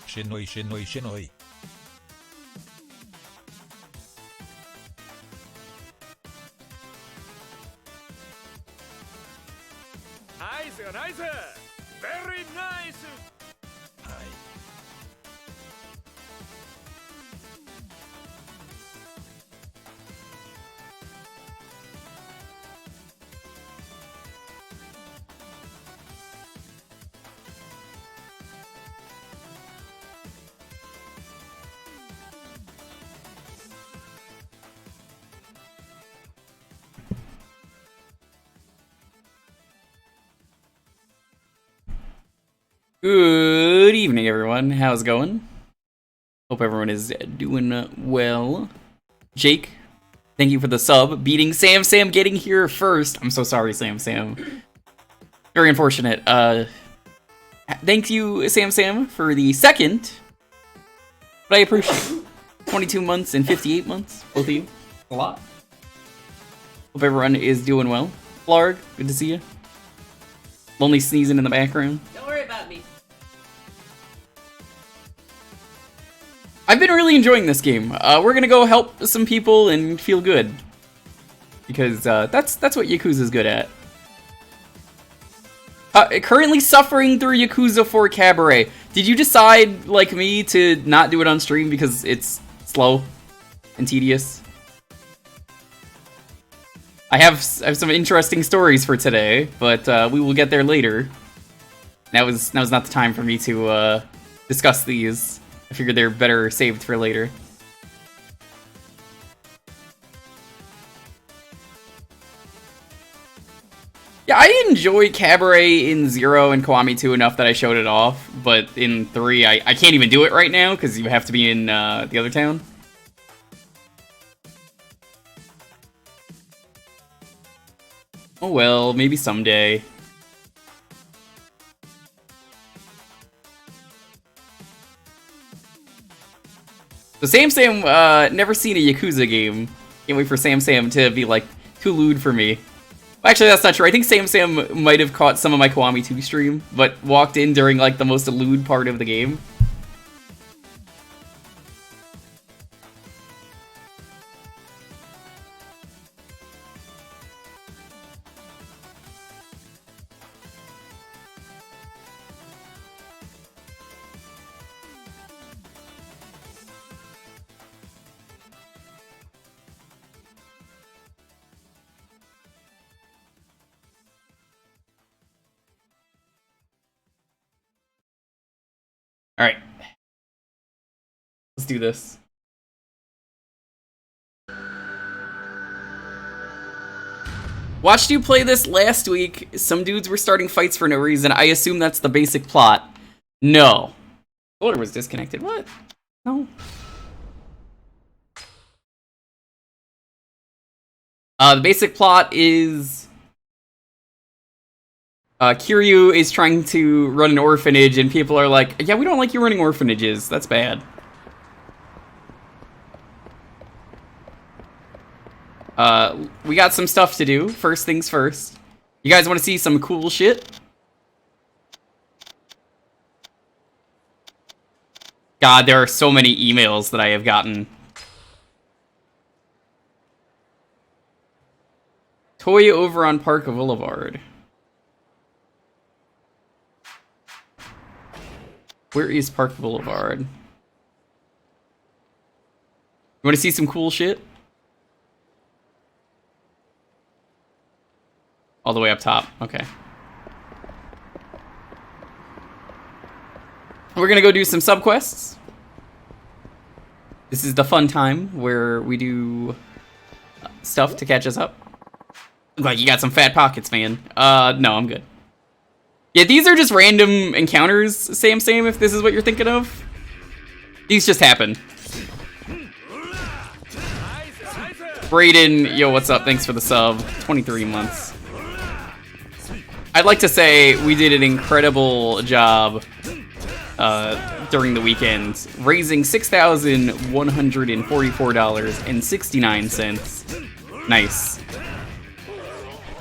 Shinoi, Shinoi, Shinoi. Very nice. Hi. Good evening, everyone. How's it going? Hope everyone is doing well. Jake, thank you for the sub. Beating Sam getting here first. I'm so sorry, Sam. Very unfortunate. Thank you, Sam, for the second. But I appreciate it. 22 months and 58 months, both of you. A lot. Hope everyone is doing well. Flarg, good to see you. Lonely sneezing in the background. Don't worry about me. I've been really enjoying this game. We're gonna go help some people and feel good. Because that's what Yakuza's good at. Currently suffering through Yakuza 4 Cabaret. Did you decide, like me, to not do it on stream because it's slow and tedious? I have some interesting stories for today, but we will get there later. That was not the time for me to discuss these. I figured they're better saved for later. Yeah, I enjoy Cabaret in 0 and Kiwami 2 enough that I showed it off, but in 3, I can't even do it right now because you have to be in the other town. Oh well, maybe someday. So Sam, never seen a Yakuza game. Can't wait for Sam to be like too lewd for me. Well, actually, that's not true. I think Sam might have caught some of my Kiwami 2 stream, but walked in during like the most lewd part of the game. Alright. Let's do this. Watched you play this last week. Some dudes were starting fights for no reason. I assume that's the basic plot. No. Order was disconnected. What? No. The basic plot is... Kiryu is trying to run an orphanage, and people are like, yeah, we don't like you running orphanages. That's bad. We got some stuff to do. First things first. You guys want to see some cool shit? God, there are so many emails that I have gotten. Toy over on Park Boulevard. Where is Park Boulevard? You want to see some cool shit? All the way up top. Okay. We're gonna go do some subquests. This is the fun time where we do stuff to catch us up. Look like you got some fat pockets, man. No, I'm good. Yeah, these are just random encounters, Sam, if this is what you're thinking of. These just happen. Brayden, yo, what's up? Thanks for the sub. 23 months. I'd like to say we did an incredible job during the weekend, raising $6,144.69. Nice.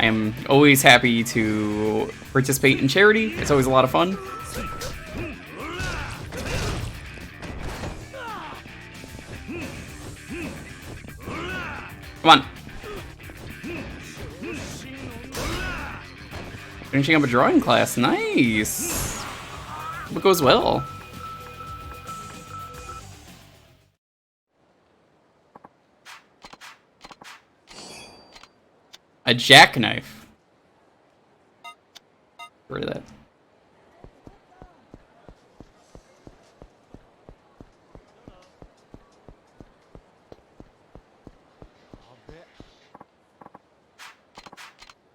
I am always happy to participate in charity. It's always a lot of fun. Come on. Finishing up a drawing class. Nice. Hope it goes well. A jackknife. Get rid of that.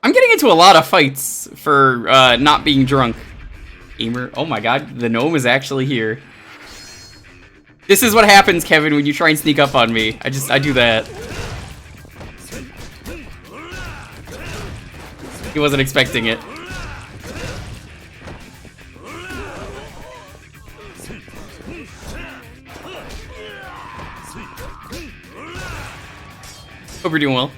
I'm getting into a lot of fights for not being drunk. Gamer. Oh my god, the gnome is actually here. This is what happens, Kevin, when you try and sneak up on me. I do that. He wasn't expecting it. Hope you're doing well.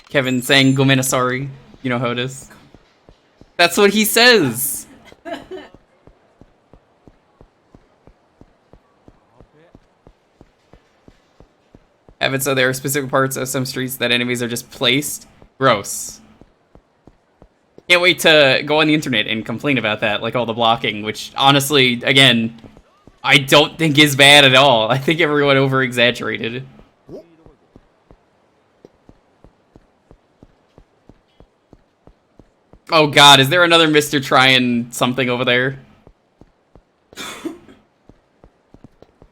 Kevin saying "Gomenasari." You know how it is. That's what he says. Evan, so there are specific parts of some streets that enemies are just placed. Gross. Can't wait to go on the internet and complain about that, like all the blocking, which honestly, again, I don't think is bad at all. I think everyone over-exaggerated. Oh god, is there another Mr. Tryin' something over there?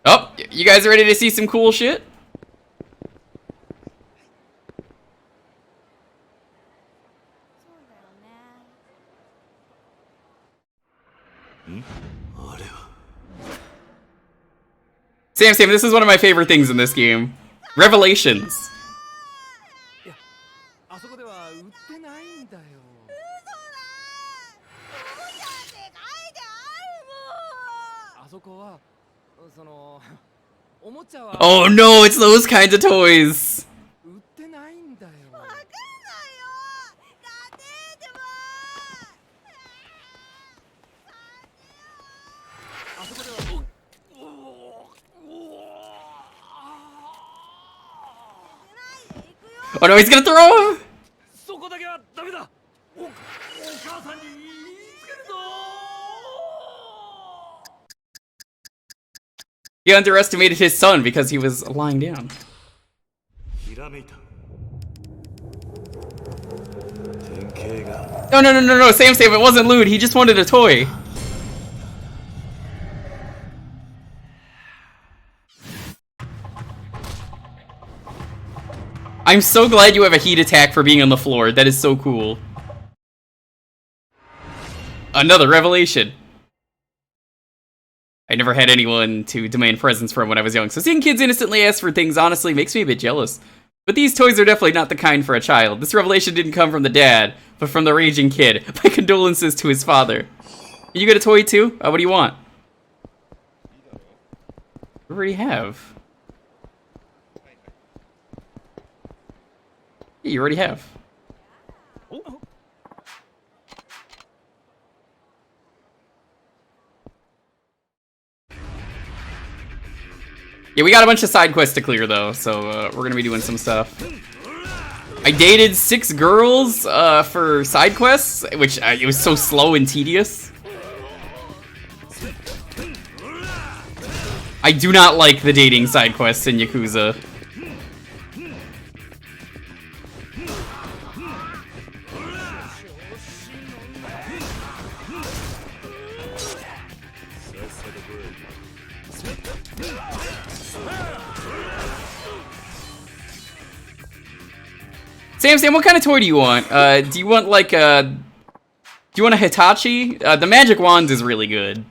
Oh, you guys ready to see some cool shit? Sam, this is one of my favorite things in this game. Revelations. Oh no, it's those kinds of toys. Oh no, he's gonna throw him! He underestimated his son because he was lying down. No, Sam, it wasn't lewd, he just wanted a toy. I'm so glad you have a heat attack for being on the floor. That is so cool. Another revelation. I never had anyone to demand presents from when I was young, so seeing kids innocently ask for things honestly makes me a bit jealous. But these toys are definitely not the kind for a child. This revelation didn't come from the dad, but from the raging kid. My condolences to his father. You get a toy too? What do you want? We already have. Yeah, you already have. Yeah, we got a bunch of side quests to clear though, so we're gonna be doing some stuff. I dated 6 girls for side quests, which it was so slow and tedious. I do not like the dating side quests in Yakuza. Sam, what kind of toy do you want? Do you want like a... Do you want a Hitachi? The Magic Wands is really good.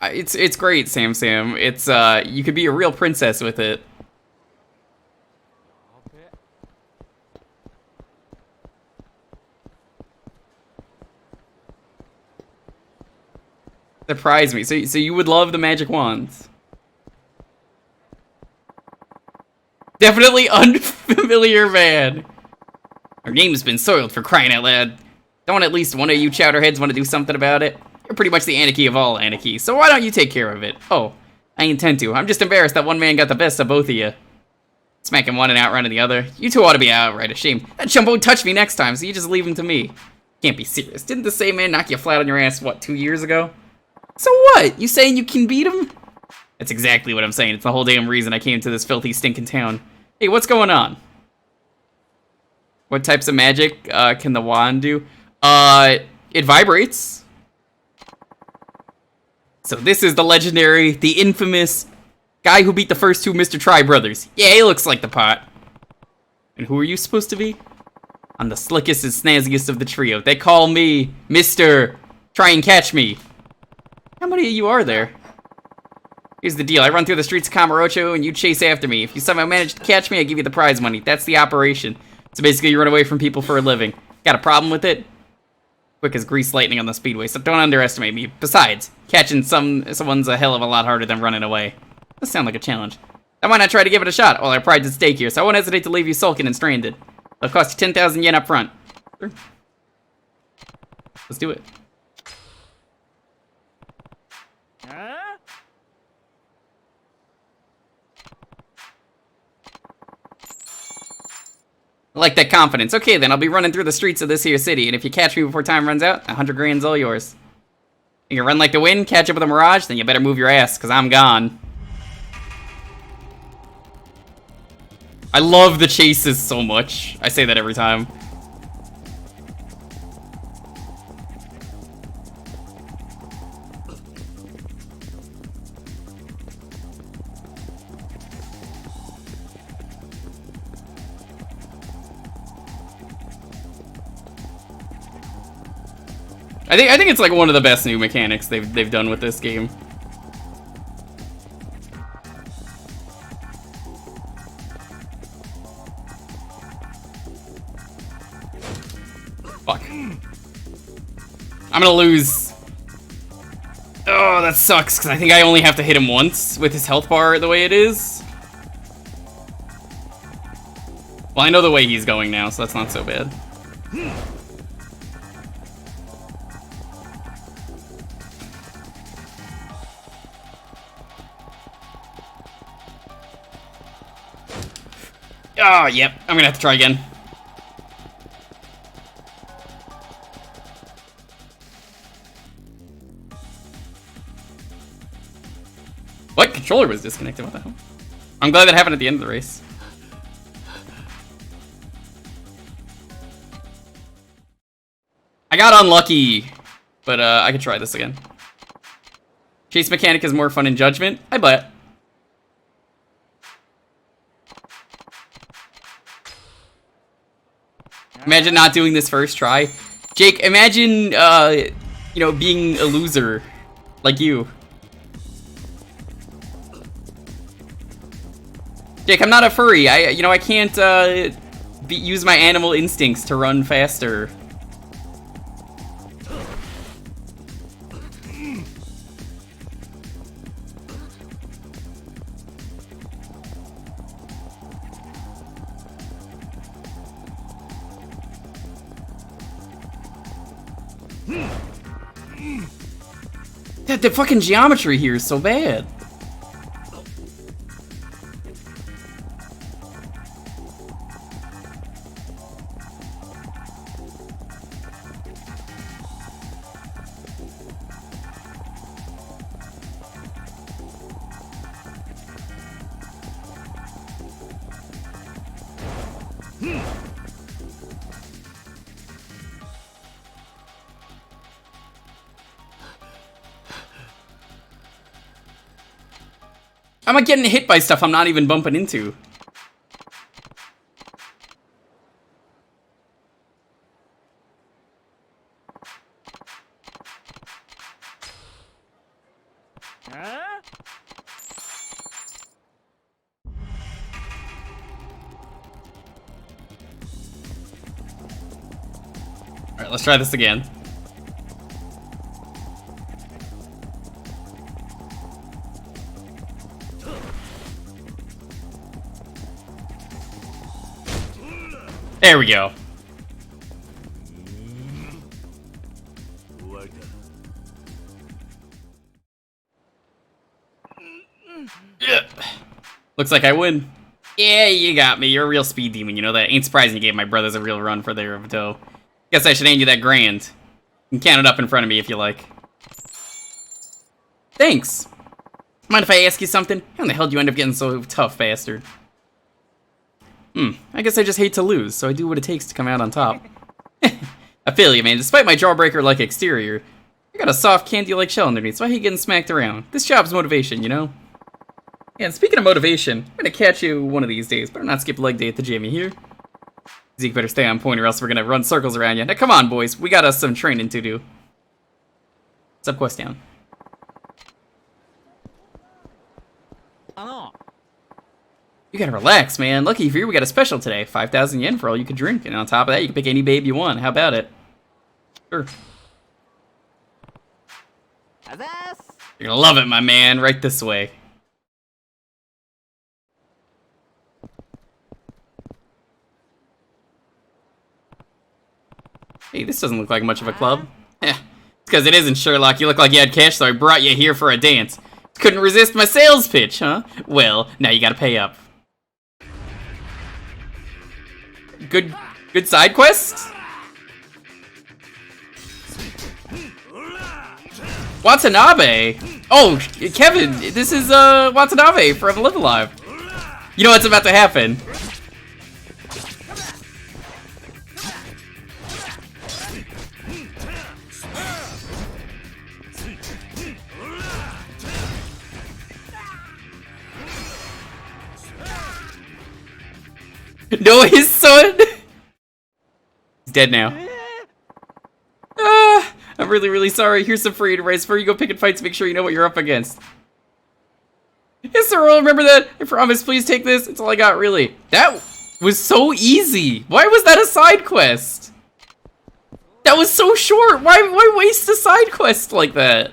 It's great, Sam. It's you could be a real princess with it. Surprise me. So you would love the magic wands. Definitely unfamiliar man. Our name's been soiled, for crying out loud. Don't at least one of you chowderheads want to do something about it? You're pretty much the anarchy of all anarchy, so why don't you take care of it? Oh, I intend to. I'm just embarrassed that one man got the best of both of you. Smacking one and outrunning the other. You two ought to be outright ashamed. That chump won't touch me next time, so you just leave him to me. Can't be serious. Didn't the same man knock you flat on your ass, what, 2 years ago? So what? You saying you can beat him? That's exactly what I'm saying. It's the whole damn reason I came to this filthy, stinking town. Hey, what's going on? What types of magic can the wand do? It vibrates. So this is the legendary, the infamous guy who beat the first two Mr. Try brothers. Yeah, he looks like the part. And who are you supposed to be? I'm the slickest and snazziest of the trio. They call me Mr. Try and Catch Me. How many of you are there? Here's the deal. I run through the streets of Kamurocho and you chase after me. If you somehow manage to catch me, I give you the prize money. That's the operation. So basically you run away from people for a living. Got a problem with it? Quick as grease lightning on the speedway, so don't underestimate me. Besides, catching someone's a hell of a lot harder than running away. Does sound like a challenge. I might not try to give it a shot. Well, our pride's at stake here, so I won't hesitate to leave you sulking and stranded. It'll cost you 10,000 yen up front. Sure. Let's do it. Huh? I like that confidence. Okay, then I'll be running through the streets of this here city, and if you catch me before time runs out, 100 grand's all yours. You can run like the wind, catch up with a mirage, then you better move your ass, because I'm gone. I love the chases so much. I say that every time. I think it's like one of the best new mechanics they've done with this game. Fuck. I'm gonna lose. Oh, that sucks, because I think I only have to hit him once with his health bar the way it is. Well, I know the way he's going now, so that's not so bad. Oh, yep. I'm gonna have to try again. What? Controller was disconnected. What the hell? I'm glad that happened at the end of the race. I got unlucky, but I could try this again. Chase mechanic is more fun in Judgment. I bet. Imagine not doing this first try. Jake, imagine, you know, being a loser like you. Jake, I'm not a furry. I can't, use my animal instincts to run faster. The fucking geometry here is so bad. I'm like getting hit by stuff I'm not even bumping into. Huh? Alright, let's try this again. There we go. Ugh. Looks like I win. Yeah, you got me. You're a real speed demon, you know that? Ain't surprising you gave my brothers a real run for their dough. Guess I should hand you that grand. You can count it up in front of me if you like. Thanks. Mind if I ask you something? How in the hell do you end up getting so tough, bastard? I guess I just hate to lose, so I do what it takes to come out on top. I feel you, man. Despite my jawbreaker-like exterior, I got a soft candy-like shell underneath, so I hate getting smacked around. This job's motivation, you know? Yeah, and speaking of motivation, I'm gonna catch you one of these days. Better not skip leg day at the gym, you hear? Zeke better stay on point or else we're gonna run circles around you. Now come on, boys. We got us some training to do. What's up, Quest Down? You gotta relax, man. Lucky for you, we got a special today. 5,000 yen for all you can drink. And on top of that, you can pick any babe you want. How about it? Sure. You're gonna love it, my man. Right this way. Hey, this doesn't look like much of a club. Eh, it's because it isn't, Sherlock. You look like you had cash, so I brought you here for a dance. Couldn't resist my sales pitch, huh? Well, now you gotta pay up. Good side quest? Watanabe! Oh, Kevin, this is, Watanabe from Live Alive. You know what's about to happen. No, his son! He's dead now. I'm really, really sorry. Here's some free advice. Before you go picking fights, make sure you know what you're up against. Yes, sir, I'll remember that. I promise, please take this. It's all I got, really. That was so easy. Why was that a side quest? That was so short. Why waste a side quest like that?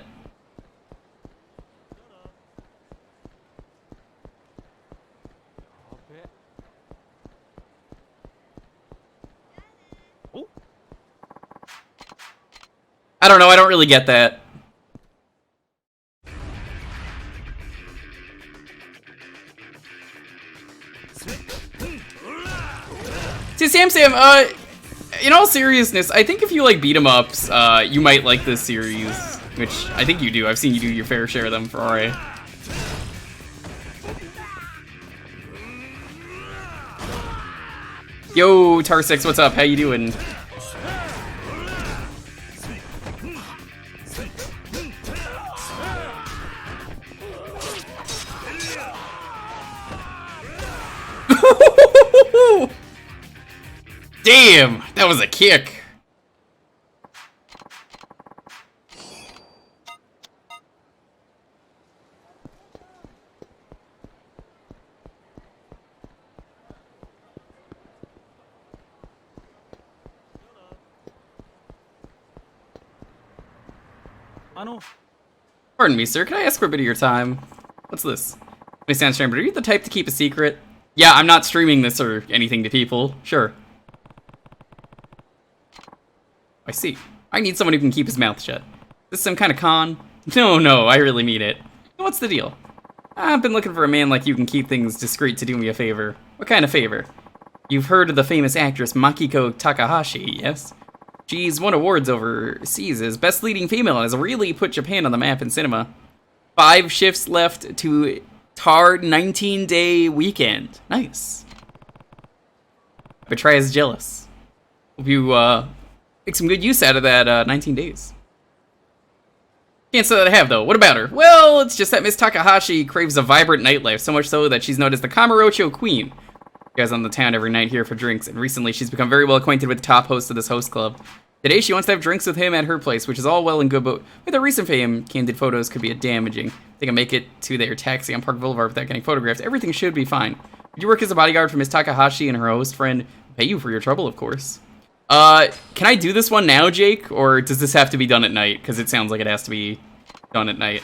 I don't know, I don't really get that. See, Sam, in all seriousness, I think if you like beat 'em ups, you might like this series, which I think you do. I've seen you do your fair share of them for RA. Yo, Tarsix, what's up? How you doing? Damn, that was a kick. Pardon me, sir. Can I ask for a bit of your time? What's this? May sound strange, but are you the type to keep a secret? Yeah, I'm not streaming this or anything to people. Sure. I see. I need someone who can keep his mouth shut. Is this some kind of con? No, I really mean it. What's the deal? I've been looking for a man like you who can keep things discreet to do me a favor. What kind of favor? You've heard of the famous actress Makiko Takahashi, yes? She's won awards overseas as best leading female and has really put Japan on the map in cinema. 5 shifts left to Tar 19-day weekend. Nice. Betray's jealous. Hope you, make some good use out of that, 19 days. Can't say that I have, though. What about her? Well, it's just that Miss Takahashi craves a vibrant nightlife, so much so that she's known as the Kamurocho Queen. She goes on the town every night here for drinks, and recently she's become very well acquainted with the top host of this host club. Today she wants to have drinks with him at her place, which is all well and good, but with her recent fame, candid photos could be damaging. If they can make it to their taxi on Park Boulevard without getting photographed, everything should be fine. Would you work as a bodyguard for Miss Takahashi and her host friend? Pay you for your trouble, of course. Can I do this one now, Jake? Or does this have to be done at night? Because it sounds like it has to be done at night.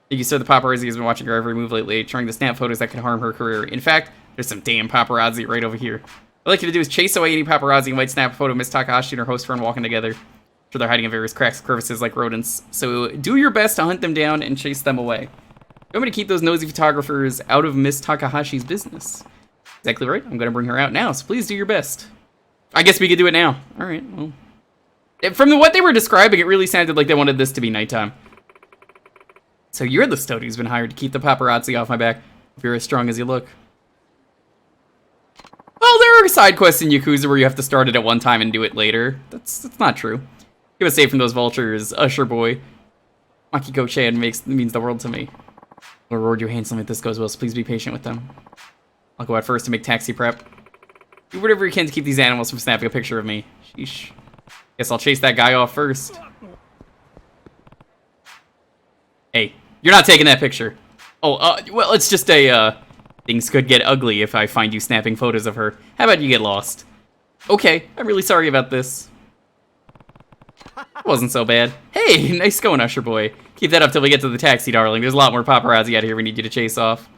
Thank you, sir. The paparazzi has been watching her every move lately, trying to snap photos that could harm her career. In fact, there's some damn paparazzi right over here. What I'd like you to do is chase away any paparazzi and might snap a photo of Miss Takahashi and her host friend walking together. Sure, they're hiding in various cracks and crevices like rodents. So do your best to hunt them down and chase them away. You want me to keep those nosy photographers out of Miss Takahashi's business? Exactly right. I'm going to bring her out now, so please do your best. I guess we could do it now. All right, well. From what they were describing, it really sounded like they wanted this to be nighttime. So you're the stoat who's been hired to keep the paparazzi off my back. If you're as strong as you look. Well, there are side quests in Yakuza where you have to start it at one time and do it later. That's not true. Give us safe from those vultures, Usher boy. Makiko-chan means the world to me. I'll reward you handsomely if this goes well, so please be patient with them. I'll go out first to make taxi prep. Do whatever you can to keep these animals from snapping a picture of me. Sheesh. Guess I'll chase that guy off first. Hey, you're not taking that picture. Oh, well, it's just a, things could get ugly if I find you snapping photos of her. How about you get lost? Okay, I'm really sorry about this. Wasn't so bad. Hey, nice going, Usher boy. Keep that up till we get to the taxi, darling. There's a lot more paparazzi out here we need you to chase off.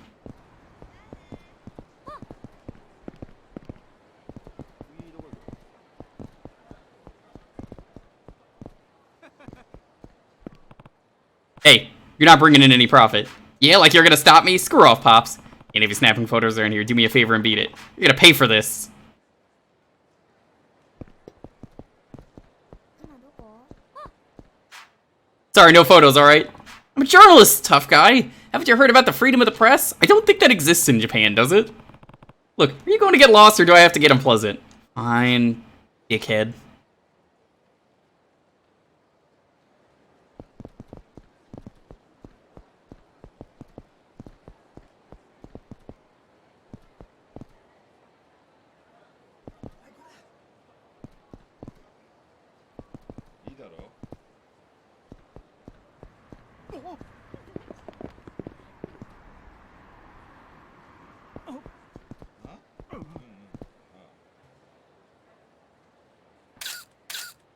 Hey, you're not bringing in any profit. Yeah, like you're gonna stop me? Screw off, Pops. And if you're snapping photos around here, do me a favor and beat it. You're gonna pay for this. Sorry, no photos, alright? I'm a journalist, tough guy. Haven't you heard about the freedom of the press? I don't think that exists in Japan, does it? Look, are you going to get lost or do I have to get unpleasant? Fine, dickhead.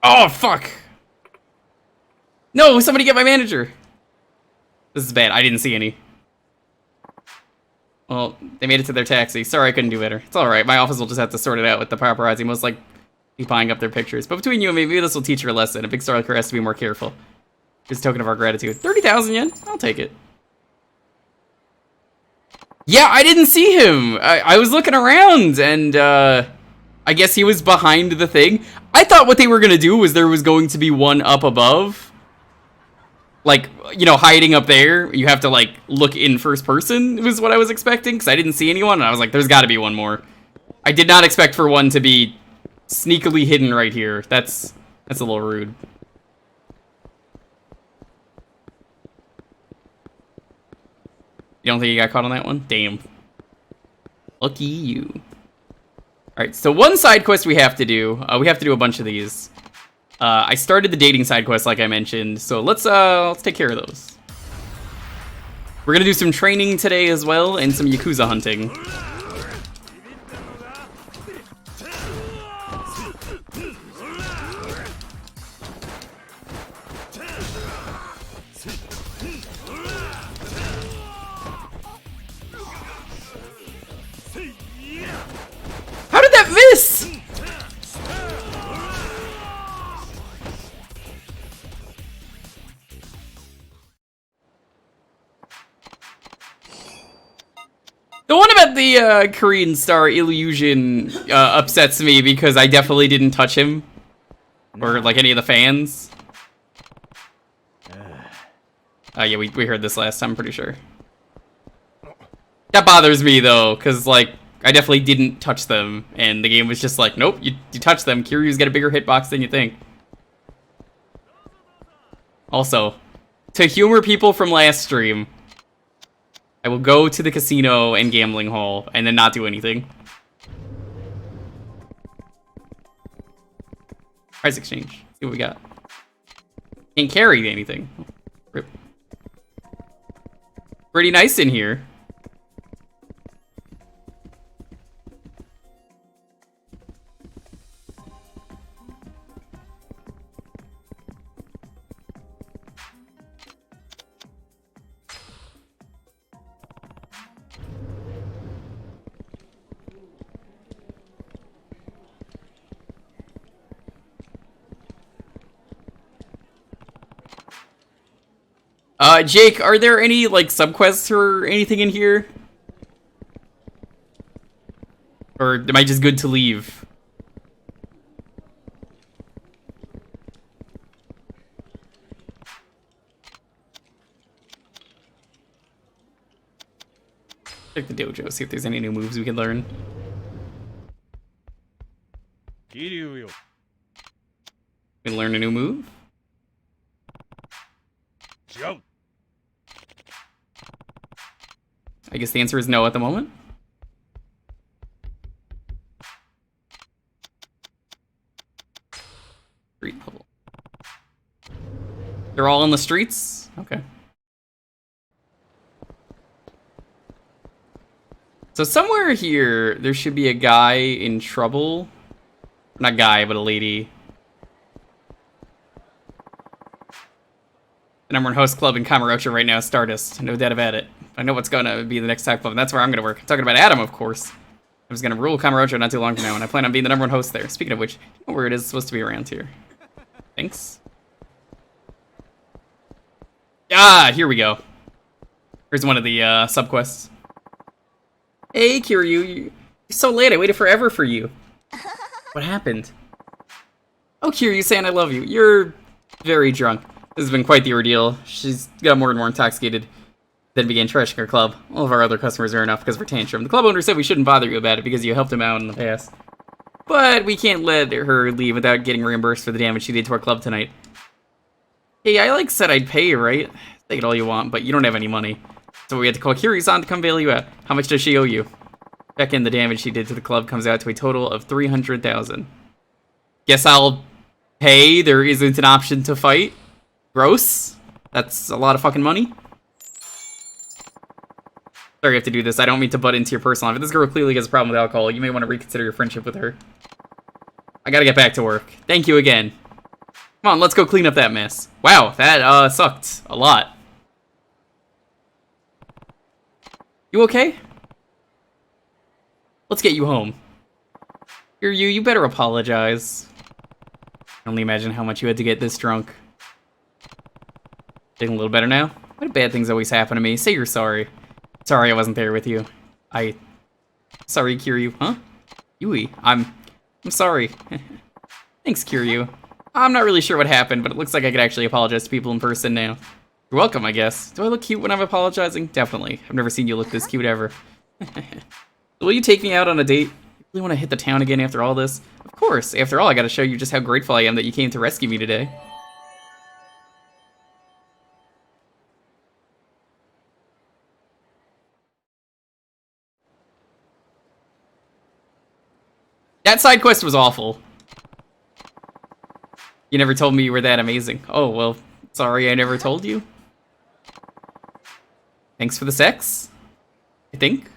Oh, fuck! No, somebody get my manager! This is bad. I didn't see any. Well, they made it to their taxi. Sorry, I couldn't do better. It's alright. My office will just have to sort it out with the paparazzi. Most like be buying up their pictures. But between you and me, maybe this will teach her a lesson. A big star like her has to be more careful. Just a token of our gratitude. 30,000 yen? I'll take it. Yeah, I didn't see him! I was looking around, and, I guess he was behind the thing. I thought what they were gonna do was there was going to be one up above. Like, you know, hiding up there. You have to, like, look in first person was what I was expecting, because I didn't see anyone, and I was like, there's gotta be one more. I did not expect for one to be sneakily hidden right here. That's a little rude. You don't think you got caught on that one? Damn. Lucky you. Alright, so one side quest we have to do. We have to do a bunch of these. I started the dating side quest like I mentioned, so let's take care of those. We're gonna do some training today as well, and some Yakuza hunting. How did that miss? The one about the Korean star illusion upsets me because I definitely didn't touch him. Or like any of the fans. Yeah, we heard this last time, I'm pretty sure. That bothers me though, because like I definitely didn't touch them, and the game was just like, nope, you touch them. Kiryu's got a bigger hitbox than you think. Also, to humor people from last stream, I will go to the casino and gambling hall, and then not do anything. Price exchange. See what we got. Can't carry anything. Rip. Pretty nice in here. Jake, are there any, like, subquests or anything in here? Or am I just good to leave? Check the dojo, see if there's any new moves we can learn. Kiryu. We can learn a new move? I guess the answer is no at the moment. Street level. They're all on the streets? Okay. So somewhere here, there should be a guy in trouble. Not guy, but a lady. The number one host club in Kamurocho right now is Stardust. No doubt about it. I know what's going to be the next tag club, and that's where I'm going to work. I'm talking about Adam, of course. I was going to rule Kamurocho not too long from now, and I plan on being the number one host there. Speaking of which, you know where it is supposed to be around here. Thanks. Ah, here we go. Here's one of the subquests. Hey, Kiryu, you're so late. I waited forever for you. What happened? Oh, Kiryu, saying I love you. You're very drunk. This has been quite the ordeal. She's got more and more intoxicated, then began trashing her club. All of our other customers are enough because of her tantrum. The club owner said we shouldn't bother you about it because you helped him out in the past. But we can't let her leave without getting reimbursed for the damage she did to our club tonight. Hey, I said I'd pay you, right? Take it all you want, but you don't have any money. So we had to call Kiryu-san to come bail you out. How much does she owe you? Back in, the damage she did to the club comes out to a total of 300,000. Guess I'll pay. There isn't an option to fight. Gross. That's a lot of fucking money. Sorry you have to do this. I don't mean to butt into your personal life, but this girl clearly has a problem with alcohol. You may want to reconsider your friendship with her. I gotta get back to work. Thank you again. Come on, let's go clean up that mess. Wow, that sucked a lot. You okay? Let's get you home. You better apologize. I can only imagine how much you had to get this drunk. Feeling a little better now? Why do bad things always happen to me? Say you're sorry. Sorry I wasn't there with you. Sorry, Kiryu. Huh? Yui. I'm sorry. Thanks, Kiryu. I'm not really sure what happened, but it looks like I could actually apologize to people in person now. You're welcome, I guess. Do I look cute when I'm apologizing? Definitely. I've never seen you look this cute ever. Will you take me out on a date? You really want to hit the town again after all this? Of course. After all, I gotta show you just how grateful I am that you came to rescue me today. That side quest was awful. You never told me you were that amazing. Oh, well, sorry I never told you. Thanks for the sex, I think.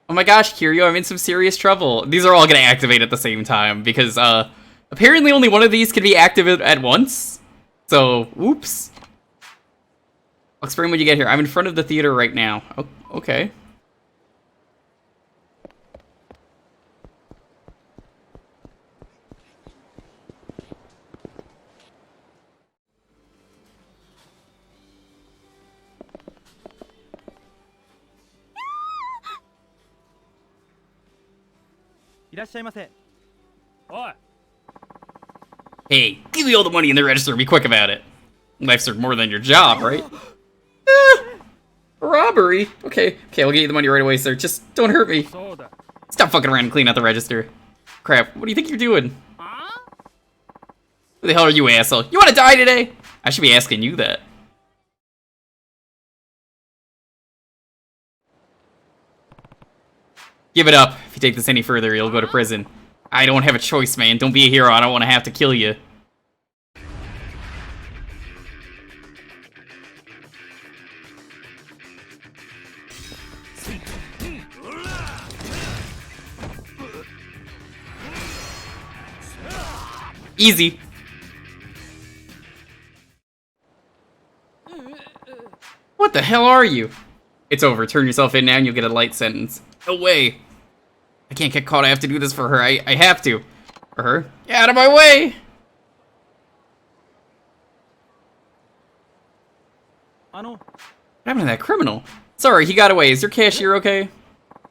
Oh my gosh, Kiryu, I'm in some serious trouble. These are all gonna activate at the same time because, apparently only one of these can be active at once. So, oops. I'll explain when you get here. I'm in front of the theater right now. Oh, okay. Hey, give me all the money in the register and be quick about it. Life's more than your job, right? Robbery? Okay, I'll get you the money right away, sir. Just don't hurt me. Stop fucking around and clean out the register. Crap, what do you think you're doing? Who the hell are you, asshole? You wanna die today? I should be asking you that. Give it up. If you take this any further, you'll go to prison. I don't have a choice, man. Don't be a hero. I don't want to have to kill you. Easy. What the hell are you? It's over. Turn yourself in now and you'll get a light sentence. No way. I can't get caught. I have to do this for her. I have to. For her. Get out of my way! What happened to that criminal? Sorry, he got away. Is your cashier okay?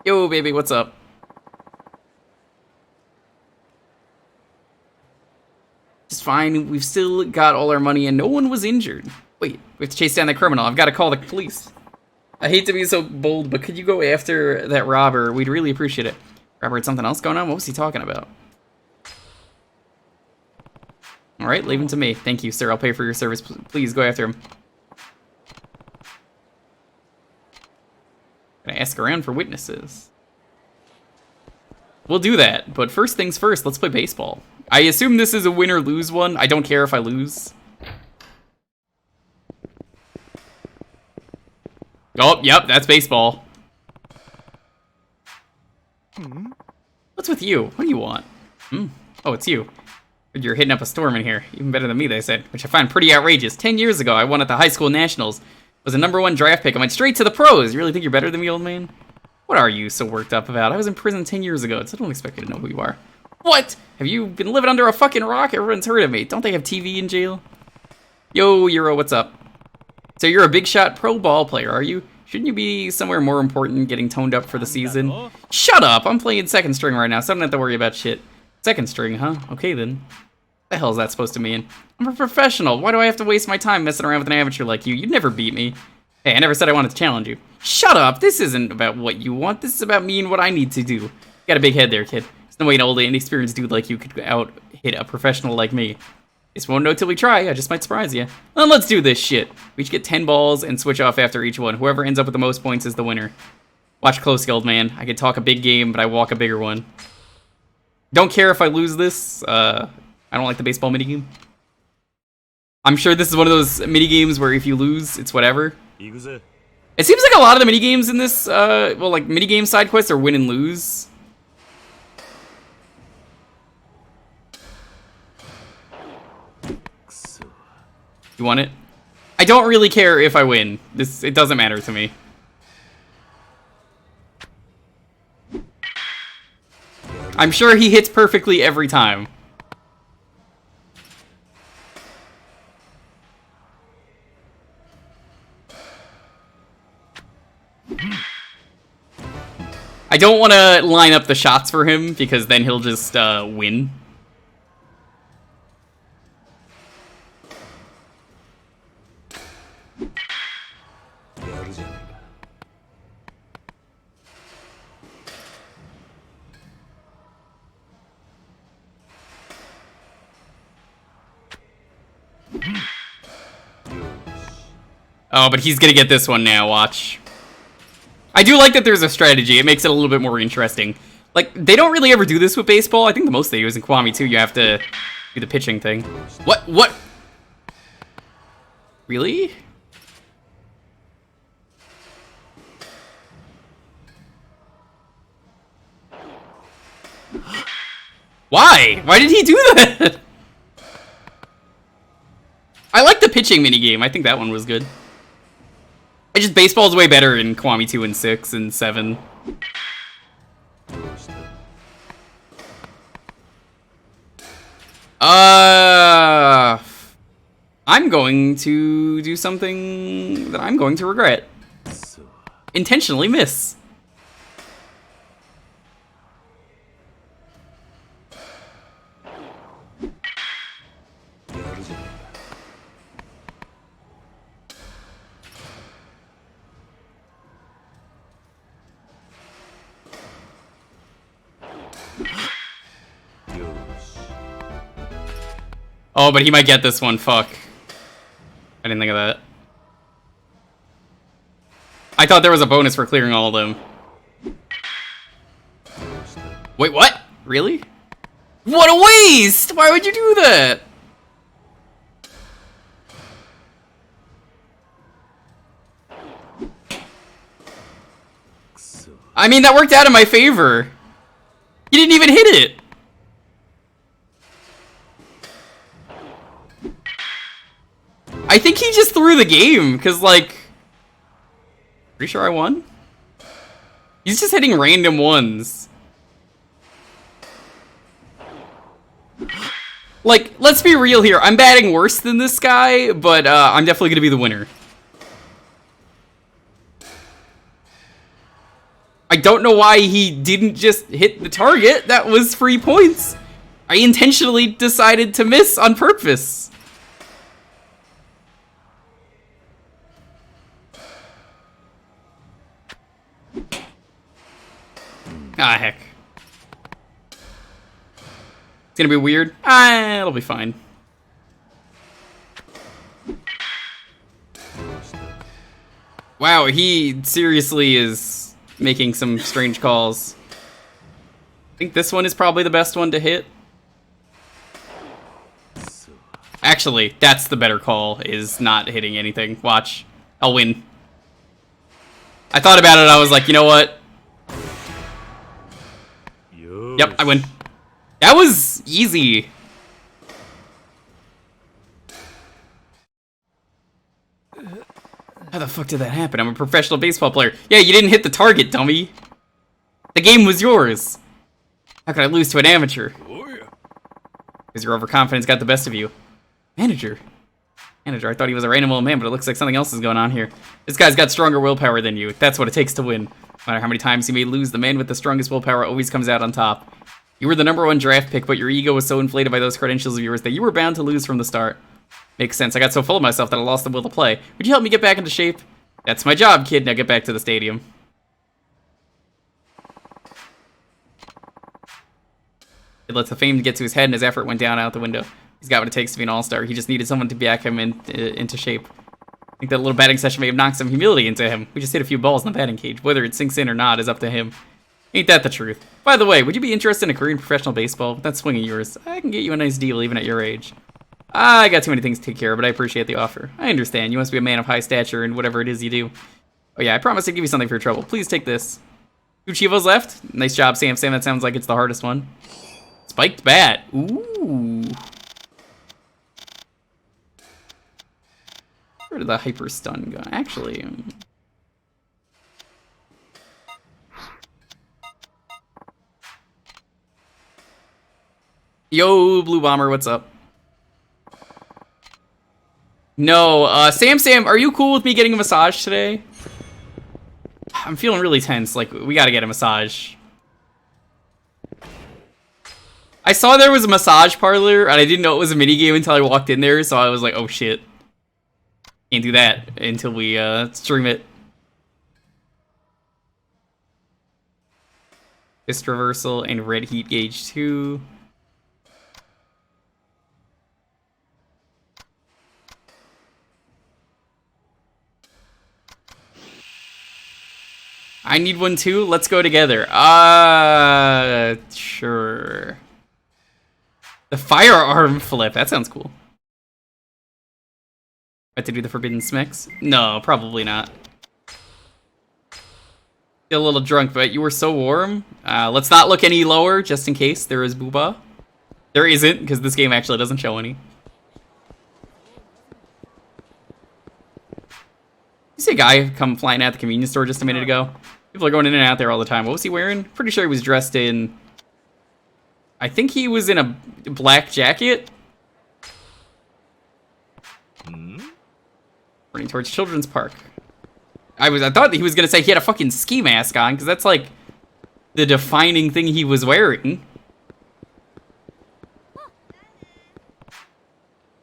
Yo, baby, what's up? It's fine. We've still got all our money and no one was injured. Wait, we have to chase down that criminal. I've got to call the police. I hate to be so bold, but could you go after that robber? We'd really appreciate it. Robber had something else going on? What was he talking about? Alright, leave him to me. Thank you, sir. I'll pay for your service. Please go after him. Gonna ask around for witnesses. We'll do that, but first things first, let's play baseball. I assume this is a win or lose one. I don't care if I lose. Oh, yep, that's baseball. What's with you? What do you want? Oh, it's you. You're hitting up a storm in here. Even better than me, they said, which I find pretty outrageous. 10 years ago, I won at the high school nationals. Was a #1 draft pick. I went straight to the pros. You really think you're better than me, old man? What are you so worked up about? I was in prison 10 years ago, so I don't expect you to know who you are. What? Have you been living under a fucking rock? Everyone's heard of me. Don't they have TV in jail? Yo, Euro, what's up? So you're a big shot pro ball player, are you? Shouldn't you be somewhere more important getting toned up for the season? Shut up! I'm playing second string right now, so I don't have to worry about shit. Second string, huh? Okay then. The hell is that supposed to mean? I'm a professional. Why do I have to waste my time messing around with an amateur like you? You'd never beat me. Hey, I never said I wanted to challenge you. Shut up! This isn't about what you want. This is about me and what I need to do. You got a big head there, kid. There's no way an old inexperienced dude like you could out-hit a professional like me. Just won't know till we try. I just might surprise you. Well, let's do this shit. We each get 10 balls and switch off after each one. Whoever ends up with the most points is the winner. Watch close, old man. I could talk a big game, but I walk a bigger one. Don't care if I lose this. I don't like the baseball minigame. I'm sure this is one of those minigames where if you lose, it's whatever. Yakuza. It seems like a lot of the minigames in this, well, like, minigame side quests are win and lose. You want it? I don't really care if I win. It doesn't matter to me. I'm sure he hits perfectly every time. I don't want to line up the shots for him because then he'll just win. Oh, but he's gonna get this one now, watch. I do like that there's a strategy. It makes it a little bit more interesting. Like, they don't really ever do this with baseball. I think the most they do is in Kiwami, too. You have to do the pitching thing. What? Really? Why? Why did he do that? I like the pitching minigame. I think that one was good. Baseball's way better in Kiwami 2 and 6 and 7. I'm going to do something that I'm going to regret. Intentionally miss. Oh, but he might get this one. Fuck. I didn't think of that. I thought there was a bonus for clearing all of them. Wait, what? Really? What a waste! Why would you do that? I mean, that worked out in my favor. You didn't even hit it. I think he just threw the game, because, like... Pretty sure I won? You He's just hitting random ones. Like, let's be real here. I'm batting worse than this guy, but I'm definitely gonna be the winner. I don't know why he didn't just hit the target. That was free points. I intentionally decided to miss on purpose. Ah, heck. It's gonna be weird. It'll be fine. Wow, he seriously is making some strange calls. I think this one is probably the best one to hit. Actually, that's the better call, is not hitting anything. Watch. I'll win. I thought about it, I was like, you know what? Yep, I win. That was easy. How the fuck did that happen? I'm a professional baseball player. Yeah, you didn't hit the target, dummy. The game was yours. How could I lose to an amateur? Because your overconfidence got the best of you. Manager, I thought he was a random old man, but it looks like something else is going on here. This guy's got stronger willpower than you. That's what it takes to win. No matter how many times you may lose, the man with the strongest willpower always comes out on top. You were the #1 draft pick, but your ego was so inflated by those credentials of yours that you were bound to lose from the start. Makes sense. I got so full of myself that I lost the will to play. Would you help me get back into shape? That's my job, kid. Now get back to the stadium. It let the fame get to his head, and his effort went down out the window. He's got what it takes to be an all-star. He just needed someone to back him into shape. I think that little batting session may have knocked some humility into him. We just hit a few balls in the batting cage. Whether it sinks in or not is up to him. Ain't that the truth? By the way, would you be interested in a career in professional baseball? With that swing of yours, I can get you a nice deal even at your age. I got too many things to take care of, but I appreciate the offer. I understand. You must be a man of high stature in whatever it is you do. Oh yeah, I promise to give you something for your trouble. Please take this. 2 Chivos left. Nice job, Sam. That sounds like it's the hardest one. Spiked bat. Ooh. Where did the hyper stun go? Actually, yo, Blue Bomber, what's up? No, Sam, are you cool with me getting a massage today? I'm feeling really tense. Like, we gotta get a massage. I saw there was a massage parlor, and I didn't know it was a minigame until I walked in there, so I was like, oh shit. Can't do that until we stream it. Fist reversal and red heat gauge 2. I need one too. Let's go together. Sure. The firearm flip. That sounds cool. I have to do the forbidden smacks? No, probably not. Feel a little drunk, but you were so warm. Let's not look any lower, just in case there is booba. There isn't, because this game actually doesn't show any. You see a guy come flying out the convenience store just a minute ago? People are going in and out there all the time. What was he wearing? Pretty sure he was dressed in... I think he was in a black jacket. Running towards Children's Park. I thought he was gonna say he had a fucking ski mask on, because that's like the defining thing he was wearing.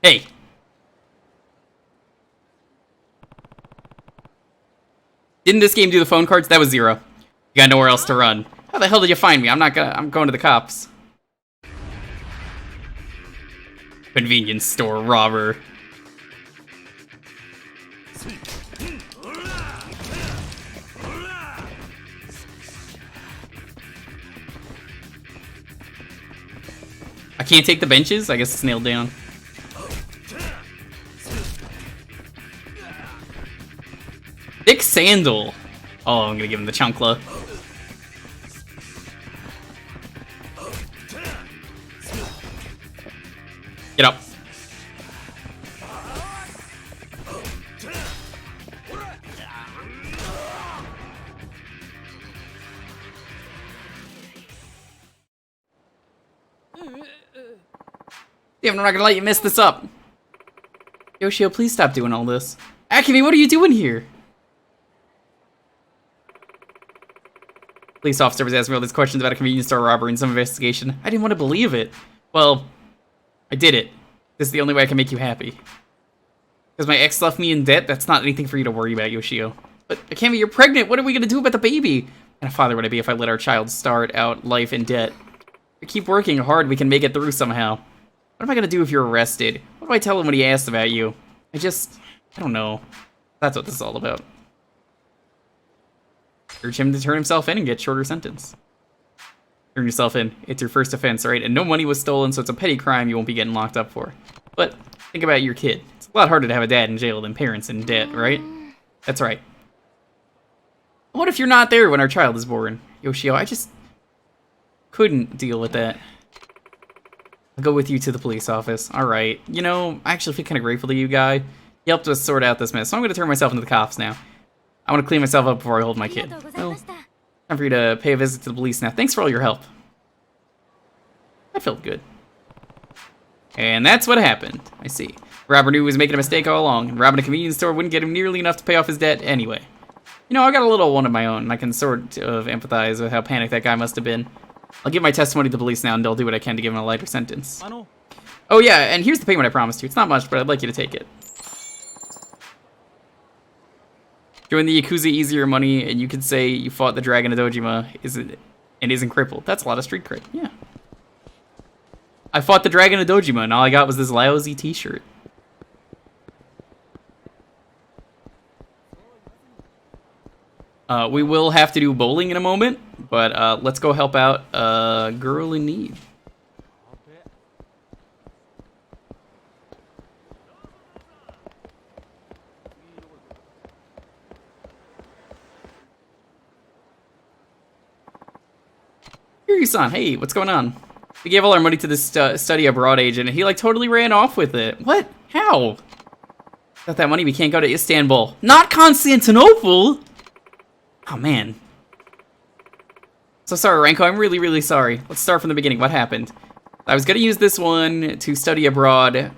Hey. Didn't this game do the phone cards? That was 0. You got nowhere else to run. How the hell did you find me? I'm going to the cops. Convenience store robber. I can't take the benches? I guess it's nailed down. Thick sandal. Oh, I'm gonna give him the chunkla. Get up. Damn, I'm not gonna let you mess this up. Yoshio, please stop doing all this. Akemi, what are you doing here? Police officer was asking me all these questions about a convenience store robbery and some investigation. I didn't want to believe it. Well, I did it. This is the only way I can make you happy. Because my ex left me in debt, that's not anything for you to worry about, Yoshio. But Akemi, you're pregnant. What are we gonna do about the baby? What kind of father would I be if I let our child start out life in debt? If we keep working hard, we can make it through somehow. What am I gonna do if you're arrested? What do I tell him when he asks about you? I don't know. That's what this is all about. Urge him to turn himself in and get shorter sentence. Turn yourself in. It's your first offense, right? And no money was stolen, so it's a petty crime you won't be getting locked up for. But think about your kid. It's a lot harder to have a dad in jail than parents in debt, right? That's right. What if you're not there when our child is born? Yoshio, I just couldn't deal with that. I'll go with you to the police office. Alright. You know, I actually feel kind of grateful to you, guy. He helped us sort out this mess, so I'm going to turn myself into the cops now. I want to clean myself up before I hold my kid. Well, time for you to pay a visit to the police now. Thanks for all your help. That felt good. And that's what happened. I see. Robber knew he was making a mistake all along, and robbing a convenience store wouldn't get him nearly enough to pay off his debt anyway. You know, I got a little one of my own, and I can sort of empathize with how panicked that guy must have been. I'll give my testimony to the police now, and they'll do what I can to give him a lighter sentence. Oh yeah, and here's the payment I promised you. It's not much, but I'd like you to take it. Join the Yakuza easier money, and you could say you fought the Dragon of Dojima isn't crippled. That's a lot of street cred. Yeah. I fought the Dragon of Dojima, and all I got was this lousy t-shirt. We will have to do bowling in a moment, but let's go help out a girl in need. Kiryu-san, hey, what's going on? We gave all our money to this study abroad agent, and he like totally ran off with it. What? How? Without that money, we can't go to Istanbul. Not Constantinople! Oh, man. So sorry, Ranko. I'm really, really sorry. Let's start from the beginning. What happened? I was going to use this one to study abroad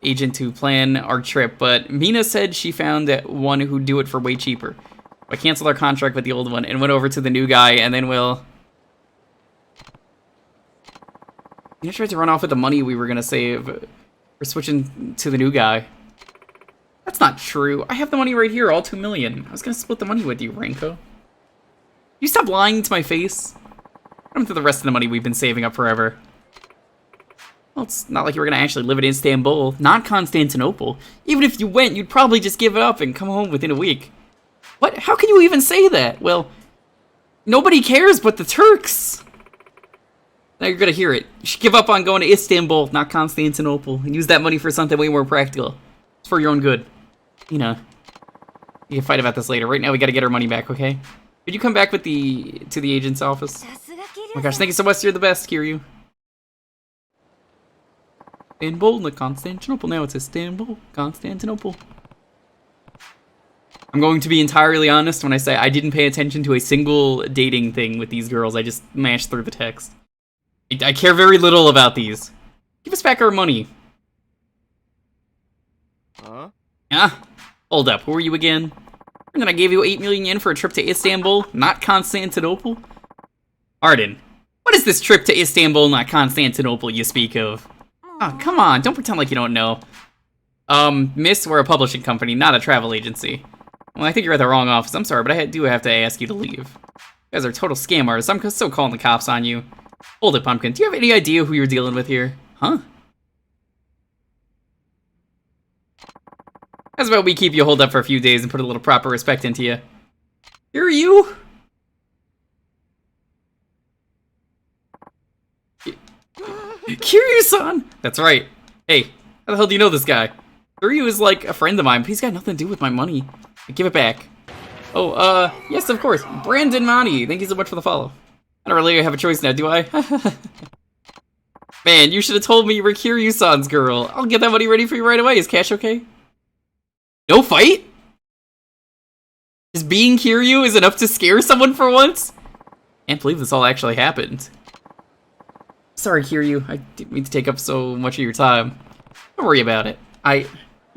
agent to plan our trip, but Mina said she found one who'd do it for way cheaper. I canceled our contract with the old one and went over to the new guy, and then Mina tried to run off with the money we were going to save. We're switching to the new guy. That's not true. I have the money right here, all 2 million. I was gonna split the money with you, Ranko. You stop lying to my face. What happened to the rest of the money we've been saving up forever? Well, it's not like you were gonna actually live in Istanbul, not Constantinople. Even if you went, you'd probably just give it up and come home within a week. What? How can you even say that? Well, nobody cares but the Turks. Now you're gonna hear it. You should give up on going to Istanbul, not Constantinople, and use that money for something way more practical. It's for your own good. You know, you can fight about this later. Right now, we gotta get our money back, okay? Could you come back with to the agent's office? Oh my gosh, thank you so much. You're the best, Kiryu. Istanbul, not Constantinople. Now it's Istanbul, Constantinople. I'm going to be entirely honest when I say I didn't pay attention to a single dating thing with these girls. I just mashed through the text. I care very little about these. Give us back our money. Huh? Yeah? Hold up, who are you again? And then I gave you 8 million yen for a trip to Istanbul, not Constantinople? Arden, what is this trip to Istanbul, not Constantinople, you speak of? Oh, come on, don't pretend like you don't know. Miss, we're a publishing company, not a travel agency. Well, I think you're at the wrong office. I'm sorry, but I do have to ask you to leave. You guys are total scam artists. I'm still calling the cops on you. Hold it, Pumpkin. Do you have any idea who you're dealing with here? Huh? How's about we keep you holed up for a few days and put a little proper respect into you? Here are you? Kiryu-san! That's right. Hey, how the hell do you know this guy? Kiryu is like a friend of mine, but he's got nothing to do with my money. Give it back. Oh, yes, of course. Brandon Monty, thank you so much for the follow. I don't really have a choice now, do I? Man, you should have told me you were Kiryu-san's girl. I'll get that money ready for you right away. Is cash okay? No fight? Just being Kiryu is enough to scare someone for once? Can't believe this all actually happened. Sorry, Kiryu. I didn't mean to take up so much of your time. Don't worry about it. You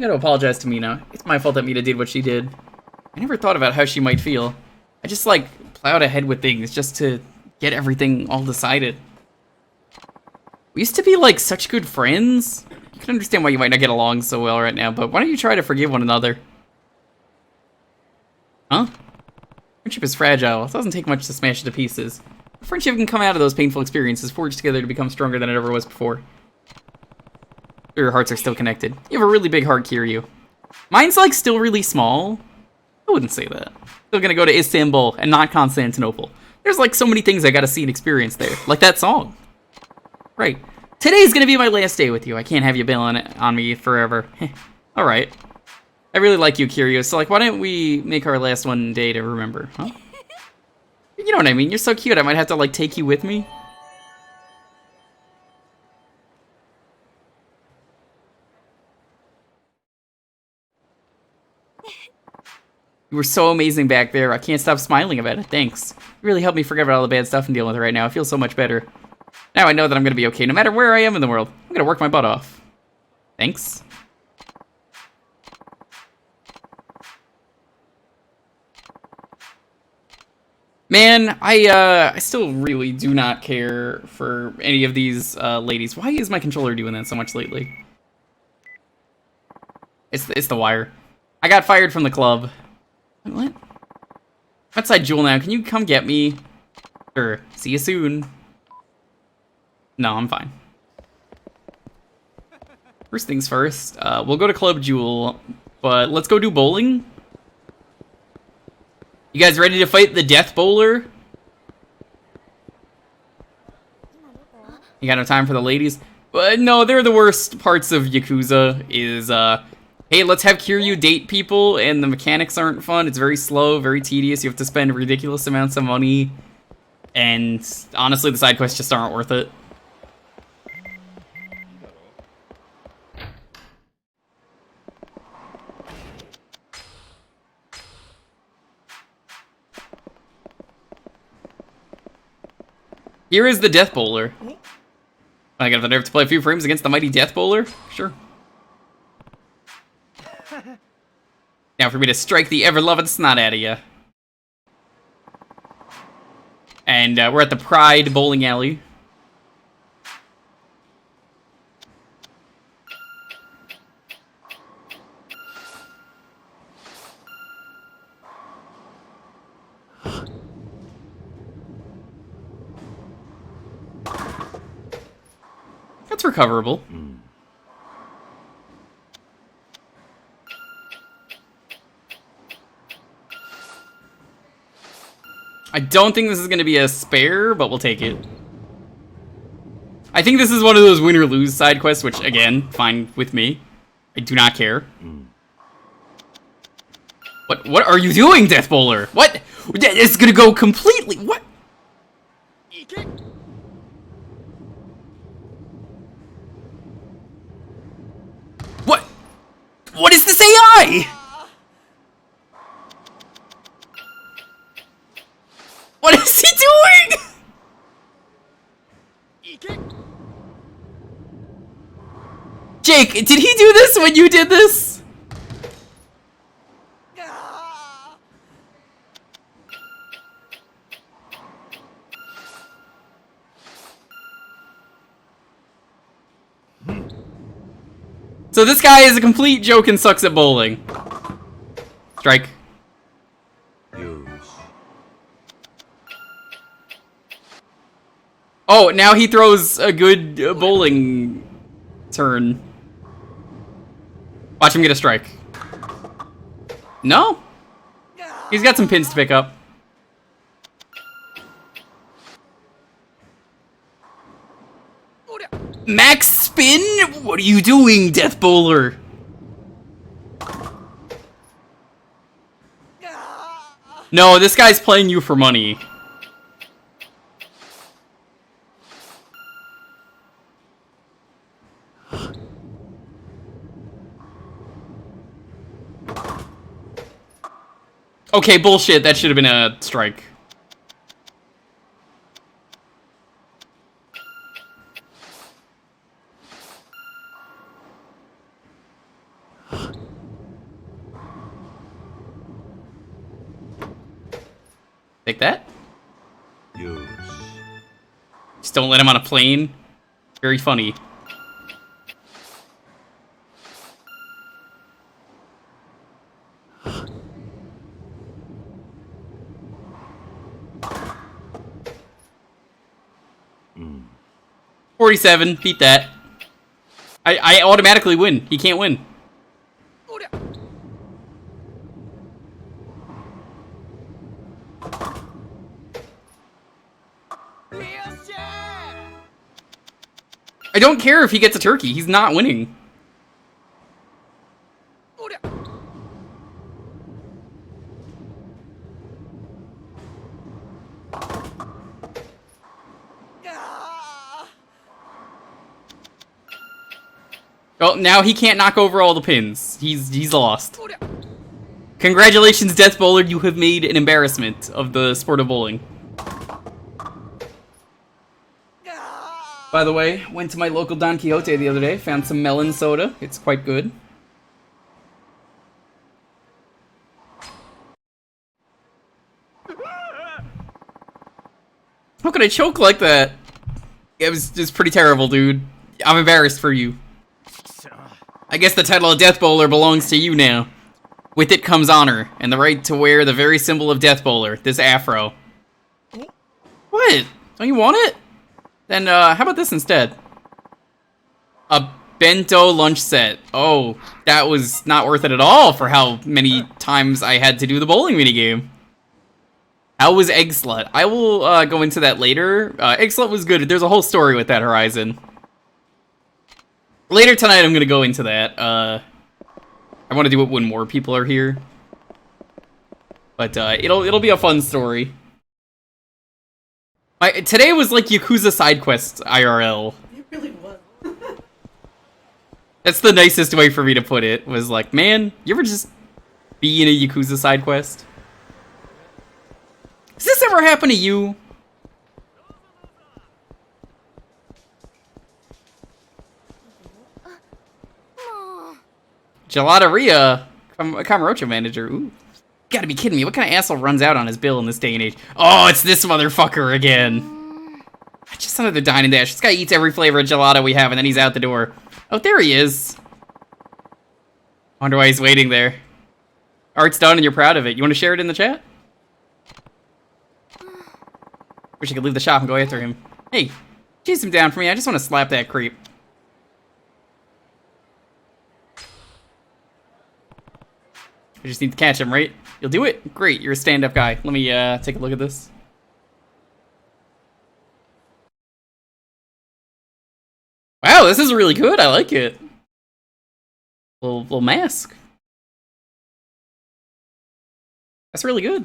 gotta apologize to Mina. It's my fault that Mina did what she did. I never thought about how she might feel. I just, like, plowed ahead with things just to get everything all decided. We used to be, like, such good friends. I can understand why you might not get along so well right now, but why don't you try to forgive one another? Huh? Friendship is fragile. It doesn't take much to smash it to pieces. Friendship can come out of those painful experiences, forged together to become stronger than it ever was before. Your hearts are still connected. You have a really big heart, Kiryu. Mine's, like, still really small. I wouldn't say that. Still gonna go to Istanbul and not Constantinople. There's, like, so many things I gotta see and experience there. Like that song. Right. Today's gonna be my last day with you. I can't have you bailing on me forever. Alright. I really like you, Kiryu, so, like, why don't we make our last one day to remember, huh? You know what I mean? You're so cute, I might have to, like, take you with me. You were so amazing back there. I can't stop smiling about it. Thanks. You really helped me forget about all the bad stuff I'm dealing with right now. I feel so much better. Now I know that I'm gonna be okay, no matter where I am in the world. I'm gonna work my butt off. Thanks. Man, I still really do not care for any of these ladies. Why is my controller doing that so much lately? It's the wire. I got fired from the club. What? I'm outside Jewel now. Can you come get me? Sure. See you soon. No, I'm fine. First things first. We'll go to Club Jewel, but let's go do bowling. You guys ready to fight the Death Bowler? You got no time for the ladies? But no, they're the worst parts of Yakuza. Hey, let's have Kiryu date people, and the mechanics aren't fun. It's very slow, very tedious. You have to spend ridiculous amounts of money. And honestly, the side quests just aren't worth it. Here is the Death Bowler. I got the nerve to play a few frames against the mighty Death Bowler? Sure. Now for me to strike the ever-loving snot out of you. And we're at the Pride Bowling Alley. That's recoverable. I don't think this is going to be a spare, but we'll take it. I think this is one of those win or lose side quests, which, again, fine with me. I do not care. What are you doing, Death Bowler? What? It's going to go completely... What? What? What is this AI? What is he doing? Jake, did he do this when you did this? So this guy is a complete joke and sucks at bowling. Strike. Oh, now he throws a good bowling turn. Watch him get a strike. No? He's got some pins to pick up. Max spin? What are you doing, Death Bowler? No, this guy's playing you for money. Okay, bullshit. That should have been a strike. Take that. Just don't let him on a plane. Very funny. Mm. 47, beat that. I automatically win. He can't win. I don't care if he gets a turkey. He's not winning. Oh, now he can't knock over all the pins. He's lost. Congratulations, Death Bowler. You have made an embarrassment of the sport of bowling. By the way, went to my local Don Quixote the other day, found some melon soda. It's quite good. How could I choke like that? It was just pretty terrible, dude. I'm embarrassed for you. I guess the title of Death Bowler belongs to you now. With it comes honor, and the right to wear the very symbol of Death Bowler, this afro. What? Don't you want it? Then, how about this instead? A bento lunch set. Oh, that was not worth it at all for how many times I had to do the bowling minigame. How was Egg Slut? I will, go into that later. Egg Slut was good. There's a whole story with that Horizon. Later tonight, I'm gonna go into that. I want to do it when more people are here. But, it'll be a fun story. Today was like Yakuza side quests IRL. It really was. That's the nicest way for me to put it. Was like, man, you ever just be in a Yakuza side quest? Has this ever happened to you? Gelateria, Kamarocho manager. Ooh. Gotta be kidding me. What kind of asshole runs out on his bill in this day and age? Oh, it's this motherfucker again. Just another dine and dash. This guy eats every flavor of gelato we have, and then he's out the door. Oh, there he is. Wonder why he's waiting there. Art's done and you're proud of it. You want to share it in the chat? Wish I could leave the shop and go after him. Hey, chase him down for me. I just want to slap that creep. I just need to catch him, right? You'll do it? Great, you're a stand-up guy. Let me take a look at this. Wow, this is really good. I like it. Little mask. That's really good.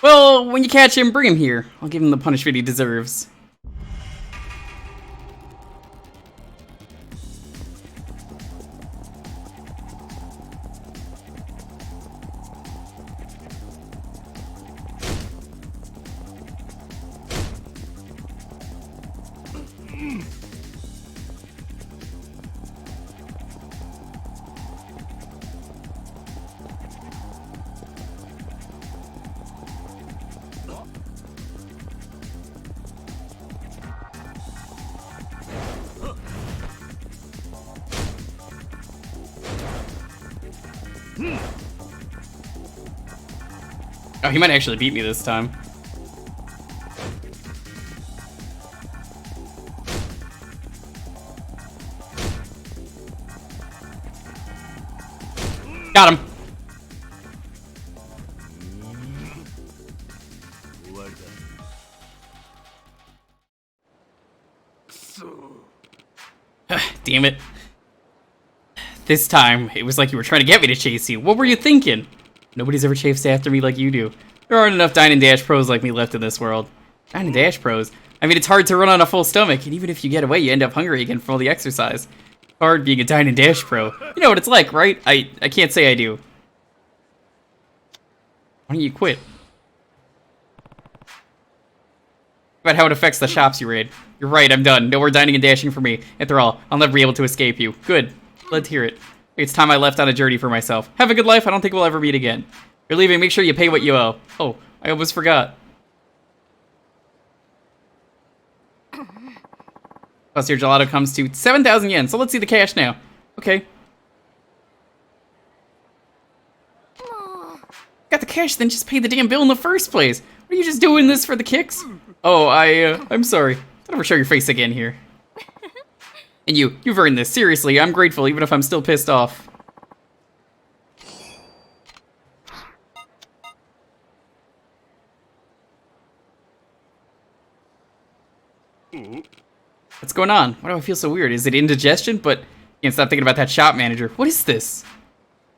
Well, when you catch him, bring him here. I'll give him the punishment he deserves. Oh, he might actually beat me this time. Got him. Damn it. This time, it was like you were trying to get me to chase you. What were you thinking? Nobody's ever chased after me like you do. There aren't enough Dine and Dash pros like me left in this world. Dine and Dash pros? I mean, it's hard to run on a full stomach, and even if you get away, you end up hungry again from all the exercise. It's hard being a Dine and Dash pro. You know what it's like, right? I can't say I do. Why don't you quit? About how it affects the shops you raid. You're right, I'm done. No more dining and dashing for me. After all, I'll never be able to escape you. Good. Glad to hear it. It's time I left on a journey for myself. Have a good life. I don't think we'll ever meet again. You're leaving. Make sure you pay what you owe. Oh, I almost forgot. Plus your gelato comes to 7,000 yen. So let's see the cash now. Okay. Got the cash, then just pay the damn bill in the first place. Are you just doing this for the kicks? Oh, I'm sorry. Don't ever show your face again here. And you've earned this. Seriously, I'm grateful, even if I'm still pissed off. What's going on? Why do I feel so weird? Is it indigestion? But can't stop thinking about that shop manager. What is this?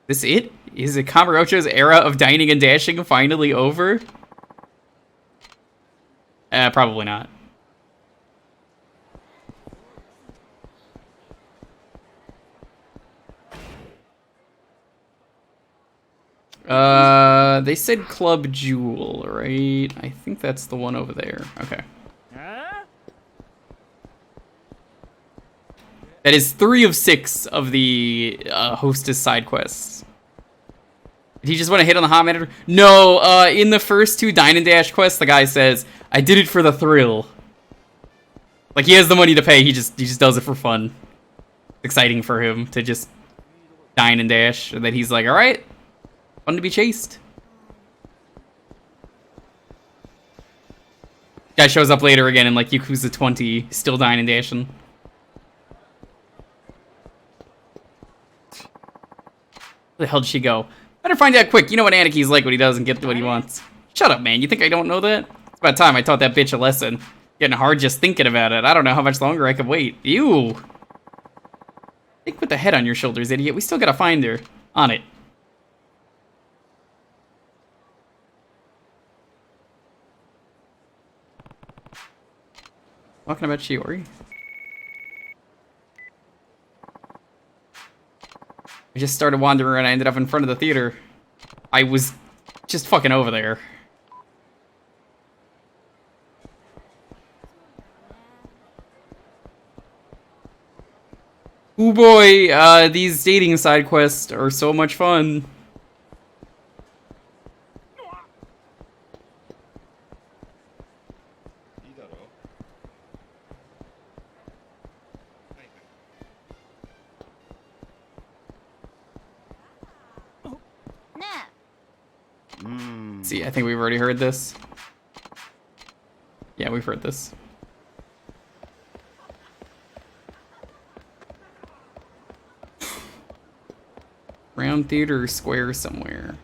This it? Is it Kamurocho's era of dining and dashing finally over? Probably not. They said Club Jewel, right? I think that's the one over there. Okay. That is 3 of 6 of the hostess side quests. Did he just want to hit on the hot manager? No, in the first 2 Dine and Dash quests, the guy says, I did it for the thrill. Like, he has the money to pay, he just does it for fun. It's exciting for him to just dine and dash, and then he's like, alright, fun to be chased. Guy shows up later again in, like, Yakuza 20, still dine and dashing. Where the hell did she go? Better find out quick. You know what Anaki's like when he doesn't get what he wants. Shut up, man. You think I don't know that? It's about time I taught that bitch a lesson. Getting hard just thinking about it. I don't know how much longer I could wait. Ew. Think with the head on your shoulders, idiot. We still gotta find her. On it. Talking about Shiori. I just started wandering and I ended up in front of the theater. I was just fucking over there. Ooh boy, these dating side quests are so much fun. See, I think we've already heard this. Yeah, we've heard this. Round theater or square somewhere.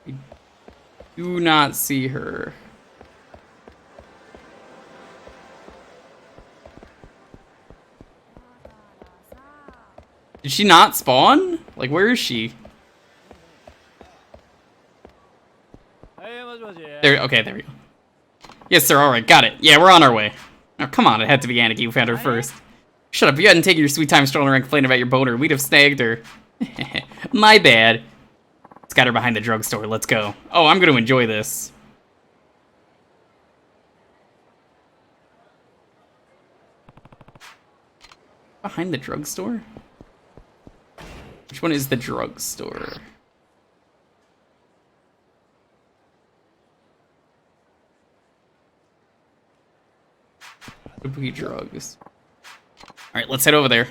I do not see her. Did she not spawn? Like, where is she? There. Okay, there we go. Yes, sir. All right, got it. Yeah, we're on our way. Oh, come on. It had to be Aniki who found her first. Shut up. If you hadn't taken your sweet time strolling around complaining about your boner, we'd have snagged her. My bad. Let's got her behind the drugstore. Let's go. Oh, I'm going to enjoy this. Behind the drugstore? Which one is the drugstore? Kabuki drugs. Alright, let's head over there.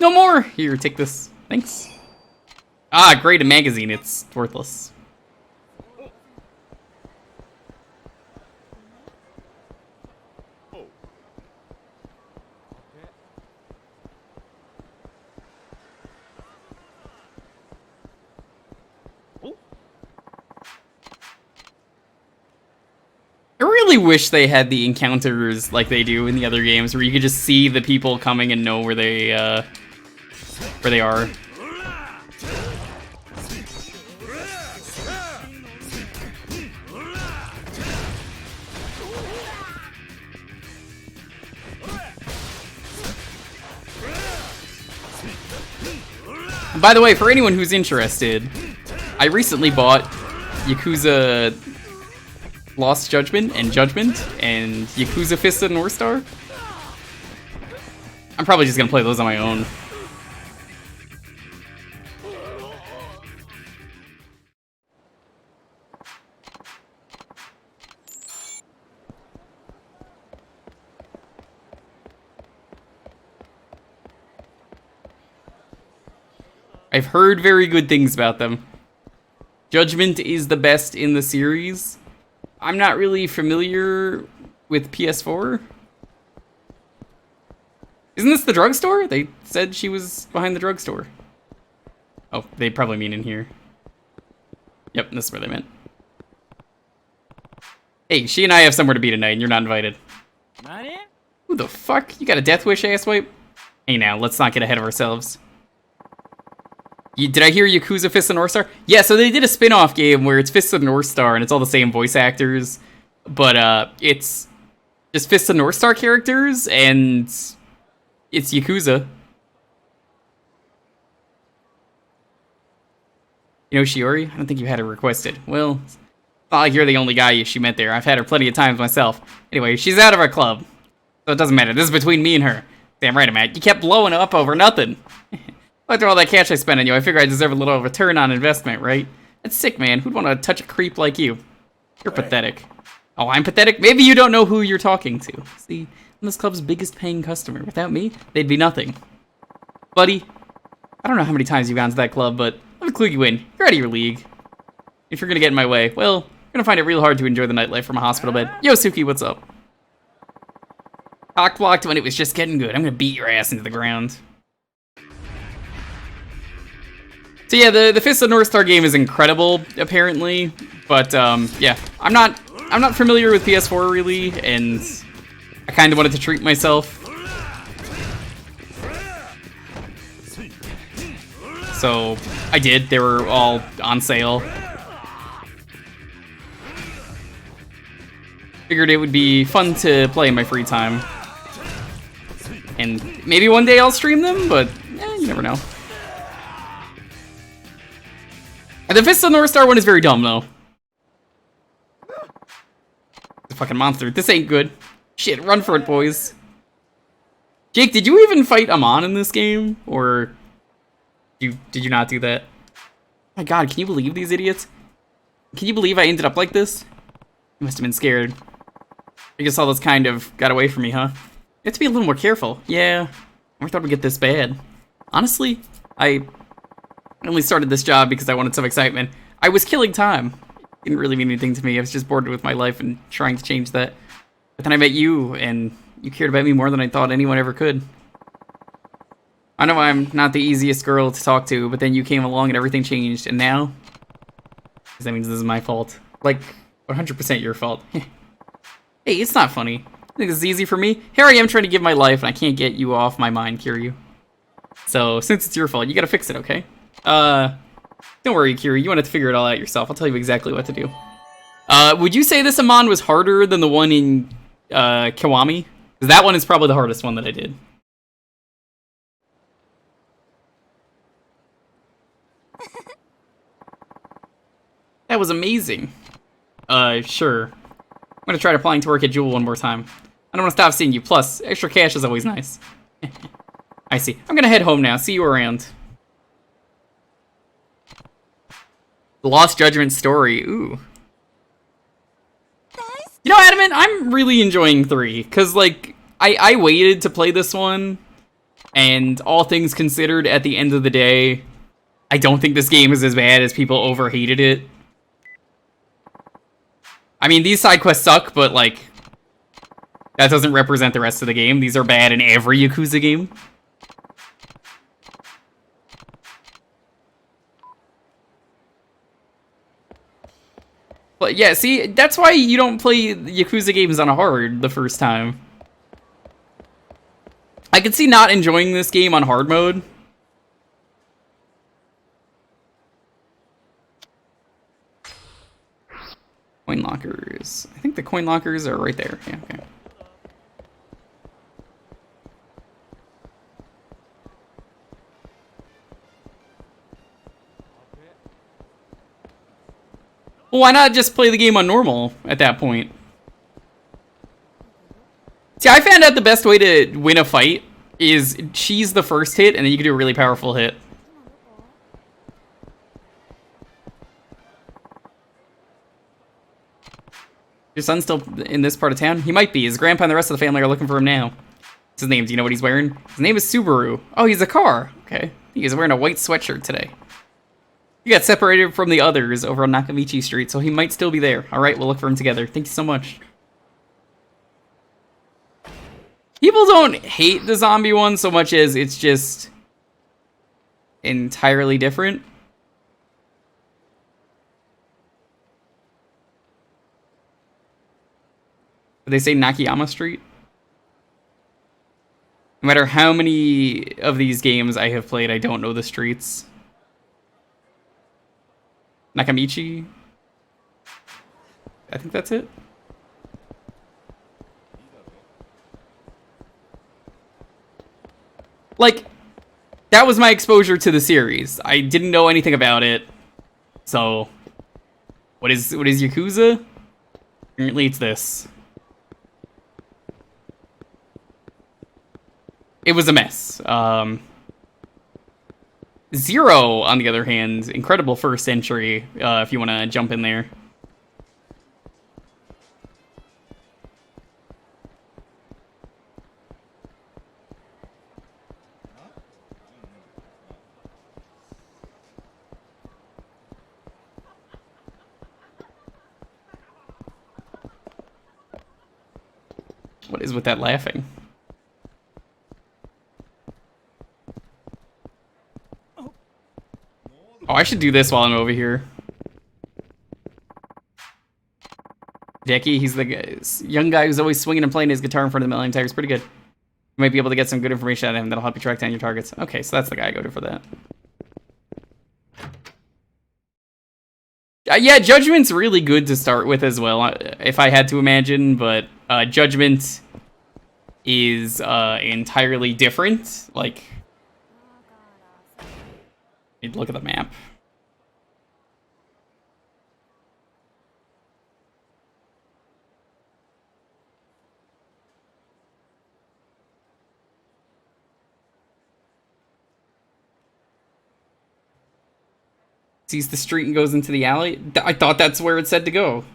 No more! Here, take this. Thanks. Ah, great, a magazine. It's worthless. really wish they had the encounters like they do in the other games, where you could just see the people coming and know where they are. By the way, for anyone who's interested, I recently bought Yakuza Lost Judgment and Yakuza Fist of the North Star. I'm probably just gonna play those on my own. I've heard very good things about them. Judgment is the best in the series. I'm not really familiar with PS4. Isn't this the drugstore? They said she was behind the drugstore. Oh, they probably mean in here. Yep, this is where they meant. Hey, she and I have somewhere to be tonight, and you're not invited. Who the fuck? You got a death wish, asswipe? Hey now, let's not get ahead of ourselves. Did I hear Yakuza Fist of the North Star? Yeah, so they did a spin-off game where it's Fist of the North Star, and it's all the same voice actors, but it's just Fist of the North Star characters, and it's Yakuza. You know Shiori? I don't think you had her requested. Well, it's not like you're the only guy she met there. I've had her plenty of times myself. Anyway, she's out of our club, so it doesn't matter. This is between me and her. Damn right, Matt. You kept blowing up over nothing. After all that cash I spent on you, I figure I deserve a little return on investment, right? That's sick, man. Who'd want to touch a creep like you? You're pathetic. Oh, I'm pathetic? Maybe you don't know who you're talking to. See, I'm this club's biggest paying customer. Without me, they'd be nothing. Buddy, I don't know how many times you've gone to that club, but let me clue you in. You're out of your league. If you're gonna get in my way, well, you're gonna find it real hard to enjoy the nightlife from a hospital bed. Yo, Suki, what's up? Cock blocked when it was just getting good. I'm gonna beat your ass into the ground. So yeah, the Fist of the North Star game is incredible, apparently, but yeah, I'm not familiar with PS4 really, and I kind of wanted to treat myself. So I did. They were all on sale. Figured it would be fun to play in my free time, and maybe one day I'll stream them, but you never know. The Fist of the North Star one is very dumb, though. The fucking monster. This ain't good. Shit, run for it, boys. Jake, did you even fight Amon in this game? Or did you not do that? Oh my god, can you believe these idiots? Can you believe I ended up like this? You must have been scared. I guess all this kind of got away from me, huh? You have to be a little more careful. Yeah, I never thought it would get this bad. Honestly, I only started this job because I wanted some excitement. I was killing time. It didn't really mean anything to me. I was just bored with my life and trying to change that. But then I met you, and you cared about me more than I thought anyone ever could. I know I'm not the easiest girl to talk to, but then you came along and everything changed, and now? That means this is my fault. Like, 100% your fault. Hey, it's not funny. I think this is easy for me. Here I am trying to give my life, and I can't get you off my mind, Kiryu. So, since it's your fault, you gotta fix it, okay? Don't worry, Kiryu. You wanted to figure it all out yourself. I'll tell you exactly what to do. Would you say this Amon was harder than the one in, Kiwami? Because that one is probably the hardest one that I did. That was amazing. Sure. I'm gonna try applying to work at Jewel one more time. I don't want to stop seeing you. Plus, extra cash is always nice. I see. I'm gonna head home now. See you around. The Lost Judgment story. Ooh. You know, Adamant, I'm really enjoying 3. Because, like, I waited to play this one. And all things considered, at the end of the day, I don't think this game is as bad as people overhated it. I mean, these side quests suck, but, like, that doesn't represent the rest of the game. These are bad in every Yakuza game. But yeah, see, that's why you don't play Yakuza games on a hard the first time. I could see not enjoying this game on hard mode. Coin lockers. I think the coin lockers are right there. Yeah, okay. Well, why not just play the game on normal at that point? See, I found out the best way to win a fight is cheese the first hit, and then you can do a really powerful hit. Your son's still in this part of town? He might be. His grandpa and the rest of the family are looking for him now. What's his name? Do you know what he's wearing? His name is Subaru. Oh, he's a car. Okay. He's wearing a white sweatshirt today. He got separated from the others over on Nakamichi Street, so he might still be there. Alright, we'll look for him together. Thank you so much. People don't hate the zombie one so much as it's just entirely different. Did they say Nakayama Street? No matter how many of these games I have played, I don't know the streets. Nakamichi? I think that's it. Like, that was my exposure to the series. I didn't know anything about it. So, what is Yakuza? Apparently it's this. It was a mess. Zero, on the other hand, incredible first entry, if you want to jump in there. What is with that laughing? Oh, I should do this while I'm over here. Jackie, he's the young guy who's always swinging and playing his guitar in front of the Millennium Tiger's pretty good. You might be able to get some good information out of him that'll help you track down your targets. Okay, so that's the guy I go to for that. Yeah, Judgment's really good to start with as well, if I had to imagine, but Judgment is entirely different. Like, you'd look at the map. Sees the street and goes into the alley. I thought that's where it said to go.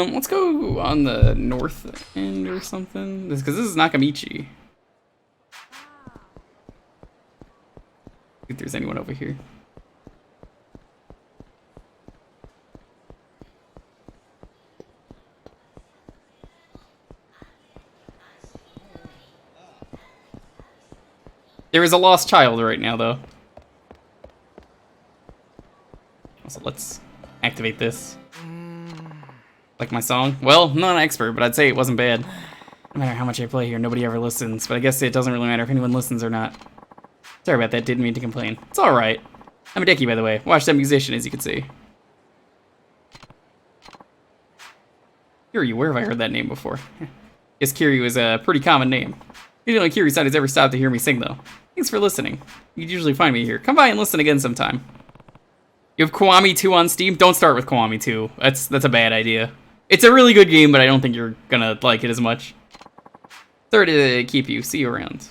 Let's go on the north end or something. Because this is Nakamichi. If there's anyone over here. There is a lost child right now, though. So let's activate this. Like my song? Well, I'm not an expert, but I'd say it wasn't bad. No matter how much I play here, nobody ever listens. But I guess it doesn't really matter if anyone listens or not. Sorry about that, didn't mean to complain. It's alright. I'm a Deki, by the way. Watch that musician, as you can see. Kiryu, where have I heard that name before? Guess Kiryu is a pretty common name. The only Kiryu side has ever stopped to hear me sing, though. Thanks for listening. You'd usually find me here. Come by and listen again sometime. You have Kiwami 2 on Steam? Don't start with Kiwami 2. That's a bad idea. It's a really good game, but I don't think you're gonna like it as much. Sorry to keep you. See you around.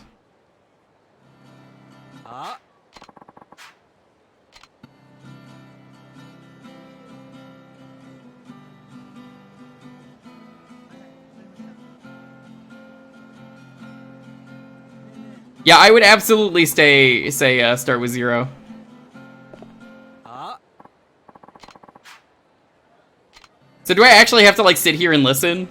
Yeah, I would absolutely start with 0. So do I actually have to, like, sit here and listen?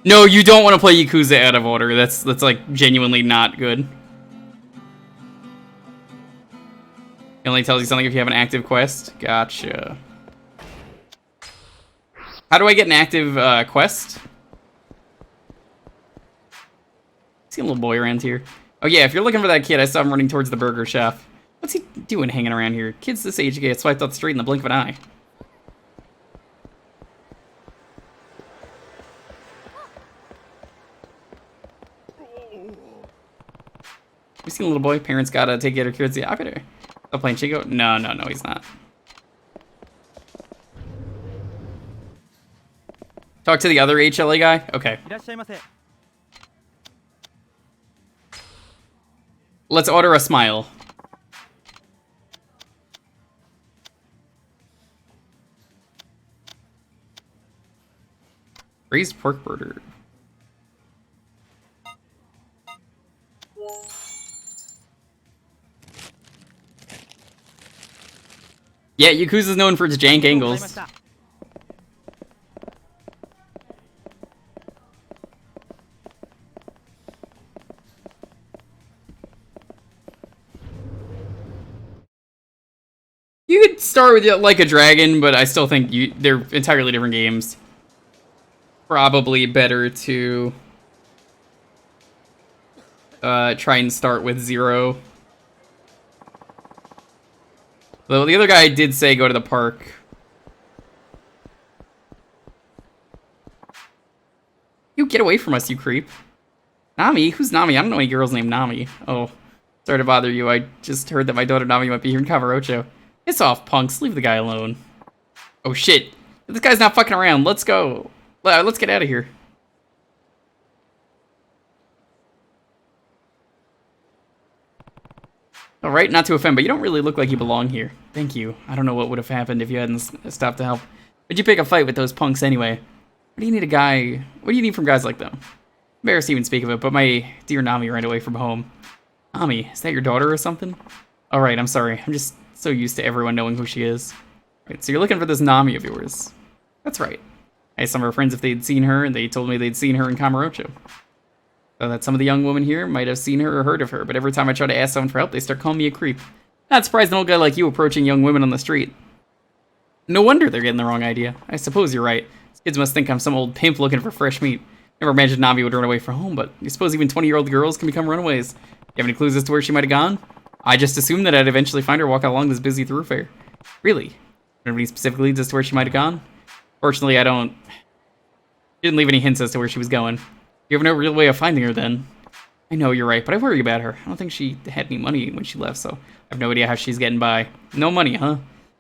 No, you don't want to play Yakuza out of order. That's like genuinely not good. It only tells you something if you have an active quest. Gotcha. How do I get an active quest? See a little boy around here. Oh yeah, if you're looking for that kid, I saw him running towards the burger shop. What's he doing hanging around here? Kids this age get swiped off the street in the blink of an eye. You seen a little boy? Parents gotta take care of kids. Yeah, I better. Still playing Chico? No, he's not. Talk to the other HLA guy? Okay. Let's order a smile. Braised pork burger. Yeah, Yakuza's known for its jank angles. You could start with Like a Dragon, but I still think they're entirely different games. Probably better to try and start with 0. Though the other guy did say go to the park. You get away from us, you creep. Nami? Who's Nami? I don't know any girl's named Nami. Oh, sorry to bother you. I just heard that my daughter Nami might be here in Kamurocho. Piss off, punks. Leave the guy alone. Oh shit. This guy's not fucking around. Let's go. Let's get out of here. Alright, not to offend, but you don't really look like you belong here. Thank you. I don't know what would have happened if you hadn't stopped to help. But you pick a fight with those punks anyway. What do you need what do you need from guys like them? Embarrassed to even speak of it, but my dear Nami ran away from home. Nami, is that your daughter or something? Alright, I'm sorry. I'm just so used to everyone knowing who she is. Right, so you're looking for this Nami of yours. That's right. I asked some of her friends if they'd seen her, and they told me they'd seen her in Kamurocho. So that some of the young women here might have seen her or heard of her, but every time I try to ask someone for help, they start calling me a creep. Not surprised an old guy like you approaching young women on the street. No wonder they're getting the wrong idea. I suppose you're right. These kids must think I'm some old pimp looking for fresh meat. Never imagined Nami would run away from home, but you suppose even 20-year-old girls can become runaways. You have any clues as to where she might have gone? I just assumed that I'd eventually find her walking along this busy thoroughfare. Really? Nobody specifically as to where she might have gone? Fortunately, I don't... Didn't leave any hints as to where she was going. You have no real way of finding her, then. I know, you're right, but I worry about her. I don't think she had any money when she left, so I have no idea how she's getting by. No money, huh?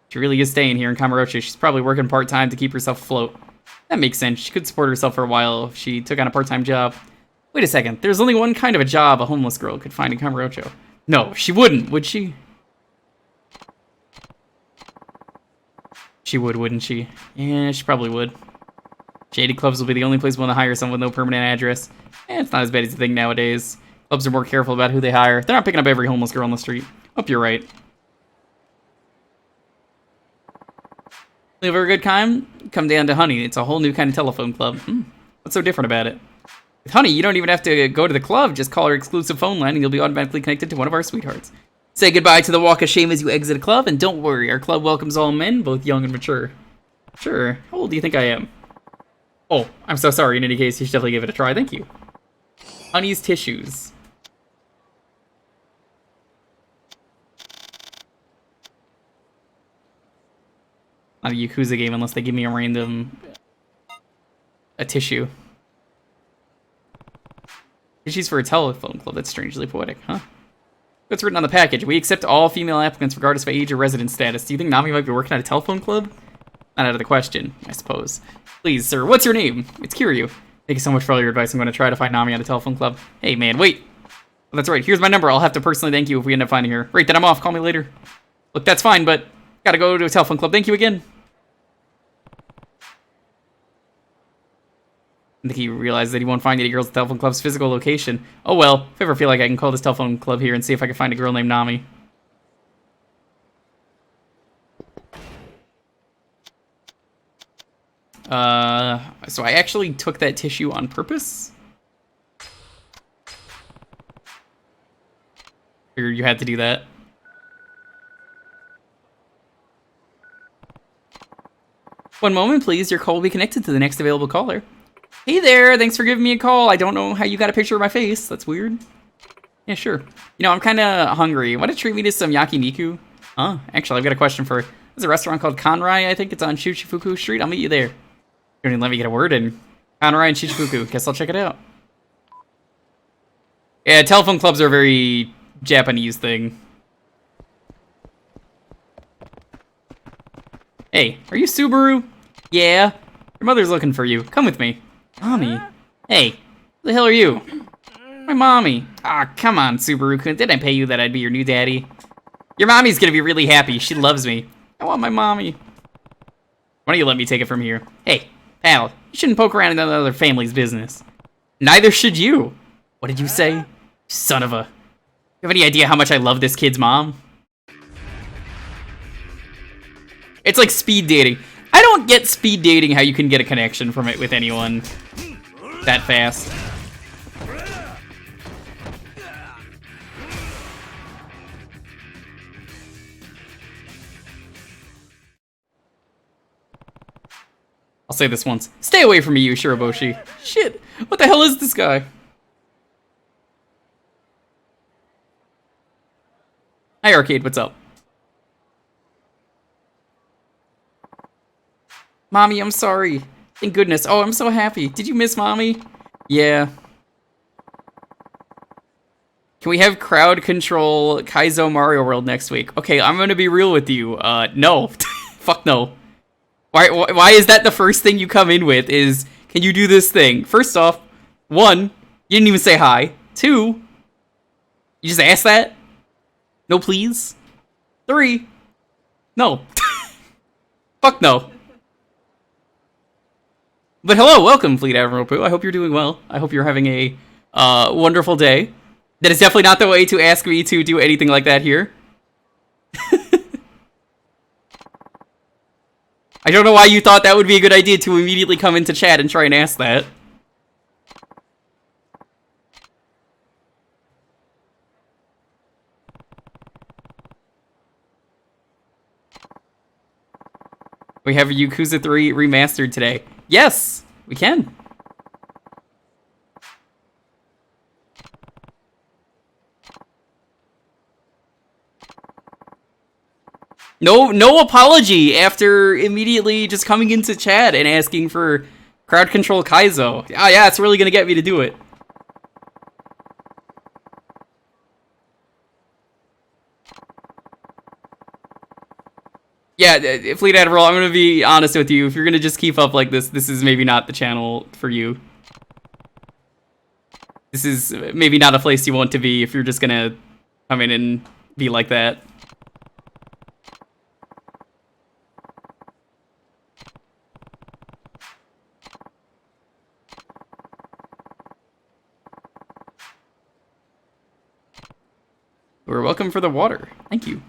She really is staying here in Kamurocho. She's probably working part-time to keep herself afloat. That makes sense. She could support herself for a while if she took on a part-time job. Wait a second. There's only one kind of a job a homeless girl could find in Kamurocho. No, she wouldn't, would she? She would, wouldn't she? Yeah, she probably would. Shady clubs will be the only place willing to hire someone with no permanent address. It's not as bad as you think nowadays. Clubs are more careful about who they hire. They're not picking up every homeless girl on the street. Hope you're right. Live a good time? Come down to Honey. It's a whole new kind of telephone club. What's so different about it? With Honey, you don't even have to go to the club. Just call our exclusive phone line and you'll be automatically connected to one of our sweethearts. Say goodbye to the walk of shame as you exit a club, and don't worry, our club welcomes all men, both young and mature. Sure. How old do you think I am? Oh, I'm so sorry. In any case, you should definitely give it a try. Thank you. Honey's tissues. Not a Yakuza game unless they give me a random... a tissue. Tissues for a telephone club. That's strangely poetic, huh? What's written on the package? We accept all female applicants regardless of age or residence status. Do you think Nami might be working at a telephone club? Not out of the question, I suppose. Please, sir, what's your name? It's Kiryu. Thank you so much for all your advice. I'm going to try to find Nami at a telephone club. Hey, man, wait. Oh, that's right. Here's my number. I'll have to personally thank you if we end up finding her. Right, then I'm off. Call me later. Look, that's fine, but gotta go to a telephone club. Thank you again. I think he realized that he won't find any girls at the telephone club's physical location. Oh well, if I ever feel like I can call this telephone club here and see if I can find a girl named Nami. So I actually took that tissue on purpose. Figured you had to do that. One moment, please. Your call will be connected to the next available caller. Hey there, thanks for giving me a call. I don't know how you got a picture of my face. That's weird. Yeah, sure. You know, I'm kind of hungry. Want to treat me to some yakiniku? Huh? Actually, I've got a question for you. There's a restaurant called Kanrai, I think. It's on Shichifuku Street. I'll meet you there. You don't even let me get a word in. Kanrai and Shichifuku. Guess I'll check it out. Yeah, telephone clubs are a very Japanese thing. Hey, are you Subaru? Yeah. Your mother's looking for you. Come with me. Mommy? Hey, who the hell are you? My mommy. Ah, come on, Subaru-kun. Didn't I pay you that I'd be your new daddy? Your mommy's gonna be really happy. She loves me. I want my mommy. Why don't you let me take it from here? Hey, pal, you shouldn't poke around in another family's business. Neither should you. What did you say? Son of a... You have any idea how much I love this kid's mom? It's like speed dating. I don't get speed dating how you can get a connection from it with anyone that fast. I'll say this once. Stay away from me, you Shiraboshi. Shit, what the hell is this guy? Hi, Arcade, what's up? Mommy, I'm sorry. Thank goodness. Oh, I'm so happy. Did you miss Mommy? Yeah. Can we have crowd control Kaizo Mario World next week? Okay, I'm gonna be real with you. No. Fuck no. Why is that the first thing you come in with is, can you do this thing? First off, 1, you didn't even say hi. 2, you just asked that? No, please? 3, no. Fuck no. But hello, welcome, Fleet Admiral Pooh. I hope you're doing well. I hope you're having a wonderful day. That is definitely not the way to ask me to do anything like that here. I don't know why you thought that would be a good idea to immediately come into chat and try and ask that. We have Yakuza 3 Remastered today. Yes, we can. No apology after immediately just coming into chat and asking for crowd control Kaizo. Oh yeah, it's really gonna get me to do it. Yeah, Fleet Admiral, I'm gonna be honest with you. If you're gonna just keep up like this is maybe not the channel for you. This is maybe not a place you want to be if you're just gonna come in and be like that. We're welcome for the water. Thank you.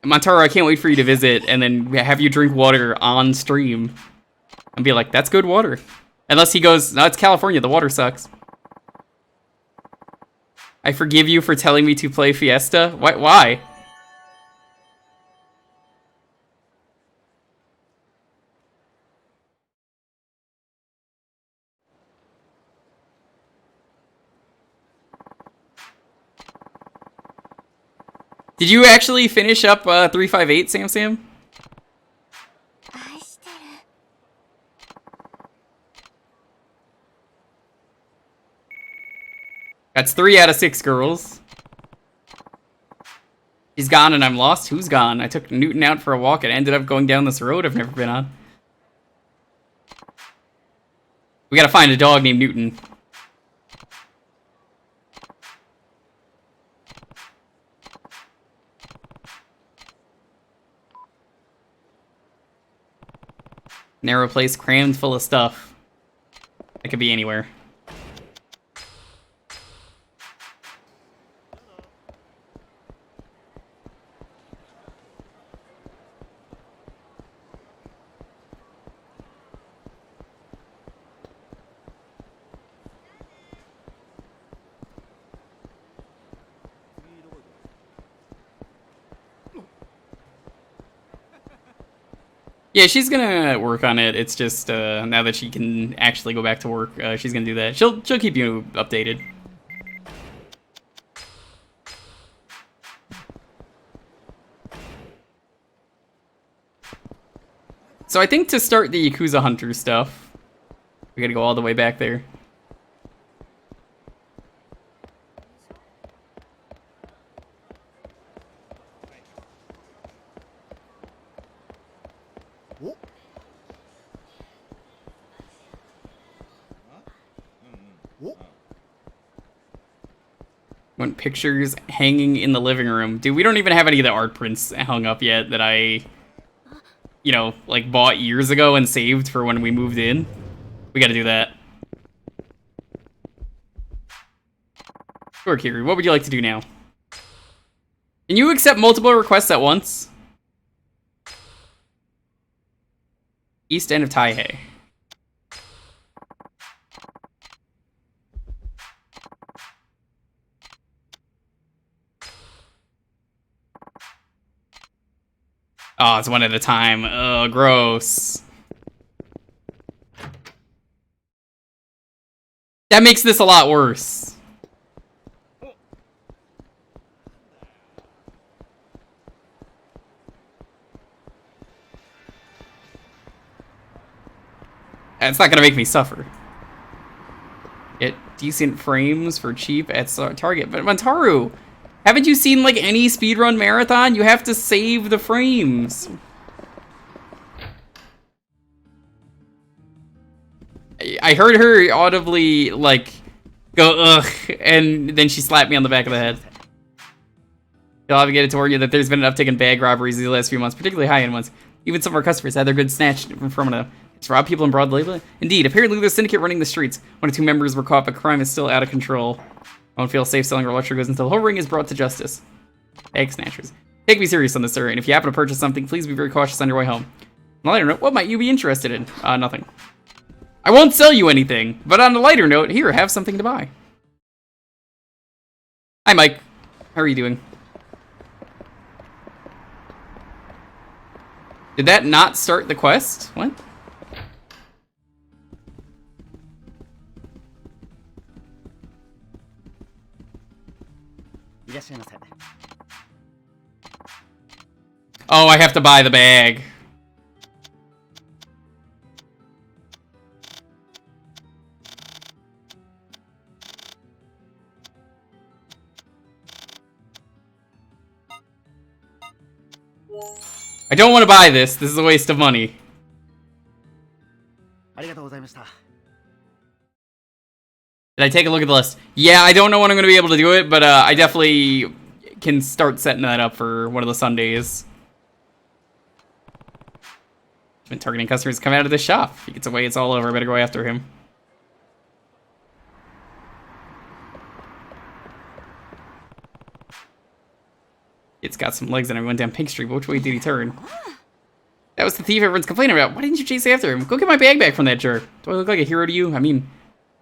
Montaro, I can't wait for you to visit and then have you drink water on stream. And be like, that's good water. Unless he goes, no, it's California, the water sucks. I forgive you for telling me to play Fiesta. Why? Did you actually finish up 358, Sam? That's 3 out of 6 girls. He's gone and I'm lost. Who's gone? I took Newton out for a walk and ended up going down this road I've never been on. We gotta find a dog named Newton. Narrow place crammed full of stuff. could be anywhere. Yeah, she's gonna work on it. It's just now that she can actually go back to work, she's gonna do that. She'll keep you updated. So I think to start the Yakuza Hunter stuff, we gotta go all the way back there. Want pictures hanging in the living room. Dude, we don't even have any of the art prints hung up yet that I, you know, like bought years ago and saved for when we moved in. We gotta do that. Sure, Kiryu, what would you like to do now? Can you accept multiple requests at once? East end of Taihei. Oh, it's one at a time. Oh, gross. That makes this a lot worse. It's not gonna make me suffer. Get decent frames for cheap at Target. But Montaru, haven't you seen like any speedrun marathon? You have to save the frames. I heard her audibly like go ugh, and then she slapped me on the back of the head. You'll have to get it to warn you that there's been an uptick in bag robberies these last few months, particularly high-end ones. Even some of our customers had their goods snatched from a to rob people in broad daylight. Indeed, apparently there's a syndicate running the streets. One or two members were caught, but crime is still out of control. I won't feel safe selling our electric goods until the whole ring is brought to justice. Bag snatchers. Take me serious on this, sir, and if you happen to purchase something, please be very cautious on your way home. On a lighter note, what might you be interested in? Nothing. I won't sell you anything, but on a lighter note, here, have something to buy. Hi, Mike. How are you doing? Did that not start the quest? What? Oh, I have to buy the bag. I don't want to buy this. This is a waste of money. Did I take a look at the list? Yeah, I don't know when I'm going to be able to do it, but I definitely can start setting that up for one of the Sundays. Been targeting customers to come out of this shop. If he gets away, it's all over. I better go after him. It's got some legs and I went down Pink Street, but which way did he turn? That was the thief everyone's complaining about. Why didn't you chase after him? Go get my bag back from that jerk. Do I look like a hero to you? I mean,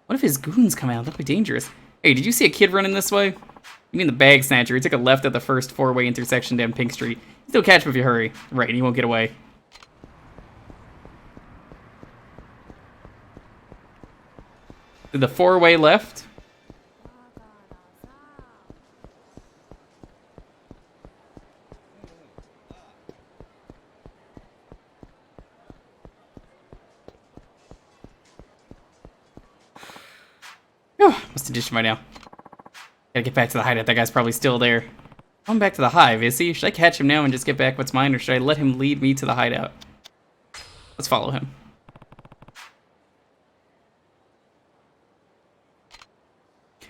what if his goons come out? That'd be dangerous. Hey, did you see a kid running this way? You mean the bag snatcher? He took a left at the first four-way intersection down Pink Street. Still catch him if you hurry. Right, and he won't get away. Did the four-way left? Must have ditched him by now. Gotta get back to the hideout. That guy's probably still there. I'm back to the hive, is he? Should I catch him now and just get back what's mine, or should I let him lead me to the hideout? Let's follow him.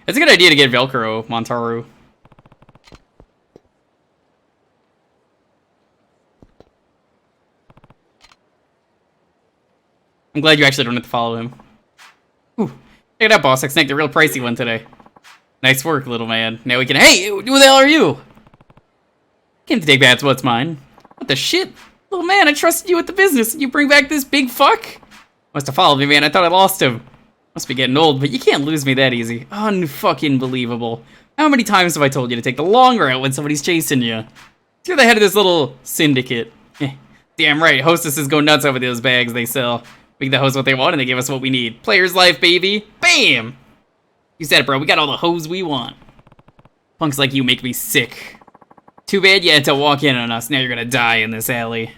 It's a good idea to get Velcro, Montaru. I'm glad you actually don't have to follow him. Whew. Check it out, boss. I snagged a real pricey one today. Nice work, little man. Now we can. Hey, who the hell are you? Came to take back what's mine. What the shit? Little man, I trusted you with the business, and you bring back this big fuck? Must have followed me, man. I thought I lost him. Must be getting old, but you can't lose me that easy. Unfucking believable. How many times have I told you to take the long route when somebody's chasing you? You're the head of this little syndicate. Damn right, hostesses go nuts over those bags they sell. We give the host what they want, and they give us what we need. Player's life, baby. Bam! You said it, bro. We got all the hoes we want. Punks like you make me sick. Too bad you had to walk in on us. Now you're gonna die in this alley.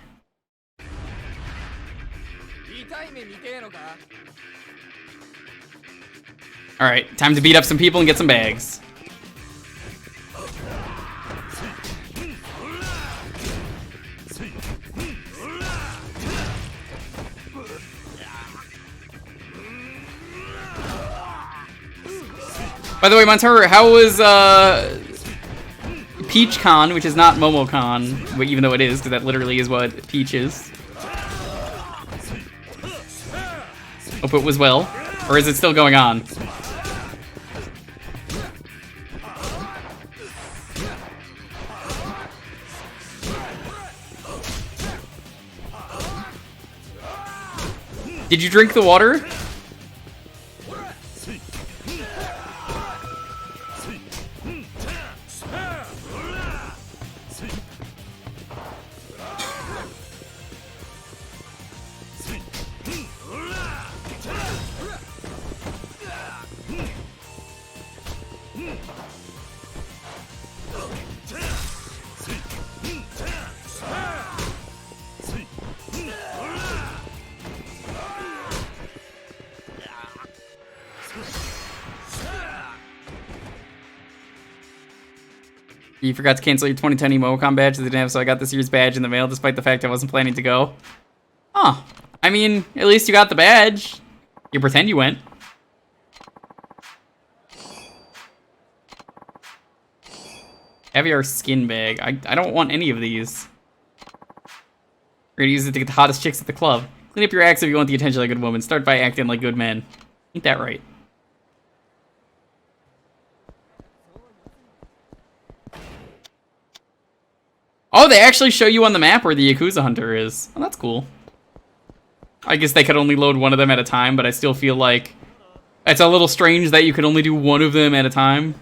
Alright, time to beat up some people and get some bags. By the way, Montour, how was PeachCon, which is not MomoCon, but even though it is, because that literally is what Peach is. Hope it was well. Or is it still going on? Did you drink the water? You forgot to cancel your 2010 MomoCon badge that they didn't have, so I got this year's badge in the mail despite the fact I wasn't planning to go. Huh. I mean, at least you got the badge. You pretend you went. Caviar skin bag. I don't want any of these. We're gonna use it to get the hottest chicks at the club. Clean up your acts if you want the attention of a good woman. Start by acting like good men. Ain't that right? Oh, they actually show you on the map where the Yakuza hunter is. Oh, that's cool. I guess they could only load one of them at a time, but I still feel like it's a little strange that you could only do one of them at a time.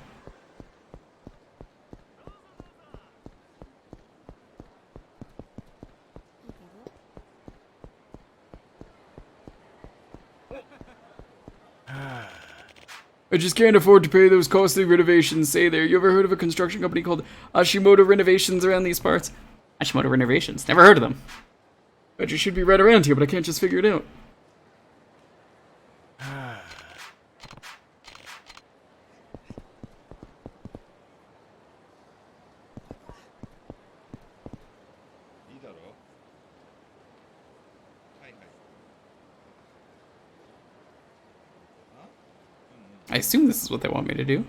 I just can't afford to pay those costly renovations. Say there, you ever heard of a construction company called Ashimoto Renovations around these parts? Ashimoto Renovations, never heard of them. Bet you should be right around here, but I can't just figure it out. I assume this is what they want me to do.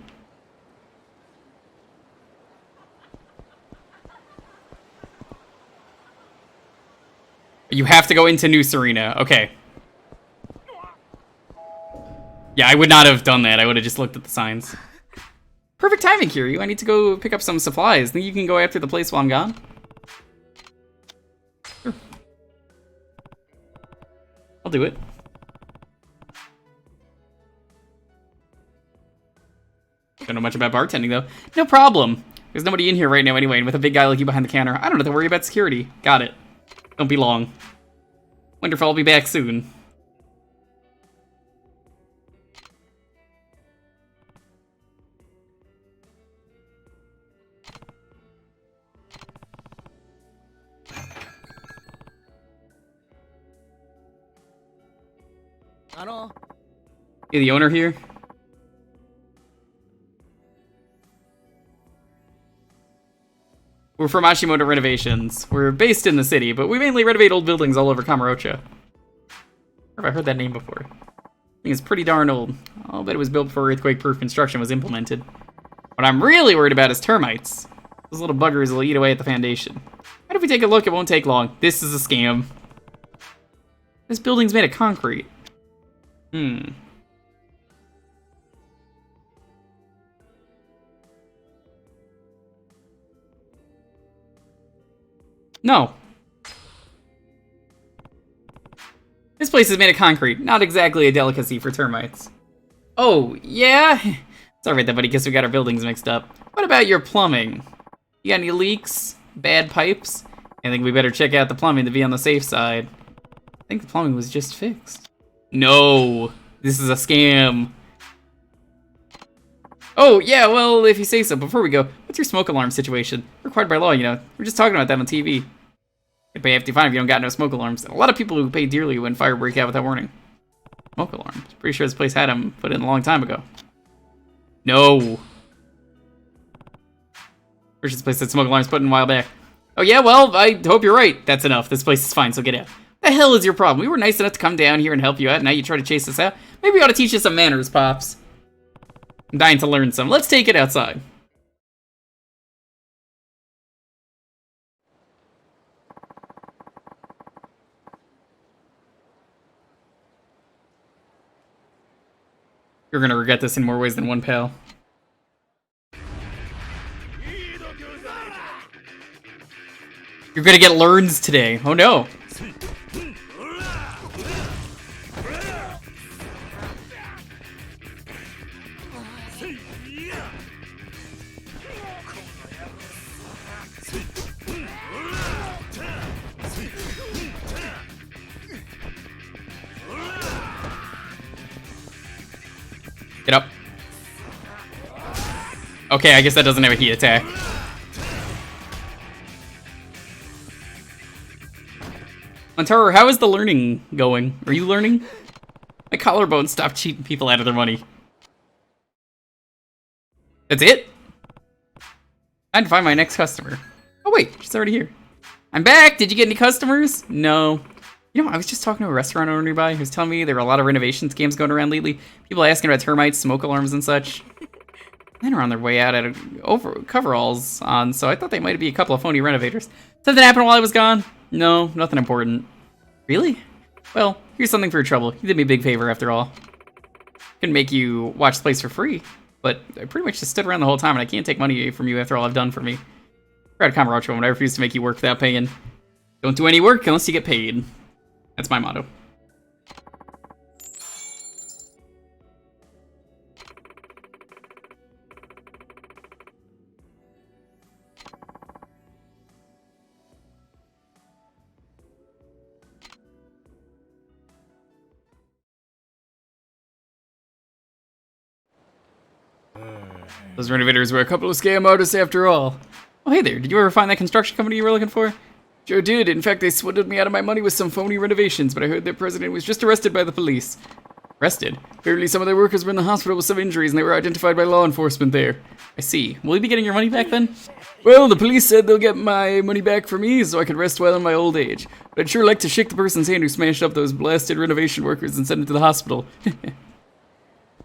You have to go into New Serena. Okay. Yeah, I would not have done that. I would have just looked at the signs. Perfect timing, Kiryu. I need to go pick up some supplies. Think you can go after the place while I'm gone? Sure. I'll do it. Don't know much about bartending, though. No problem. There's nobody in here right now anyway, and with a big guy like you behind the counter, I don't have to worry about security. Got it. Don't be long. Wonderful, I'll be back soon. Hey, the owner here? We're from Ashimoto Renovations. We're based in the city, but we mainly renovate old buildings all over Kamurocho. Where have I heard that name before? I think it's pretty darn old. I'll bet it was built before earthquake-proof construction was implemented. What I'm really worried about is termites. Those little buggers will eat away at the foundation. What if we take a look? It won't take long. This is a scam. This building's made of concrete. No. This place is made of concrete. Not exactly a delicacy for termites. Oh, yeah? It's alright then, buddy. Guess we got our buildings mixed up. What about your plumbing? You got any leaks? Bad pipes? I think we better check out the plumbing to be on the safe side. I think the plumbing was just fixed. No! This is a scam. Oh, yeah, well, if you say so. Before we go, what's your smoke alarm situation? Required by law, you know. We're just talking about that on TV. You pay hefty fine if you don't got no smoke alarms. A lot of people who pay dearly when fire break out without warning. Smoke alarms. Pretty sure this place had them put in a long time ago. No. Pretty sure this place had smoke alarms put in a while back. Oh yeah, well, I hope you're right. That's enough. This place is fine, so get out. The hell is your problem? We were nice enough to come down here and help you out, and now you try to chase us out? Maybe you ought to teach you some manners, Pops. I'm dying to learn some. Let's take it outside. You're gonna regret this in more ways than one, pal. You're gonna get learns today. Oh no. Get up. Okay, I guess that doesn't have a heat attack. Montaro, how is the learning going? Are you learning? My collarbone stopped cheating people out of their money. That's it? Time to find my next customer. Oh wait, she's already here. I'm back! Did you get any customers? No. You know, I was just talking to a restaurant owner nearby who was telling me there were a lot of renovation scams going around lately. People asking about termites, smoke alarms, and such. Men are on their way out at coveralls on, so I thought they might be a couple of phony renovators. Something happened while I was gone? No, nothing important. Really? Well, here's something for your trouble. You did me a big favor after all. Couldn't make you watch the place for free, but I pretty much just stood around the whole time and I can't take money from you after all I've done for me. Proud Kamarocho moment, I refuse to make you work without paying. Don't do any work unless you get paid. That's my motto. Those renovators were a couple of scam artists after all. Oh, hey there, did you ever find that construction company you were looking for? Sure did. In fact, they swindled me out of my money with some phony renovations, but I heard their president was just arrested by the police. Arrested? Apparently some of their workers were in the hospital with some injuries and they were identified by law enforcement there. I see. Will you be getting your money back then? Well, the police said they'll get my money back for me so I could rest well in my old age. But I'd sure like to shake the person's hand who smashed up those blasted renovation workers and sent them to the hospital.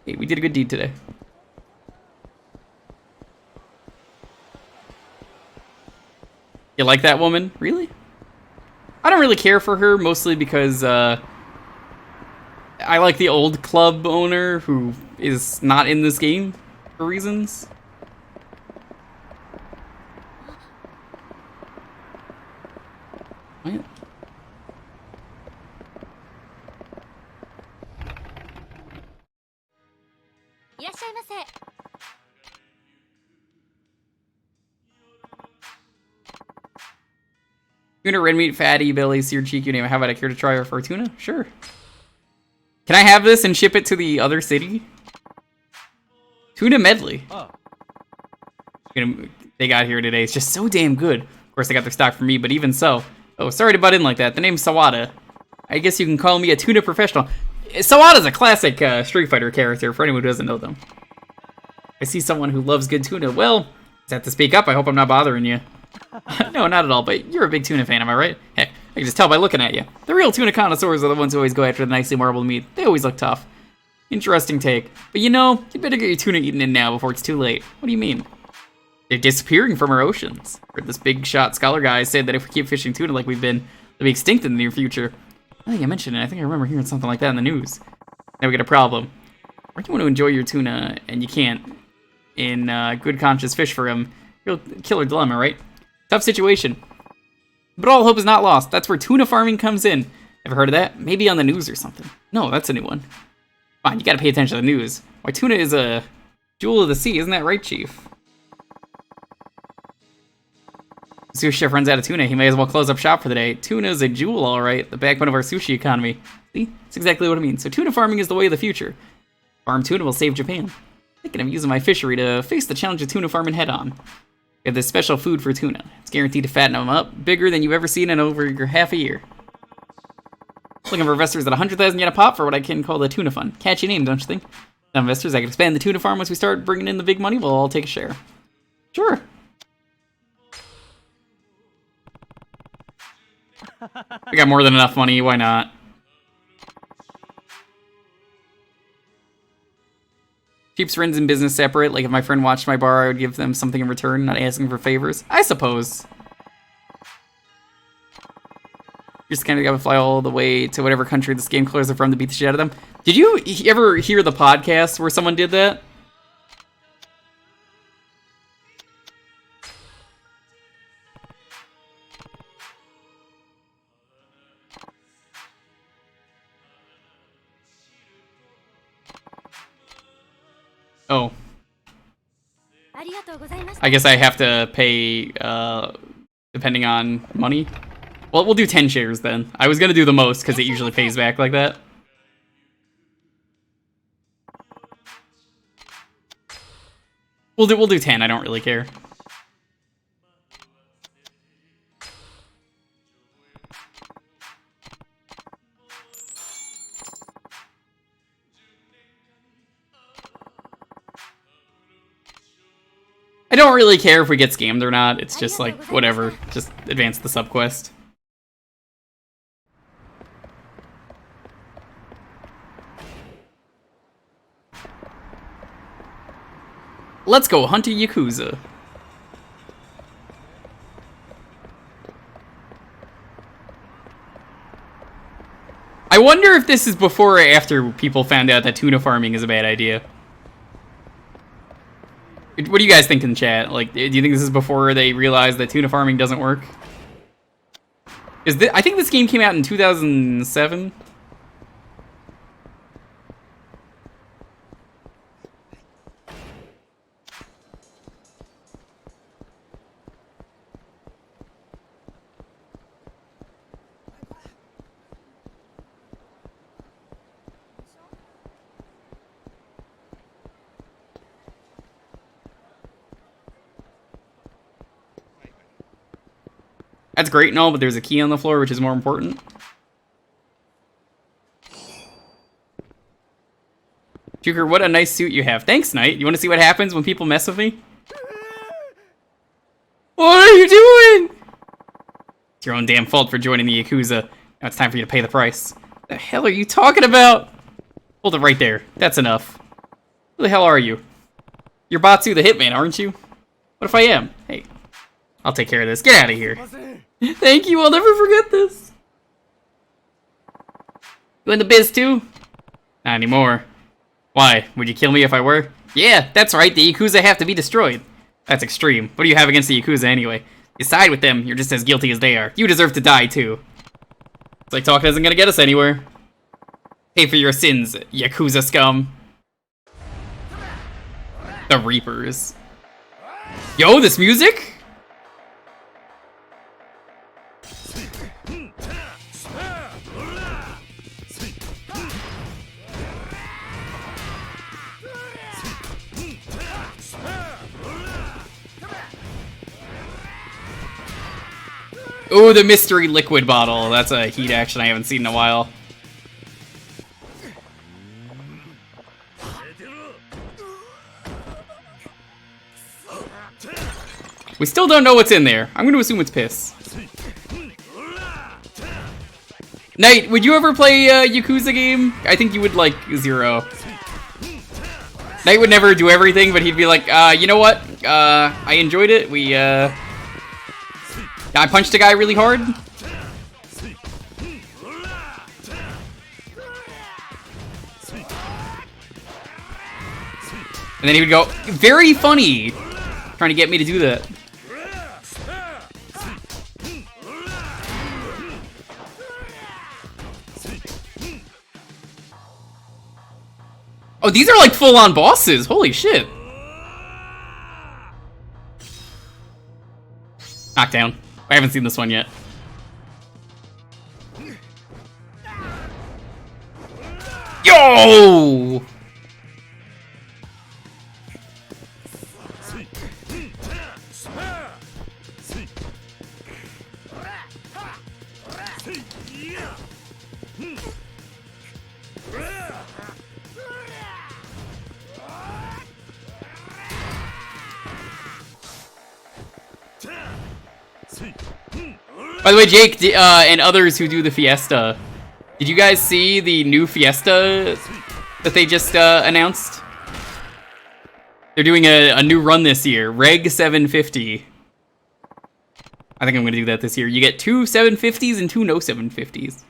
Hey, we did a good deed today. You like that woman? Really? I don't really care for her, mostly because I like the old club owner who is not in this game for reasons. What? Tuna, red meat, fatty, belly, seared cheek, you name it. How about I care to try her for tuna? Sure. Can I have this and ship it to the other city? Tuna medley. Oh. They got here today. It's just so damn good. Of course, they got their stock from me, but even so. Oh, sorry to butt in like that. The name's Sawada. I guess you can call me a tuna professional. Sawada's a classic Street Fighter character for anyone who doesn't know them. I see someone who loves good tuna. Well, just have to speak up. I hope I'm not bothering you. No, not at all, but you're a big tuna fan, am I right? Heck, I can just tell by looking at you. The real tuna connoisseurs are the ones who always go after the nicely marbled meat. They always look tough. Interesting take. But you know, you'd better get your tuna eaten in now before it's too late. What do you mean? They're disappearing from our oceans. Heard this big shot scholar guy said that if we keep fishing tuna like we've been, they'll be extinct in the near future. I think I mentioned it. I think I remember hearing something like that in the news. Now we got a problem. Why do you want to enjoy your tuna and you can't, in good conscience, fish for him? Real killer dilemma, right? Tough situation. But all hope is not lost. That's where tuna farming comes in. Ever heard of that? Maybe on the news or something. No, that's a new one. Fine, you gotta pay attention to the news. Why, tuna is a jewel of the sea, isn't that right, Chief? Sushi chef runs out of tuna, he may as well close up shop for the day. Tuna is a jewel, alright, the backbone of our sushi economy. See? That's exactly what I mean. So tuna farming is the way of the future. Farm tuna will save Japan. Thinking of using my fishery to face the challenge of tuna farming head on. We have this special food for tuna. It's guaranteed to fatten them up, bigger than you've ever seen in over half a year. Looking for investors at 100,000 yen a pop for what I can call the tuna fund. Catchy name, don't you think? Now investors, I can expand the tuna farm once we start bringing in the big money, we'll all take a share. Sure. We got more than enough money, why not? Keeps friends and business separate, like if my friend watched my bar, I would give them something in return, not asking for favors. I suppose. You just kind of gotta fly all the way to whatever country this game clears are from to beat the shit out of them. Did you ever hear the podcast where someone did that? Oh. I guess I have to pay, depending on money. Well, we'll do 10 shares then. I was gonna do the most, because it usually pays back like that. We'll do 10, I don't really care. I don't really care if we get scammed or not. It's just like, whatever. Just advance the subquest. Let's go hunt a Yakuza. I wonder if this is before or after people found out that tuna farming is a bad idea. What do you guys think in chat? Like, do you think this is before they realized that tuna farming doesn't work? I think this game came out in 2007. That's great and all, but there's a key on the floor, which is more important. Jewker, what a nice suit you have. Thanks, Knight. You want to see what happens when people mess with me? What are you doing? It's your own damn fault for joining the Yakuza. Now it's time for you to pay the price. What the hell are you talking about? Hold it right there. That's enough. Who the hell are you? You're Batsu the Hitman, aren't you? What if I am? Hey, I'll take care of this. Get out of here. Thank you, I'll never forget this. You in the biz too? Not anymore. Why? Would you kill me if I were? Yeah, that's right, the Yakuza have to be destroyed. That's extreme. What do you have against the Yakuza anyway? You side with them, you're just as guilty as they are. You deserve to die too. It's like talking isn't gonna get us anywhere. Pay for your sins, Yakuza scum. The Reapers. Yo, this music? Ooh, the mystery liquid bottle. That's a heat action I haven't seen in a while. We still don't know what's in there. I'm gonna assume it's piss. Knight, would you ever play a Yakuza game? I think you would like Zero. Knight would never do everything, but he'd be like, you know what? I enjoyed it. I punched a guy really hard. And then he would go, very funny, trying to get me to do that. Oh, these are like full-on bosses. Holy shit. Knockdown. I haven't seen this one yet. Yo! By the way, Jake and others who do the Fiesta, did you guys see the new Fiesta that they just announced? They're doing a new run this year, Reg 750. I think I'm going to do that this year. You get 2 750s and 2 no 750s.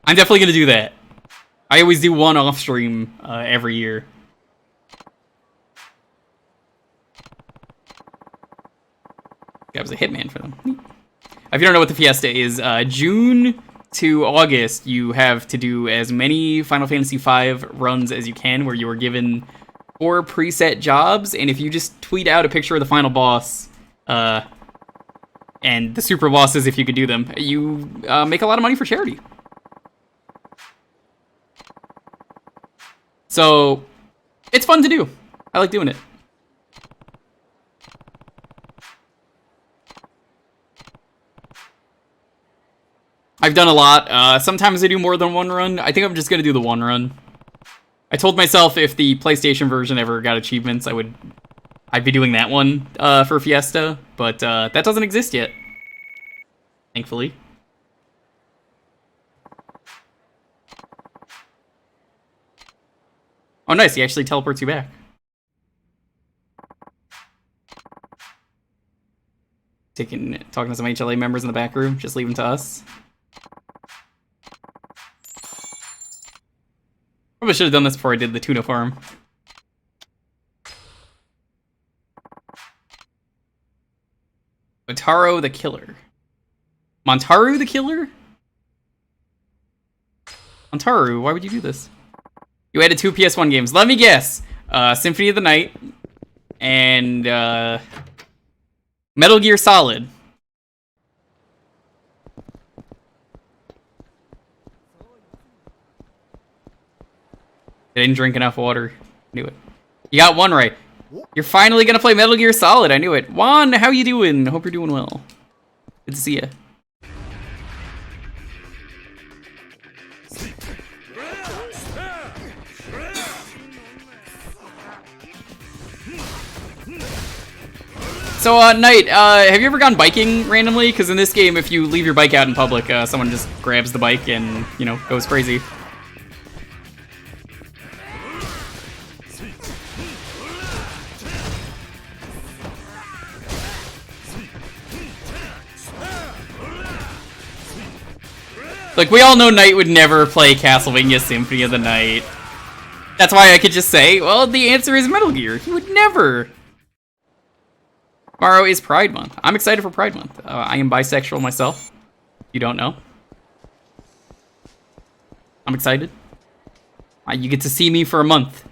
I'm definitely going to do that. I always do one off stream every year. I was a hitman for them. If you don't know what the Fiesta is, June to August, you have to do as many Final Fantasy V runs as you can, where you are given 4 preset jobs, and if you just tweet out a picture of the final boss, and the super bosses, if you could do them, you make a lot of money for charity. So, it's fun to do. I like doing it. I've done a lot. Sometimes I do more than one run. I think I'm just gonna do the one run. I told myself if the PlayStation version ever got achievements, I'd be doing that one for Fiesta, but that doesn't exist yet, thankfully. Oh, nice! He actually teleports you back. Talking to some HLA members in the back room. Just leave them to us. Probably should have done this before I did the tuna farm. Montaro the Killer. Montaru the Killer? Montaru, why would you do this? You added 2 PS1 games. Let me guess. Symphony of the Night and Metal Gear Solid. I didn't drink enough water. Knew it. You got one right. You're finally gonna play Metal Gear Solid. I knew it. Juan, how you doing? Hope you're doing well. Good to see ya. So, Knight, have you ever gone biking randomly? Because in this game, if you leave your bike out in public, someone just grabs the bike and, you know, goes crazy. Like, we all know Knight would never play Castlevania Symphony of the Night. That's why I could just say, well, the answer is Metal Gear. He would never. Tomorrow is Pride Month. I'm excited for Pride Month. I am bisexual myself. You don't know. I'm excited. You get to see me for a month.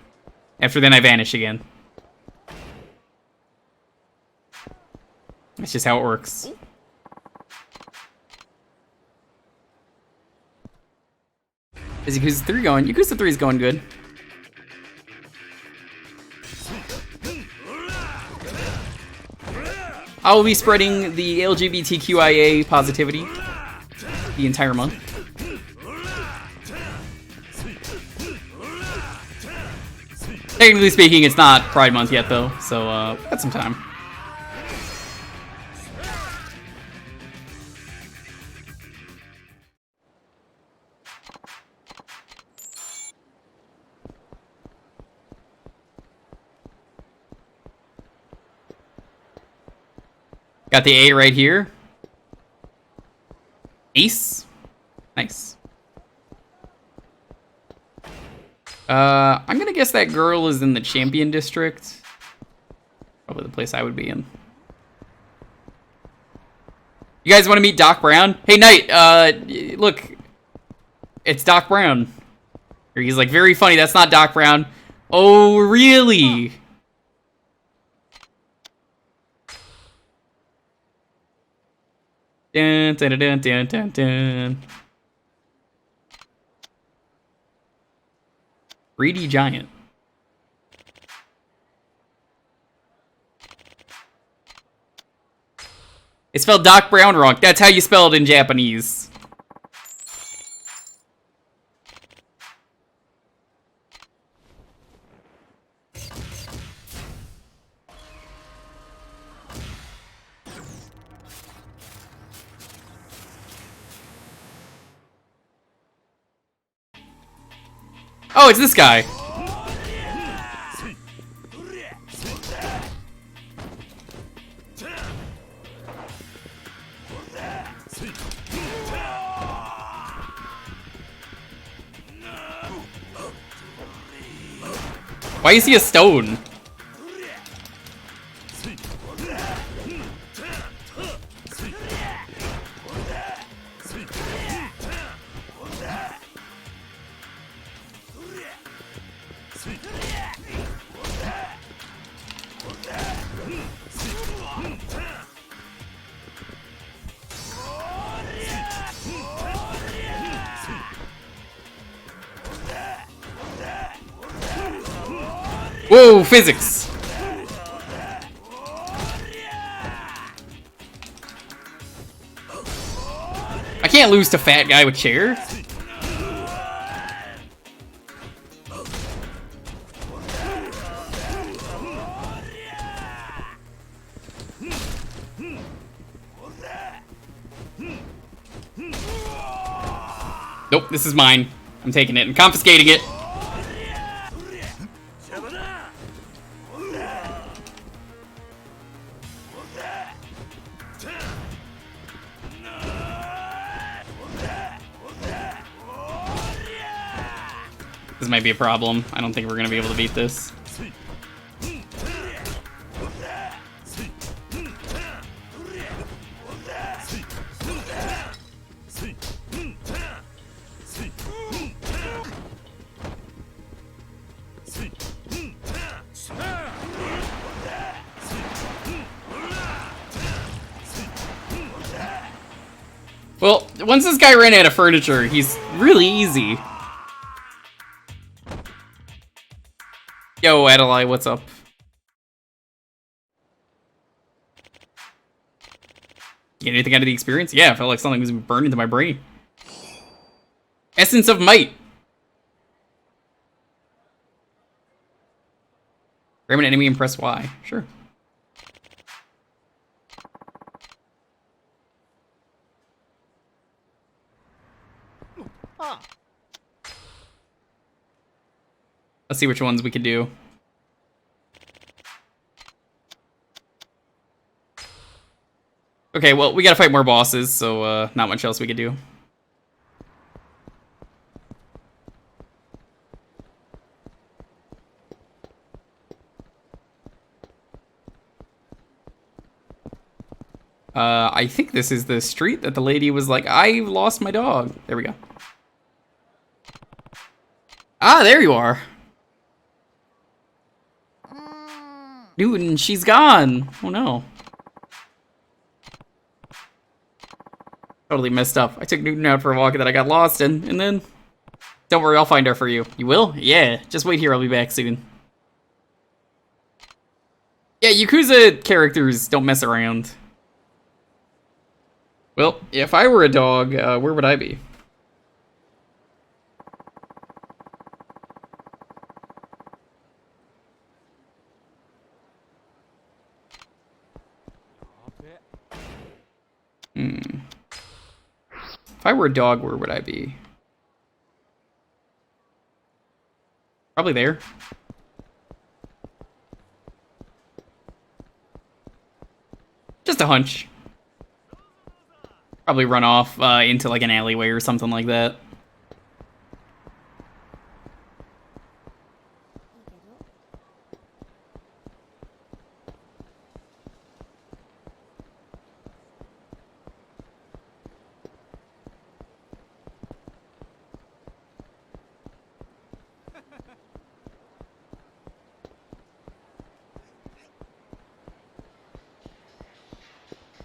After then I vanish again. That's just how it works. Is Yakuza 3 going? Yakuza 3 is going good. I will be spreading the LGBTQIA positivity the entire month. Technically speaking, it's not Pride Month yet, though, so got some time. Got the A right here. Ace. Nice. I'm gonna guess that girl is in the Champion District. Probably the place I would be in. You guys want to meet Doc Brown? Hey, Knight, look. It's Doc Brown. Or he's like, very funny, that's not Doc Brown. Oh, really? Dun, dun, dun, dun, dun, dun. Greedy giant. It's spelled Doc Brown wrong. That's how you spell it in Japanese. Oh, it's this guy. Why is he a stone? Whoa, physics! I can't lose to fat guy with chair. Nope, this is mine. I'm taking it and confiscating it. This might be a problem. I don't think we're gonna be able to beat this. Well, once this guy ran out of furniture, he's really easy. Yo, Adelaide, what's up? Get anything out of the experience? Yeah, I felt like something was burned into my brain. Essence of Might. Grab an enemy and press Y. Sure. Let's see which ones we can do. Okay, well, we gotta fight more bosses, so not much else we could do. I think this is the street that the lady was like, I lost my dog. There we go. Ah, there you are. Newton, she's gone. Oh no. Totally messed up. I took Newton out for a walk that I got lost in, and then... Don't worry, I'll find her for you. You will? Yeah, just wait here, I'll be back soon. Yeah, Yakuza characters don't mess around. Well, if I were a dog, where would I be? If I were a dog, where would I be? Probably there. Just a hunch. Probably run off into like an alleyway or something like that.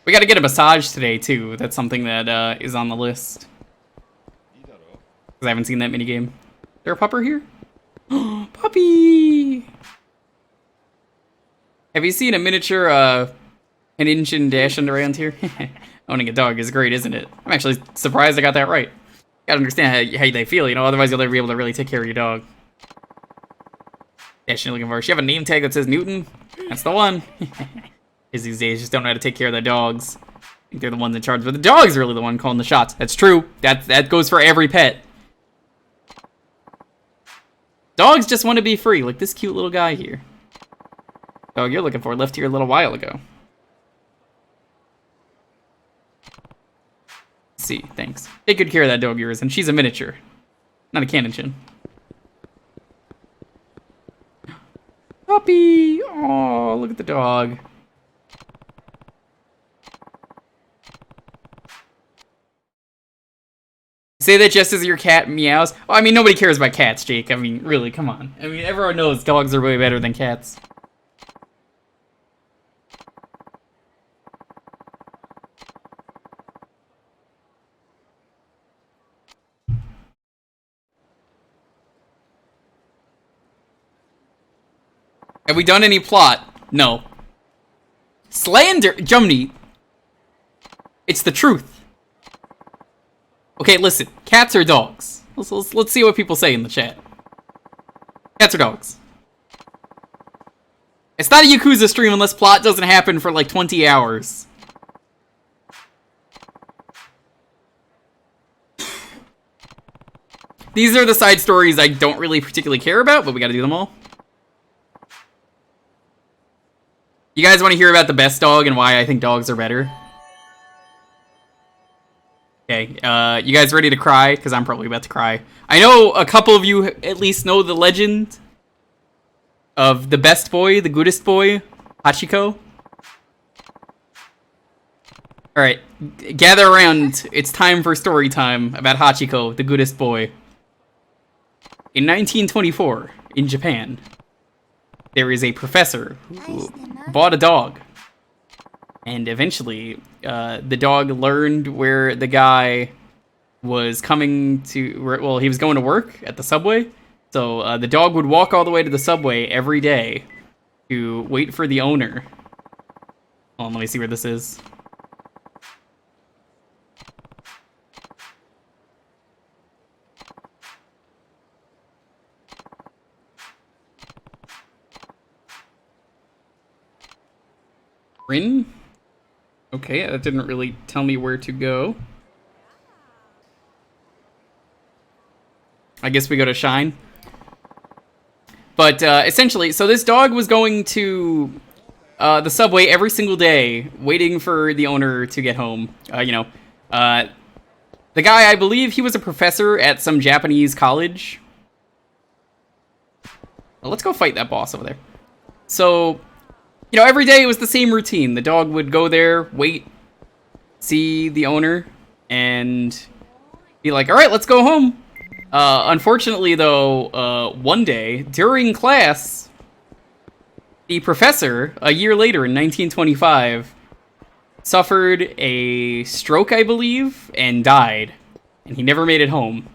We gotta get a massage today, too. That's something that is on the list. Because I haven't seen that minigame. Is there a pupper here? Puppy! Have you seen a miniature an inch and dashing around here? Owning a dog is great, isn't it? I'm actually surprised I got that right. Gotta understand how they feel, you know, otherwise you'll never be able to really take care of your dog. Dashing looking for. She have a name tag that says Newton? That's the one. Kids these days just don't know how to take care of their dogs. I think they're the ones in charge, but the dog's really the one calling the shots. That's true. That goes for every pet. Dogs just want to be free, like this cute little guy here. Dog you're looking for left here a little while ago. Let's see, thanks. Take good care of that dog of yours, and she's a miniature, not a cannon chin. Puppy! Oh, look at the dog. Say that just as your cat meows. Well, I mean, nobody cares about cats, Jake. I mean, really, come on. I mean, everyone knows dogs are way better than cats. Have we done any plot? No. Slander, Jumny. It's the truth. Okay, listen. Cats or dogs? Let's see what people say in the chat. Cats or dogs? It's not a Yakuza stream unless plot doesn't happen for like 20 hours. These are the side stories I don't really particularly care about, but we gotta do them all. You guys want to hear about the best dog and why I think dogs are better? Okay, you guys ready to cry? Because I'm probably about to cry. I know a couple of you at least know the legend of the best boy, the goodest boy, Hachiko. Alright, gather around. It's time for story time about Hachiko, the goodest boy. In 1924, in Japan, there is a professor who bought a dog. And eventually, the dog learned where the guy was coming to... Well, he was going to work at the subway. So the dog would walk all the way to the subway every day to wait for the owner. Hold on, let me see where this is. Rin? Okay, that didn't really tell me where to go. I guess we go to Shine. But essentially, so this dog was going to the subway every single day, waiting for the owner to get home. The guy, I believe he was a professor at some Japanese college. Well, let's go fight that boss over there. So... You know, every day it was the same routine. The dog would go there, wait, see the owner, and be like, all right, let's go home. Unfortunately, though, one day, during class, the professor, a year later in 1925, suffered a stroke, I believe, and died. And he never made it home.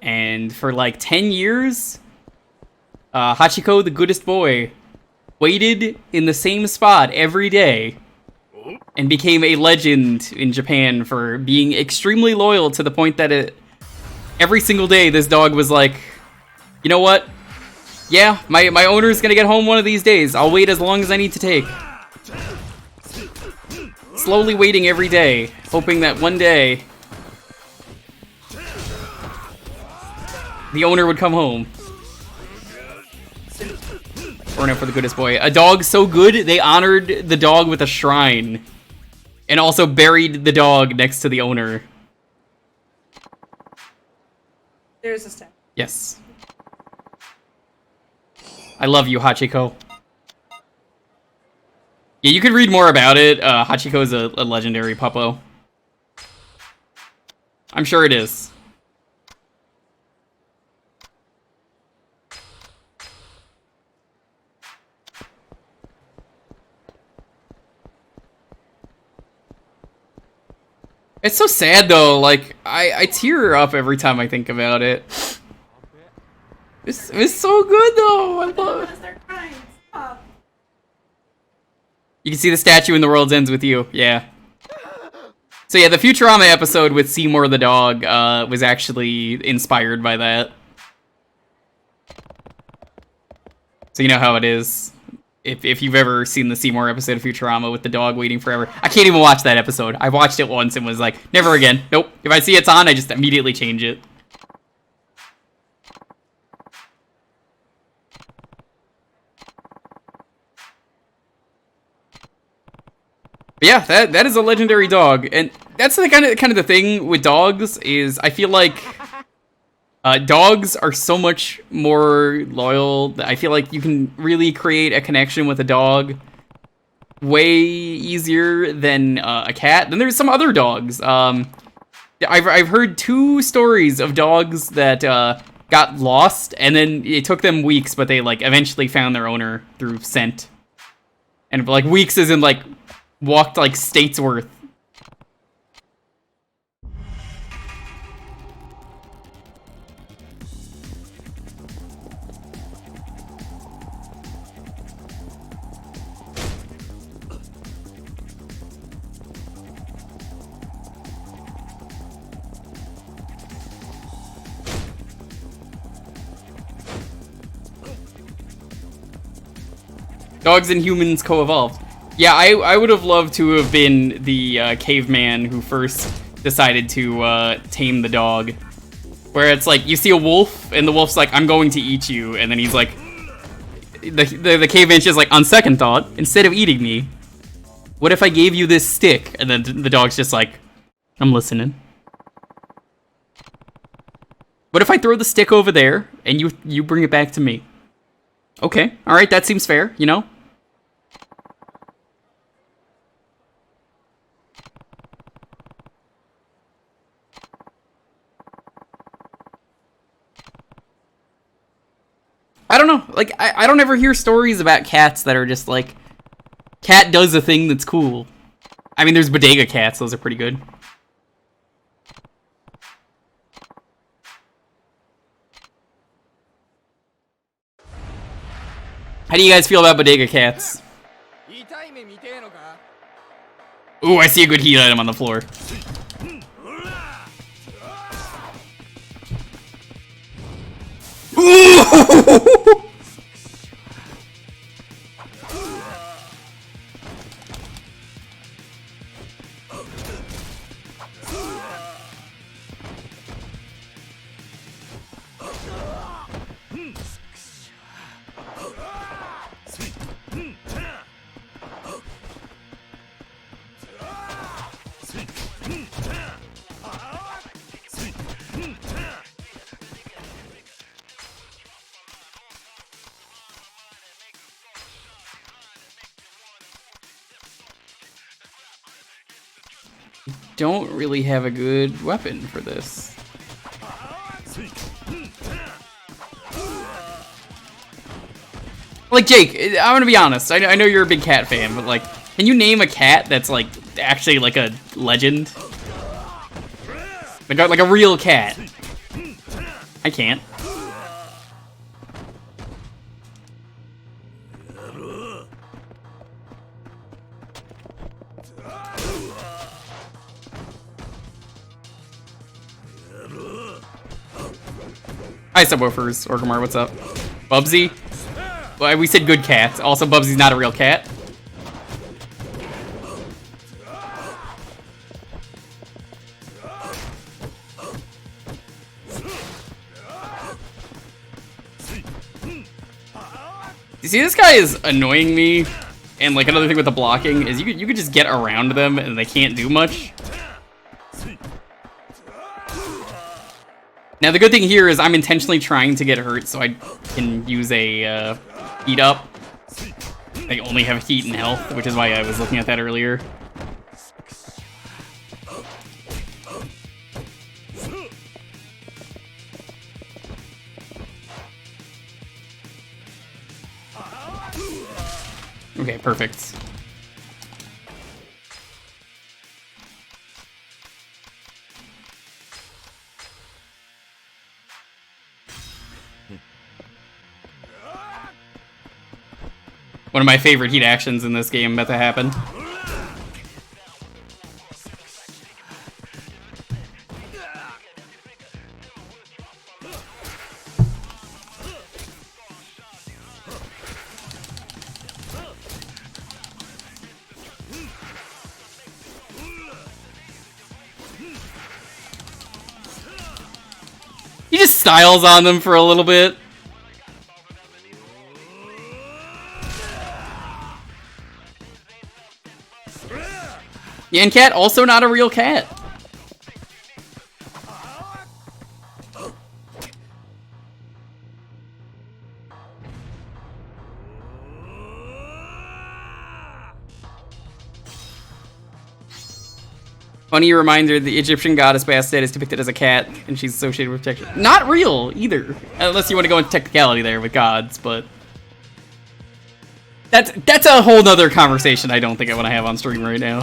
And for like 10 years, Hachiko, the goodest boy, waited in the same spot every day and became a legend in Japan for being extremely loyal to the point that every single day this dog was like, you know what? Yeah, my owner's gonna get home one of these days. I'll wait as long as I need to take. Slowly waiting every day, hoping that one day the owner would come home. Burn out for the goodest boy. A dog so good, they honored the dog with a shrine. And also buried the dog next to the owner. There's a step. Yes. I love you, Hachiko. Yeah, you could read more about it. Hachiko is a legendary puppo. I'm sure it is. It's so sad though. Like I tear up every time I think about it. It's so good though. I love it. They're crying. Stop. You can see the statue in The World's Ends with you. Yeah. So yeah, the Futurama episode with Seymour the dog was actually inspired by that. So you know how it is. If you've ever seen the Seymour episode of Futurama with the dog waiting forever. I can't even watch that episode. I watched it once and was like, never again. Nope. If I see it's on, I just immediately change it. But yeah, that is a legendary dog, and that's the kind of the thing with dogs is I feel like dogs are so much more loyal. I feel like you can really create a connection with a dog way easier than a cat. Then there's some other dogs. I've heard 2 stories of dogs that got lost, and then it took them weeks, but they like eventually found their owner through scent. And like weeks as in like walked like states worth. Dogs and humans co-evolved. Yeah, I would have loved to have been the caveman who first decided to tame the dog. Where it's like, you see a wolf, and the wolf's like, I'm going to eat you, and then he's like, the caveman's just like, on second thought, instead of eating me, what if I gave you this stick? And then the dog's just like, I'm listening. What if I throw the stick over there, and you bring it back to me? Okay, alright, that seems fair, you know? I don't know, like, I don't ever hear stories about cats that are just like, cat does a thing that's cool. I mean, there's bodega cats, those are pretty good. How do you guys feel about bodega cats? Ooh, I see a good heat item on the floor. Ooh! Don't really have a good weapon for this. Like, Jake, I'm gonna be honest. I know you're a big cat fan, but like, can you name a cat that's like actually like a legend? Like a real cat. I can't. Hi, subwoofers. Orgrimmar, what's up? Bubsy? Well, we said good cats. Also, Bubsy's not a real cat. You see, this guy is annoying me. And like another thing with the blocking is you could just get around them and they can't do much. Now the good thing here is I'm intentionally trying to get hurt so I can use a heat up. They only have heat and health, which is why I was looking at that earlier. Okay, perfect. One of my favorite heat actions in this game about to happen. He just styles on them for a little bit. Yeah, and cat, also not a real cat. Funny reminder, the Egyptian goddess Bastet is depicted as a cat, and she's associated with protection. Not real, either. Unless you want to go into technicality there with gods, but... That's a whole nother conversation I don't think I want to have on stream right now.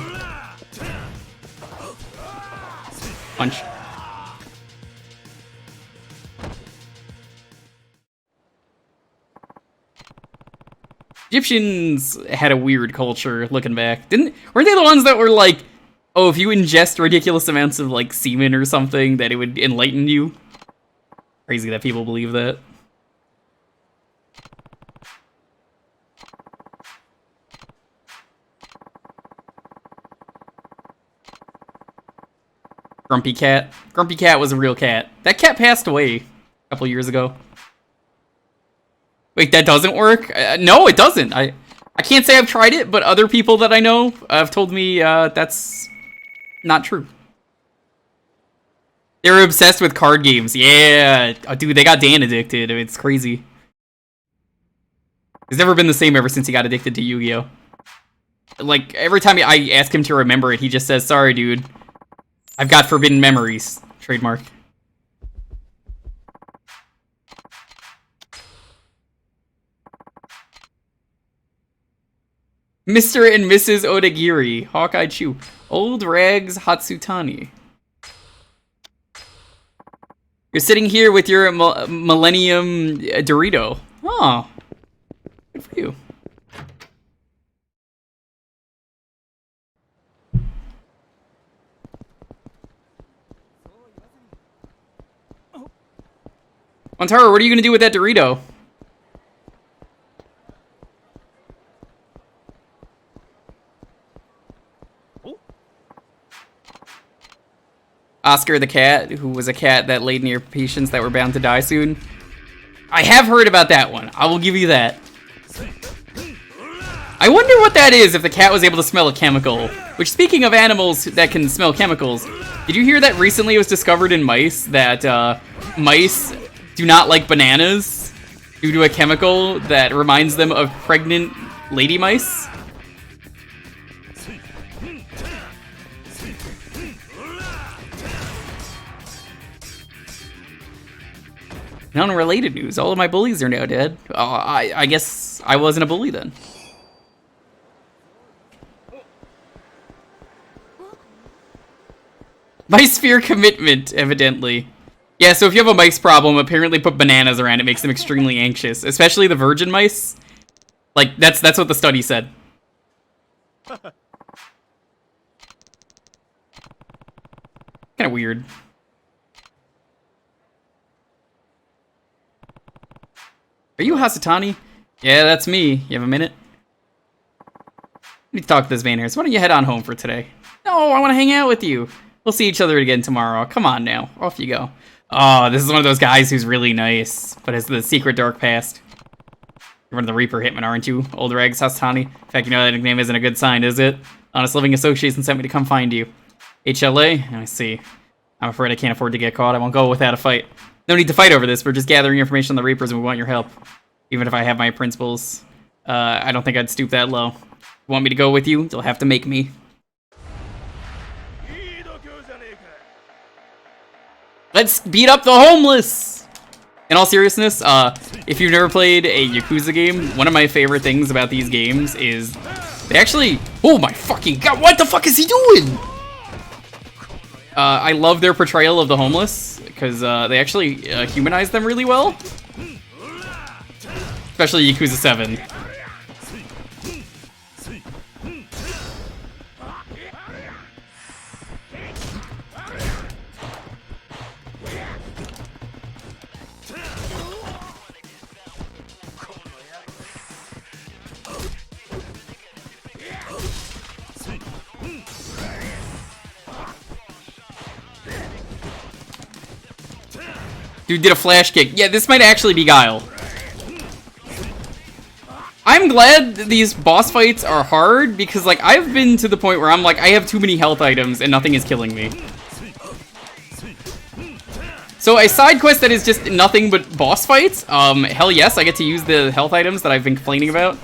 Punch. Egyptians had a weird culture, looking back. Weren't they the ones that were like, oh, if you ingest ridiculous amounts of, like, semen or something, that it would enlighten you? Crazy that people believe that. Grumpy Cat. Grumpy Cat was a real cat. That cat passed away a couple years ago. Wait, that doesn't work? No, it doesn't. I can't say I've tried it, but other people that I know have told me that's not true. They're obsessed with card games. Yeah, dude, they got Dan addicted. It's crazy. He's never been the same ever since he got addicted to Yu-Gi-Oh! Like, every time I ask him to remember it, he just says, sorry, dude. I've got forbidden memories. Trademark. Mr. and Mrs. Odagiri. Hawkeye Chu. Old Rags Hatsutani. You're sitting here with your Millennium Dorito. Oh. Good for you. Montaro, what are you gonna do with that Dorito? Oscar the cat, who was a cat that laid near patients that were bound to die soon. I have heard about that one. I will give you that. I wonder what that is if the cat was able to smell a chemical. Which, speaking of animals that can smell chemicals, did you hear that recently it was discovered in mice that mice do not like bananas due to a chemical that reminds them of pregnant lady mice? In unrelated news, all of my bullies are now dead. I guess I wasn't a bully then. Mice fear commitment, evidently. Yeah, so if you have a mice problem, apparently put bananas around it makes them extremely anxious. Especially the virgin mice. Like, that's what the study said. Kinda weird. Are you Hasatani? Yeah, that's me. You have a minute? I need to talk to this Vanner, so why don't you head on home for today? No, I want to hang out with you. We'll see each other again tomorrow. Come on now. Off you go. Oh, this is one of those guys who's really nice, but has the secret dark past. You're one of the Reaper Hitmen, aren't you? Old Rags Hasatani. In fact, you know that nickname isn't a good sign, is it? Honest Living Association sent me to come find you. HLA? I see. I'm afraid I can't afford to get caught. I won't go without a fight. No need to fight over this. We're just gathering information on the Reapers and we want your help. Even if I have my principles, I don't think I'd stoop that low. If you want me to go with you, you'll have to make me. Let's beat up the homeless! In all seriousness, if you've never played a Yakuza game, one of my favorite things about these games is they actually... Oh my fucking god, what the fuck is he doing? I love their portrayal of the homeless, because they actually humanize them really well. Especially Yakuza 7. Dude did a flash kick. Yeah, this might actually be Guile. I'm glad that these boss fights are hard because, like, I've been to the point where I'm like, I have too many health items and nothing is killing me. So a side quest that is just nothing but boss fights, hell yes, I get to use the health items that I've been complaining about.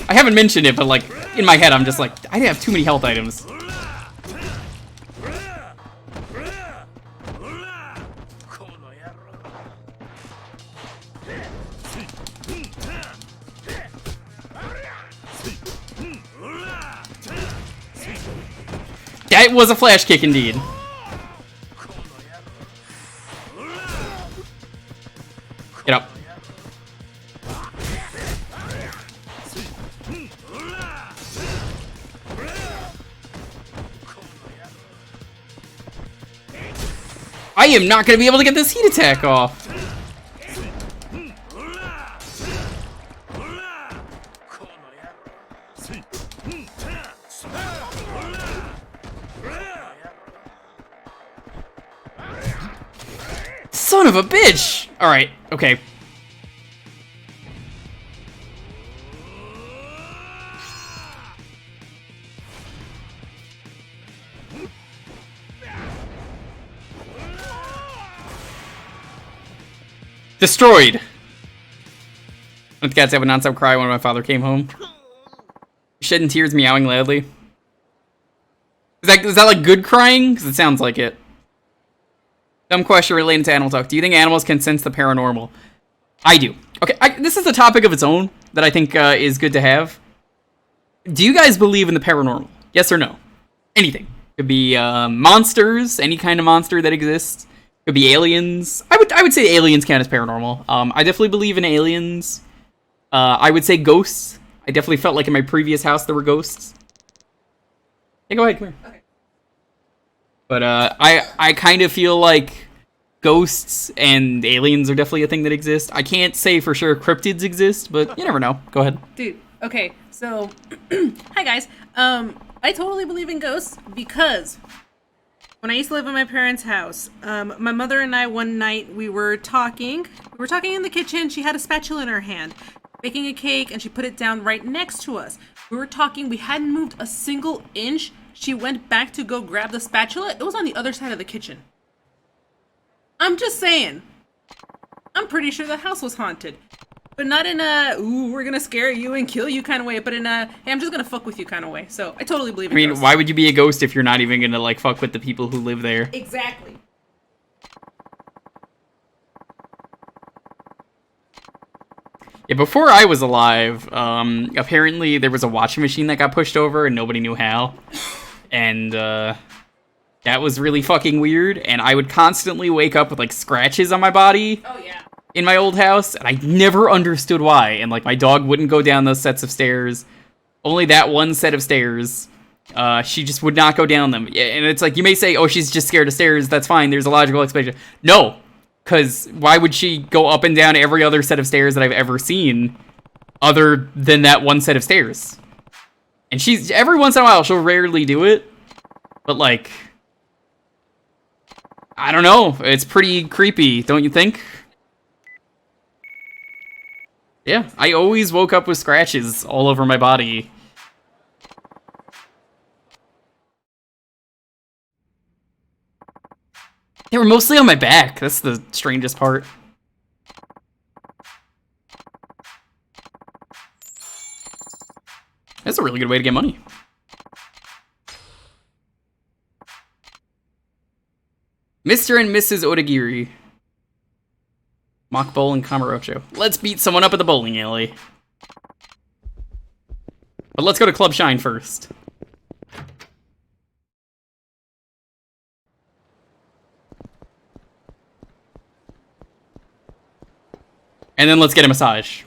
I haven't mentioned it, but, like, in my head, I'm just like, I have too many health items. That was a flash kick indeed. Get up. I am not going to be able to get this heat attack off. Son of a bitch! Alright, okay. Destroyed! Let the cats have a non-stop cry when my father came home. Shedding tears, meowing loudly. Is that like good crying? Because it sounds like it. Dumb question related to animal talk. Do you think animals can sense the paranormal? I do. Okay, this is a topic of its own that I think is good to have. Do you guys believe in the paranormal? Yes or no? Anything. Could be monsters, any kind of monster that exists. Could be aliens. I would say aliens count as paranormal. I definitely believe in aliens. I would say ghosts. I definitely felt like in my previous house there were ghosts. Yeah, go ahead, come here. Okay. But I kind of feel like ghosts and aliens are definitely a thing that exists. I can't say for sure cryptids exist, but you never know. Go ahead. Dude, okay, so, hi guys. I totally believe in ghosts because when I used to live in my parents' house, my mother and I one night, we were talking in the kitchen. She had a spatula in her hand, baking a cake, and she put it down right next to us. We were talking, we hadn't moved a single inch. She went back to go grab the spatula. It was on the other side of the kitchen. I'm just saying. I'm pretty sure the house was haunted. But not in a, ooh, we're gonna scare you and kill you kind of way, but in a, hey, I'm just gonna fuck with you kind of way. So I totally believe in ghosts. Why would you be a ghost if you're not even gonna, like, fuck with the people who live there? Exactly. Yeah, before I was alive, apparently there was a washing machine that got pushed over and nobody knew how. And, that was really fucking weird, and I would constantly wake up with, like, scratches on my body. Oh, yeah. In my old house, and I never understood why. And, like, my dog wouldn't go down those sets of stairs. Only that one set of stairs. She just would not go down them. And it's like, you may say, oh, she's just scared of stairs. That's fine. There's a logical explanation. No, because why would she go up and down every other set of stairs that I've ever seen other than that one set of stairs? And she's, every once in a while, she'll rarely do it. But, like, I don't know. It's pretty creepy, don't you think? Yeah, I always woke up with scratches all over my body. They were mostly on my back. That's the strangest part. That's a really good way to get money. Mr. and Mrs. Odagiri. Mock bowl and Kamurocho. Let's beat someone up at the bowling alley. But let's go to Club Shine first. And then let's get a massage.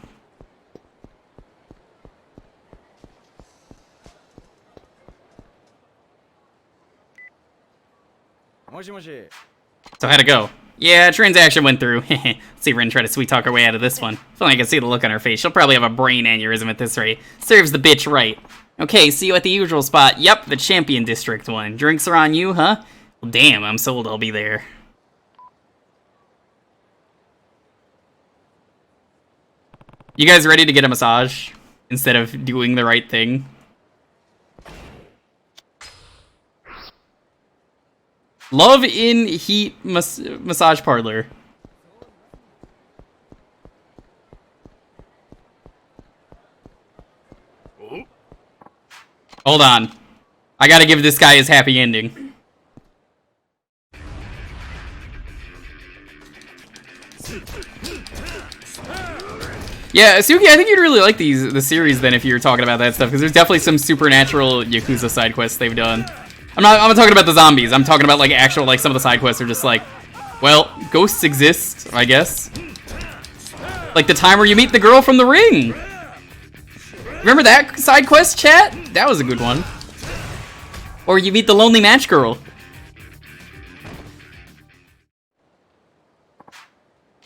So how'd it go? Yeah, transaction went through. Let's see Ren try to sweet talk her way out of this one. If only I can see the look on her face. She'll probably have a brain aneurysm at this rate. Serves the bitch right. Okay, see you at the usual spot. Yep, the Champion District one. Drinks are on you, huh? Well, damn, I'm sold I'll be there. You guys ready to get a massage instead of doing the right thing? Love in Heat massage parlor. Hold on. I gotta give this guy his happy ending. Yeah, Suki, I think you'd really like the series then if you're talking about that stuff, because there's definitely some supernatural Yakuza side quests they've done. I'm not talking about the zombies. I'm talking about like actual, like some of the side quests are just like, well, ghosts exist, I guess. Like the time where you meet the girl from the ring. Remember that side quest, chat? That was a good one. Or you meet the lonely match girl.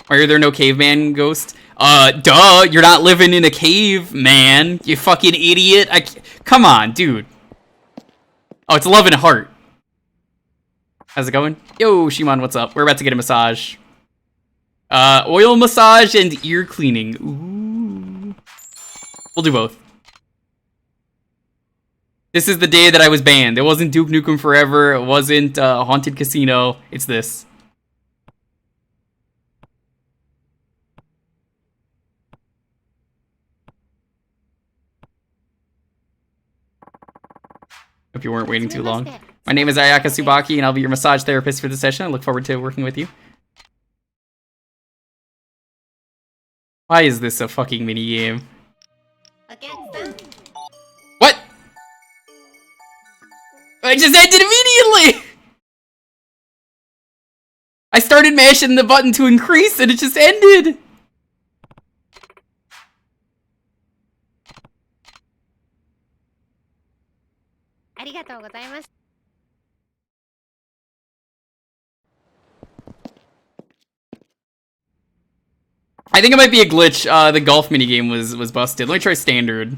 Why are there no caveman ghosts? Duh, you're not living in a cave, man. You fucking idiot. Come on, dude. Oh, it's Love and Heart. How's it going? Yo, Shimon, what's up? We're about to get a massage. Oil massage and ear cleaning. Ooh. We'll do both. This is the day that I was banned. It wasn't Duke Nukem Forever. It wasn't Haunted Casino. It's this. Hope you weren't waiting too long. My name is Ayaka Tsubaki, and I'll be your massage therapist for the session. I look forward to working with you. Why is this a fucking minigame? What? I just ended immediately! I started mashing the button to increase, and it just ended! I think it might be a glitch. The golf minigame was busted. Let me try standard.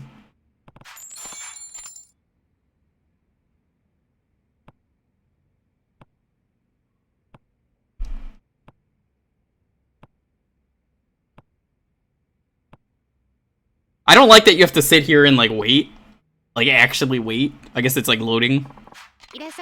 I don't like that you have to sit here and like wait. Like actually wait. I guess it's like loading. This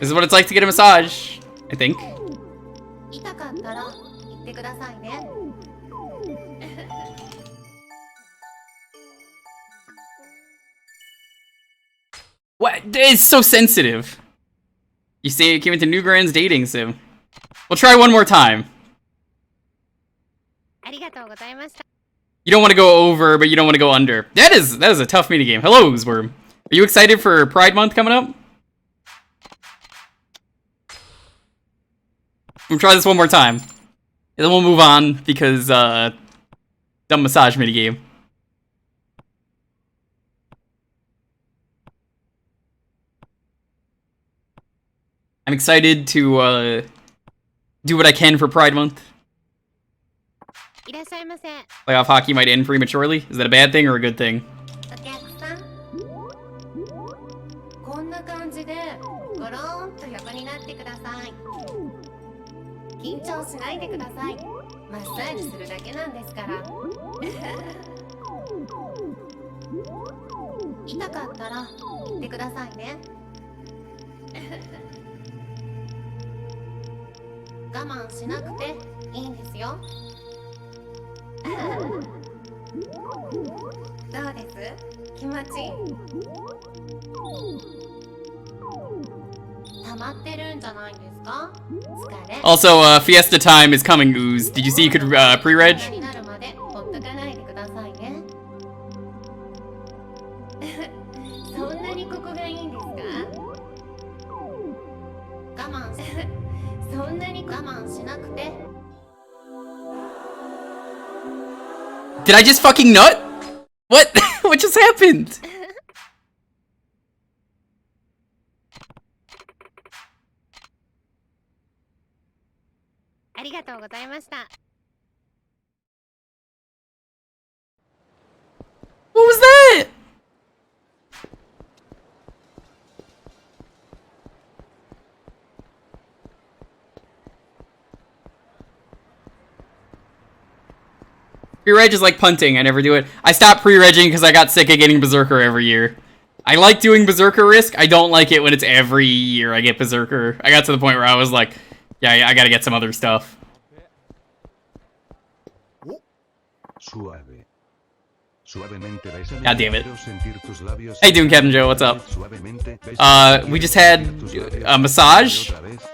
is what it's like to get a massage, I think. What? It's so sensitive. You say it came into Newgran's dating sim. We'll try one more time. You don't want to go over, but you don't want to go under. That is a tough minigame. Hello, Oozworm. Are you excited for Pride Month coming up? I'm gonna try this one more time. And then we'll move on because dumb massage minigame. I'm excited to do what I can for Pride Month. Playoff hockey might end prematurely. Is that a bad thing or a good thing? Also, Fiesta time is coming, Ooze. Did you see you could pre-reg? Did I just fucking nut? What? What just happened? Pre-reg is like punting. I never do it. I stopped pre-regging because I got sick of getting Berserker every year. I like doing Berserker Risk. I don't like it when it's every year I get Berserker. I got to the point where I was like, yeah, I gotta get some other stuff. God damn it. How you doing, Captain Joe? What's up? We just had a massage.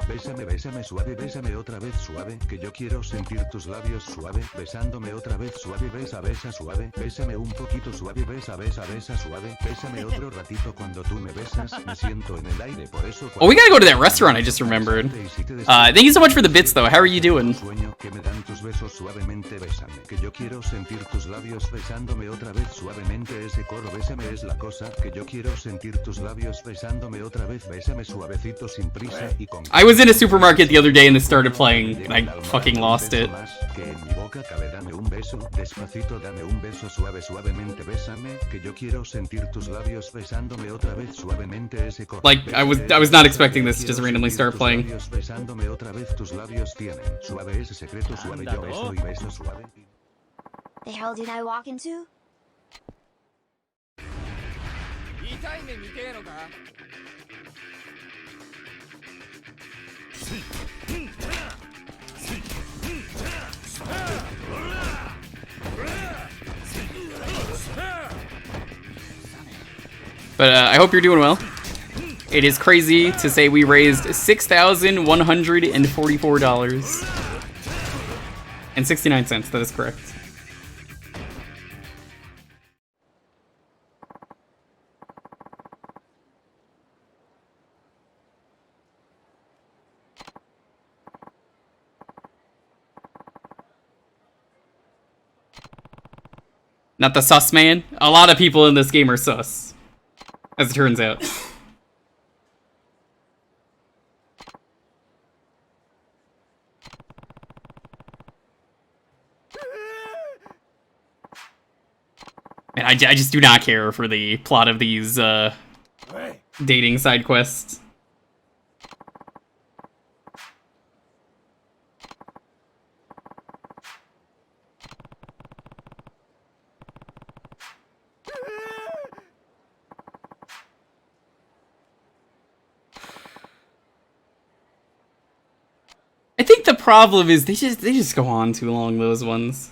Bésame, bésame suave, bésame otra vez suave, que yo quiero sentir tus labios suave, besándome otra vez suave, besa, besa suave, bésame un poquito suave, besa, besa, besa suave, bésame otro ratito cuando tú me besas, me siento en el aire, por eso. Oh, we gotta go to that restaurant I just remembered. Thank you so much for the bits, though. How are you doing? Sueño que me dan tus besos suavemente, bésame, que yo quiero sentir tus labios besándome otra vez suavemente, ese coro bésame es la cosa, que yo quiero sentir tus labios besándome otra vez, bésame suavecito sin prisa y con... I was in a supermarket the other day and this started playing, and I fucking lost it. Like, I was not expecting this to just randomly start playing. The hell did I walk into? But I hope you're doing well. It is crazy to say we raised $6,144.69. That is correct. Not the sus man. A lot of people in this game are sus, as it turns out. Man, I just do not care for the plot of these dating side quests. I think the problem is they just go on too long, those ones.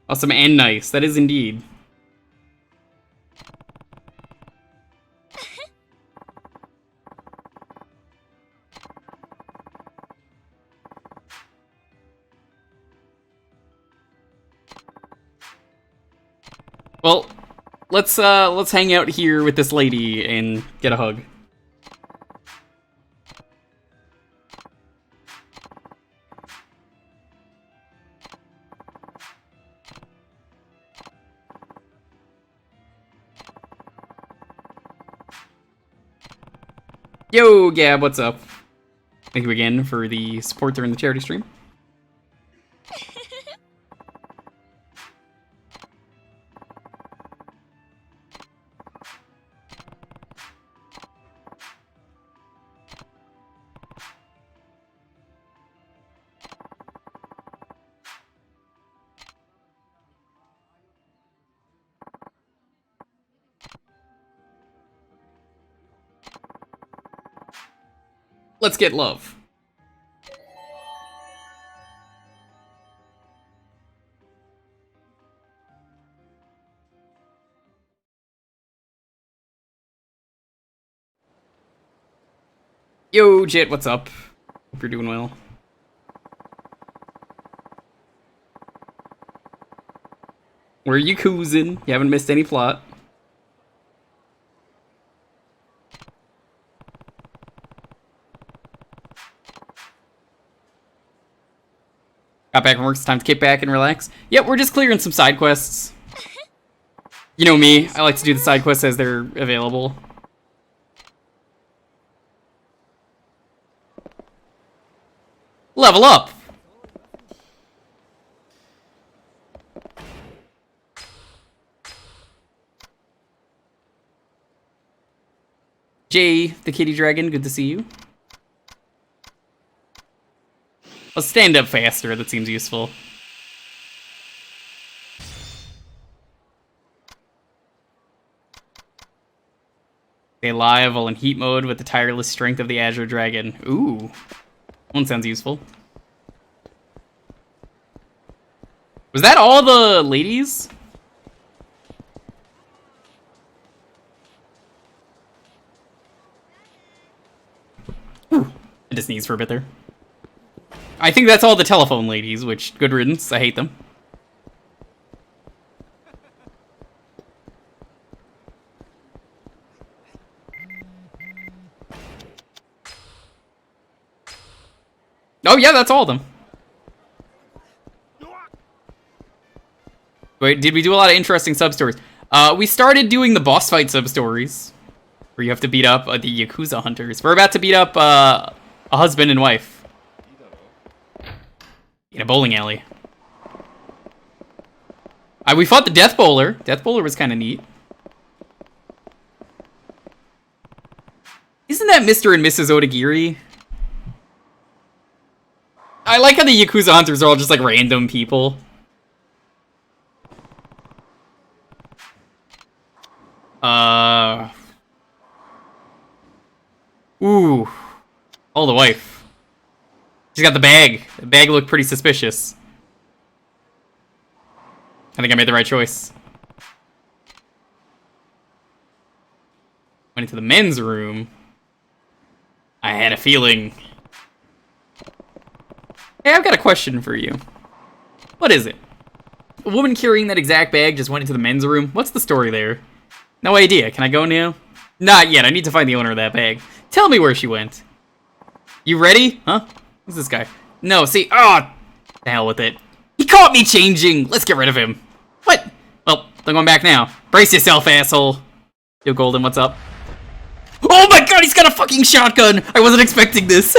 Awesome and nice. That is indeed. Well, let's hang out here with this lady and get a hug. Yo, Gab, what's up? Thank you again for the support during the charity stream. Let's get love. Yo, Jit, what's up? Hope you're doing well. We're Yakuza'ing. You haven't missed any plot. Got back from work, it's time to kick back and relax. Yep, we're just clearing some side quests. You know me, I like to do the side quests as they're available. Level up! Jay, the kitty dragon, good to see you. I'll stand up faster, that seems useful. Stay alive while in heat mode with the tireless strength of the Azure Dragon. Ooh. One sounds useful. Was that all the ladies? Ooh. I just sneezed for a bit there. I think that's all the telephone ladies, which, good riddance. I hate them. Oh yeah, that's all of them. Wait, did we do a lot of interesting sub-stories? We started doing the boss fight sub-stories, where you have to beat up the Yakuza hunters. We're about to beat up a husband and wife. In a bowling alley. We fought the Death Bowler. Death Bowler was kind of neat. Isn't that Mr. and Mrs. Odagiri? I like how the Yakuza hunters are all just like random people. Ooh. Oh, the wife. She's got the bag. The bag looked pretty suspicious. I think I made the right choice. Went into the men's room. I had a feeling. Hey, I've got a question for you. What is it? A woman carrying that exact bag just went into the men's room? What's the story there? No idea. Can I go now? Not yet. I need to find the owner of that bag. Tell me where she went. You ready? Huh? Who's this guy? No, see. Oh, the hell with it. He caught me changing. Let's get rid of him. What? Well, I'm going back now. Brace yourself, asshole. Yo, Golden, what's up? Oh my god, he's got a fucking shotgun. I wasn't expecting this.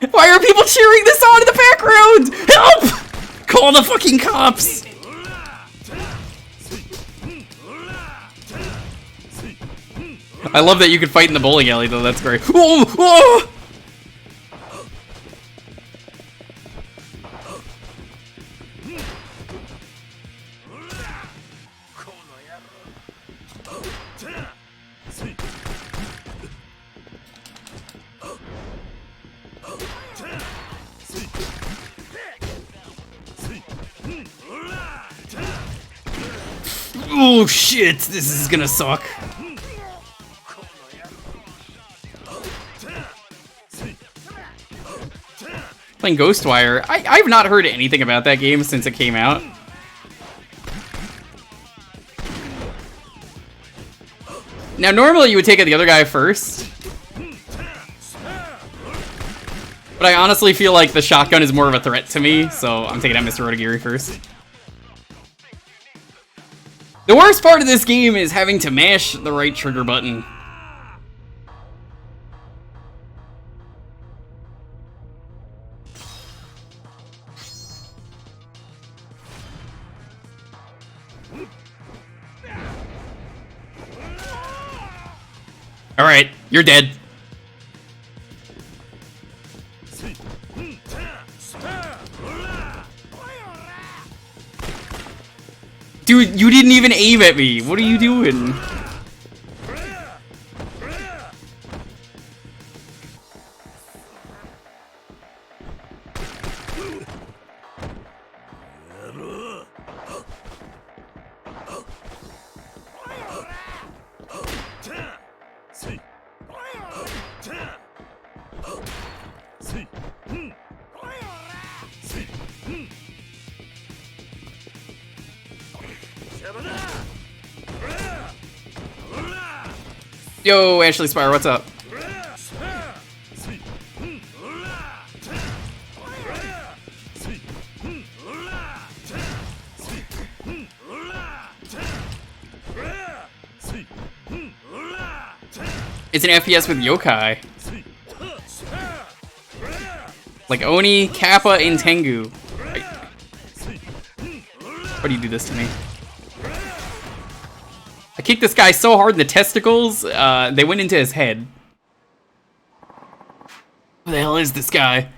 Why are people cheering this on in the background? Help! Call the fucking cops! I love that you could fight in the bowling alley, though. That's great. Oh! Oh! Oh shit, this is gonna suck. Playing Ghostwire. I've not heard anything about that game since it came out. Now normally you would take out the other guy first. But I honestly feel like the shotgun is more of a threat to me, so I'm taking out Mr. Odagiri first. The worst part of this game is having to mash the right trigger button. Alright, you're dead. Dude, you didn't even aim at me. What are you doing? Yo, Ashley Spire, what's up? It's an FPS with yokai. Like Oni, Kappa, and Tengu. Why do you do this to me? I kicked this guy so hard in the testicles, they went into his head. Who the hell is this guy?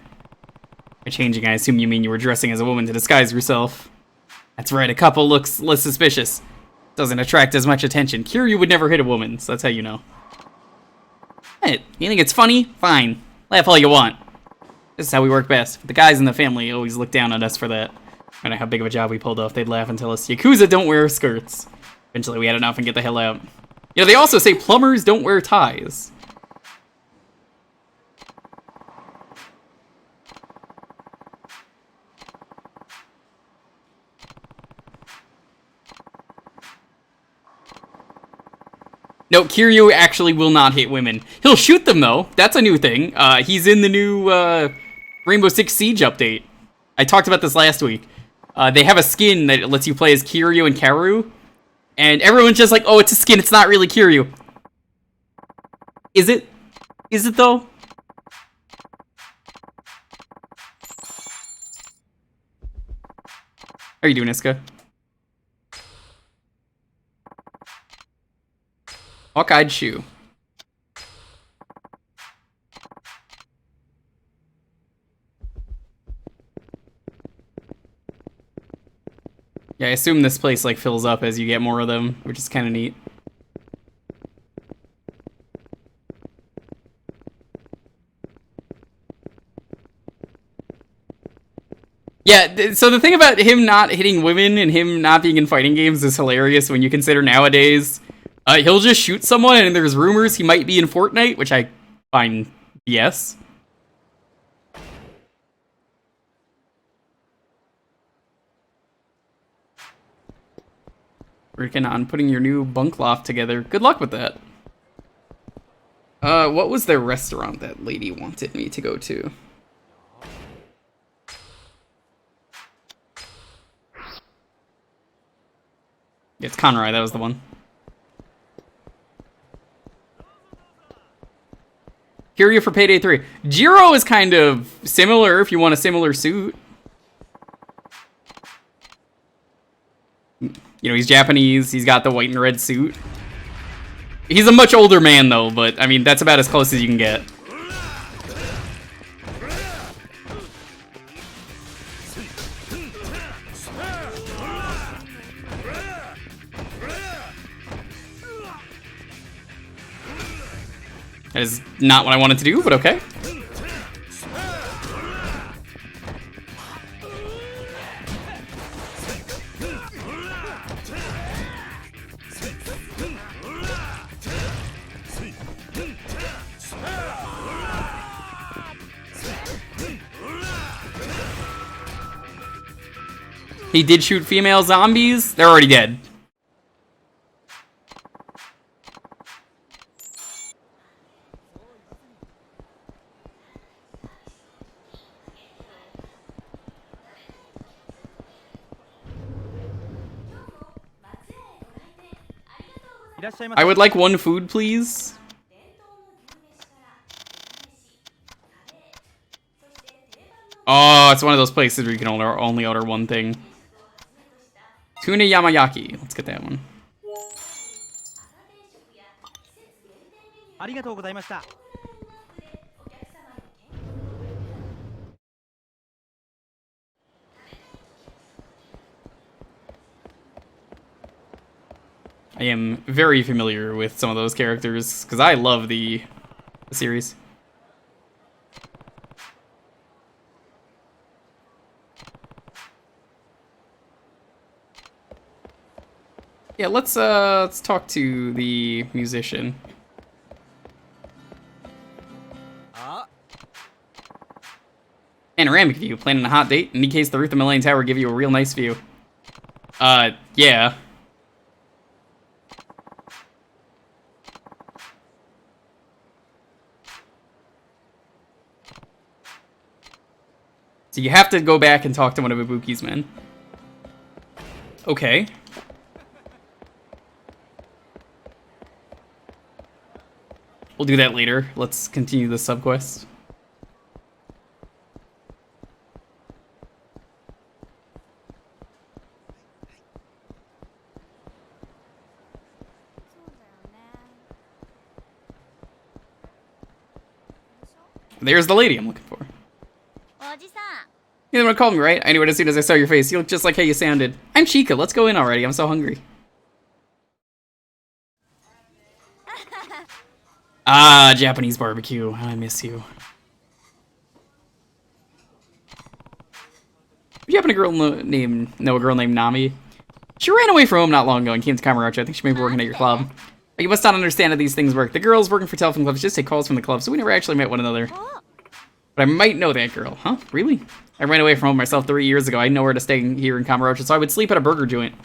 By changing, I assume you mean you were dressing as a woman to disguise yourself. That's right, a couple looks less suspicious. Doesn't attract as much attention. Kiryu would never hit a woman, so that's how you know. Hey, you think it's funny? Fine. Laugh all you want. This is how we work best. The guys in the family always look down on us for that. No matter how big of a job we pulled off, they'd laugh and tell us, Yakuza don't wear skirts. Eventually we had enough and get the hell out. You know, they also say plumbers don't wear ties. No, Kiryu actually will not hit women. He'll shoot them, though. That's a new thing. He's in the new Rainbow Six Siege update. I talked about this last week. They have a skin that lets you play as Kiryu and Karu. And everyone's just like, oh, it's a skin. It's not really Kiryu. Is it? Is it, though? How are you doing, Iska? Hawk-eyed shoe. Yeah, I assume this place like fills up as you get more of them, which is kind of neat. Yeah, so the thing about him not hitting women and him not being in fighting games is hilarious when you consider nowadays he'll just shoot someone and there's rumors he might be in Fortnite, which I find BS. Working on putting your new bunk loft together. Good luck with that. What was their restaurant that lady wanted me to go to? It's Conroy, that was the one. Kiryu for Payday 3. Jiro is kind of similar if you want a similar suit. You know, he's Japanese, he's got the white and red suit. He's a much older man though, but I mean, that's about as close as you can get. That is not what I wanted to do, but okay. He did shoot female zombies. They're already dead. I would like one food, please. Oh, it's one of those places where you can only order one thing. Tuna yamayaki. Let's get that one. I am very familiar with some of those characters because I love the series. Yeah, let's talk to the musician. Panoramic view. Planning a hot date? In any case, the roof of the Millennium Tower give you a real nice view. Yeah. So you have to go back and talk to one of Ibuki's men. Okay. We'll do that later. Let's continue the subquest. There's the lady I'm looking for. You know what called me, right? I knew it as soon as I saw your face. You look just like how you sounded. I'm Chica. Let's go in already. I'm so hungry. Ah, Japanese barbecue. I miss you. You happen to know a girl named Nami? She ran away from home not long ago and came to Kamurocho. I think she may be working at your club. You must not understand how these things work. The girls working for telephone clubs just take calls from the club, so we never actually met one another. But I might know that girl. Huh? Really? I ran away from home myself 3 years ago. I had nowhere to stay here in Kamurocho, so I would sleep at a burger joint.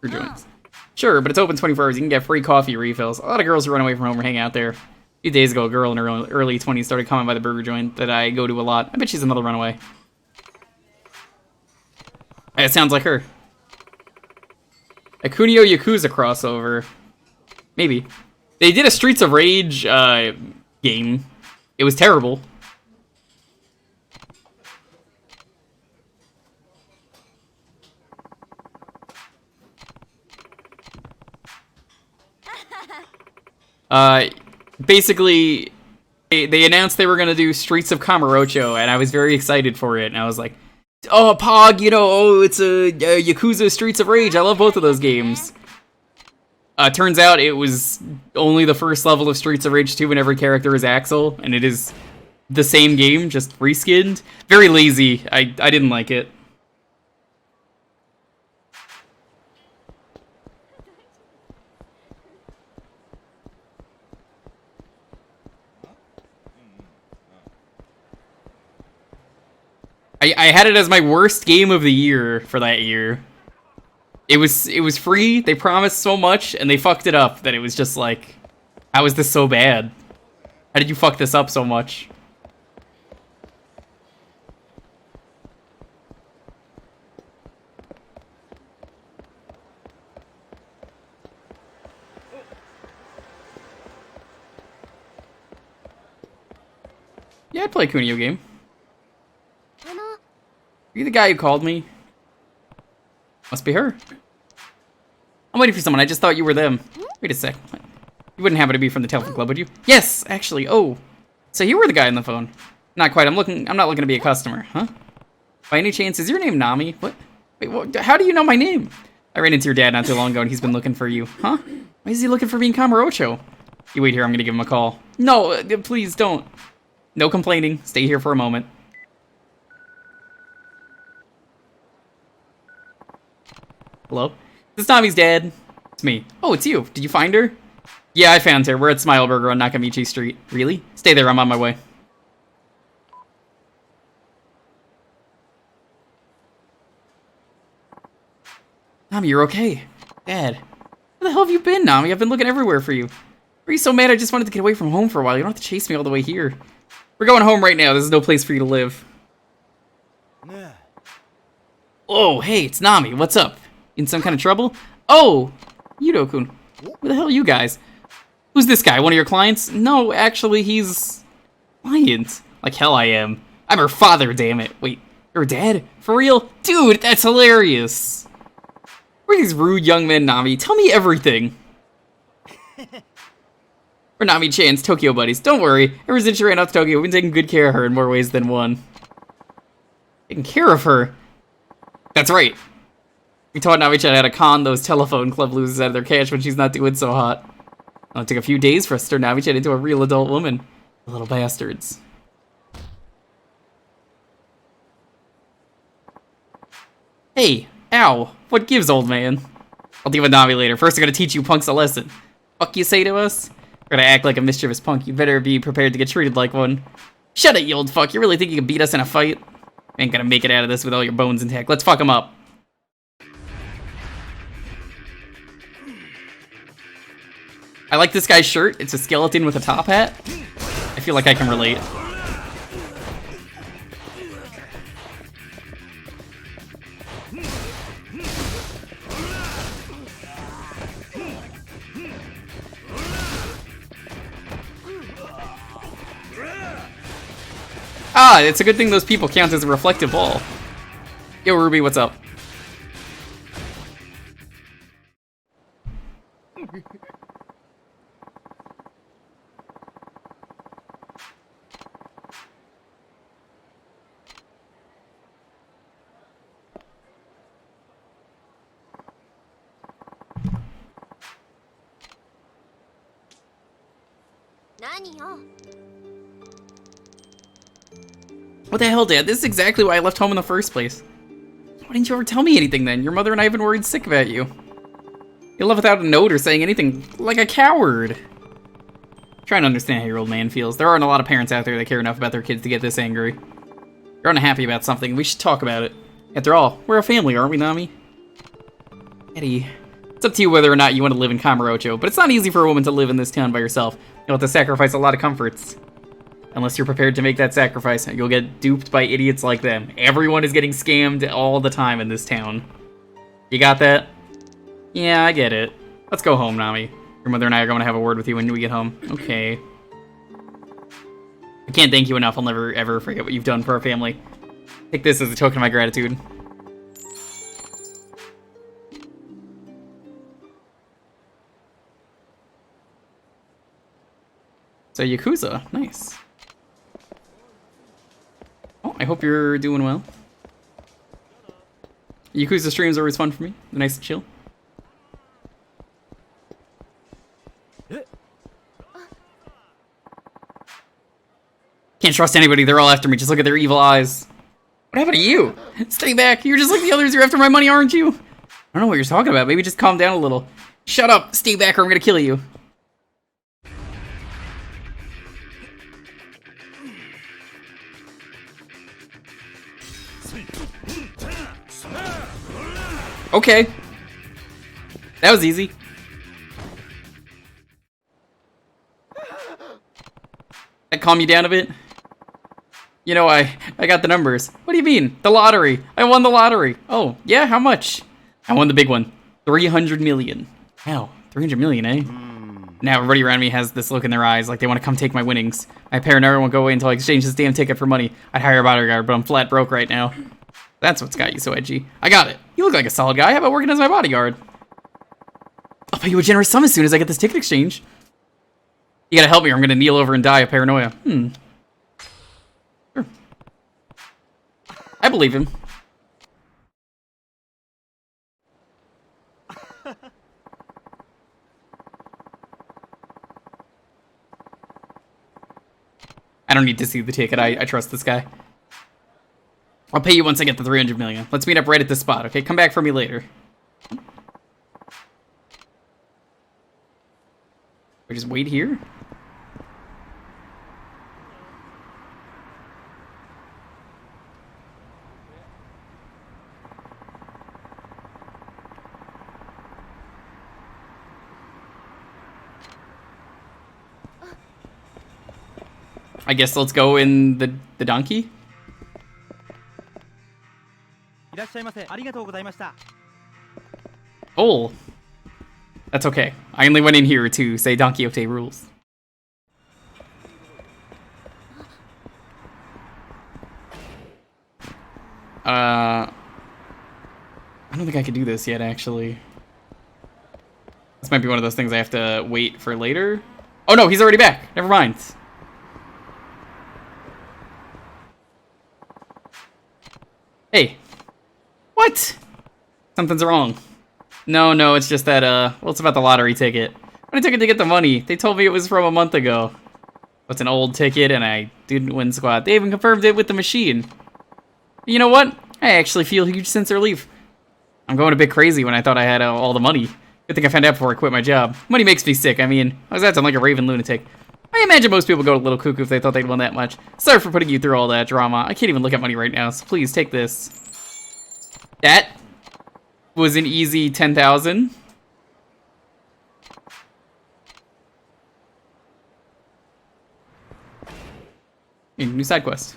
Burger joints. Sure, but it's open 24 hours. You can get free coffee refills. A lot of girls who run away from home or hang out there. A few days ago, a girl in her early 20s started coming by the burger joint that I go to a lot. I bet she's another runaway. It sounds like her. A Kunio Yakuza crossover. Maybe. They did a Streets of Rage game. It was terrible. Basically, they announced they were going to do Streets of Kamurocho, and I was very excited for it, and I was like, oh, Pog, you know, oh, it's a Yakuza Streets of Rage. I love both of those games. Turns out it was only the first level of Streets of Rage 2 and every character is Axel, and it is the same game, just reskinned. Very lazy. I didn't like it. I had it as my worst game of the year for that year. It was free, they promised so much, and they fucked it up that it was just like, how is this so bad? How did you fuck this up so much? Yeah, I'd play a Kunio game. Are you the guy who called me? Must be her. I'm waiting for someone. I just thought you were them. Wait a sec. You wouldn't happen to be from the telephone club, would you? Yes, actually. Oh, so you were the guy on the phone. Not quite. I'm not looking to be a customer, huh? By any chance, is your name Nami? What? Wait, what? How do you know my name? I ran into your dad not too long ago, and he's been looking for you. Huh? Why is he looking for me in Kamurocho? You wait here. I'm gonna give him a call. No, please don't. No complaining. Stay here for a moment. Hello? This is Tommy's dad. It's me. Oh, it's you. Did you find her? Yeah, I found her. We're at Smile Burger on Nakamichi Street. Really? Stay there. I'm on my way. Nami, you're okay. Dad. Where the hell have you been, Nami? I've been looking everywhere for you. Why are you so mad? I just wanted to get away from home for a while. You don't have to chase me all the way here. We're going home right now. This is no place for you to live. Oh, hey, it's Nami. What's up? In some kind of trouble? Oh, Yudo-kun. Where the hell are you guys? Who's this guy? One of your clients? No, actually, he's... client. Like hell I am. I'm her father, damn it. Wait, you're her dad? For real? Dude, that's hilarious. Where are these rude young men, Nami? Tell me everything. We're Nami-chan's Tokyo buddies. Don't worry. Ever since she ran out to Tokyo, we've been taking good care of her in more ways than one. Taking care of her? That's right. We taught Nami-chan how to con those telephone club losers out of their cash when she's not doing so hot. It took a few days for us to turn Nami-chan into a real adult woman. The little bastards. Hey, ow. What gives, old man? I'll deal with Nami later. First, I'm gonna teach you punks a lesson. Fuck you say to us? We're gonna act like a mischievous punk. You better be prepared to get treated like one. Shut it, you old fuck. You really think you can beat us in a fight? Ain't gonna make it out of this with all your bones intact. Let's fuck him up. I like this guy's shirt. It's a skeleton with a top hat. I feel like I can relate. Ah, it's a good thing those people count as a reflective ball. Yo, Ruby, what's up? 何よ。 What the hell, Dad? This is exactly why I left home in the first place. Why didn't you ever tell me anything then? Your mother and I have been worried sick about you. You left without a note or saying anything, like a coward. Trying to understand how your old man feels. There aren't a lot of parents out there that care enough about their kids to get this angry. You're unhappy about something, we should talk about it. After all, we're a family, aren't we, Nami? Eddie, it's up to you whether or not you want to live in Kamurocho, but it's not easy for a woman to live in this town by herself. You'll have to sacrifice a lot of comforts. Unless you're prepared to make that sacrifice, you'll get duped by idiots like them. Everyone is getting scammed all the time in this town. You got that? Yeah, I get it. Let's go home, Nami. Your mother and I are going to have a word with you when we get home. Okay. I can't thank you enough. I'll never, ever forget what you've done for our family. Take this as a token of my gratitude. So, Yakuza. Nice. Oh, I hope you're doing well. Yakuza streams are always fun for me. They're nice and chill. Can't trust anybody, they're all after me. Just look at their evil eyes. What happened to you? Stay back, you're just like the others, you're after my money, aren't you? I don't know what you're talking about, maybe just calm down a little. Shut up, stay back or I'm gonna kill you. Okay. That was easy. That calm you down a bit? You know, I got the numbers. What do you mean? The lottery. I won the lottery. Oh, yeah, how much? I won the big one. 300 million. Wow, 300 million, eh? Now everybody around me has this look in their eyes, like they want to come take my winnings. My paranoia won't go away until I exchange this damn ticket for money. I'd hire a bodyguard, but I'm flat broke right now. That's what's got you so edgy. I got it. You look like a solid guy. How about working as my bodyguard? I'll pay you a generous sum as soon as I get this ticket exchange. You gotta help me or I'm gonna kneel over and die of paranoia. Sure. I believe him. I don't need to see the ticket. I trust this guy. I'll pay you once I get the 300 million. Let's meet up right at this spot, okay? Come back for me later. We just wait here? I guess let's go in the donkey. Oh, that's okay. I only went in here to say Don Quixote rules. I don't think I could do this yet, actually. This might be one of those things I have to wait for later. Oh no, he's already back. Never mind. Hey. What? Something's wrong. No, it's just that, well, it's about the lottery ticket. When I took it to get the money, they told me it was from a month ago. It's an old ticket, and I didn't win squat. They even confirmed it with the machine. You know what? I actually feel a huge sense of relief. I'm going a bit crazy when I thought I had all the money. Good thing I found out before I quit my job. Money makes me sick. I mean, I was acting like a raving lunatic. I imagine most people go a little cuckoo if they thought they'd won that much. Sorry for putting you through all that drama. I can't even look at money right now, so please take this. That was an easy 10,000. New side quest.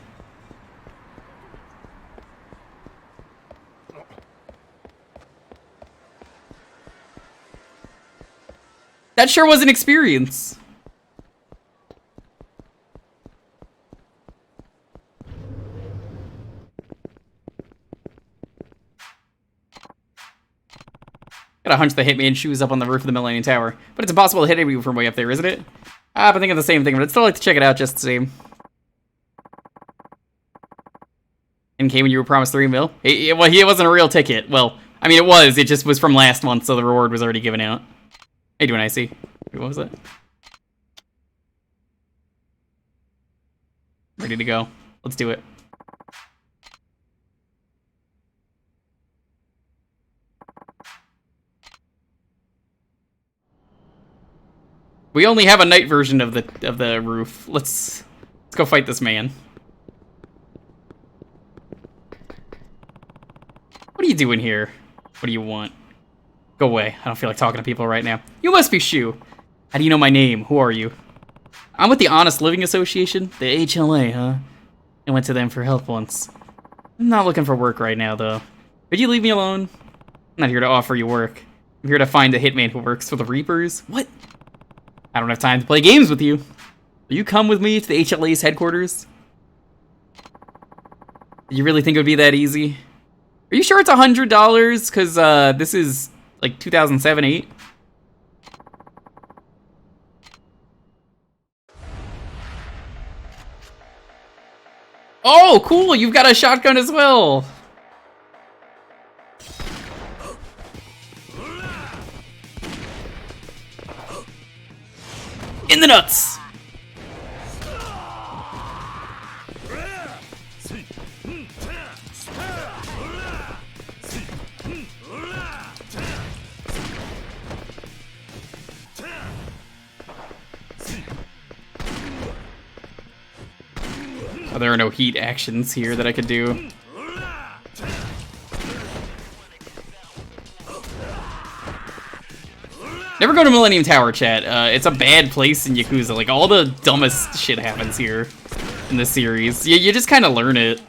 That sure was an experience. Got a hunch the hitman shoes up on the roof of the Millennium Tower, but it's impossible to hit anyone from way up there, isn't it? I've been thinking the same thing, but I'd still like to check it out just the same. And came when you were promised 3 mil? Well, it wasn't a real ticket. Well, I mean, it was. It just was from last month, so the reward was already given out. Hey, doing icy. What was that? Ready to go. Let's do it. We only have a night version of the roof. Let's go fight this man. What are you doing here? What do you want? Go away. I don't feel like talking to people right now. You must be Shu. How do you know my name? Who are you? I'm with the Honest Living Association, the HLA, huh? I went to them for help once. I'm not looking for work right now, though. Could you leave me alone? I'm not here to offer you work. I'm here to find a hitman who works for the Reapers. What? I don't have time to play games with you. Will you come with me to the HLA's headquarters? Do you really think it would be that easy? Are you sure it's $100? Because this is like 2007-8. Oh, cool! You've got a shotgun as well! In the nuts! Oh, there are no heat actions here that I could do. Never go to Millennium Tower, chat. It's a bad place in Yakuza. Like, all the dumbest shit happens here in this series. You just kind of learn it.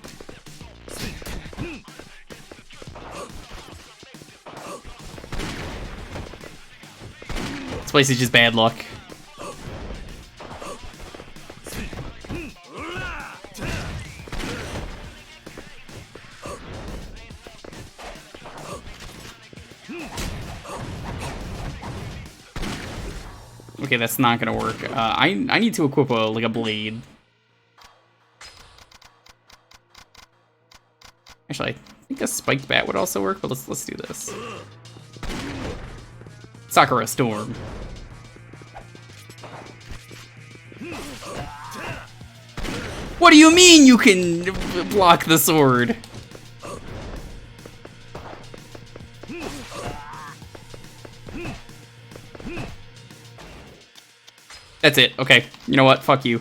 This place is just bad luck. Okay, that's not gonna work. I need to equip a blade. Actually, I think a spiked bat would also work, but let's do this. Sakura Storm. What do you mean you can block the sword? That's it. Okay. You know what? Fuck you.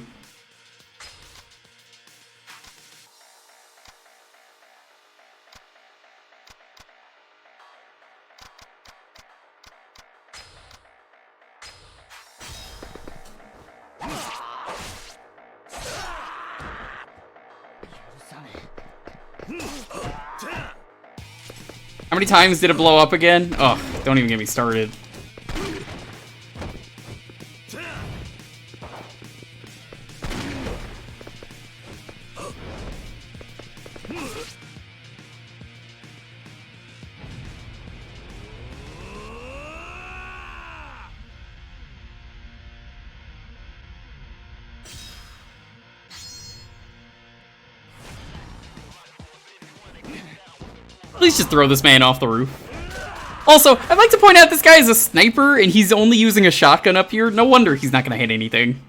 How many times did it blow up again? Oh, don't even get me started. Please just throw this man off the roof. Also, I'd like to point out this guy is a sniper and he's only using a shotgun up here. No wonder he's not gonna hit anything.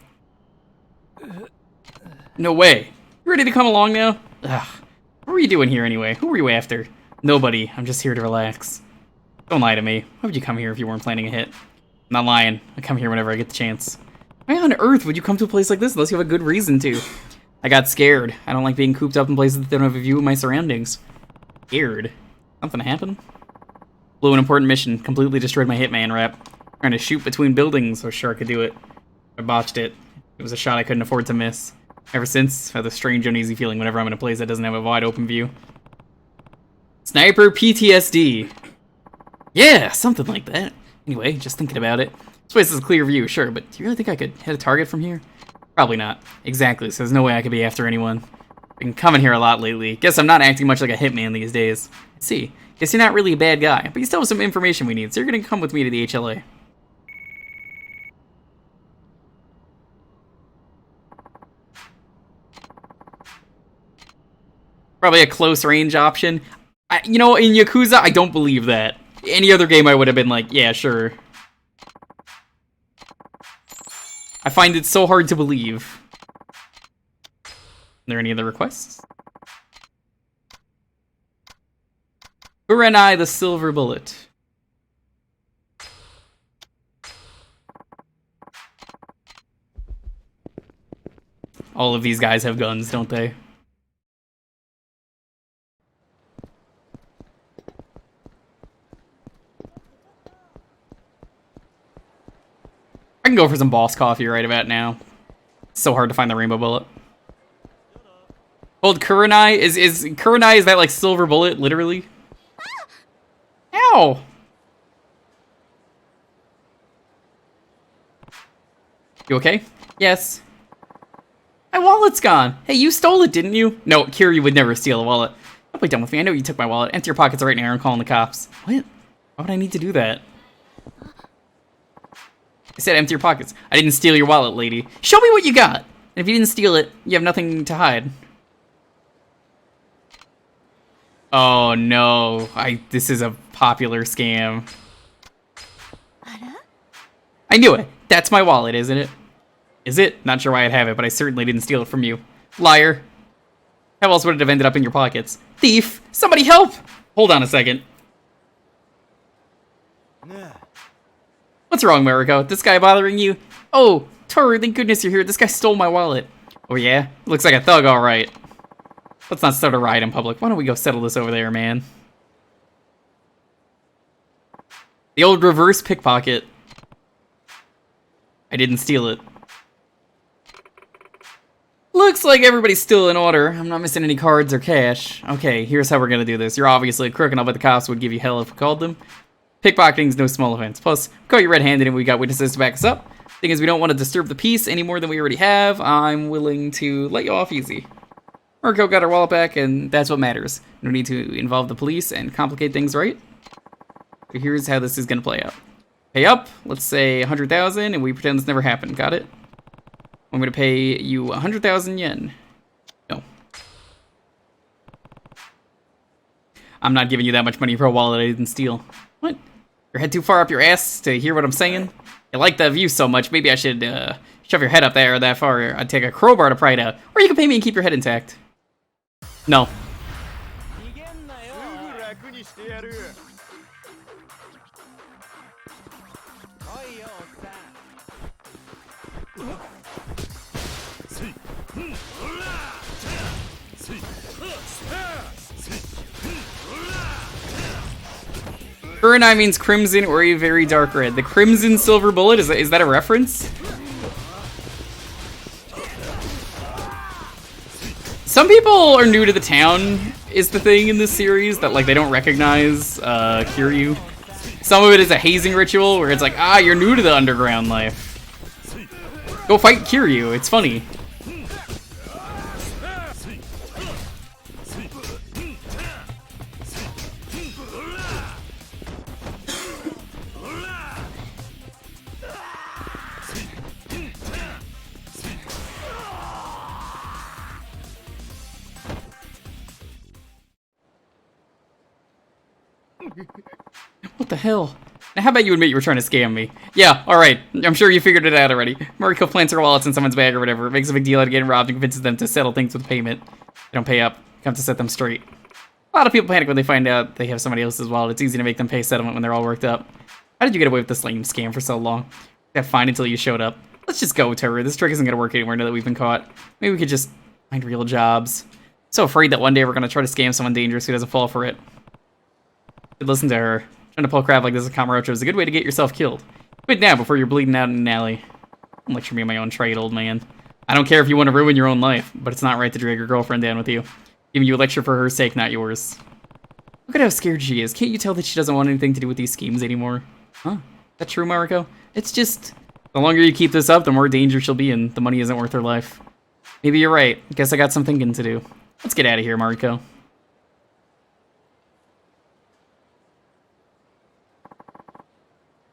No way. You ready to come along now? Ugh. What were you doing here anyway? Who were you after? Nobody. I'm just here to relax. Don't lie to me. Why would you come here if you weren't planning a hit? I'm not lying. I come here whenever I get the chance. Why on earth would you come to a place like this unless you have a good reason to? I got scared. I don't like being cooped up in places that don't have a view of my surroundings. Scared? Something happened? Blew an important mission. Completely destroyed my hitman rep. Trying to shoot between buildings so sure I could do it. I botched it. It was a shot I couldn't afford to miss. Ever since, I have a strange uneasy feeling whenever I'm in a place that doesn't have a wide open view. Sniper PTSD. Yeah, something like that. Anyway, just thinking about it. This place is a clear view, sure, but do you really think I could hit a target from here? Probably not. Exactly, so there's no way I could be after anyone. I've been coming here a lot lately. Guess I'm not acting much like a hitman these days. Let's see. Guess you're not really a bad guy, but you still have some information we need, so you're gonna come with me to the HLA. Probably a close range option. You know, in Yakuza, I don't believe that. Any other game I would have been like, yeah, sure. I find it so hard to believe. there any other requests? Uranai the Silver Bullet. All of these guys have guns, don't they? I can go for some boss coffee right about now. It's so hard to find the rainbow bullet. Old Kurenai? Is Kurenai, is that like silver bullet, literally? Ow! You okay? Yes. My wallet's gone. Hey, you stole it, didn't you? No, Kiryu would never steal a wallet. Don't play dumb with me. I know you took my wallet. Empty your pockets right now. I'm calling the cops. What? Why would I need to do that? I said empty your pockets. I didn't steal your wallet, lady. Show me what you got. And if you didn't steal it, you have nothing to hide. Oh no. This is a popular scam. I knew it. That's my wallet, isn't it? Is it? Not sure why I'd have it, but I certainly didn't steal it from you. Liar. How else would it have ended up in your pockets? Thief! Somebody help! Hold on a second. What's wrong, Mariko? This guy bothering you? Oh, Toru, thank goodness you're here. This guy stole my wallet. Oh yeah? Looks like a thug, alright. Let's not start a riot in public. Why don't we go settle this over there, man? The old reverse pickpocket. I didn't steal it. Looks like everybody's still in order. I'm not missing any cards or cash. Okay, here's how we're gonna do this. You're obviously a crook, and I'll bet the cops would give you hell if we called them. Pickpocketing's no small offense. Plus, we caught you red-handed and we got witnesses to back us up. Thing is, we don't want to disturb the peace any more than we already have. I'm willing to let you off easy. Mariko got her wallet back, and that's what matters. No need to involve the police and complicate things, right? So here's how this is gonna play out. Pay up, let's say 100,000, and we pretend this never happened. Got it? I'm gonna pay you 100,000 yen. No. I'm not giving you that much money for a wallet I didn't steal. What? Your head too far up your ass to hear what I'm saying? You like that view so much, maybe I should shove your head up there that far. I'd take a crowbar to pry it out. Or you can pay me and keep your head intact. No. Kurenai means crimson or a very dark red. The crimson silver bullet, is that a reference? Some people are new to the town, is the thing in this series, that like they don't recognize Kiryu. Some of it is a hazing ritual where it's like, ah, you're new to the underground life. Go fight Kiryu, it's funny. What the hell? Now, how about you admit you were trying to scam me? Yeah, alright. I'm sure you figured it out already. Mariko plants her wallets in someone's bag or whatever. It makes a big deal out of getting robbed and convinces them to settle things with payment. They don't pay up. Come to set them straight. A lot of people panic when they find out they have somebody else's wallet. It's easy to make them pay settlement when they're all worked up. How did you get away with this lame scam for so long? Got fine until you showed up. Let's just go, Toru. This trick isn't gonna work anymore now that we've been caught. Maybe we could just find real jobs. So afraid that one day we're gonna try to scam someone dangerous who doesn't fall for it. But listen to her. Trying to pull crap like this at Kamurocho is a good way to get yourself killed. Quit now before you're bleeding out in an alley. Don't lecture me on my own trade, old man. I don't care if you want to ruin your own life, but it's not right to drag your girlfriend down with you. Giving you a lecture for her sake, not yours. Look at how scared she is. Can't you tell that she doesn't want anything to do with these schemes anymore? Huh? That true, Mariko? It's just... the longer you keep this up, the more danger she'll be in. The money isn't worth her life. Maybe you're right. Guess I got some thinking to do. Let's get out of here, Mariko.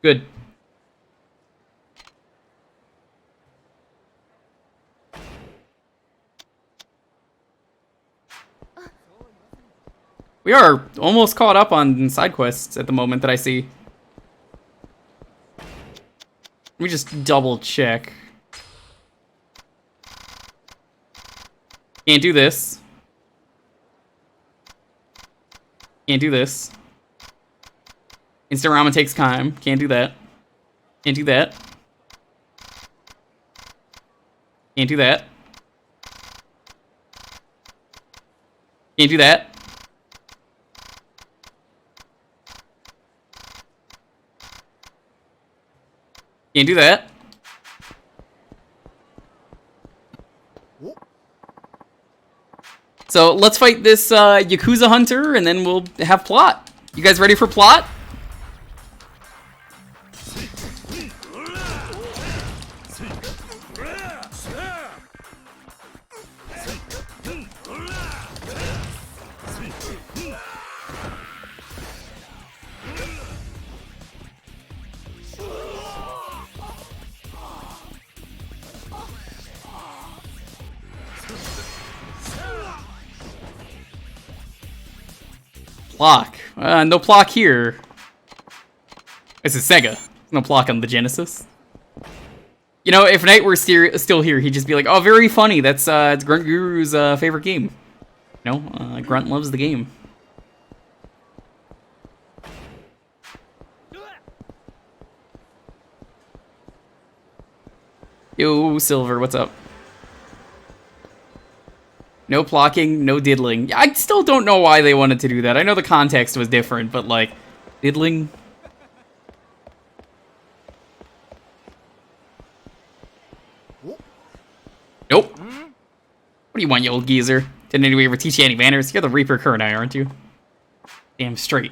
Good. We are almost caught up on side quests at the moment that I see. Let me just double check. Can't do this. Can't do this. Instant ramen takes time. Can't do that. Can't do that. Can't do that. Can't do that. Can't do that. So let's fight this Yakuza hunter, and then we'll have plot. You guys ready for plot? Block. No block here. This is Sega. No block on the Genesis. You know, if Knight were still here, he'd just be like, "Oh, very funny. That's it's Grunt Guru's favorite game." You know, Grunt loves the game. Yo, Silver, what's up? No blocking, no diddling. I still don't know why they wanted to do that. I know the context was different, but like, diddling? Nope. What do you want, you old geezer? Didn't anybody ever teach you any manners? You're the Reaper Kurenai, aren't you? Damn straight.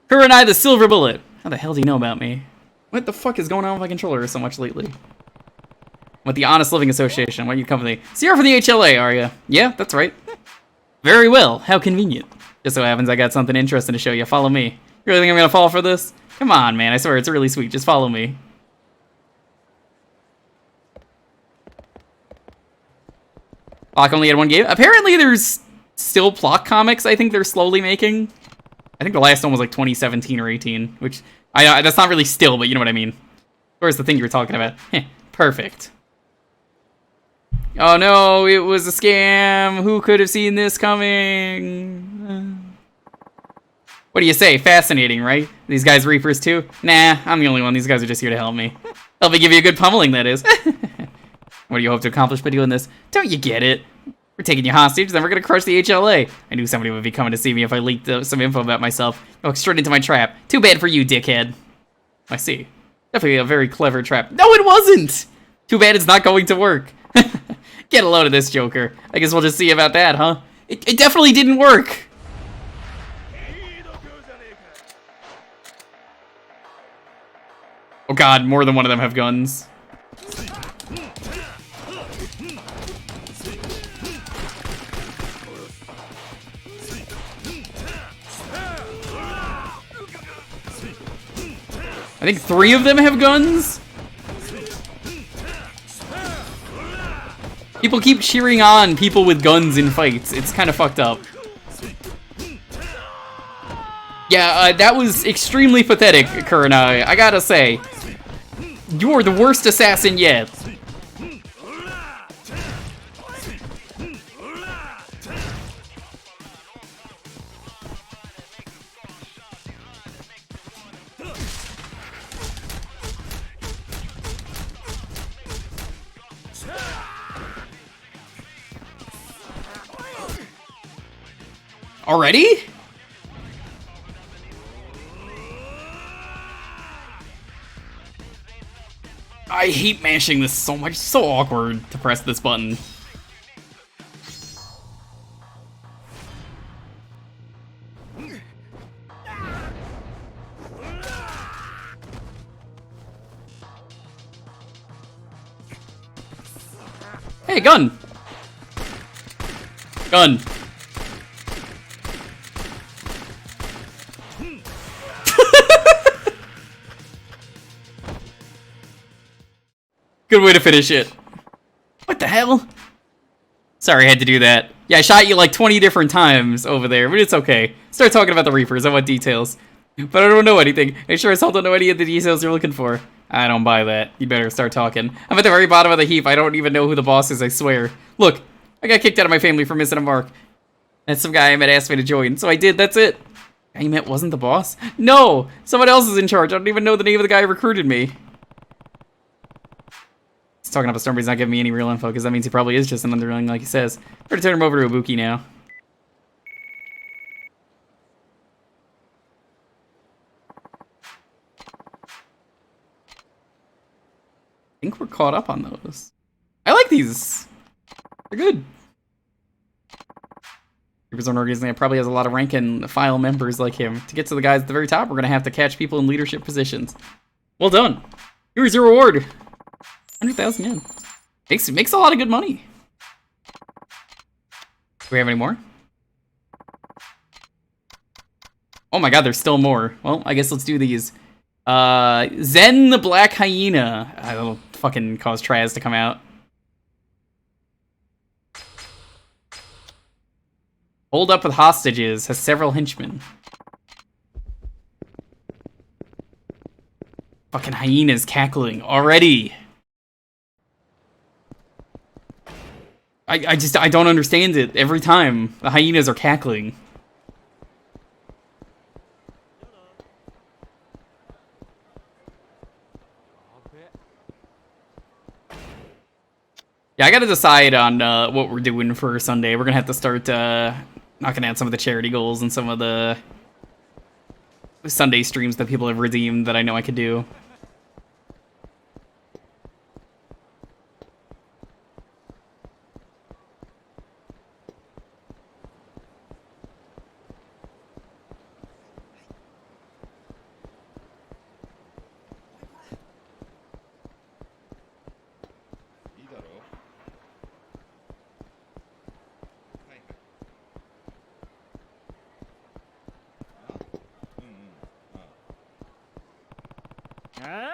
Kurenai the Silver Bullet! How the hell do you know about me? What the fuck is going on with my controller so much lately? With the Honest Living Association, what you company? So you're for the HLA, are you? Yeah, that's right. Very well, how convenient. Just so happens I got something interesting to show you. Follow me. You really think I'm gonna fall for this? Come on, man, I swear, it's really sweet. Just follow me. Block only had one game? Apparently there's still Block comics I think they're slowly making. I think the last one was like 2017 or 18, which, that's not really still, but you know what I mean. Where's the thing you were talking about? Perfect. Oh no, it was a scam. Who could have seen this coming? What do you say? Fascinating, right? These guys Reapers too? Nah, I'm the only one. These guys are just here to help me. Help me give you a good pummeling, that is. What do you hope to accomplish by doing this? Don't you get it? We're taking you hostage, then we're gonna crush the HLA. I knew somebody would be coming to see me if I leaked some info about myself. Walked straight into my trap. Too bad for you, dickhead. I see. Definitely a very clever trap. No, it wasn't! Too bad it's not going to work. Get a load of this, Jewker. I guess we'll just see about that, huh? It definitely didn't work! Oh god, more than one of them have guns. I think 3 of them have guns? People keep cheering on people with guns in fights. It's kind of fucked up. Yeah, that was extremely pathetic, Kurenai. I gotta say. You're the worst assassin yet. Already? I hate mashing this so much. It's so awkward to press this button. Hey, gun! Gun. Good way to finish it. What the hell? Sorry I had to do that. Yeah, I shot you like 20 different times over there, but it's okay. Start talking about the Reapers, I want details. But I don't know anything. I sure as hell don't know any of the details you're looking for. I don't buy that. You better start talking. I'm at the very bottom of the heap. I don't even know who the boss is, I swear. Look, I got kicked out of my family for missing a mark. And some guy I met asked me to join, so I did, that's it. Guy you met wasn't the boss? No! Someone else is in charge. I don't even know the name of the guy who recruited me. He's talking up a storm, but he's not giving me any real info, because that means he probably is just an underling like he says. Try to turn him over to Ibuki now. I think we're caught up on those. I like these. They're good. Keepers on organization probably has a lot of rank and file members like him. To get to the guys at the very top, we're gonna have to catch people in leadership positions. Well done. Here's your reward. 100,000 yen. Makes a lot of good money. Do we have any more? Oh my god, there's still more. Well, I guess let's do these. Zen the Black Hyena. That'll fucking cause Traz to come out. Hold up with hostages. Has several henchmen. Fucking hyenas cackling already. I don't understand it. Every time the hyenas are cackling. Yeah, I gotta decide on what we're doing for Sunday. We're gonna have to start knocking out some of the charity goals and some of the Sunday streams that people have redeemed that I know I could do.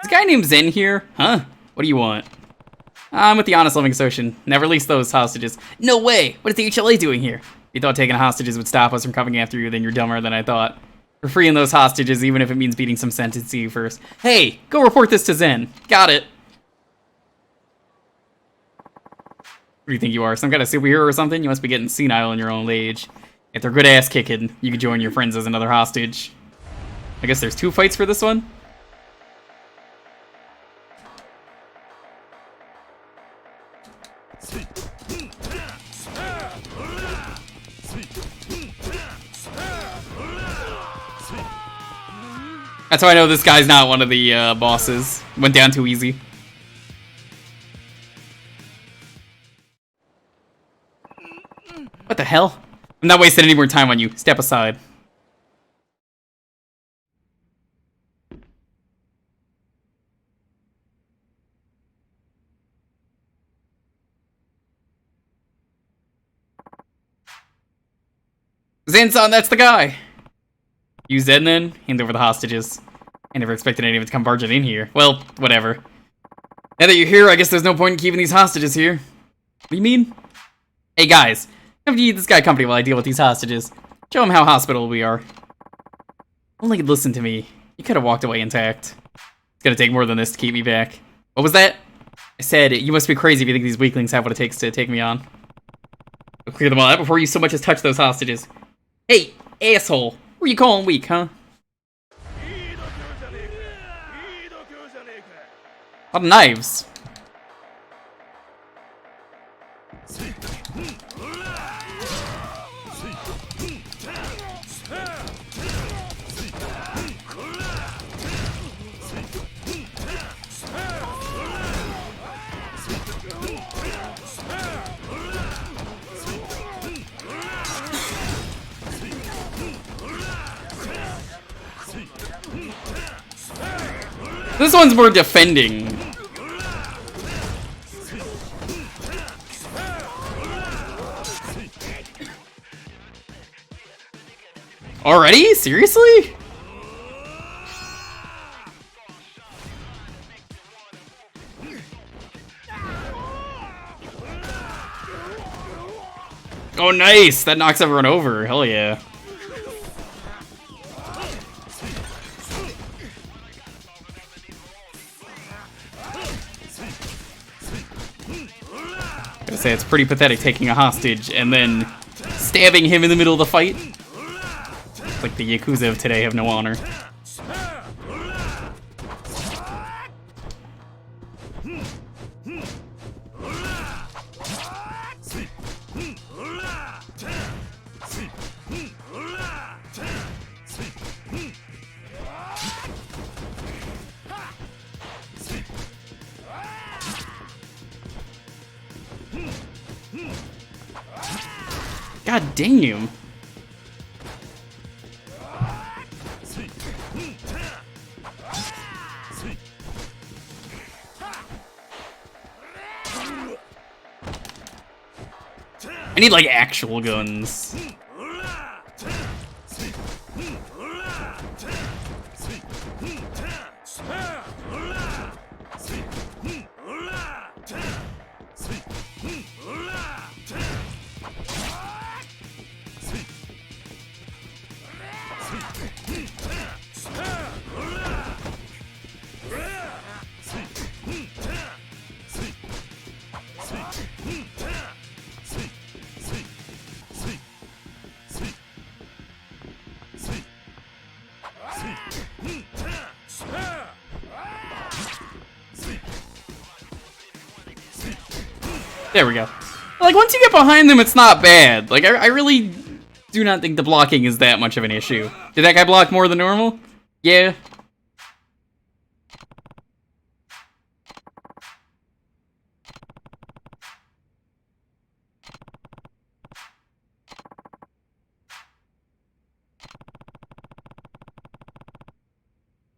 This guy named Zen here? Huh? What do you want? I'm with the Honest Living Association. Never release those hostages. No way! What is the HLA doing here? If you thought taking hostages would stop us from coming after you, then you're dumber than I thought. We're freeing those hostages, even if it means beating some sentence to you first. Hey! Go report this to Zen. Got it. Who do you think you are? Some kind of superhero or something? You must be getting senile in your own age. If they're good ass kicking, you could join your friends as another hostage. I guess there's 2 fights for this one? That's how I know this guy's not one of the bosses. Went down too easy. What the hell? I'm not wasting any more time on you. Step aside. Zen-san, that's the guy! You Zen then? Hand over the hostages. I never expected anyone to come barging in here. Well, whatever. Now that you're here, I guess there's no point in keeping these hostages here. What do you mean? Hey guys, come to keep this guy company while I deal with these hostages. Show him how hospitable we are. Only you'd listen to me. You could have walked away intact. It's gonna take more than this to keep me back. What was that? I said, you must be crazy if you think these weaklings have what it takes to take me on. I'll clear them all out before you so much as touch those hostages. Hey, asshole! Who are you calling weak, huh? A lot of knives. This one's more defending. Already? Seriously? Oh, nice! That knocks everyone over. Hell yeah. I say it's pretty pathetic taking a hostage and then stabbing him in the middle of the fight. Like the Yakuza of today have no honor. God damn. I need like actual guns. There we go. Like, once you get behind them, it's not bad. Like, I really do not think the blocking is that much of an issue. Did that guy block more than normal? Yeah.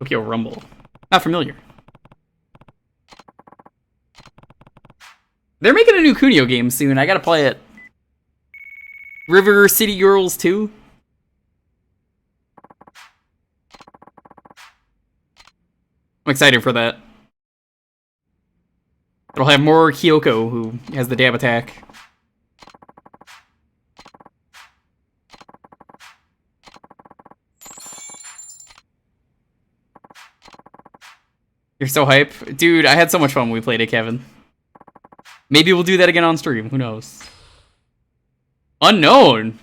Tokyo Rumble. Not familiar. They're making a new Kunio game soon. I gotta play it. River City Girls 2. I'm excited for that. It'll have more Kyoko, who has the dab attack. You're so hype. Dude, I had so much fun when we played it, Kevin. Maybe we'll do that again on stream. Who knows? Unknown.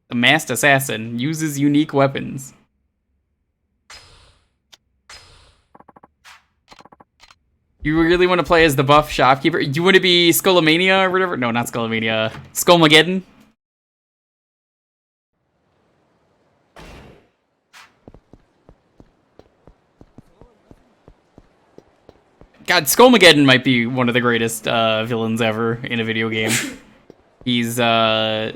The masked assassin uses unique weapons. You really want to play as the buff shopkeeper? You want to be Skullomania or whatever? No, not Skullomania. Skullmageddon? God, Skullmageddon might be one of the greatest villains ever in a video game. He's Skeletor.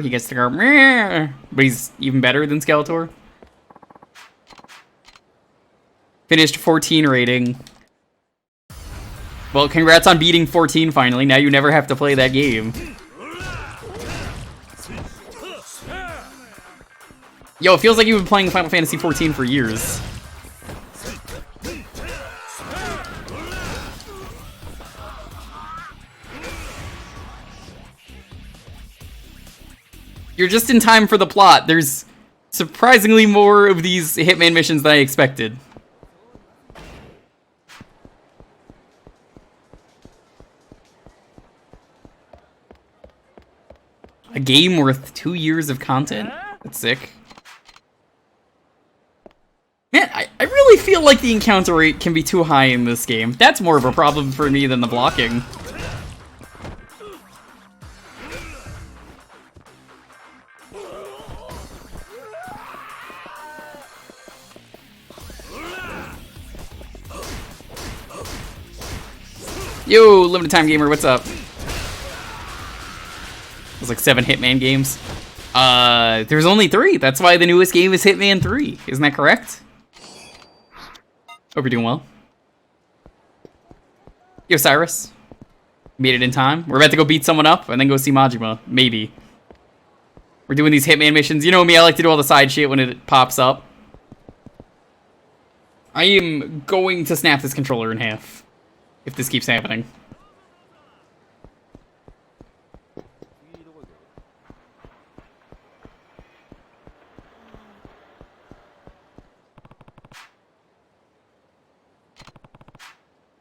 He gets to go, meh, but he's even better than Skeletor. Finished 14 rating. Well, congrats on beating 14 finally. Now you never have to play that game. Yo, it feels like you've been playing Final Fantasy 14 for years. You're just in time for the plot. There's surprisingly more of these Hitman missions than I expected. A game worth 2 years of content? That's sick. Man, I really feel like the encounter rate can be too high in this game. That's more of a problem for me than the blocking. Yo, limited time gamer, what's up? There's like 7 Hitman games. There's only 3. That's why the newest game is Hitman 3. Isn't that correct? Hope you're doing well. Yo, Cyrus. Made it in time. We're about to go beat someone up and then go see Majima. Maybe. We're doing these Hitman missions. You know me, I like to do all the side shit when it pops up. I am going to snap this controller in half. If this keeps happening.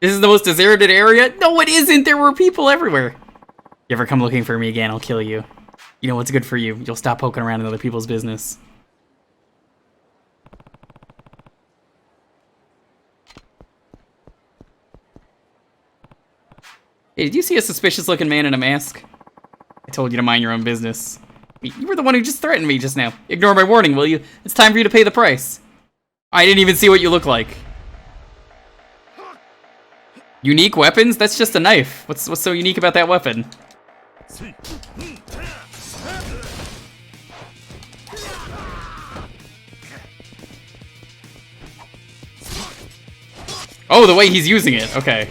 This is the most deserted area? No, it isn't! There were people everywhere! You ever come looking for me again, I'll kill you. You know what's good for you? You'll stop poking around in other people's business. Hey, did you see a suspicious-looking man in a mask? I told you to mind your own business. You were the one who just threatened me just now. Ignore my warning, will you? It's time for you to pay the price. I didn't even see what you look like. Unique weapons? That's just a knife. What's so unique about that weapon? Oh, the way he's using it. Okay.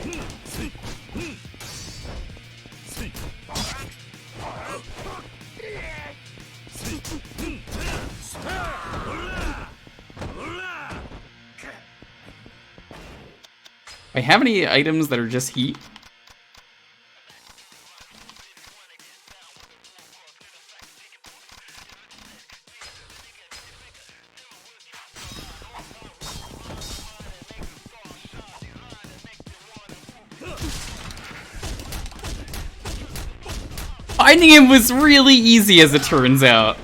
I have any items that are just heat? Finding him was really easy, as it turns out.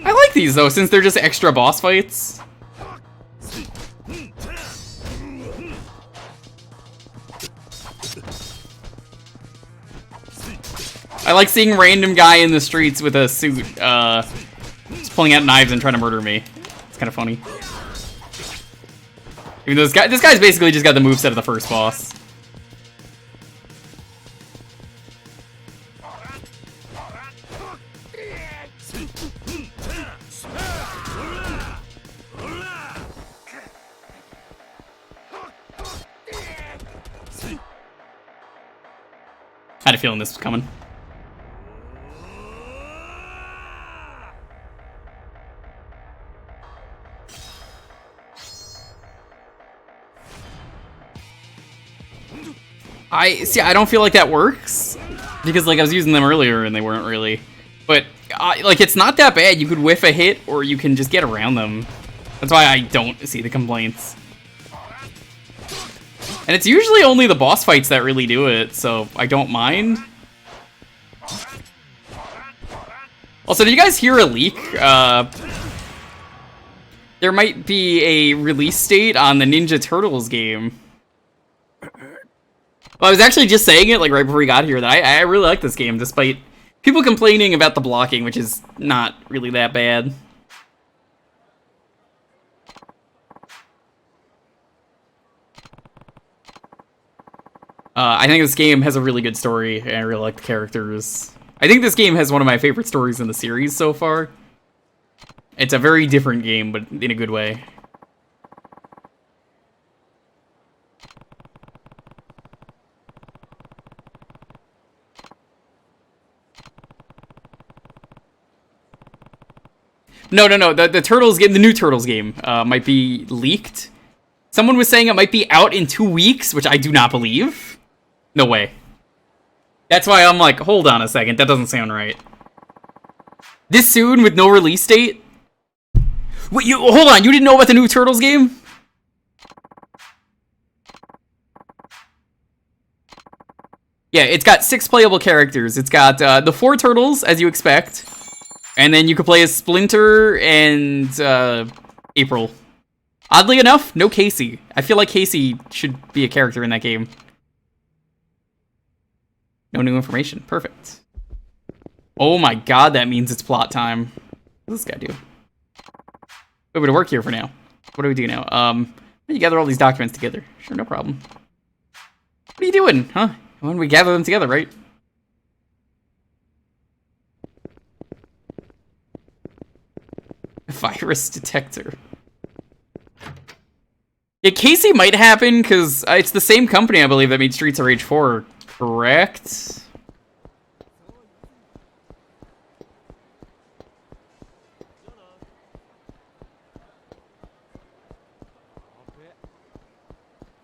I like these, though, since they're just extra boss fights. I like seeing random guy in the streets with a suit, just pulling out knives and trying to murder me. It's kind of funny. Even though this guy's basically just got the moveset of the first boss. I had a feeling this was coming. I don't feel like that works, because like I was using them earlier and they weren't really, but like it's not that bad. You could whiff a hit or you can just get around them. That's why I don't see the complaints. And it's usually only the boss fights that really do it, so I don't mind. Also, did you guys hear a leak? There might be a release date on the Ninja Turtles game. Well, I was actually just saying it like right before we got here that I really like this game, despite people complaining about the blocking, which is not really that bad. I think this game has a really good story, and I really like the characters. I think this game has one of my favorite stories in the series so far. It's a very different game, but in a good way. No. The Turtles game, the new Turtles game, might be leaked. Someone was saying it might be out in 2 weeks, which I do not believe. No way. That's why I'm like, hold on a second, that doesn't sound right. This soon with no release date? Wait, hold on, you didn't know about the new Turtles game? Yeah, it's got 6 playable characters. It's got the 4 Turtles, as you expect. And then you can play as Splinter and April. Oddly enough, no Casey. I feel like Casey should be a character in that game. No new information. Perfect. Oh my god, that means it's plot time. What does this guy do? We're going to work here for now. What do we do now? You gather all these documents together. Sure, no problem. What are you doing, huh? When we gather them together, right? Virus detector. Yeah, Casey might happen, because it's the same company, I believe, that made Streets of Rage 4, correct?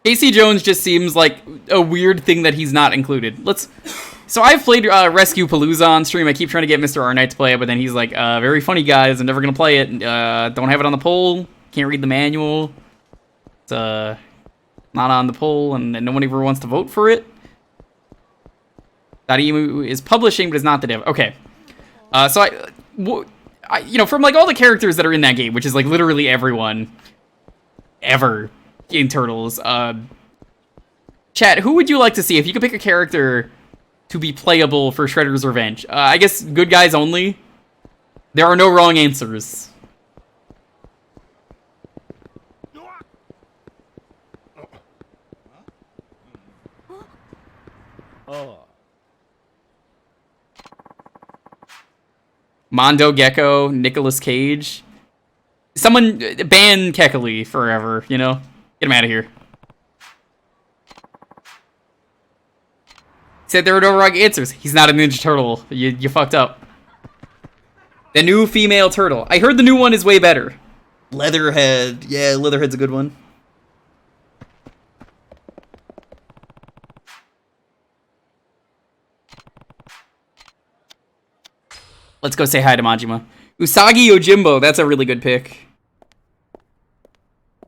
Casey Jones just seems like a weird thing that he's not included. So I've played Rescue Palooza on stream. I keep trying to get Mr. R Knight to play it, but then he's like, very funny guys, I'm never gonna play it. Don't have it on the poll. Can't read the manual. It's not on the poll, and no one ever wants to vote for it. Dotemu is publishing, but is not the dev. Okay. So I, you know, from like all the characters that are in that game, which is like literally everyone ever in Turtles, chat, who would you like to see if you could pick a character to be playable for Shredder's Revenge? I guess good guys only. There are no wrong answers. Mondo Gecko, Nicolas Cage. Someone ban Kekuli forever, you know? Get him out of here. Said there were no wrong answers. He's not a Ninja Turtle. You fucked up. The new female turtle. I heard the new one is way better. Leatherhead. Yeah, Leatherhead's a good one. Let's go say hi to Majima. Usagi Yojimbo, that's a really good pick.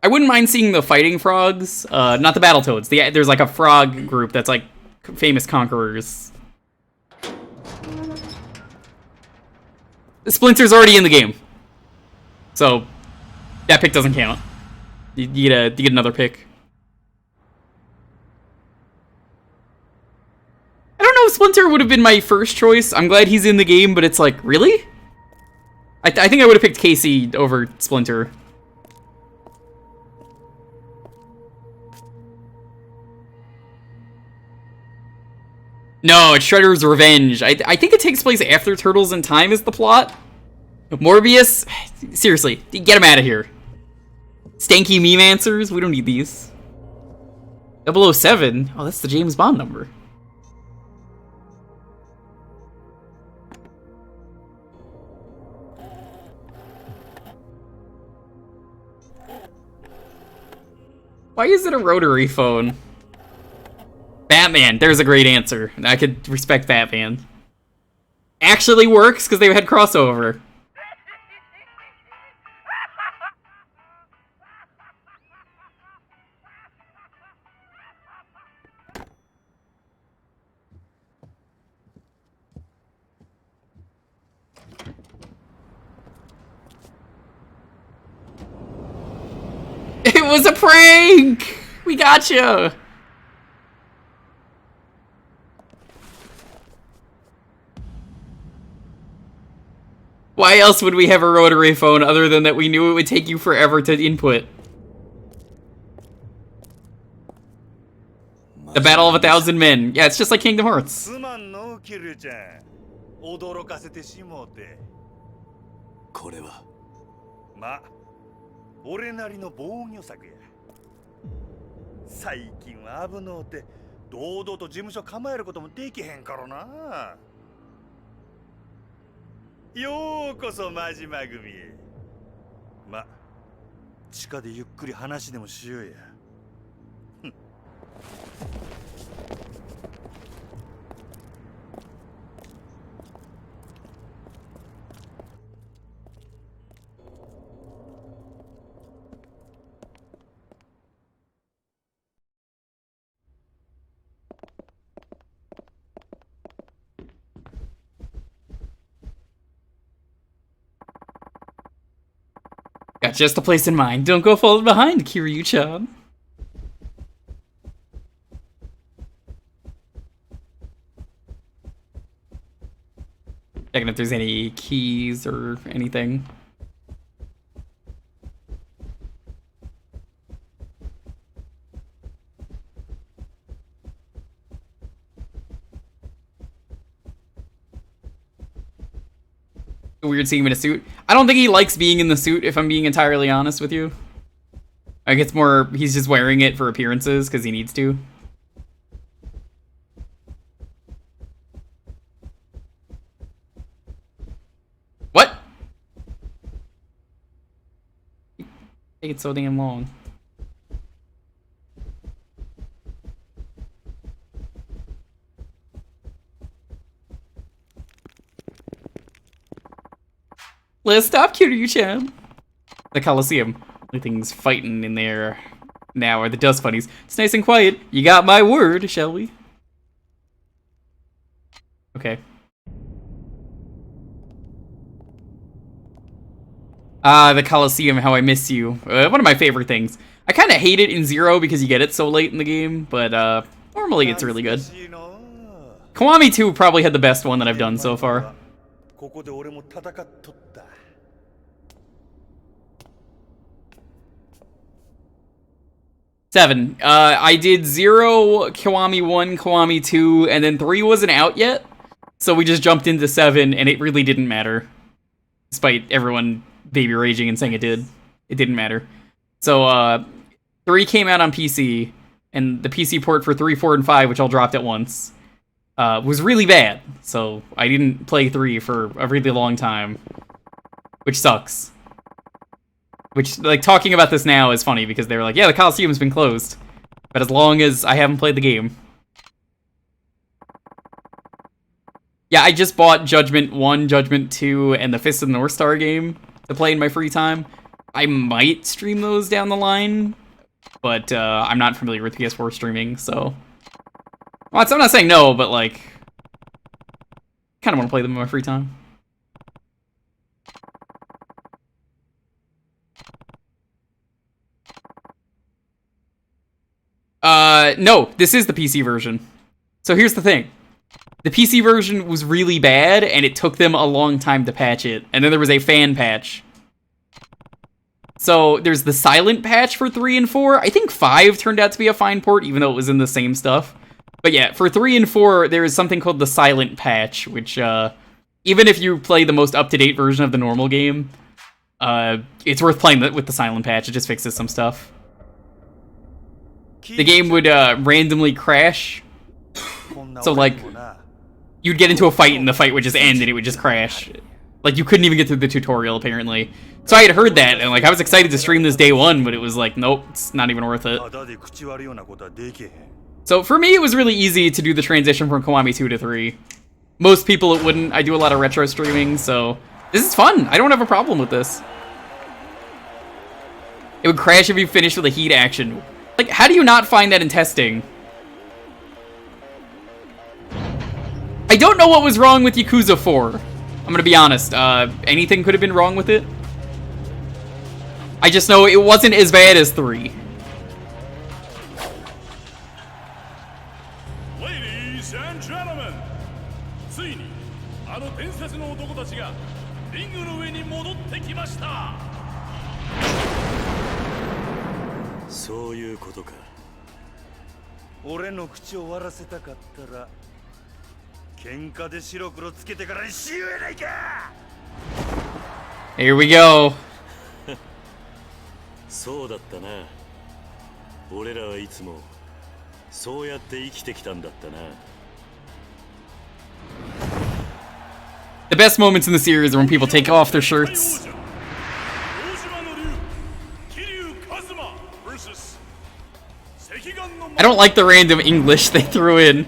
I wouldn't mind seeing the Fighting Frogs, not the Battletoads. There's like a frog group that's like famous conquerors. Splinter's already in the game, so that pick doesn't count. You get another pick. I don't know if Splinter would have been my first choice. I'm glad he's in the game, but it's like, really? I think I would have picked Casey over Splinter. No, it's Shredder's Revenge. I think it takes place after Turtles in Time is the plot. Morbius? Seriously, get him out of here. Stanky meme answers? We don't need these. 007? Oh, that's the James Bond number. Why is it a rotary phone? Batman, there's a great answer. I could respect Batman. Actually works because they had crossover. It was a prank! We gotcha! Why else would we have a rotary phone other than that we knew it would take you forever to input? The Battle of 1,000 Men. Yeah, it's just like Kingdom Hearts. これはま、俺なりの防御策や。最近は危のうて堂々と事務所構えることもできへんからな。ようこそ真島組へ。ま、地下でゆっくり話でもしようや。Got just a place in mind. Don't go falling behind, Kiryu-chan. Checking if there's any keys or anything. Weird seeing him in a suit. I don't think he likes being in the suit, if I'm being entirely honest with you. I guess more he's just wearing it for appearances because he needs to. What? Take it so damn long. Let's stop Kiryu-chan. The Coliseum. Only things fighting in there now are the dust bunnies. It's nice and quiet. You got my word, shall we? Okay. The Coliseum, how I miss you. One of my favorite things. I kind of hate it in Zero because you get it so late in the game, but normally it's really good. Kiwami 2 probably had the best one that I've done so far. 7. I did 0, Kiwami 1, Kiwami 2, and then 3 wasn't out yet. So we just jumped into 7, and it really didn't matter. Despite everyone baby raging and saying it did. It didn't matter. So, 3 came out on PC, and the PC port for 3, 4, and 5, which all dropped at once, was really bad. So I didn't play 3 for a really long time. Which sucks. Which, like, talking about this now is funny because they were like, yeah, the Coliseum's been closed. But as long as I haven't played the game. Yeah, I just bought Judgment 1, Judgment 2, and the Fist of the North Star game to play in my free time. I might stream those down the line, but I'm not familiar with PS4 streaming, so... Well, I'm not saying no, but, like... kind of want to play them in my free time. No, this is the PC version. So here's the thing. The PC version was really bad, and it took them a long time to patch it. And then there was a fan patch. So there's the silent patch for 3 and 4. I think 5 turned out to be a fine port, even though it was in the same stuff. But yeah, for 3 and 4, there is something called the silent patch, which, even if you play the most up-to-date version of the normal game, it's worth playing with the silent patch. It just fixes some stuff. The game would randomly crash. So, like, you'd get into a fight and the fight would just end and it would just crash. Like, you couldn't even get through the tutorial, apparently. So I had heard that, and, like, I was excited to stream this day one, but it was like, nope, it's not even worth it. So, for me, it was really easy to do the transition from Kiwami 2 to 3. Most people, it wouldn't. I do a lot of retro streaming, so... This is fun! I don't have a problem with this. It would crash if you finished with a heat action. Like, how do you not find that in testing? I don't know what was wrong with Yakuza 4. I'm gonna be honest. Anything could have been wrong with it. I just know it wasn't as bad as 3. Ladies and gentlemen, ついにあの伝説の男たちがリングの上に戻ってきました。そういうことか。俺の口を終わらせたかったら喧嘩で白黒つけてからにしようやないか。 Here we go. そうだったな。俺らはいつもそうやって生きてきたんだったな。 The best moments in the series are when people take off their shirts. I don't like the random English they threw in.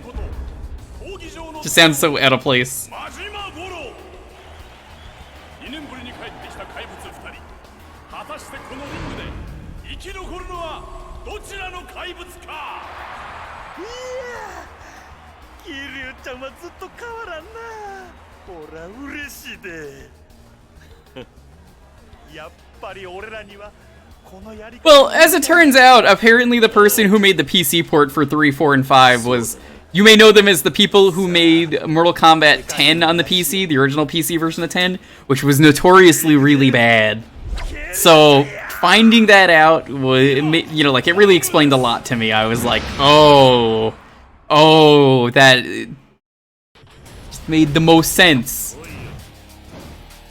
Just sounds so out of place. Well, as it turns out, apparently the person who made the PC port for 3, 4, and 5 was... You may know them as the people who made Mortal Kombat 10 on the PC, the original PC version of 10, which was notoriously really bad. So, finding that out, you know, like, it really explained a lot to me. I was like, oh, that just made the most sense.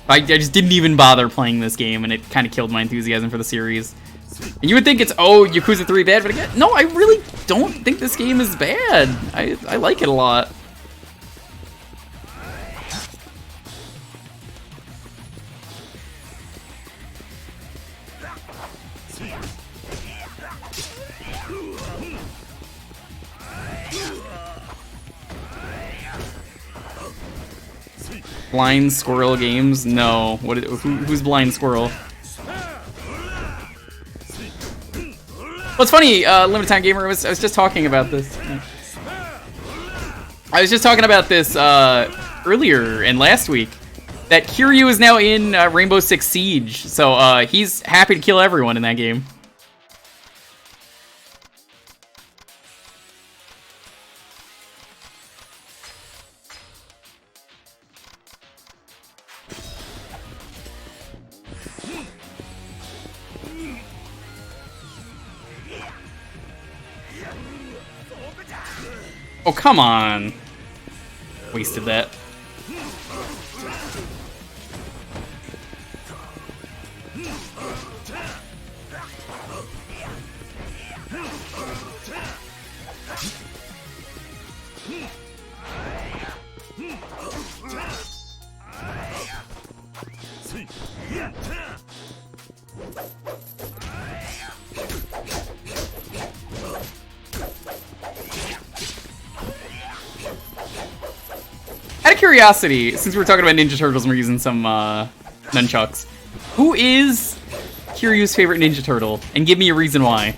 I just didn't even bother playing this game, and it kind of killed my enthusiasm for the series. And you would think it's, oh, Yakuza 3 bad, but again, no, I really don't think this game is bad. I like it a lot. Blind Squirrel Games? No. Who's Blind Squirrel? Well, it's funny, Limited Time Gamer, I was just talking about this. I was just talking about this earlier and last week. That Kiryu is now in Rainbow Six Siege, so he's happy to kill everyone in that game. Oh, come on. Wasted that. Out of curiosity, since we're talking about Ninja Turtles and we're using some nunchucks, who is Kiryu's favorite Ninja Turtle? And give me a reason why.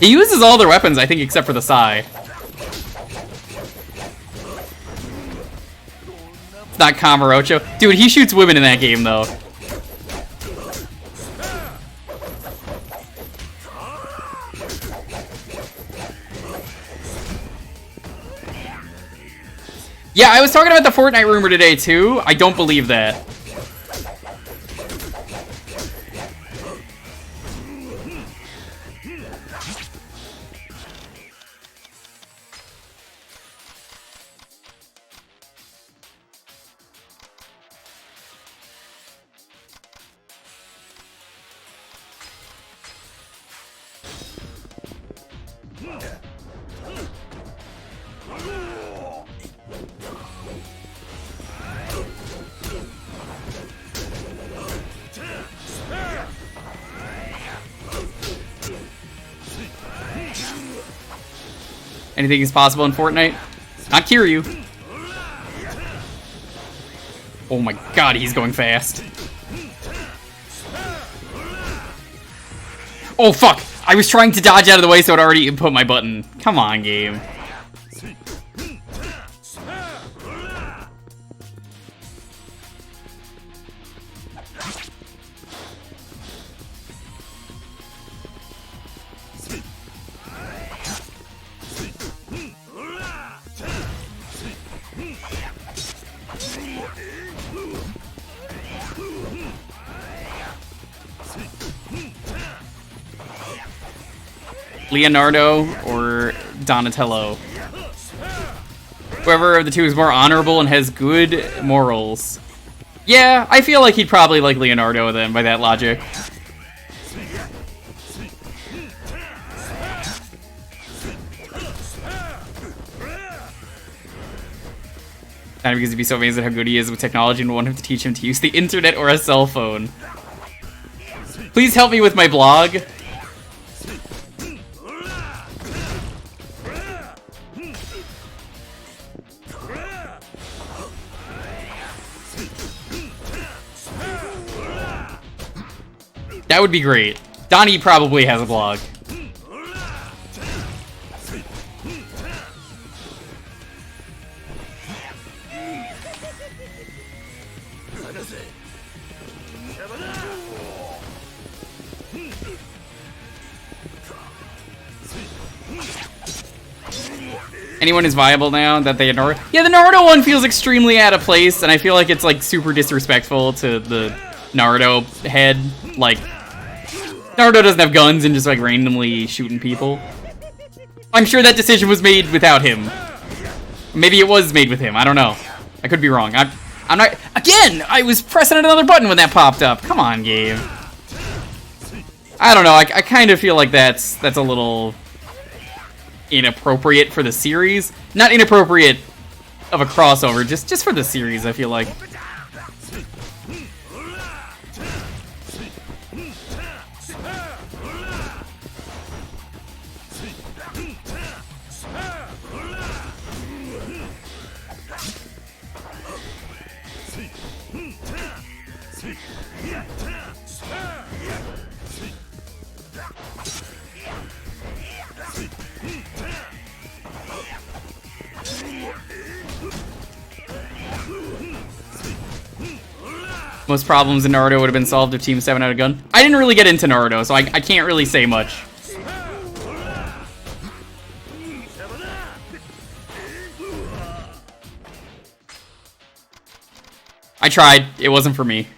He uses all their weapons, I think, except for the Sai. It's not Kamurocho. Dude, he shoots women in that game, though. Yeah, I was talking about the Fortnite rumor today, too. I don't believe that. Anything is possible in Fortnite. Not Kiryu. Oh my god, he's going fast. Oh fuck! I was trying to dodge out of the way so it already input my button. Come on, game. Leonardo or Donatello. Whoever of the two is more honorable and has good morals. Yeah, I feel like he'd probably like Leonardo then, by that logic. Not because he'd be so amazed at how good he is with technology and want him to teach him to use the internet or a cell phone. Please help me with my blog. That would be great. Donnie probably has a blog. Anyone is viable now that they ignore? Yeah, the Naruto one feels extremely out of place, and I feel like it's like super disrespectful to the Naruto head. Like, Naruto doesn't have guns and just like randomly shooting people. I'm sure that decision was made without him. Maybe it was made with him. I don't know. I could be wrong. I'm not. Again, I was pressing another button when that popped up. Come on, game. I don't know. I kind of feel like that's a little inappropriate for the series. Not inappropriate of a crossover, just for the series, I feel like. Most problems in Naruto would have been solved if Team 7 had a gun. I didn't really get into Naruto, so I can't really say much. I tried. It wasn't for me.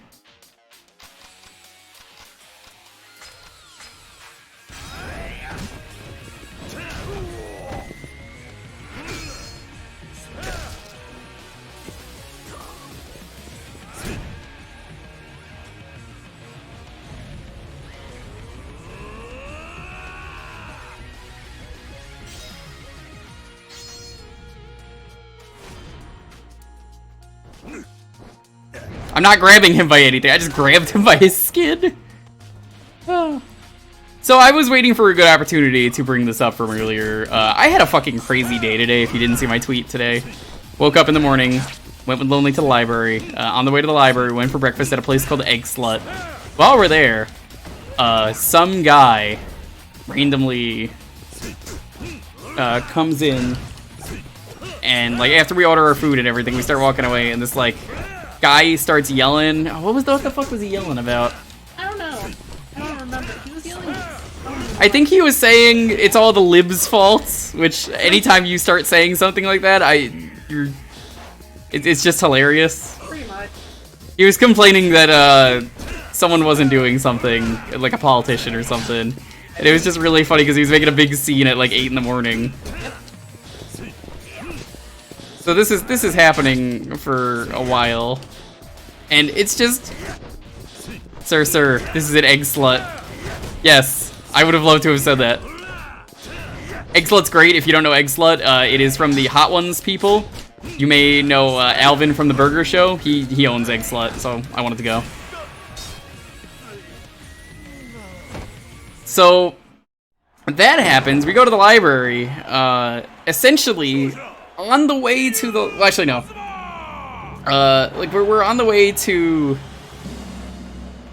I'm not grabbing him by anything, I just grabbed him by his skin. Oh. So I was waiting for a good opportunity to bring this up from earlier. I had a fucking crazy day today, if you didn't see my tweet today. Woke up in the morning, went with Lonely to the library. On the way to the library, went for breakfast at a place called Egg Slut. While we're there, some guy randomly comes in, and like after we order our food and everything, we start walking away, and this like guy starts yelling. What the fuck was he yelling about? I don't know. I don't remember. He was yelling. I think he was saying it's all the libs' fault, which anytime you start saying something like that, it's just hilarious. Pretty much. He was complaining that someone wasn't doing something, like a politician or something. And it was just really funny because he was making a big scene at like 8 in the morning. So this is happening for a while, and it's just, sir, this is an Egg Slut. Yes, I would have loved to have said that. Egg Slut's great. If you don't know Egg Slut, it is from the Hot Ones people. You may know Alvin from the Burger Show. He owns Egg Slut, so I wanted to go. So that happens. We go to the library. Essentially, on the way to the... Well, actually, no. Like, we're on the way to...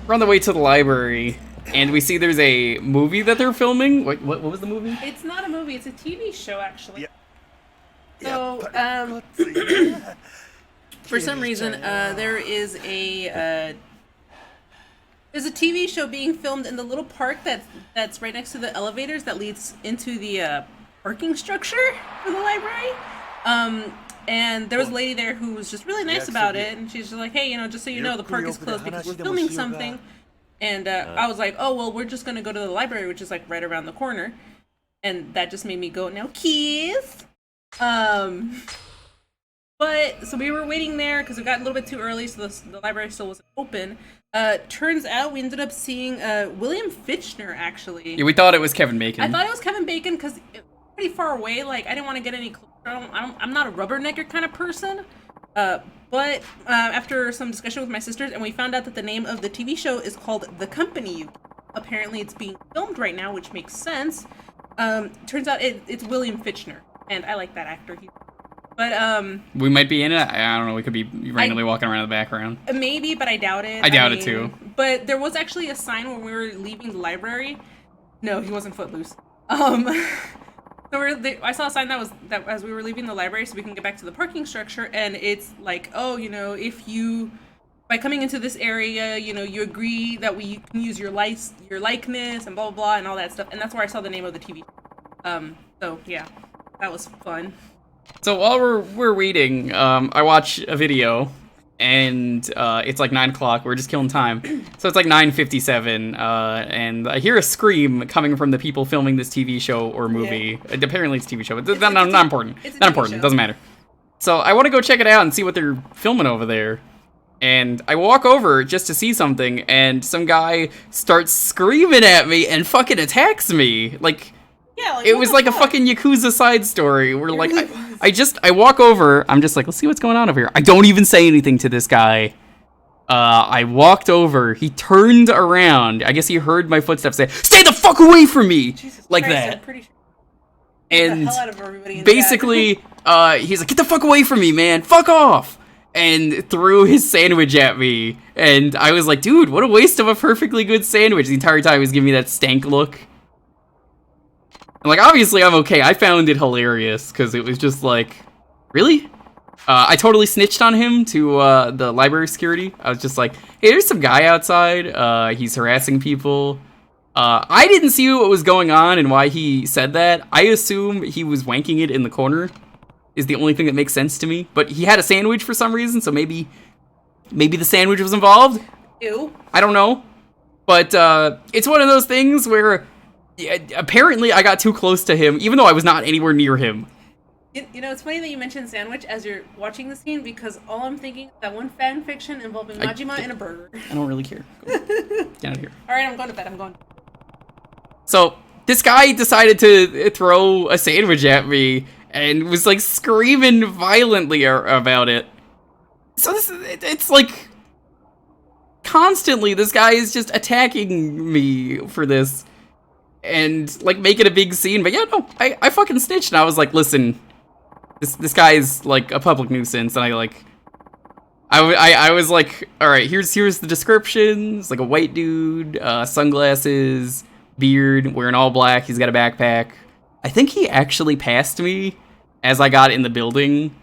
We're on the way to the library, and we see there's a movie that they're filming. What was the movie? It's not a movie. It's a TV show, actually. So, for some reason, there is a... there's a TV show being filmed in the little park that's right next to the elevators that leads into the parking structure for the library. And there was a lady there who was just really nice about it, and she's just like, hey, just so you know, the park is closed because we're filming something. And I was like, oh, well, we're just going to go to the library, which is like right around the corner. And that just made me go, now, kiss. But, so we were waiting there because it got a little bit too early, so the library still wasn't open. Turns out we ended up seeing William Fichtner, actually. Yeah, we thought it was Kevin Bacon. I thought it was Kevin Bacon because it was pretty far away. Like, I didn't want to get any closer. I'm not a rubbernecker kind of person. But after some discussion with my sisters, and we found out that the name of the TV show is called The Company. Apparently it's being filmed right now, which makes sense. Turns out it's William Fichtner, and I like that actor. But we might be in it. I don't know. We could be randomly walking around in the background. Maybe, but I doubt it. I doubt it too. But there was actually a sign when we were leaving the library. No, he wasn't footloose. So I saw a sign that as we were leaving the library, so we can get back to the parking structure, and it's like, oh, if you, by coming into this area, you agree that we can use your likeness and blah blah blah and all that stuff, and that's where I saw the name of the TV. So yeah, that was fun. So while we're waiting, I watch a video, and it's like 9 o'clock. We're just killing time. So it's like 9:57, and I hear a scream coming from the people filming this TV show or movie. Yeah. Apparently it's a TV show. It's not important. Not important. It doesn't matter. So I want to go check it out and see what they're filming over there. And I walk over just to see something, and some guy starts screaming at me and fucking attacks me. Like... Yeah, it was like a fucking Yakuza side story. We're like, I walk over. I'm just like, let's see what's going on over here. I don't even say anything to this guy. I walked over. He turned around. I guess he heard my footsteps say, "Stay the fuck away from me!" Jesus like Christ, that. I'm pretty sure. And the hell out of everybody in basically, he's like, "Get the fuck away from me, man! Fuck off!" And threw his sandwich at me. And I was like, dude, what a waste of a perfectly good sandwich. The entire time he was giving me that stank look. And like, obviously I'm okay. I found it hilarious because it was just like, really? I totally snitched on him to the library security. I was just like, hey, there's some guy outside. He's harassing people. I didn't see what was going on and why he said that. I assume he was wanking it in the corner is the only thing that makes sense to me. But he had a sandwich for some reason, so maybe the sandwich was involved. Ew. I don't know. But it's one of those things where apparently I got too close to him, even though I was not anywhere near him. You know, it's funny that you mentioned sandwich as you're watching the scene because all I'm thinking is that one fan fiction involving Majima and a burger. I don't really care. Get out of here. All right, I'm going to bed. I'm going. So this guy decided to throw a sandwich at me and was like screaming violently about it. So it's like constantly this guy is just attacking me for this and like making a big scene. But yeah, no, I fucking snitched and I was like, listen, this guy is like a public nuisance, and I was like, all right, here's the description. It's like a white dude, sunglasses, beard, wearing all black. He's got a backpack. I think he actually passed me as I got in the building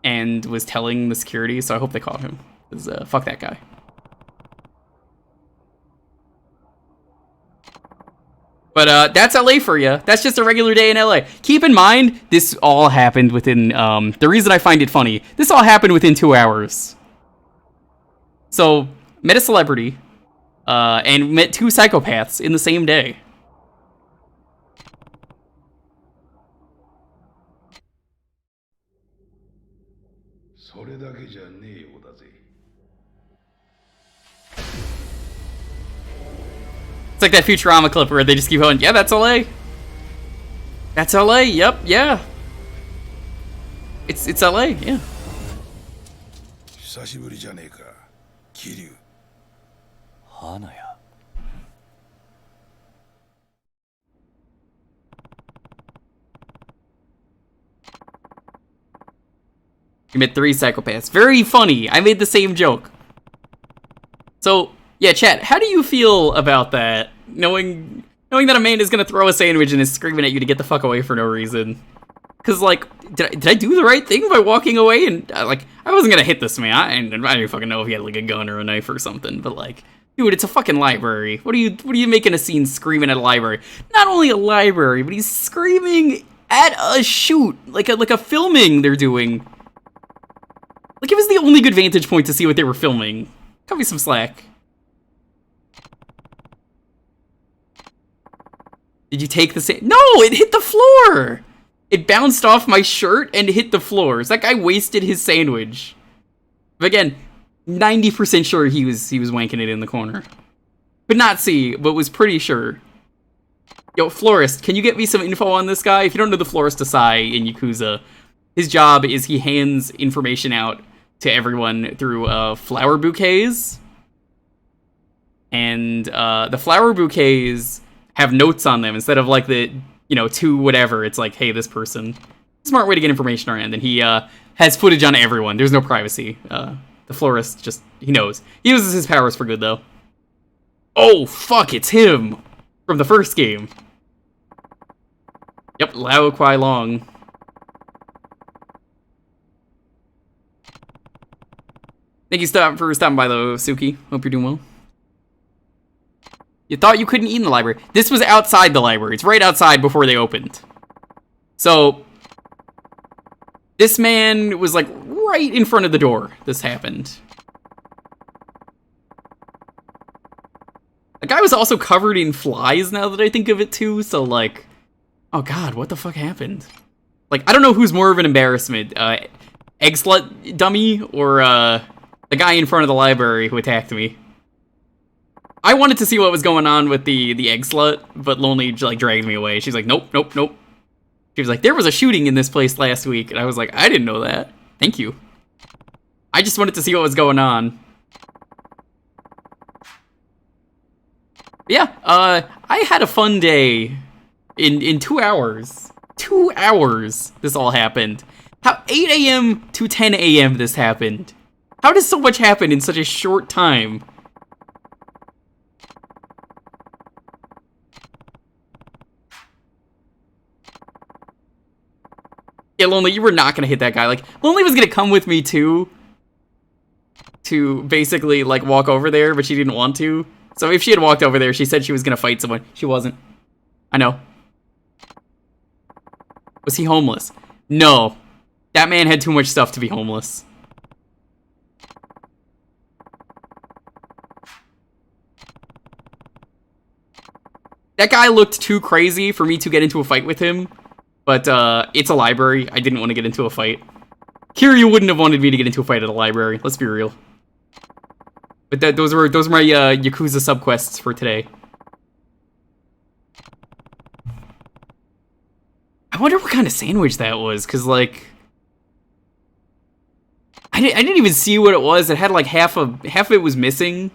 and was telling the security, so I hope they caught him. Because fuck that guy. But that's LA for you. That's just a regular day in LA. Keep in mind, this all happened within, the reason I find it funny, this all happened within 2 hours. So, met a celebrity, and met 2 psychopaths in the same day. It's like that Futurama clip where they just keep going, yeah, that's LA. That's LA, yep, yeah. It's LA, yeah. 久しぶりじゃねえか、桐生。花屋。You met 3 psychopaths. Very funny. I made the same joke. So, yeah, chat, how do you feel about that? Knowing that a man is gonna throw a sandwich and is screaming at you to get the fuck away for no reason. Cause like, did I do the right thing by walking away? And like, I wasn't gonna hit this man. I didn't fucking know if he had like a gun or a knife or something. But like, dude, it's a fucking library. What are you making a scene screaming at a library? Not only a library, but he's screaming at a shoot, like a filming they're doing. Like, it was the only good vantage point to see what they were filming. Cut me some slack. Did you take the sand? No, it hit the floor! It bounced off my shirt and hit the floor. So that guy wasted his sandwich. But again, 90% sure he was wanking it in the corner. Could not see, but was pretty sure. Yo, Florist, can you get me some info on this guy? If you don't know the Florist Asai in Yakuza, his job is he hands information out to everyone through flower bouquets. And the flower bouquets have notes on them instead of like the, to whatever. It's like, hey, this person. Smart way to get information around. And he has footage on everyone. There's no privacy. The florist just, he knows. He uses his powers for good, though. Oh, fuck, it's him! From the first game. Yep, Lao Kwai Long. Thank you for stopping by, though, Suki. Hope you're doing well. You thought you couldn't eat in the library. This was outside the library. It's right outside before they opened. So, this man was, like, right in front of the door. This happened. The guy was also covered in flies, now that I think of it, too. So, like, oh, God, what the fuck happened? Like, I don't know who's more of an embarrassment. Egg slut dummy or, the guy in front of the library who attacked me. I wanted to see what was going on with the egg slut, but Lonely like dragged me away. She's like, nope. She was like, there was a shooting in this place last week, and I was like, I didn't know that. Thank you. I just wanted to see what was going on. But yeah, I had a fun day in 2 hours. 2 hours this all happened. How 8 a.m. to 10 a.m. this happened. How does so much happen in such a short time? Yeah, Lonely, you were not gonna hit that guy. Like, Lonely was gonna come with me too. To basically, like, walk over there, but she didn't want to. So if she had walked over there, she said she was gonna fight someone. She wasn't. I know. Was he homeless? No. That man had too much stuff to be homeless. That guy looked too crazy for me to get into a fight with him. But, it's a library. I didn't want to get into a fight. Kiryu wouldn't have wanted me to get into a fight at a library. Let's be real. But those were my Yakuza subquests for today. I wonder what kind of sandwich that was, because, like... I didn't even see what it was. It had, like, half of it was missing.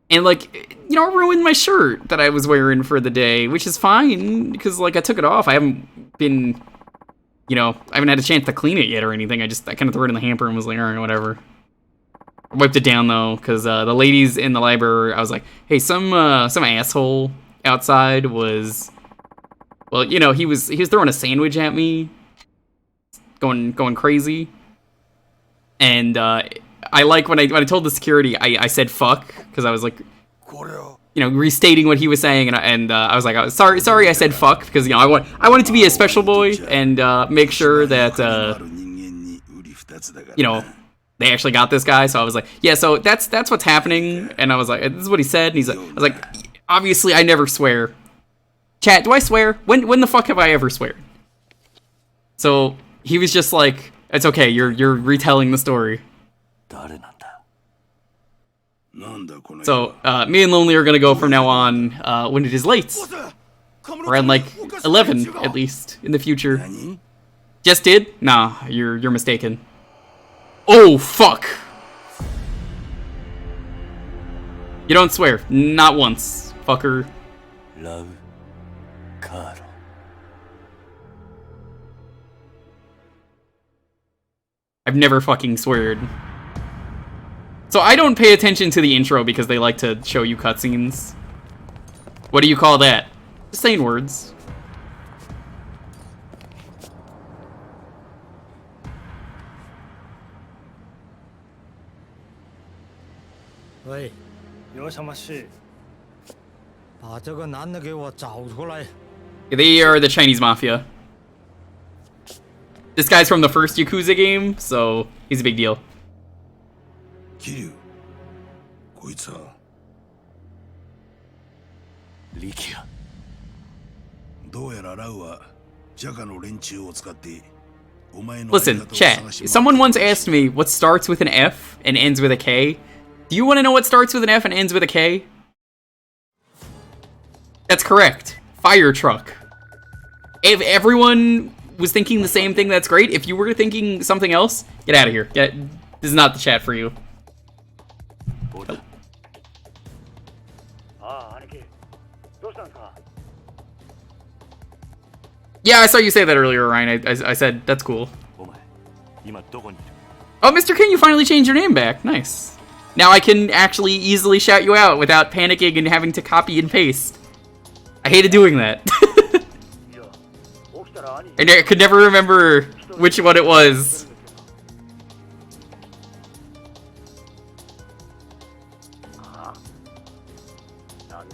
And, like, you know, it ruined my shirt that I was wearing for the day, which is fine, because, like, I took it off. I haven't been... You know, I haven't had a chance to clean it yet or anything. I kind of threw it in the hamper and was like, alright, whatever. I wiped it down, though, because the ladies in the library, I was like, hey, some asshole outside was... Well, you know, he was throwing a sandwich at me. Going crazy. And, I like, when I told the security, I said fuck, because I was like... You know, restating what he was saying, and I was like, sorry, I said fuck, because, you know, I wanted to be a special boy and make sure that you know, they actually got this guy. So I was like, yeah, so that's what's happening. And I was like, this is what he said. And I was like, obviously, I never swear. Chat, do I swear? When the fuck have I ever swear? So he was just like, it's okay, you're retelling the story. So, me and Lonely are gonna go from now on, when it is late. Around, like, 11, at least, in the future. Just did? Nah, you're mistaken. Oh, fuck! You don't swear. Not once, fucker. Love, Carl. I've never fucking sweared. So I don't pay attention to the intro because they like to show you cutscenes. What do you call that? Just saying words. Hey, 有什么事？把这个男的给我找出来。 They are the Chinese mafia. This guy's from the first Yakuza game, so he's a big deal. Kiryu, こいつは力也。どうやらラウはジャカの連中を使ってお前の Listen, chat. Someone once asked me what starts with an F and ends with a K. Do you want to know what starts with an F and ends with a K? That's correct. Fire truck. If everyone was thinking the same thing, that's great. If you were thinking something else, get out of here. This is not the chat for you. Yeah, I saw you say that earlier, Ryan. I said, that's cool. Oh, Mr. King, you finally changed your name back. Nice. Now I can actually easily shout you out without panicking and having to copy and paste. I hated doing that. And I could never remember which one it was.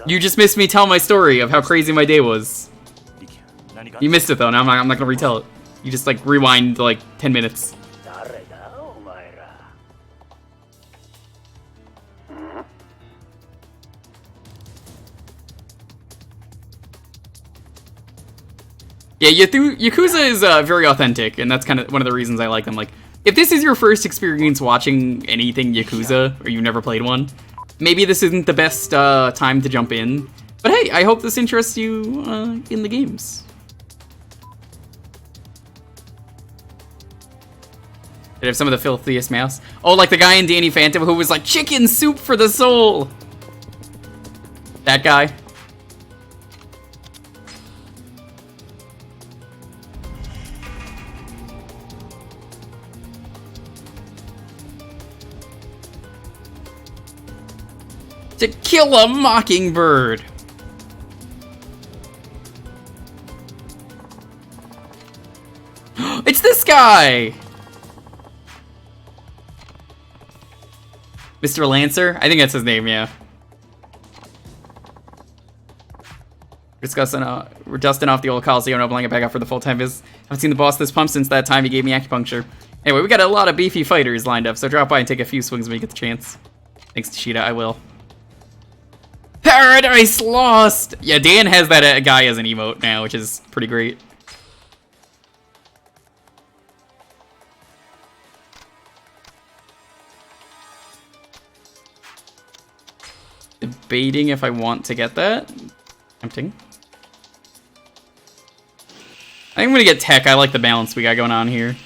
You just missed me tell my story of how crazy my day was. You missed it though, now I'm not gonna retell it. You just like rewind like 10 minutes. Yeah, Yakuza is very authentic, and that's kind of one of the reasons I like them. Like, if this is your first experience watching anything Yakuza, or you've never played one, maybe this isn't the best time to jump in. But hey, I hope this interests you in the games. Did have some of the filthiest mouse? Oh, like the guy in Danny Phantom who was like, chicken soup for the soul! That guy. To kill a mockingbird. It's this guy! Mr. Lancer? I think that's his name, yeah. We're dusting off the old Coliseum and opening it back up for the full-time visit. Haven't seen the boss this pump since that time he gave me acupuncture. Anyway, we got a lot of beefy fighters lined up, so drop by and take a few swings when you get the chance. Thanks, Tashida, I will. Paradise Lost! Yeah, Dan has that guy as an emote now, which is pretty great. Debating if I want to get that. Tempting. I think I'm gonna get tech. I like the balance we got going on here.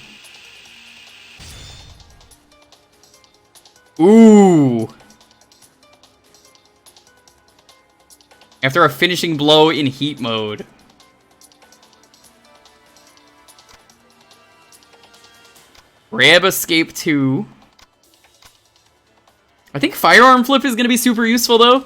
Ooh. After a finishing blow in heat mode. Grab Escape 2. I think Firearm Flip is gonna be super useful though.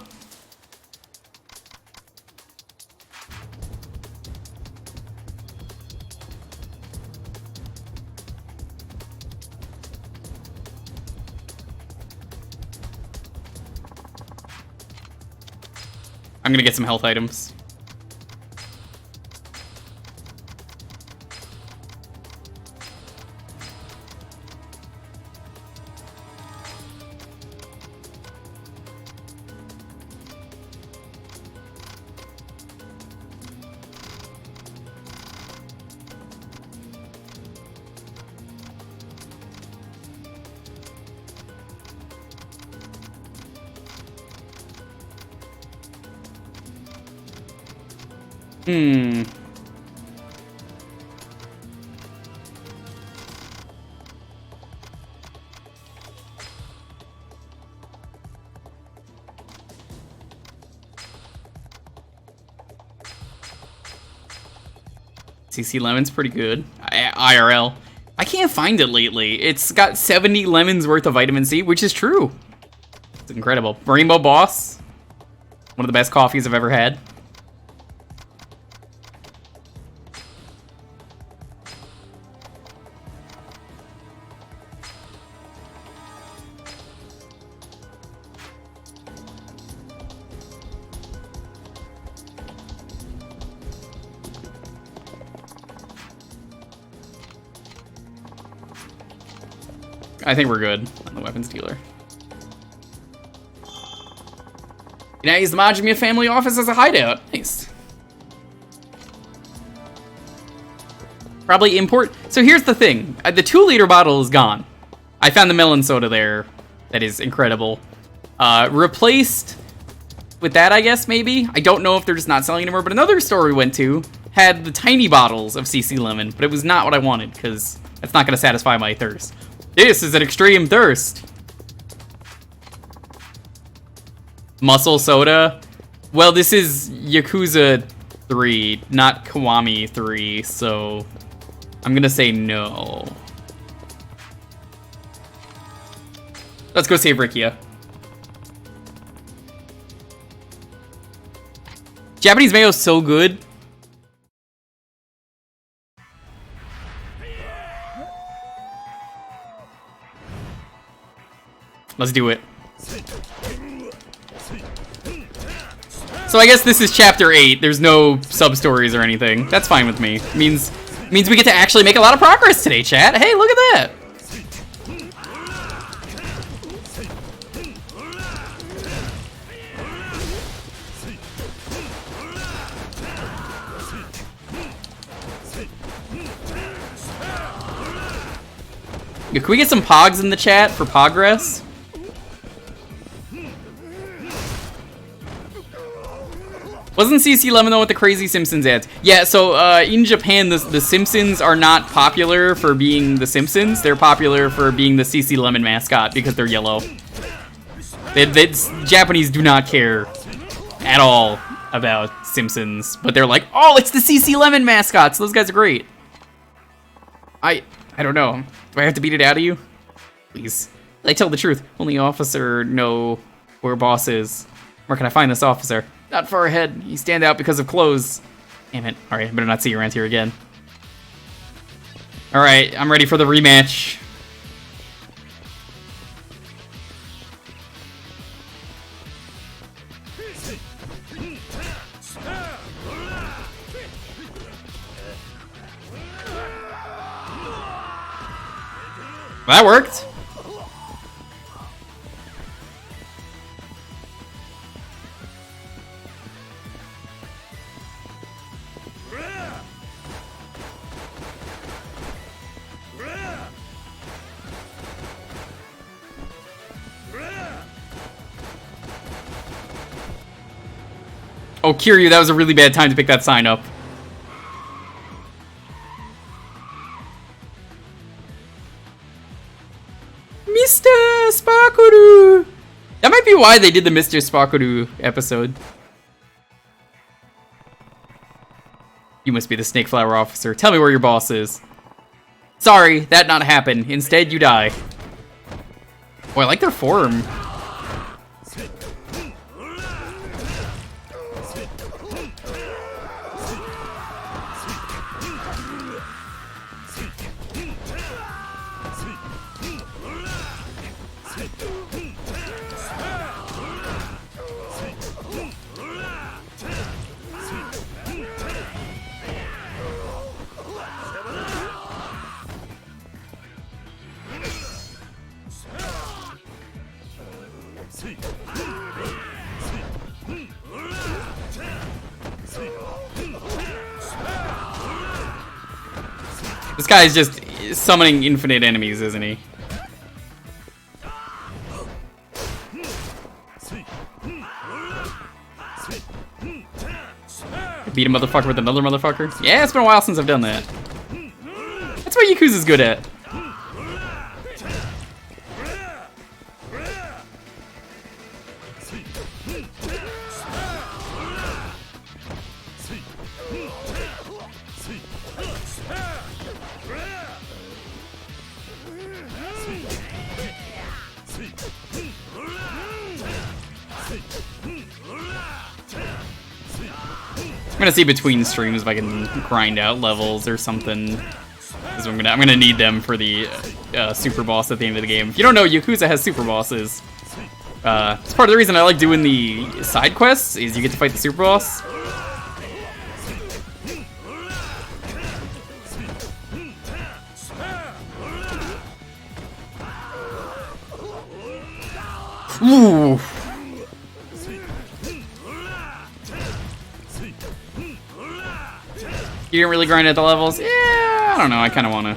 I'm gonna get some health items. CC Lemon's pretty good. IRL. I can't find it lately. It's got 70 lemons worth of vitamin C, which is true. It's incredible. Rainbow Boss. One of the best coffees I've ever had. I think we're good on the weapons dealer. Can I use the Majima family office as a hideout? Nice. Probably import. So here's the thing. The 2-liter bottle is gone. I found the melon soda there. That is incredible. Replaced with that, I guess, maybe? I don't know if they're just not selling anymore, but another store we went to had the tiny bottles of CC Lemon, but it was not what I wanted, because that's not going to satisfy my thirst. This is an extreme thirst. Muscle soda. Well, this is Yakuza 3, not Kiwami 3, so I'm gonna say no. Let's go save Rikia. Japanese mayo is so good. Let's do it. So I guess this is chapter 8. There's no sub-stories or anything. That's fine with me. Means we get to actually make a lot of progress today, chat. Hey, look at that. Can we get some pogs in the chat for progress? Wasn't CC Lemon though with the crazy Simpsons ads? Yeah, so in Japan, the Simpsons are not popular for being the Simpsons. They're popular for being the CC Lemon mascot because they're yellow. Japanese do not care at all about Simpsons, but they're like, oh, it's the CC Lemon mascots. Those guys are great. I don't know. Do I have to beat it out of you? Please. I tell the truth. Only officer know where boss is. Where can I find this officer? Not far ahead. You stand out because of clothes. Damn it. Alright, I better not see you around here again. Alright, I'm ready for the rematch. That worked. Oh, Kiryu, that was a really bad time to pick that sign up. Mr. Sparkuru! That might be why they did the Mr. Sparkuru episode. You must be the Snake Flower officer. Tell me where your boss is. Sorry, that not happen. Instead, you die. Oh, I like their form. This guy's just summoning infinite enemies, isn't he? Beat a motherfucker with another motherfucker? Yeah, it's been a while since I've done that. That's what Yakuza's good at. I'm gonna see between streams if I can grind out levels or something, because I'm gonna need them for the super boss at the end of the game. If you don't know, Yakuza has super bosses. It's part of the reason I like doing the side quests, is you get to fight the super boss. Ooh. You didn't really grind at the levels? Yeah, I don't know, I kinda wanna.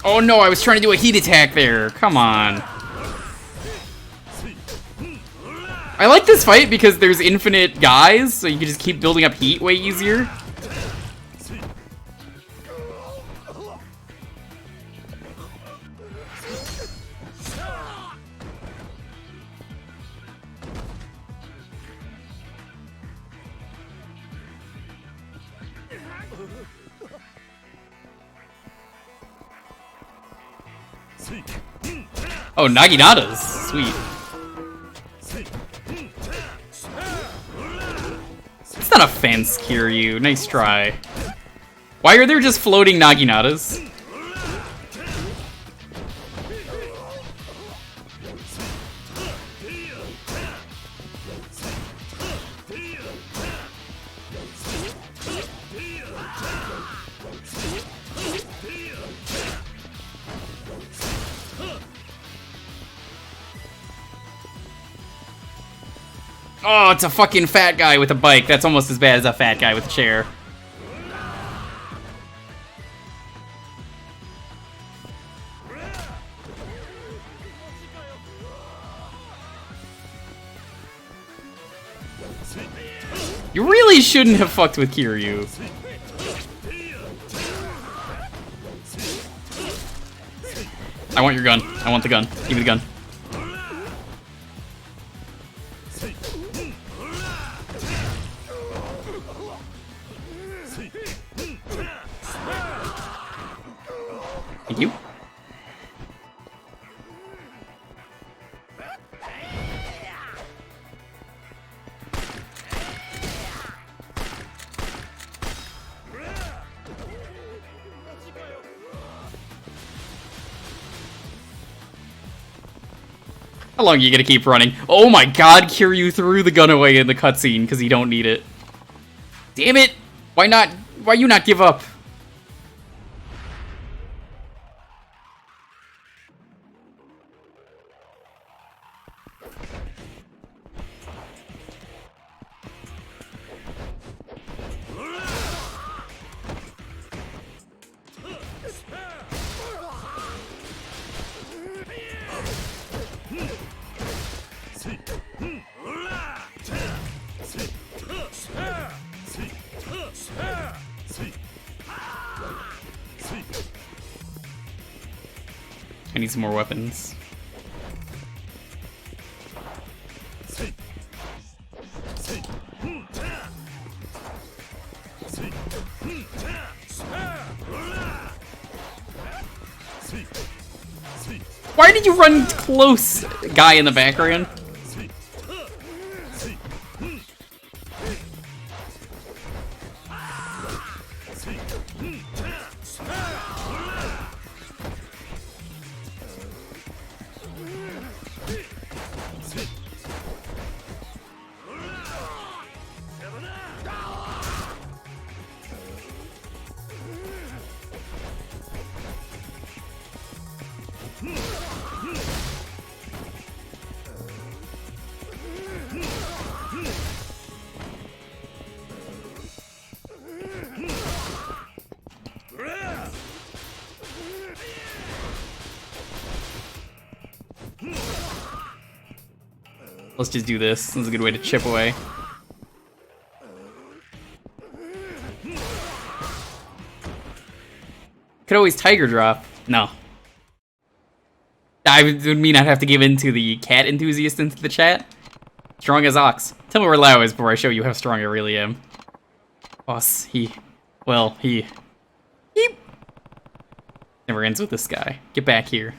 Oh no, I was trying to do a heat attack there. Come on. I like this fight because there's infinite guys, so you can just keep building up heat way easier. Oh, Naginatas. Sweet. It's not a fence, Kiryu. Nice try. Why are there just floating Naginatas? Oh, it's a fucking fat guy with a bike. That's almost as bad as a fat guy with a chair. You really shouldn't have fucked with Kiryu. I want your gun. I want the gun. Give me the gun. Thank you. How long are you gonna keep running? Oh my god, Kiryu threw the gun away in the cutscene because he don't need it. Damn it! Why not? Why you not give up? I need some more weapons. Why did you run close, guy in the background? Let's just do this. This is a good way to chip away. Could always Tiger Drop. No. I would mean I'd have to give in to the cat enthusiast into the chat. Strong as ox. Tell me where Lao is before I show you how strong I really am. Boss, well, he never ends with this guy. Get back here.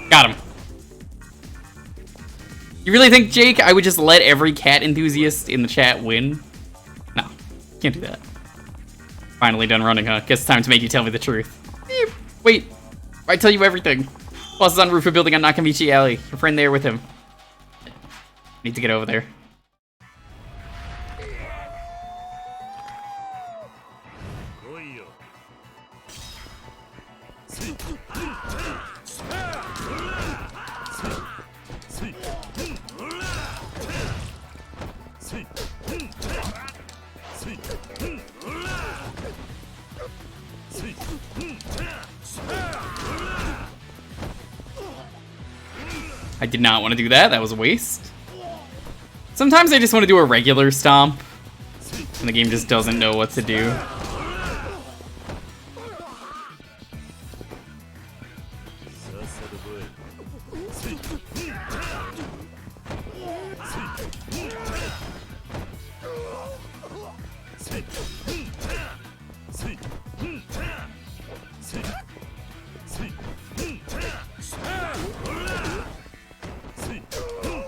Got him. You really think, Jake, I would just let every cat enthusiast in the chat win? No, can't do that. Finally done running, huh? Guess it's time to make you tell me the truth. Wait, I tell you everything. Boss is on roof of building on Nakamichi Alley. Your friend there with him. Need to get over there. I did not want to do that. That was a waste. Sometimes I just want to do a regular stomp, and the game just doesn't know what to do.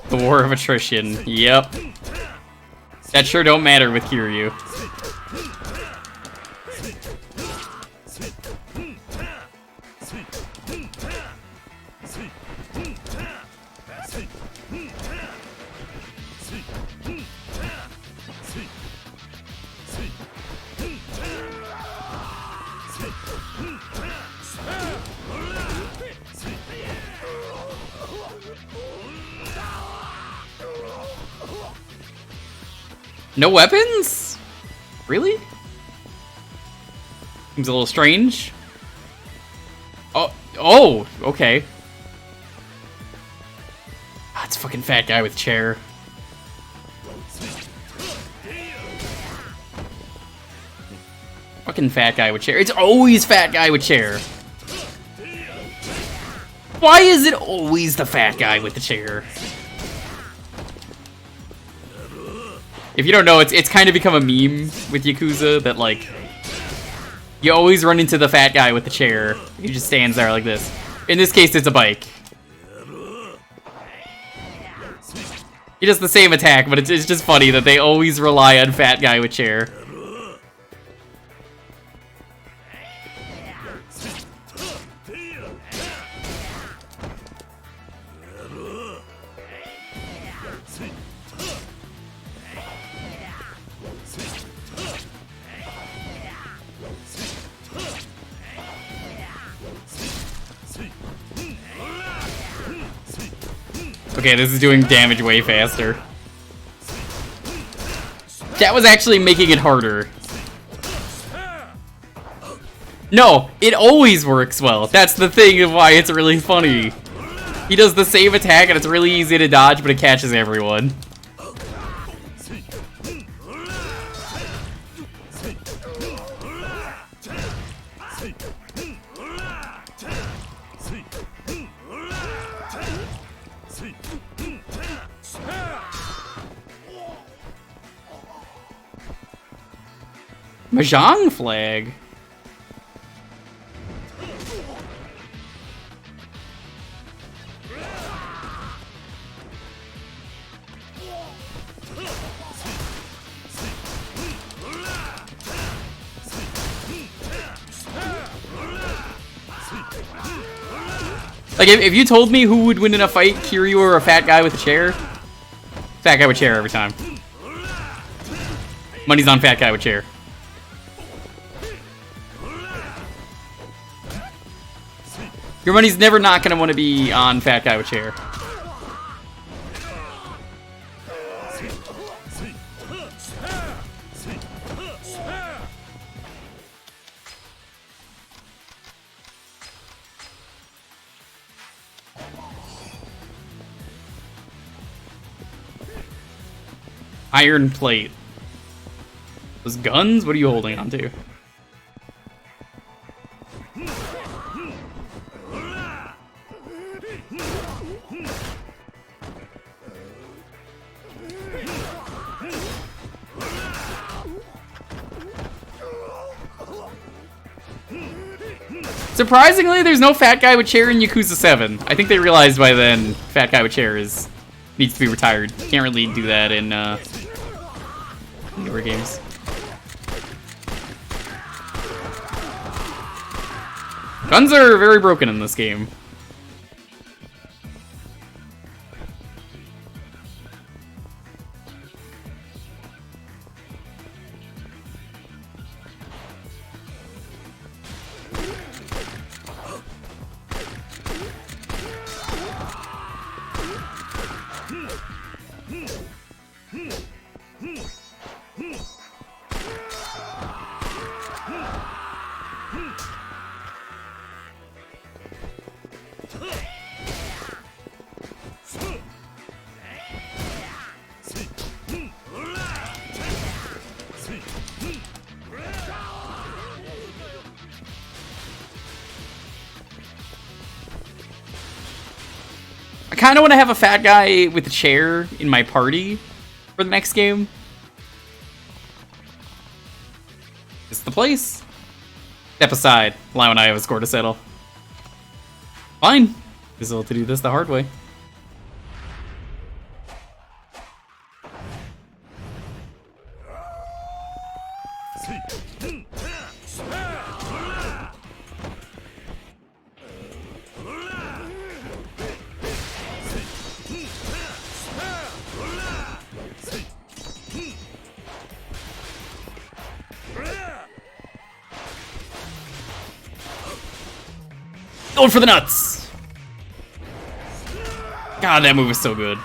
The war of attrition. Yep. That sure don't matter with Kiryu. No weapons? Really? Seems a little strange. Oh, okay. Ah, it's fucking fat guy with chair. Fucking fat guy with chair. It's always fat guy with chair. Why is it always the fat guy with the chair? If you don't know, it's kind of become a meme with Yakuza that, like, you always run into the fat guy with the chair. He just stands there like this. In this case, it's a bike. He does the same attack, but it's just funny that they always rely on fat guy with chair. Okay, this is doing damage way faster. That was actually making it harder. No, it always works well. That's the thing of why it's really funny. He does the same attack and it's really easy to dodge, but it catches everyone. Mahjong flag? Like, if you told me who would win in a fight, Kiryu or a fat guy with a chair, fat guy with chair every time. Money's on fat guy with chair. Your money's never not gonna want to be on fat guy with chair. Iron plate. Those guns? What are you holding on to? Surprisingly, there's no fat guy with chair in Yakuza 7. I think they realized by then fat guy with chair needs to be retired. Can't really do that in newer games. Guns are very broken in this game. I kind of want to have a fat guy with a chair in my party for the next game. It's the place. Step aside. Lau and I have a score to settle. Fine. Just able to do this the hard way. Going for the nuts! God, that move is so good.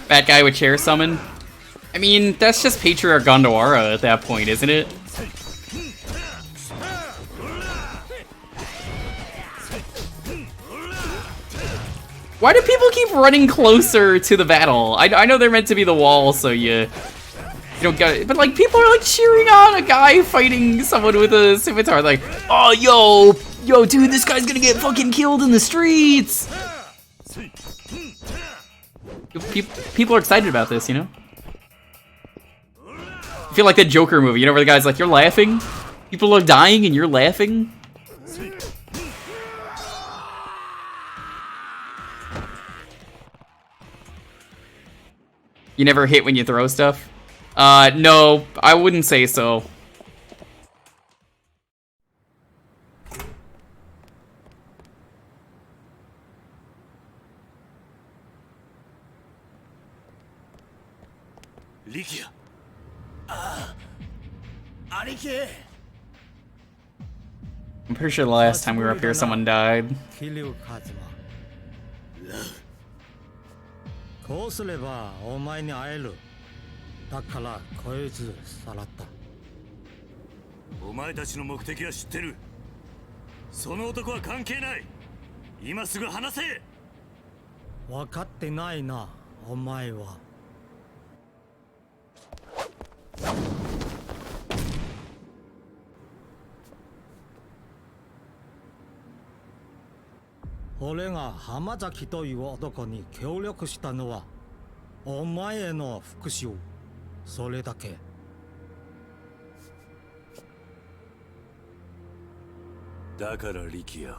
That guy with chair summon? I mean, that's just Patriarch Gondawara at that point, isn't it? Why do people keep running closer to the battle? I know they're meant to be the wall, so you don't get it. But like, people are like cheering on a guy fighting someone with a scimitar. Like, oh, yo, dude, this guy's gonna get fucking killed in the streets. People are excited about this, you know? I feel like the Jewker movie, you know, where the guy's like, you're laughing? People are dying and you're laughing? You never hit when you throw stuff? No, I wouldn't say so. Likia. Aniki. I'm pretty sure the last time we were up here, someone died. こうすればお前に会える。だからこいつさらった。お前たちの目的は知ってる。その男は関係ない。今すぐ話せ。分かってないな、お前は。俺が浜崎という男に協力したのはお前への復讐、それだけ。だから力也を。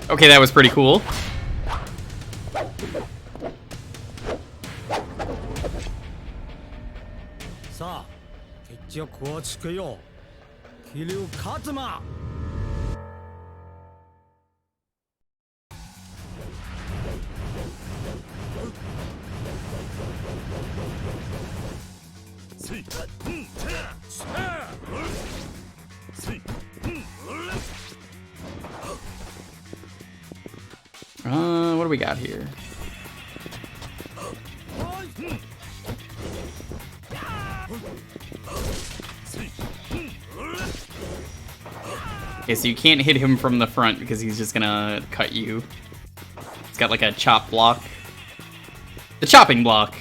Okay, that was pretty cool. さあ、決着をつけよう。桐生一馬。What do we got here? Okay, so you can't hit him from the front because he's just gonna cut you. It's got like a chop block. The chopping block.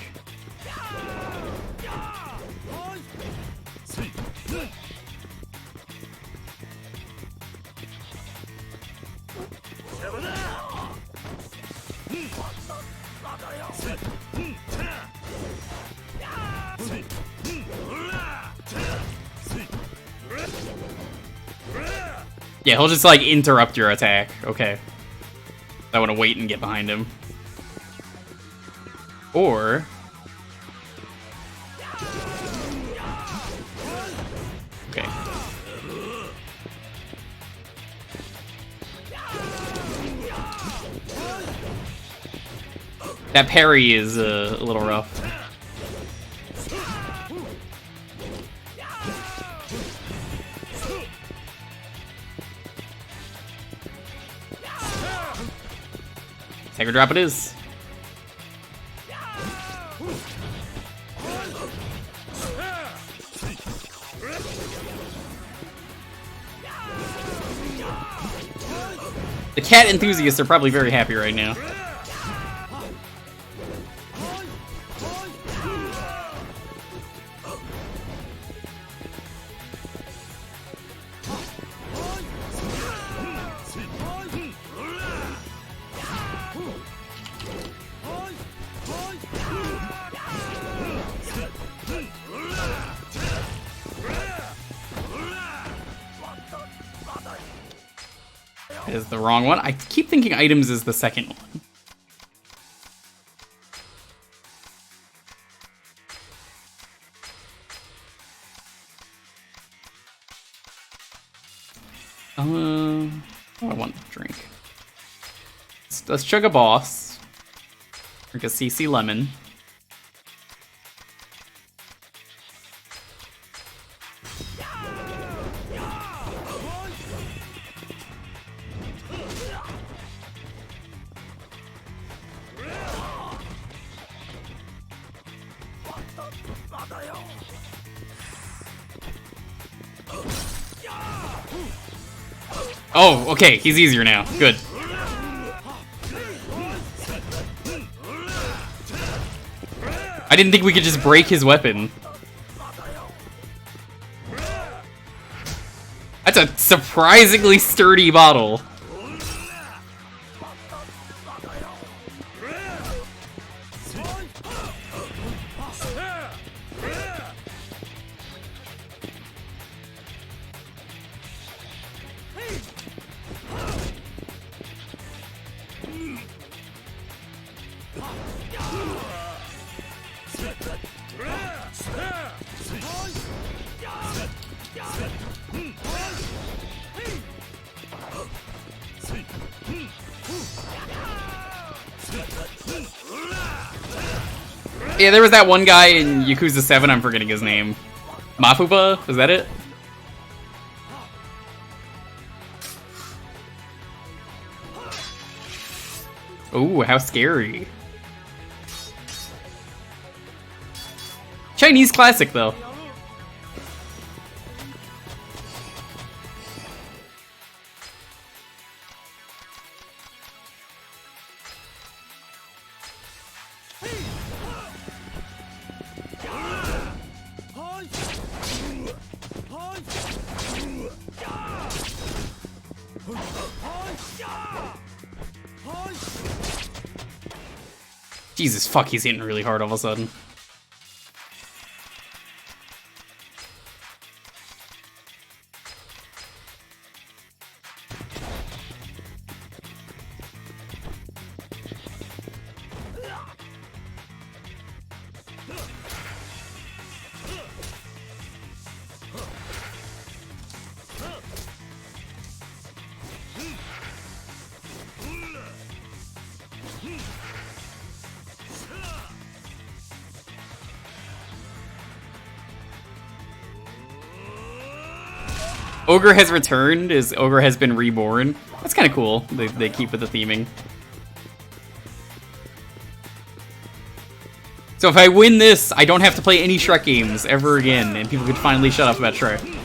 Yeah, he'll just like interrupt your attack. Okay. I want to wait and get behind him. Or... Okay. That parry is a little rough. Tiger drop it is. The cat enthusiasts are probably very happy right now. That is the wrong one. I keep thinking items is the second one. Oh, I want to drink. Let's chug a boss. Drink a CC lemon. Oh, okay, he's easier now. Good. I didn't think we could just break his weapon. That's a surprisingly sturdy bottle. Yeah, there was that one guy in Yakuza 7, I'm forgetting his name. Mafuba? Was that it? Ooh, how scary. Chinese classic, though. Jesus, fuck, he's hitting really hard all of a sudden. Ogre has returned, Ogre has been reborn. That's kind of cool. They keep with the theming. So if I win this, I don't have to play any Shrek games ever again, and people could finally shut up about Shrek.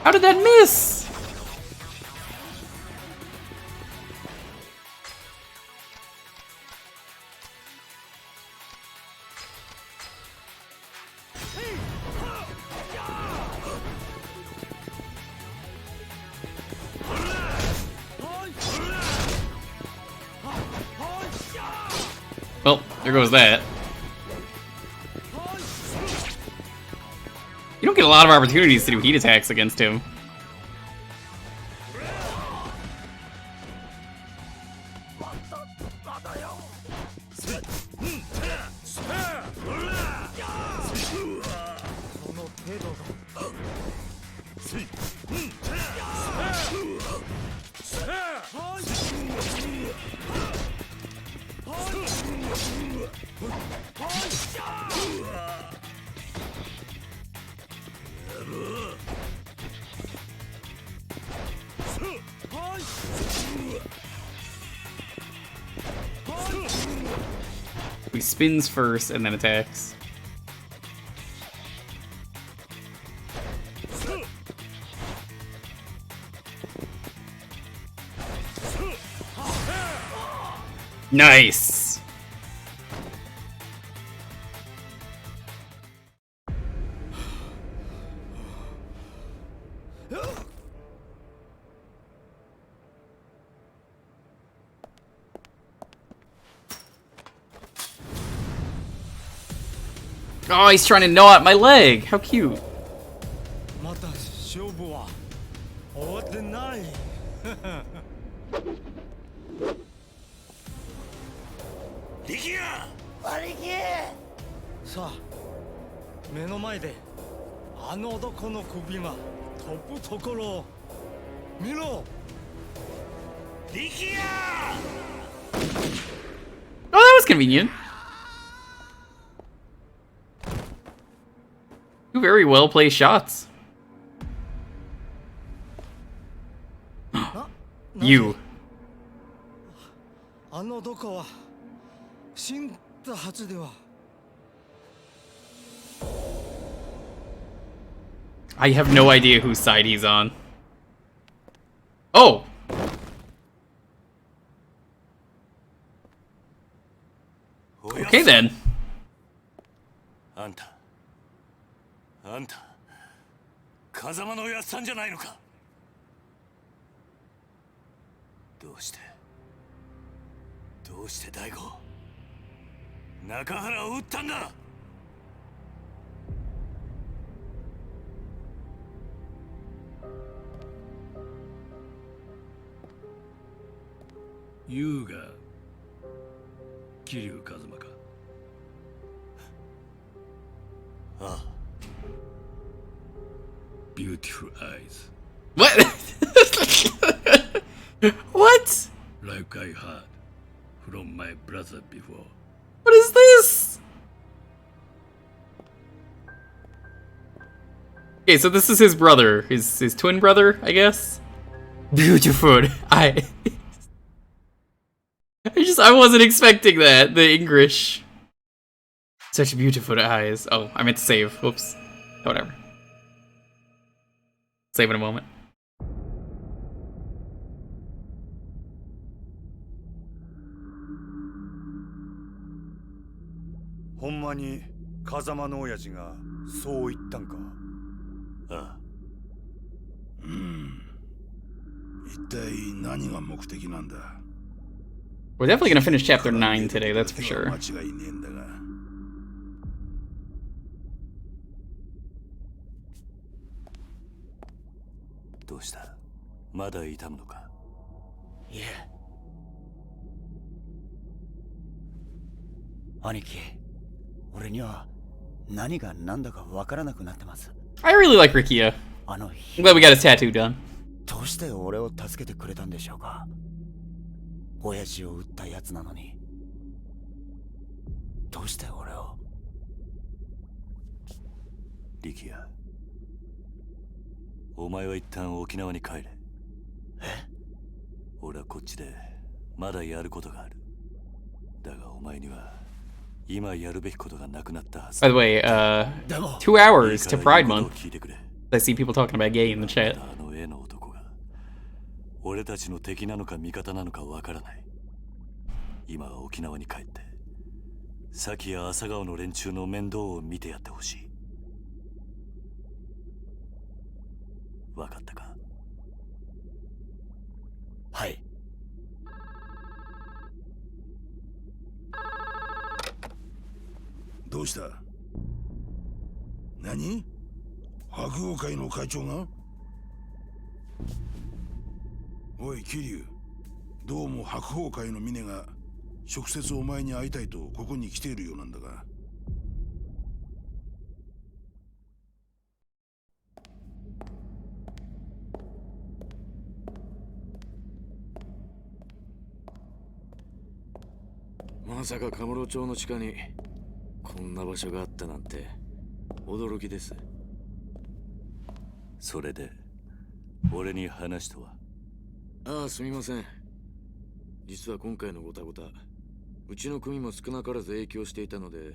How did that miss? Well, there goes that. You don't get a lot of opportunities to do heat attacks against him. He spins first and then attacks. Nice. Oh, he's trying to gnaw at my leg. How cute. また勝負は終わってない。力也、兄貴。さあ、目の前であの男の首が飛ぶところを見ろ。力也。 Oh, that was convenient. Two very well placed shots. You. あの男は死んだはずでは。I have no idea whose side he's on. Oh! Okay then. あんた、風間のおやっさんじゃないのか。どうして大吾、中原を撃ったんだ。優が桐生一馬か。ああ。Beautiful eyes. What? What? Like I heard from my brother before. What is this? Okay, so this is his brother, his twin brother, I guess. Beautiful. I wasn't expecting that. The English. Such beautiful eyes. Oh, I meant to save. Whoops. Whatever. Save in a moment. ほんまに風間の親父がそう言ったんか。ああ。一体何が目的なんだ。We're definitely gonna finish chapter 9 today, that's for sure. 間違いねえんだが。どうした？まだ痛むのか？いえ。兄貴、俺には何が何だかわからなくなってます。I really like Rikia. I'm glad we got his tattoo done. どうして俺を助けてくれたんでしょうか。親父を撃ったやつなのに。どうして俺を。力也、お前は一旦沖縄に帰れ。え？俺はこっちでまだやることがある。だがお前には今やるべきことがなくなったはず。By the way, 2 hours to Pride Month. I see people talking about gay in the chat. あの絵の男が俺たちの敵なのか味方なのかわからない。今は沖縄に帰って崎や朝顔の連中の面倒を見てやってほしい。わかったか？はい。どうした？何？白鵬会の会長が？おい桐生、どうも白鵬会の峰が直接お前に会いたいとここに来ているようなんだが。まさかカムロ町の地下にこんな場所があったなんて驚きです。それで俺に話とは？ああ、すみません。実は今回のゴタゴタ、うちの組も少なからず影響していたので、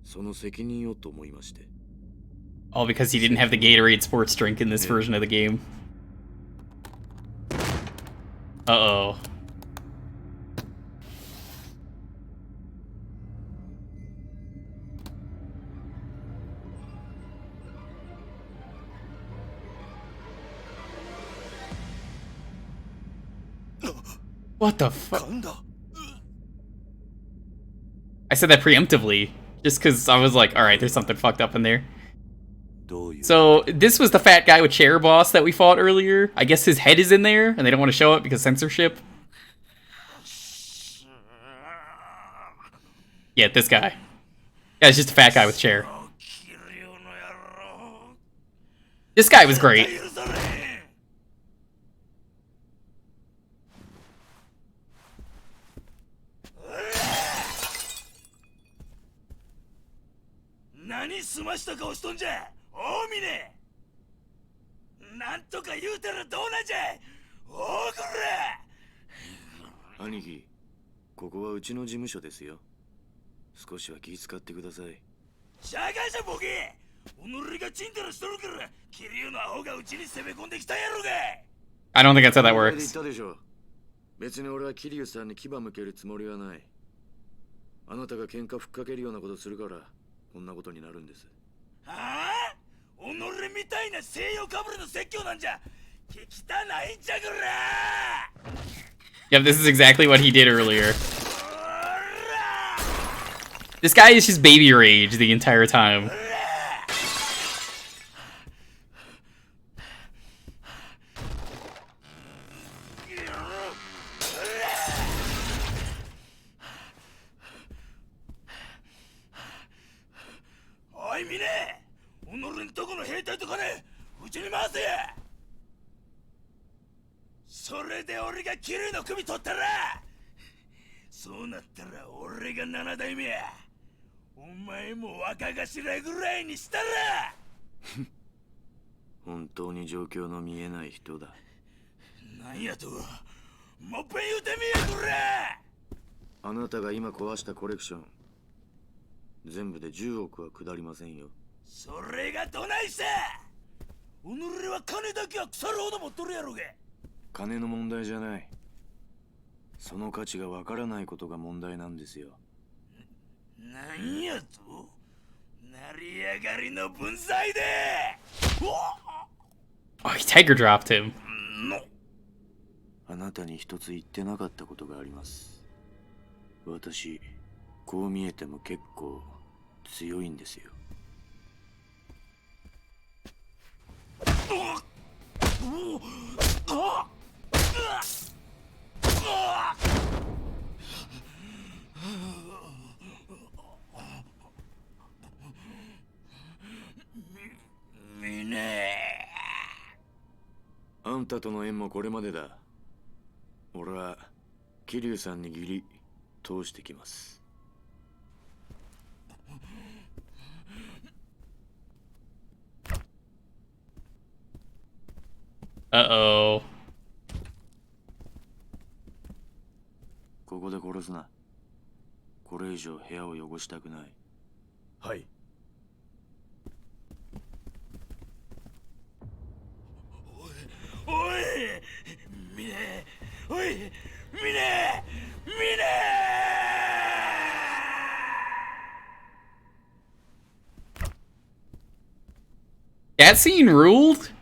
その責任をと思いまして。All because he didn't have the Gatorade sports drink in this version of the game. Uh-oh. What the fuck? I said that preemptively, just because I was like, alright, there's something fucked up in there. So, this was the fat guy with chair boss that we fought earlier. I guess his head is in there, and they don't want to show it because censorship. Yeah, this guy. Guy's just a fat guy with chair. This guy was great.兄貴、ここはうちの事務所ですよ。少しは気遣ってください。社会者ボケ、己がチンタラしとるから、キリュウのアホがうちに攻め込んできたやろが。I don't think that's how that works. 言ったでしょ。別に俺はキリュウさんに牙向けるつもりはない。あなたが喧嘩ふっかけるようなことするから、こんなことになるんです。はあ？己みたいな西洋かぶれの説教なんじゃ、汚いんじゃくら。Yep, this is exactly what he did earlier. This guy is just baby rage the entire time. Oi, mine! 己んとこの兵隊とかね、うちに回せや。それで俺がキリュウの首取ったら、そうなったら俺が7代目や。お前も若頭ぐらいにしたら。本当に状況の見えない人だ。なんやと、もっぺん言うてみやくれ。あなたが今壊したコレクション、全部で10億は下りませんよ。それがどないした。己は金だけは腐るほど持っとるやろが。金の問題じゃない。その価値がわからないことが問題なんですよ。なんやと？成り上がりの分際で。Oh, he tiger dropped him. あなたに一つ言ってなかったことがあります。私、こう見えても結構強いんですよ。あんたとの縁もこれまでだ。俺は桐生さんに義理通してきます。Uh-oh. ここで殺すな。これ以上部屋を汚したくない。はい。おい、ミネ、おい、ミネ、ミネ。That scene ruled?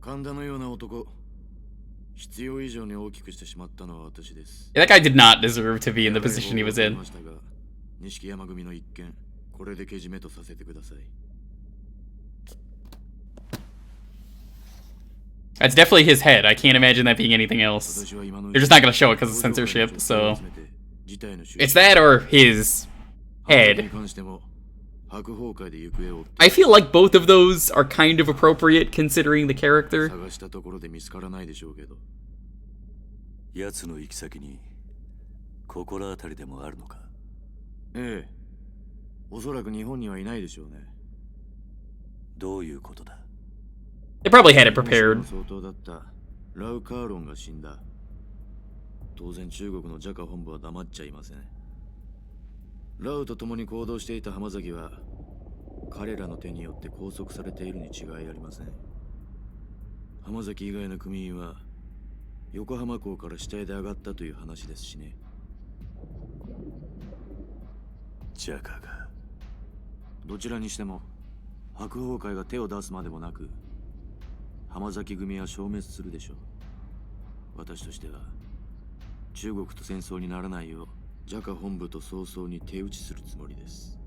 神田のような男、必要以上に大きくしてしまったのは私です。Yeah, that guy did not deserve to be in the position he was in. 錦山組の一件、これでけじめとさせてください。That's definitely his head. I can't imagine that being anything else. They're just not going to show it because of censorship, so... It's that or his head. I feel like both of those are kind of appropriate considering the character. 奴の行き先に心当たりでもあるのか？ええ。おそらく日本にはいないでしょうね。どういうことだ？ They probably had it prepared. 相当だったラウカーロンが死んだ。当然中国のジャカ本部は黙っちゃいません。ラウと共に行動していた浜崎は彼らの手によって拘束されているに違いありません。浜崎以外の組員は横浜港から死体で上がったという話ですしね。ジャカが。どちらにしても白鵬会が手を出すまでもなく浜崎組は消滅するでしょう。私としては中国と戦争にならないようジャカ本部と早々に手打ちするつもりです。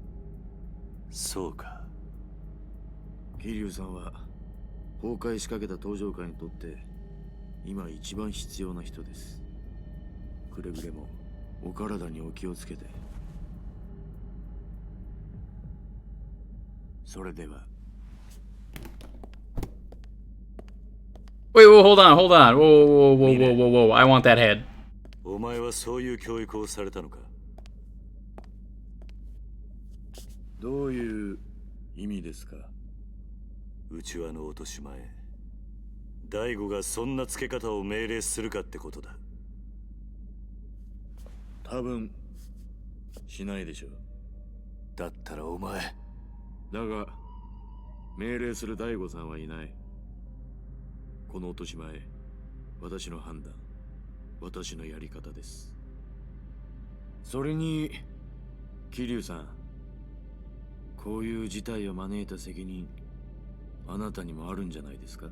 そうか。桐生さんは崩壊しかけた登場界にとって今一番必要な人です。くれぐれもお体にお気をつけて。それでは。 Wait, hold on. Whoa. I want that head. お前はそういう教育をされたのか？どういう意味ですか？内輪の落とし前、大悟がそんな付け方を命令するかってことだ。多分しないでしょう。だったらお前。だが命令する大悟さんはいない。この落とし前、私の判断、私のやり方です。それに桐生さん、こういう事態を招いた責任、あなたにもあるんじゃないですか？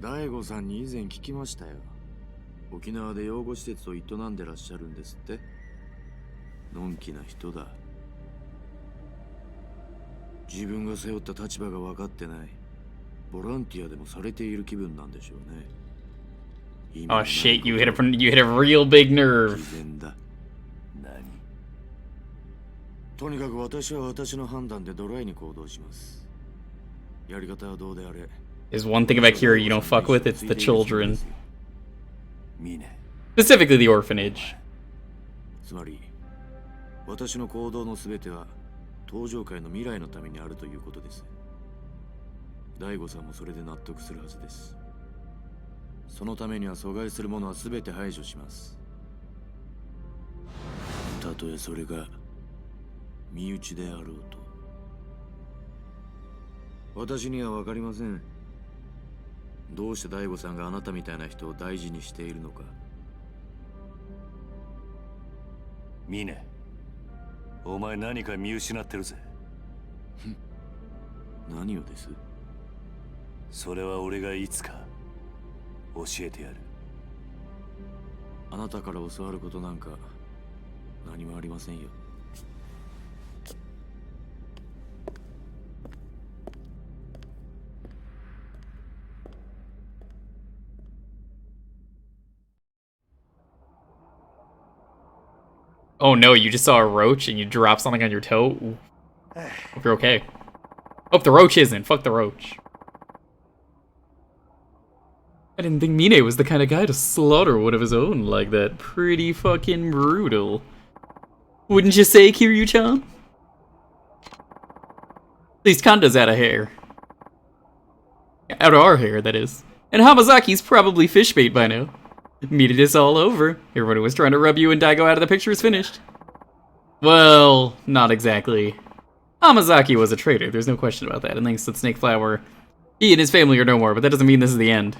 大悟さんに以前聞きましたよ。沖縄で養護施設を営んでらっしゃるんですって。のんきな人だ。自分が背負った立場が分かってない。ボランティアでもされている気分なんでしょうね。Oh shit, you hit a real big nerve. とにかく私は私の判断でドライに行動します。やり方はどうであれ。There's one thing about Kiryu you don't fuck with, it's the children. Specifically the orphanage. つまり、私の行動のすべては登場界の未来のためにあるということです。大悟さんもそれで納得するはずです。そのためには阻害するものは全て排除します。たとえそれが身内であろうと。私には分かりません。どうして大悟さんがあなたみたいな人を大事にしているのか。ミネ、お前何か見失ってるぜ。何をです？それは俺がいつか教えてやる。あなたから教わることなんか何もありませんよ。Oh no, you just saw a roach and you dropped something on your toe? Ooh. Hope you're okay. Hope the roach isn't. Fuck the roach. I didn't think Mine was the kind of guy to slaughter one of his own like that. Pretty fucking brutal. Wouldn't you say, Kiryu-chan? At least Kanda's out of hair. Out of our hair, that is. And Hamazaki's probably fish bait by now. Mine is all over. Everyone who was trying to rub you and Daigo out of the picture is finished. Well, not exactly. Hamazaki was a traitor, there's no question about that. And thanks to the Snake Flower, he and his family are no more, but that doesn't mean this is the end.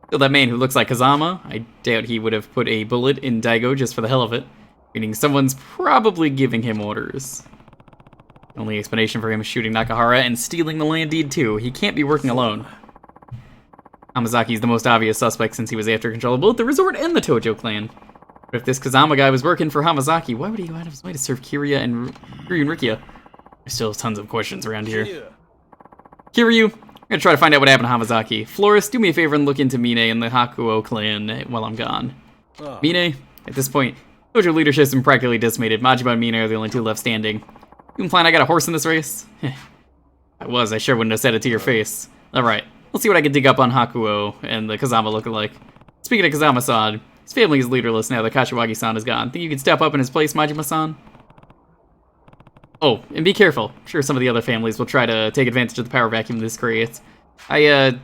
Still, that man who looks like Kazama, I doubt he would have put a bullet in Daigo just for the hell of it. Meaning someone's probably giving him orders. Only explanation for him is shooting Nakahara and stealing the land deed too. He can't be working alone. Hamazaki's the most obvious suspect since he was after control of both the resort and the Tojo clan. But if this Kazama guy was working for Hamazaki, why would he go out of his way to serve Kiryu and Rikia? There's still tons of questions around here. Kiryu, I'm gonna try to find out what happened to Hamazaki. Florist, do me a favor and look into Mine and the Hakuo clan while I'm gone. Mine, at this point, Tojo leadership has been practically decimated. Majima and Mine are the only two left standing. You implying I got a horse in this race? I sure wouldn't have said it to your face. Alright, let's see what I can dig up on Hakuo and the Kazama lookalike. Speaking of Kazama-san, his family is leaderless now that Kashiwagi-san is gone. Think you could step up in his place, Majima-san? Oh, and be careful. I'm sure some of the other families will try to take advantage of the power vacuum this creates.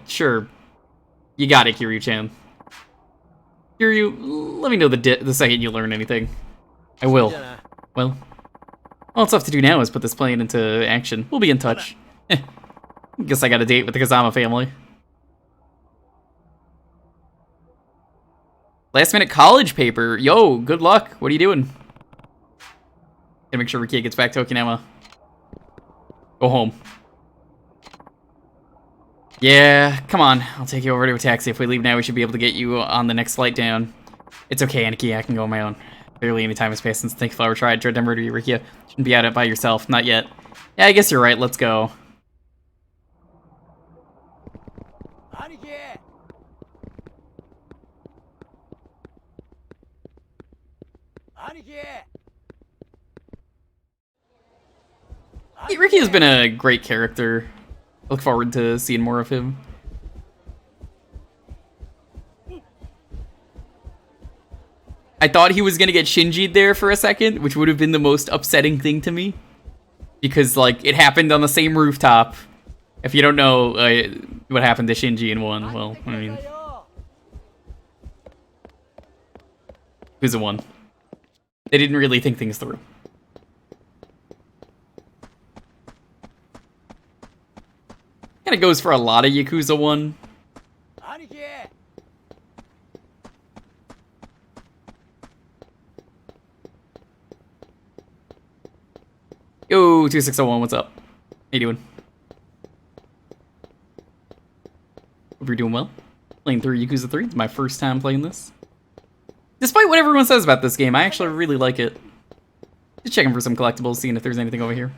Sure. You got it, Kiryu-chan. Kiryu, let me know the second you learn anything. I will. Well, all that's left to do now is put this plan into action. We'll be in touch. Guess I got a date with the Kazama family. Last minute college paper. Yo, good luck. What are you doing? Gotta make sure Rikia gets back to Okinawa. Go home. Yeah, come on. I'll take you over to a taxi. If we leave now, we should be able to get you on the next flight down. It's okay, Aniki. I can go on my own. Barely any time has passed since the Flower tried to murder you, Rikia. Shouldn't be out by yourself. Not yet. Yeah, I guess you're right. Let's go. Ricky has been a great character. I look forward to seeing more of him. I thought he was gonna get Shinji'd there for a second, which would have been the most upsetting thing to me. Because, like, it happened on the same rooftop. If you don't know what happened to Shinji in 1, well, I mean... Yakuza 1. They didn't really think things through. Kinda goes for a lot of Yakuza 1. Yo, 2601, what's up? How you doing? Hope you're doing well. Playing through Yakuza 3. It's my first time playing this. Despite what everyone says about this game, I actually really like it. Just checking for some collectibles, seeing if there's anything over here.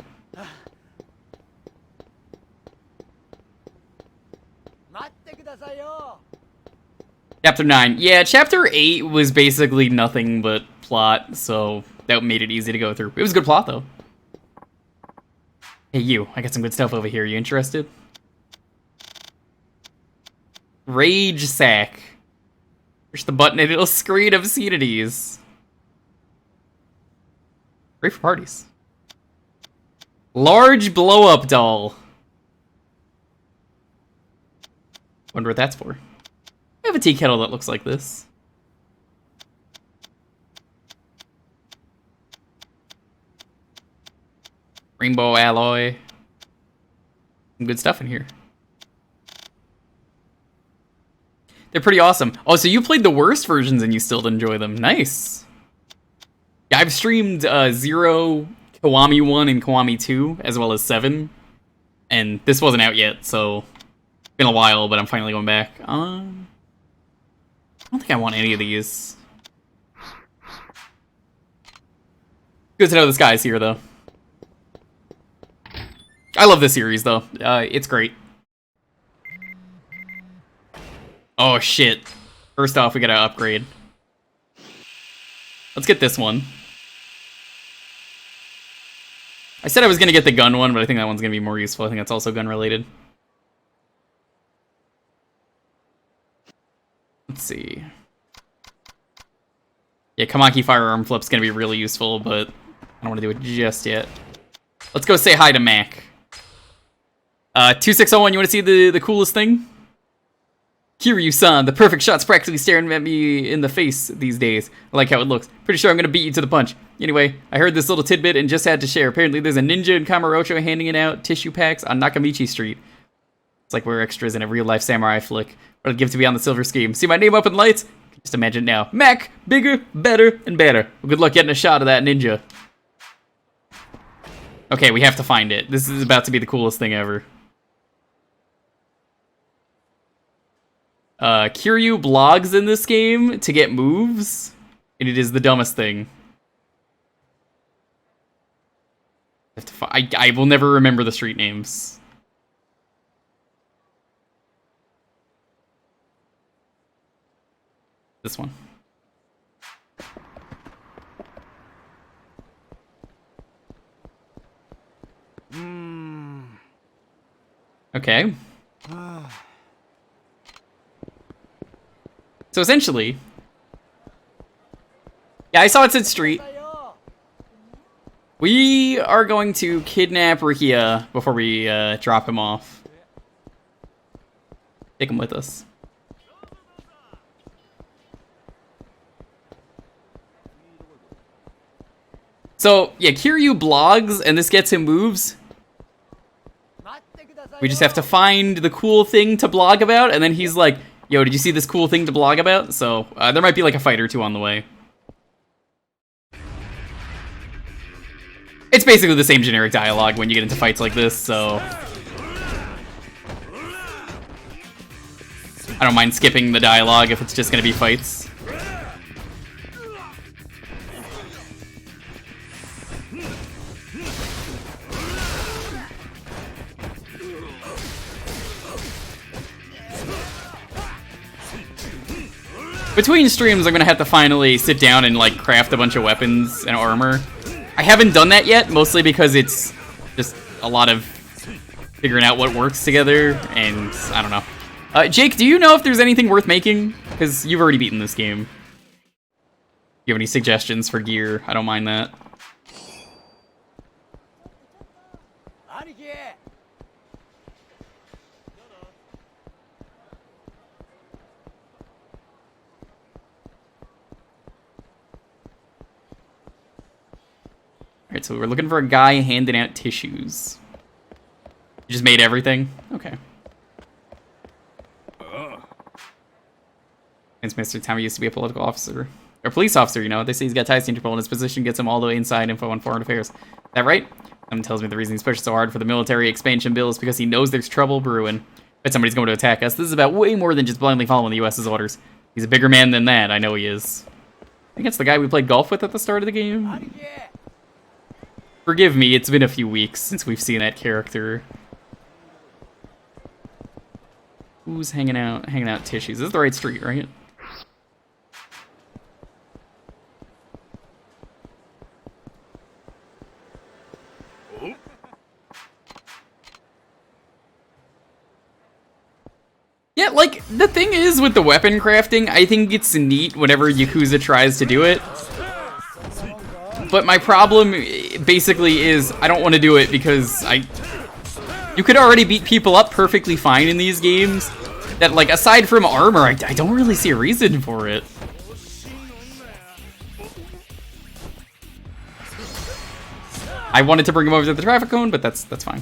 Chapter 9. Yeah, Chapter 8 was basically nothing but plot, so that made it easy to go through. It was a good plot, though. Hey, you. I got some good stuff over here. You interested? Rage Sack. Push the button and it'll screen obscenities. Great for parties. Large blow-up doll. Wonder what that's for. I have a tea kettle that looks like this. Rainbow alloy. Some good stuff in here. They're pretty awesome. Oh, so you played the worst versions and you still enjoy them. Nice. Yeah, I've streamed 0, Kiwami 1, and Kiwami 2, as well as 7. And this wasn't out yet, so... It's been a while, but I'm finally going back. I don't think I want any of these. Good to know this guy's here, though. I love this series, though. It's great. Oh, shit. First off, we gotta upgrade. Let's get this one. I said I was gonna get the gun one, but I think that one's gonna be more useful. I think that's also gun-related. Let's see. Yeah, Kamaki firearm flip's gonna be really useful, but I don't want to do it just yet. Let's go say hi to Mac. 2601, you want to see the coolest thing? Kiryu-san, the perfect shot's practically staring at me in the face these days. I like how it looks. Pretty sure I'm gonna beat you to the punch. Anyway, I heard this little tidbit and just had to share. Apparently there's a ninja in Kamurocho handing out tissue packs on Nakamichi Street. It's like we're extras in a real-life samurai flick. What I'd give to be on the silver scheme. See my name up in lights? Just imagine it now. Mac! Bigger, better, and better. Well, good luck getting a shot of that ninja. Okay, we have to find it. This is about to be the coolest thing ever. Kiryu blogs in this game to get moves, and it is the dumbest thing. I will never remember the street names. This one. Okay. So essentially, yeah, I saw it said street. We are going to kidnap Rikia before we drop him off. Take him with us. So, yeah, Kiryu blogs, and this gets him moves. We just have to find the cool thing to blog about, and then he's like, yo, did you see this cool thing to blog about? So, there might be like a fight or two on the way. It's basically the same generic dialogue when you get into fights like this, so... I don't mind skipping the dialogue if it's just gonna be fights. Between streams, I'm gonna have to finally sit down and like craft a bunch of weapons and armor. I haven't done that yet, mostly because it's just a lot of figuring out what works together, and I don't know. Jake, do you know if there's anything worth making? Because you've already beaten this game. Do you have any suggestions for gear? I don't mind that. Alright, so we're looking for a guy handing out tissues. You just made everything? Okay. Mr. Tommy used to be a political officer. Or police officer, you know. They say he's got ties to Interpol and his position gets him all the way inside info on foreign affairs. Is that right? Someone tells me the reason he's pushing so hard for the military expansion bill is because he knows there's trouble brewing. But somebody's going to attack us. This is about way more than just blindly following the US's orders. He's a bigger man than that, I know he is. I think it's the guy we played golf with at the start of the game. Forgive me, it's been a few weeks since we've seen that character. Who's hanging out tissues? This is the right street, right? Yeah, like, the thing is with the weapon crafting, I think it's neat whenever Yakuza tries to do it. But my problem, basically, is I don't want to do it because you could already beat people up perfectly fine in these games. That, like, aside from armor, I don't really see a reason for it. I wanted to bring him over to the traffic cone, but that's fine.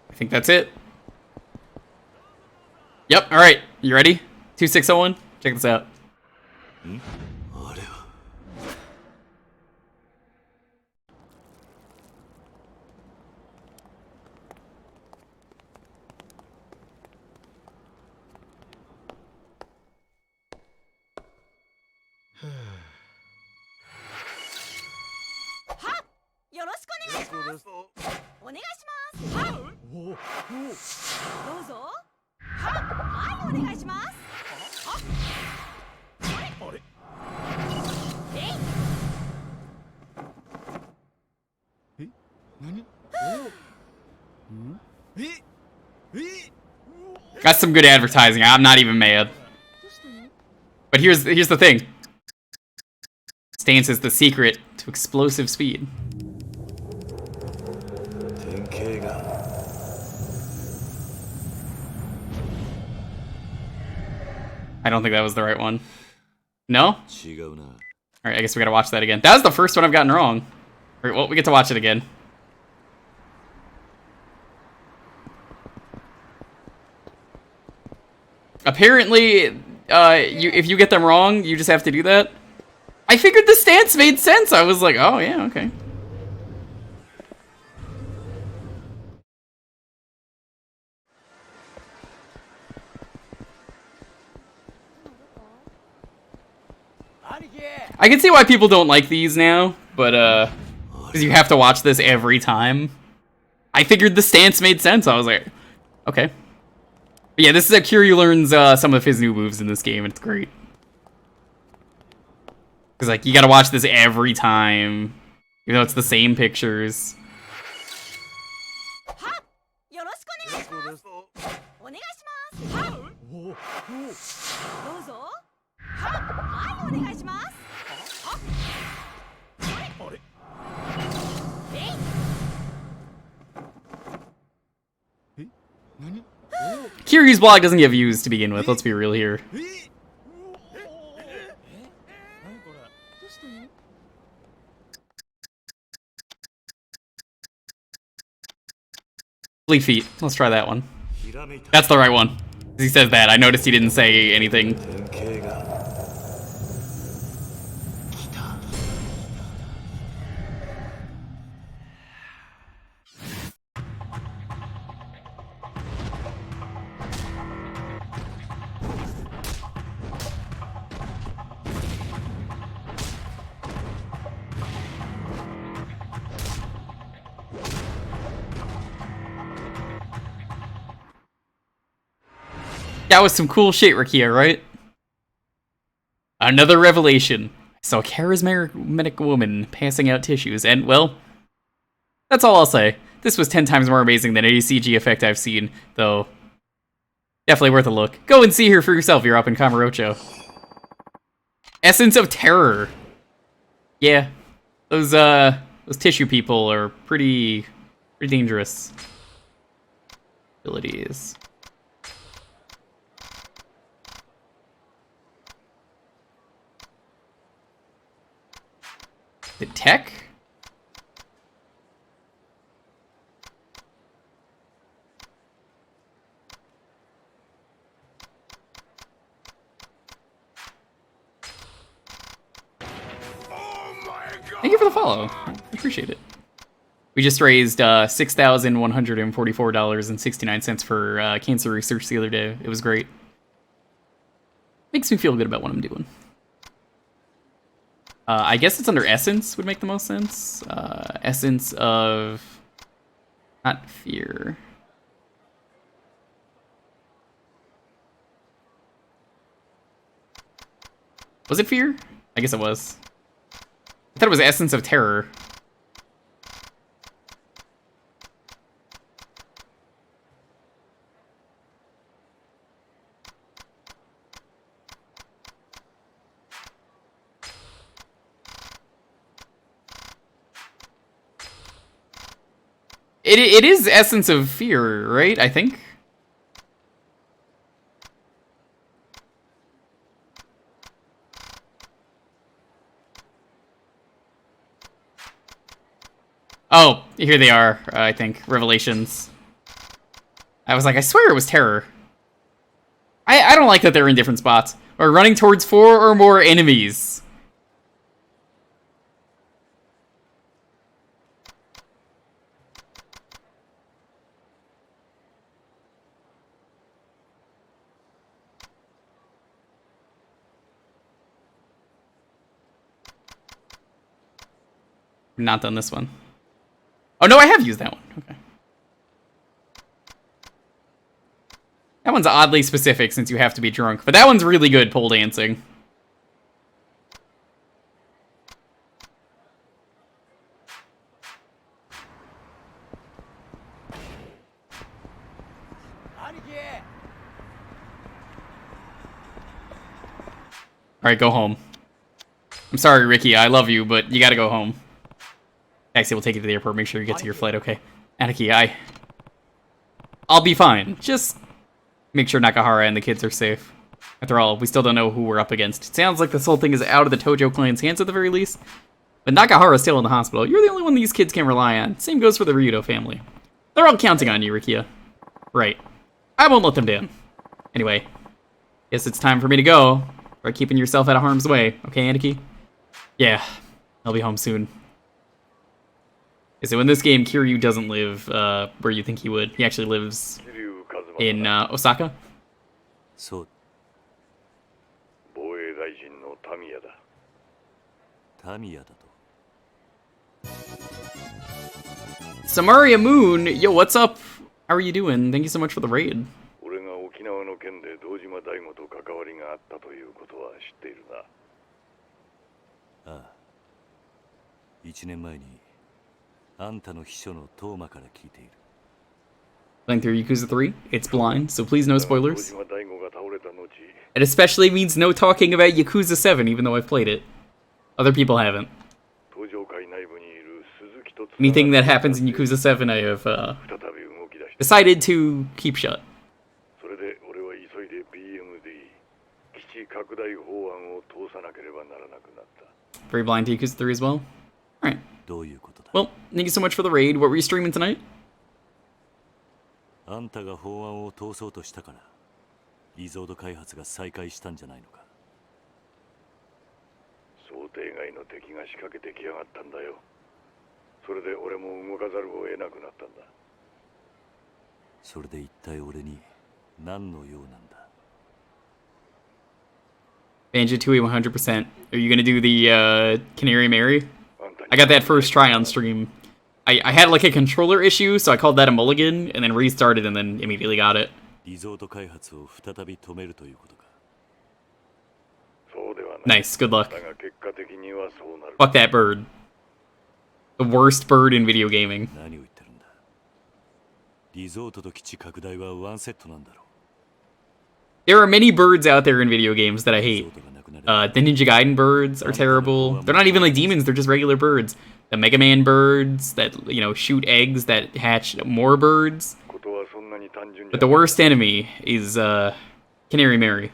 I think that's it. Yep, alright. You ready? 2601? Check this out. That's some good advertising. I'm not even mad. But here's the thing. Stance is the secret to explosive speed. I don't think that was the right one. No? Alright, I guess we gotta watch that again. That was the first one I've gotten wrong. Alright, well, we get to watch it again. Apparently, if you get them wrong, you just have to do that. I figured the stance made sense. I was like, oh yeah, okay. I can see why people don't like these now, but because you have to watch this every time. I figured the stance made sense. I was like, okay. But yeah, this is how Kiryu learns some of his new moves in this game, and it's great. Because, like, you gotta watch this every time, even though it's the same pictures. Kiryu's blog doesn't get views to begin with, let's be real here. Fleet feet, let's try that one. That's the right one. He says that. I noticed he didn't say anything. That was some cool shit, Rakia, right? Another revelation. I saw a charismatic woman passing out tissues, and, well, that's all I'll say. This was 10 times more amazing than any CG effect I've seen, though definitely worth a look. Go and see her for yourself, you're up in Kamurocho. Essence of Terror. Yeah, those tissue people are pretty dangerous. Abilities. The tech? Thank you for the follow. I appreciate it. We just raised $6,144.69 for cancer research the other day. It was great. Makes me feel good about what I'm doing. I guess it's under Essence would make the most sense. Essence of... not fear. Was it fear? I guess it was. I thought it was Essence of Terror. It is Essence of Fear, right? I think. Oh, here they are, I think. Revelations. I was like, I swear it was Terror. I don't like that they're in different spots. Or running towards 4 or more enemies. Not done this one. Oh, no, I have used that one. Okay. That one's oddly specific since you have to be drunk. But that one's really good pole dancing. Alright, go home. I'm sorry, Ricky. I love you, but you gotta go home. Taxi will take you to the airport. Make sure you get to your flight, okay? Aniki, I'll be fine. Just make sure Nakahara and the kids are safe. After all, we still don't know who we're up against. It sounds like this whole thing is out of the Tojo clan's hands at the very least. But Nakahara's still in the hospital. You're the only one these kids can rely on. Same goes for the Ryudo family. They're all counting on you, Rikia. Right. I won't let them down. Anyway, guess it's time for me to go. Start keeping yourself out of harm's way. Okay, Aniki? Yeah, I'll be home soon. So in this game, Kiryu doesn't live where you think he would. He actually lives in Osaka. So. Samaria Moon, yo, what's up? How are you doing? Thank you so much for the raid. 1年前にあんたの秘書のトーマから聞いている。 Playing through Yakuza 3, it's blind, so please no spoilers. It especially means no talking about Yakuza 7, even though I've played it. Other people haven't. Anything that happens in Yakuza 7, I have decided to keep shut. Very blind to Yakuza 3 as well. Alright. Well, thank you so much for the raid. What were you streaming tonight? あんたが法案を通そうとしたからリゾート開発が再開したんじゃないのか。想定外の敵が仕掛けてきやがったんだよ。それで俺も動かざるを得なくなったんだ。それで一体俺に何の用なんだ。Banjo Tooie 100%. Are you gonna do the Canary Mary? I got that first try on stream. I had like a controller issue, so I called that a mulligan, and then restarted, and then immediately got it. リゾート開発を再び止めるということか。そうではない。 Nice, good luck. だが結果的にはそうなる。 Fuck that bird. The worst bird in video gaming. 何を言ってるんだ。リゾートと基地拡大はワンセットなんだろう。 There are many birds out there in video games that I hate. The Ninja Gaiden birds are terrible. They're not even like demons, they're just regular birds. The Mega Man birds that, you know, shoot eggs that hatch more birds. But the worst enemy is, Canary Mary.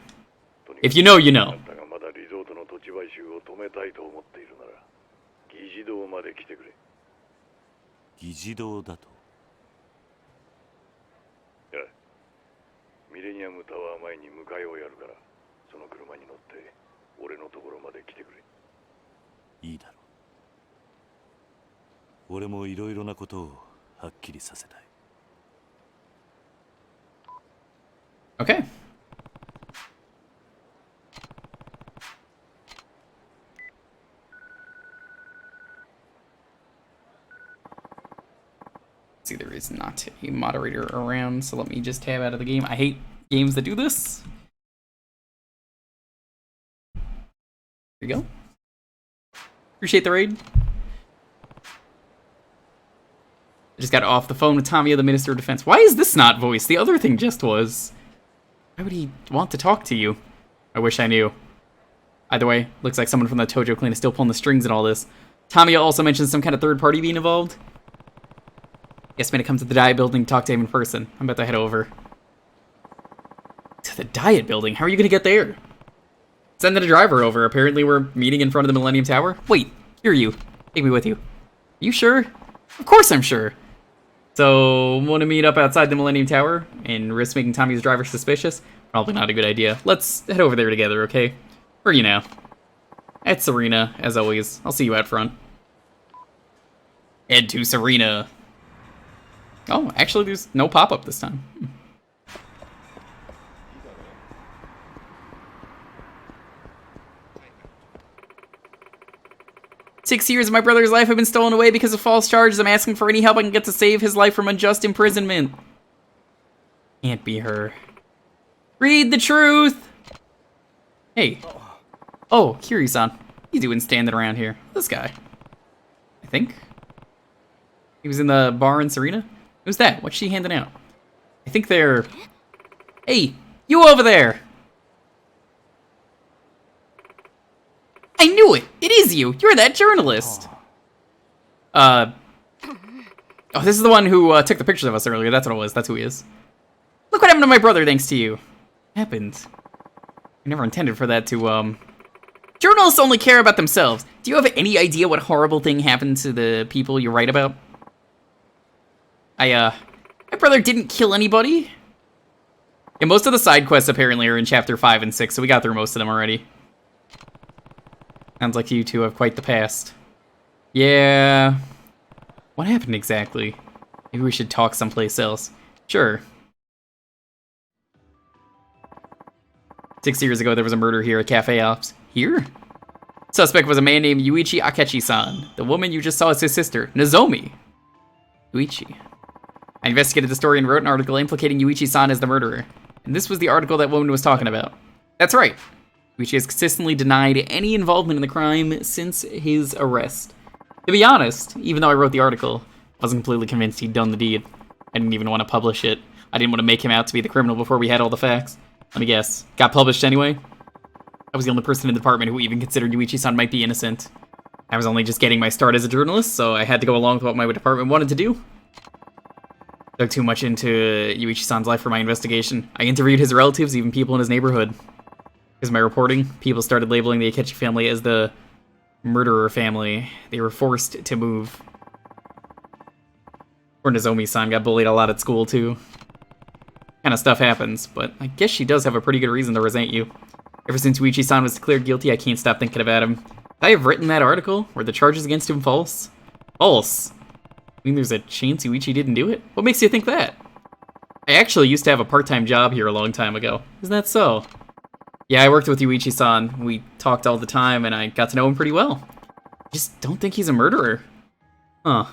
If you know, you know. まだリゾートの土地買収を止めたいと思っているなら、議事堂まで来てくれ。議事堂だと。ミレニアムタワー前に迎えをやるから、その車に乗って俺のところまで来てくれ。いいだろう。俺もいろいろなことをはっきりさせたい。Okay. See, there is not a moderator around, so let me just tab out of the game. I hate games that do this. There you go. Appreciate the raid. I just got off the phone with Tamiya, the Minister of Defense. Why is this not voiced? The other thing just was. Why would he want to talk to you? I wish I knew. Either way, looks like someone from the Tojo clan is still pulling the strings in all this. Tamiya also mentioned some kind of third party being involved. Guess when it comes to the Diet Building, talk to him in person. I'm about to head over. To the Diet Building? How are you going to get there? Sending a driver over. Apparently we're meeting in front of the Millennium Tower. Wait, Kiryu, take me with you. Are you sure? Of course I'm sure. So, want to meet up outside the Millennium Tower and risk making Tommy's driver suspicious? Probably not a good idea. Let's head over there together, okay? Where are you now? At Serena, as always. I'll see you out front. Head to Serena. Oh, actually there's no pop-up this time. 6 years of my brother's life have been stolen away because of false charges. I'm asking for any help I can get to save his life from unjust imprisonment. Can't be her. Read the truth! Hey. Oh, Kiryu-san. What are you doing standing around here? This guy. I think. He was in the bar in Serena? Who's that? What's she handing out? I think they're... Hey! You over there! I knew it! It is you! You're that journalist! Oh, this is the one who took the pictures of us earlier. That's what it was. That's who he is. Look what happened to my brother thanks to you. Happened. I never intended for that to, Journalists only care about themselves. Do you have any idea what horrible thing happened to the people you write about? My brother didn't kill anybody. Yeah, most of the side quests apparently are in chapter 5 and 6, so we got through most of them already. Sounds like you two have quite the past. Yeah. What happened exactly? Maybe we should talk someplace else. Sure. 6 years ago, there was a murder here at Cafe Ops. Here? Suspect was a man named Yuichi Akechi-san. The woman you just saw is his sister, Nozomi. Yuichi. I investigated the story and wrote an article implicating Yuichi-san as the murderer. And this was the article that woman was talking about. That's right. Yuichi has consistently denied any involvement in the crime since his arrest. To be honest, even though I wrote the article, I wasn't completely convinced he'd done the deed. I didn't even want to publish it. I didn't want to make him out to be the criminal before we had all the facts. Let me guess. Got published anyway? I was the only person in the department who even considered Yuichi-san might be innocent. I was only just getting my start as a journalist, so I had to go along with what my department wanted to do. Dug too much into Yuichi-san's life for my investigation. I interviewed his relatives, even people in his neighborhood. Because of my reporting, people started labeling the Akechi family as the murderer family. They were forced to move. Poor Nozomi-san got bullied a lot at school, too. kind of stuff happens, but I guess she does have a pretty good reason to resent you. Ever since Uichi-san was declared guilty, I can't stop thinking about him. Could I have written that article? Were the charges against him false? False? I mean, there's a chance Uichi didn't do it? What makes you think that? I actually used to have a part-time job here a long time ago. Isn't that so? Yeah, I worked with Yuichi-san. We talked all the time, and I got to know him pretty well. I just don't think he's a murderer. Huh.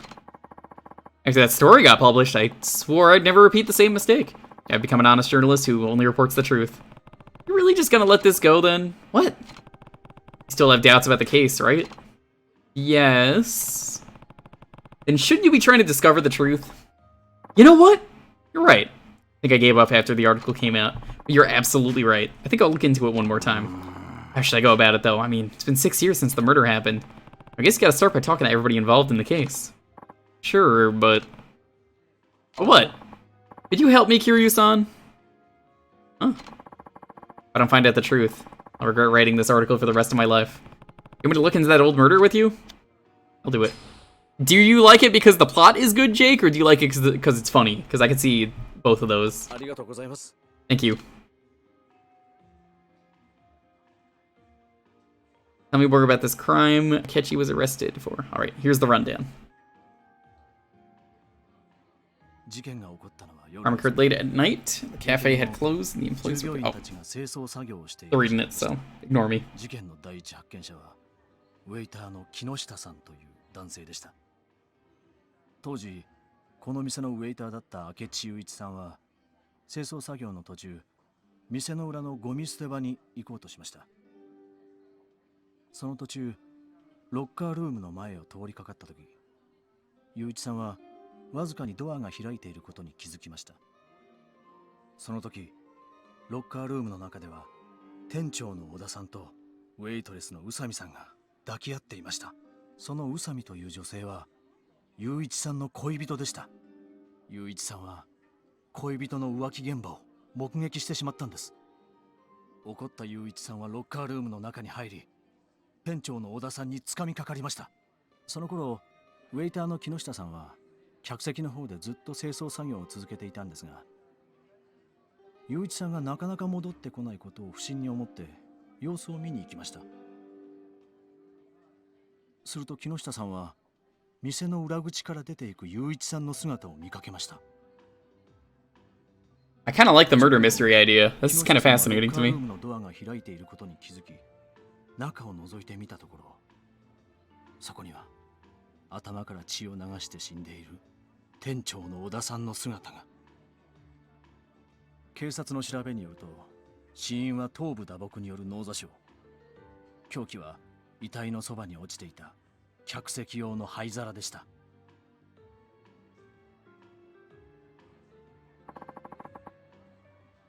After that story got published, I swore I'd never repeat the same mistake. I've become an honest journalist who only reports the truth. You're really just gonna let this go, then? What? You still have doubts about the case, right? Yes. Then shouldn't you be trying to discover the truth? You know what? You're right. I think I gave up after the article came out. But you're absolutely right. I think I'll look into it one more time. How should I go about it, though? I mean, it's been 6 years since the murder happened. I guess you gotta start by talking to everybody involved in the case. Sure, but... What? Could you help me, Kiryu-san? Huh. If I don't find out the truth, I'll regret writing this article for the rest of my life. You want me to look into that old murder with you? I'll do it. Do you like it because the plot is good, Jake, or do you like it because it's funny? Because I can see both of those. Thank you. Tell me more about this crime Akechi was arrested for. Alright, here's the rundown. Crime occurred late at night. The cafe had closed and the employees were... Oh. They're reading it, so ignore me. 当時この店のウェイターだった明智雄一さんは清掃作業の途中店の裏のゴミ捨て場に行こうとしました。その途中ロッカールームの前を通りかかった時雄一さんはわずかにドアが開いていることに気づきました。その時ロッカールームの中では店長の小田さんとウェイトレスの宇佐美さんが抱き合っていました。その宇佐美という女性は雄一さんの恋人でした。雄一さんは恋人の浮気現場を目撃してしまったんです。怒った雄一さんはロッカールームの中に入り店長の小田さんに掴みかかりました。その頃ウェイターの木下さんは客席の方でずっと清掃作業を続けていたんですが雄一さんがなかなか戻ってこないことを不審に思って様子を見に行きました。すると木下さんは店の裏口から出ていく雄一さんの姿を見かけました。I kind of like the murder mystery idea. This is kind of fascinating to me. ドアが開いていることに気づき中を覗いてみたところそこには頭から血を流して死んでいる店長の小田さんの姿が。警察の調べによると死因は頭部打撲による脳挫傷。凶器は遺体のそばに落ちていた客席用の灰皿でした。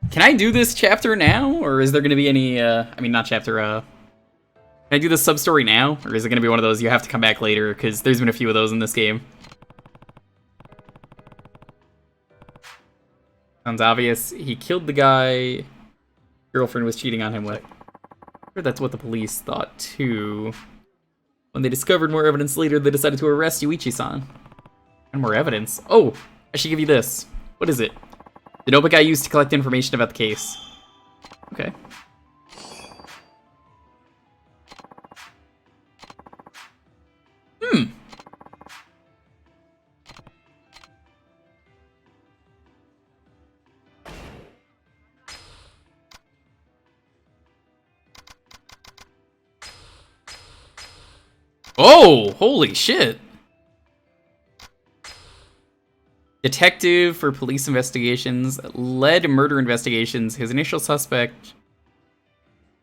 Can I do this chapter now? Or is there going to be any, I mean, not chapter, can I do this sub-story now? Or is it going to be one of those you have to come back later? Because there's been a few of those in this game. Sounds obvious. He killed the guy girlfriend was cheating on him with. I'm sure that's what the police thought, too. When they discovered more evidence later, they decided to arrest Yuichi-san. And more evidence? Oh, I should give you this. What is it? The notebook I used to collect information about the case. Okay. Oh, holy shit. Detective for police investigations, led murder investigations. His initial suspect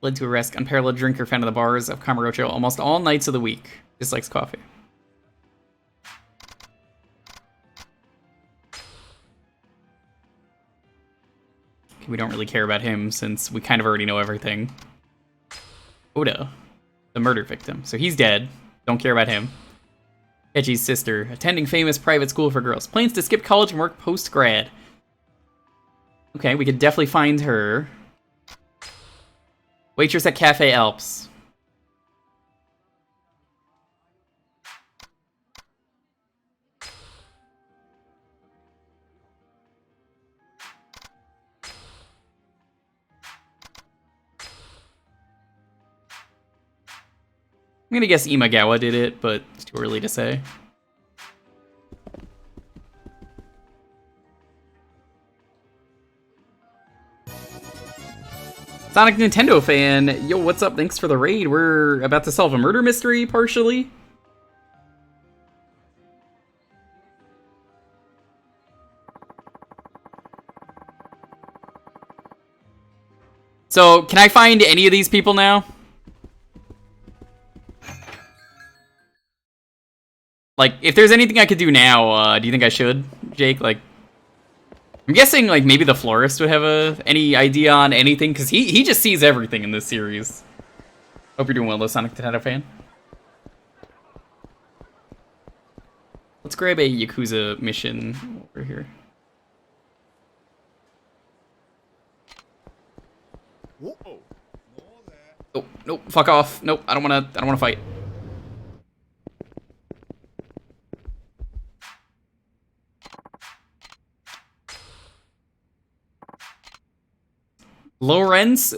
led to arrest unparalleled drinker found in the bars of Kamurocho almost all nights of the week. Dislikes coffee. Okay, we don't really care about him since we kind of already know everything. Oda, the murder victim. So he's dead. Don't care about him. Echi's sister, attending famous private school for girls. Plans to skip college and work post-grad. Okay, we could definitely find her. Waitress at Cafe Alps. I'm gonna guess Imagawa did it, but it's too early to say. Sonic Nintendo fan, yo, what's up? Thanks for the raid. We're about to solve a murder mystery, partially. So, can I find any of these people now? Like, if there's anything I could do now, do you think I should, Jake? Like, I'm guessing, like, maybe the florist would have any idea on anything, because he just sees everything in this series. Hope you're doing well, though, Sonic Nintendo fan. Let's grab a Yakuza mission over here. Oh, nope, fuck off. Nope, I don't wanna fight. Lorenz,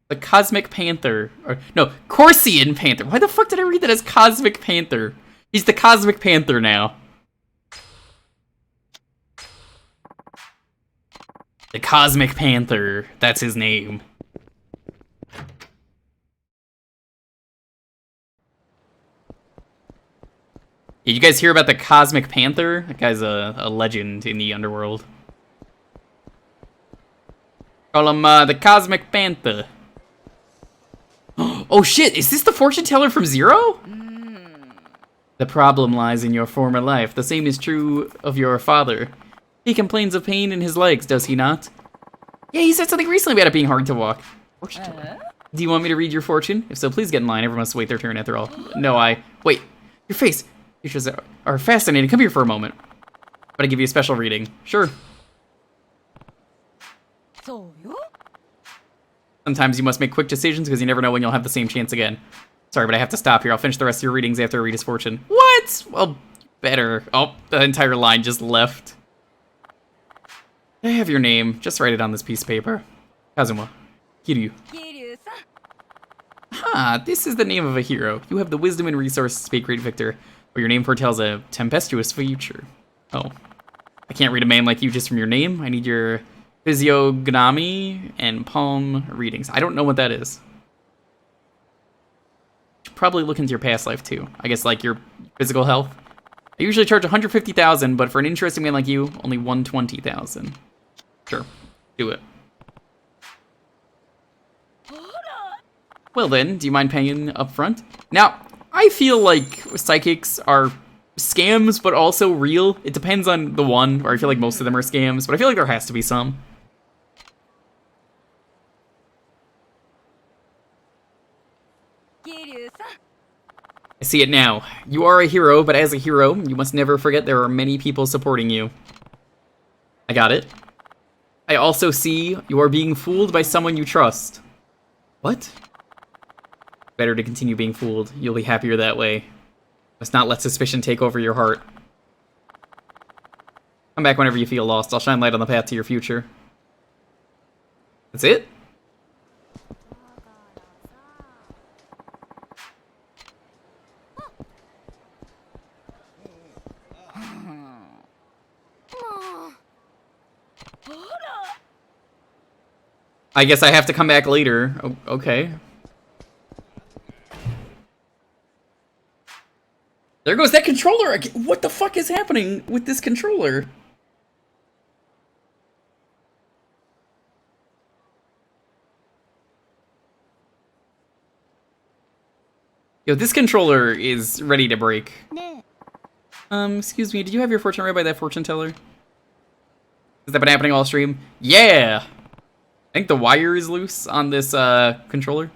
the Cosmic Panther. Or, no, Corsian Panther. Why the fuck did I read that as Cosmic Panther? He's the Cosmic Panther now. The Cosmic Panther. That's his name. Did you guys hear about the Cosmic Panther? That guy's a legend in the underworld. Call him the Cosmic Panther. Oh shit, is this the fortune teller from Zero? The problem lies in your former life. The same is true of your father. He complains of pain in his legs, does he not? Yeah, he said something recently about it being hard to walk. Fortune teller. Do you want me to read your fortune? If so, please get in line. Everyone must wait their turn after all. No, Wait, your face. Features are fascinating. Come here for a moment. But I give you a special reading. Sure. Sometimes you must make quick decisions because you never know when you'll have the same chance again. Sorry, but I have to stop here. I'll finish the rest of your readings after I read his fortune. What? Well, better. Oh, the entire line just left. I have your name. Just write it on this piece of paper. Kazuma. Kiryu. Ah, this is the name of a hero. You have the wisdom and resources to be a great victor, but your name foretells a tempestuous future. Oh. I can't read a man like you just from your name. I need your physiognomy and palm readings. I don't know what that is. Should probably look into your past life too. I guess like your physical health. I usually charge 150,000, but for an interesting man like you, only 120,000. Sure, do it. Well then, do you mind paying up front? Now, I feel like psychics are scams, but also real. It depends on the one, or I feel like most of them are scams, but I feel like there has to be some. I see it now. You are a hero, but as a hero, you must never forget there are many people supporting you. I got it. I also see you are being fooled by someone you trust. What? Better to continue being fooled. You'll be happier that way. Must not let suspicion take over your heart. Come back whenever you feel lost. I'll shine light on the path to your future. That's it? I guess I have to come back later. Oh, okay. There goes that controller again. What the fuck is happening with this controller? Yo, this controller is ready to break. Excuse me, did you have your fortune read by that fortune teller? Has that been happening all stream? Yeah! I think the wire is loose on this, controller.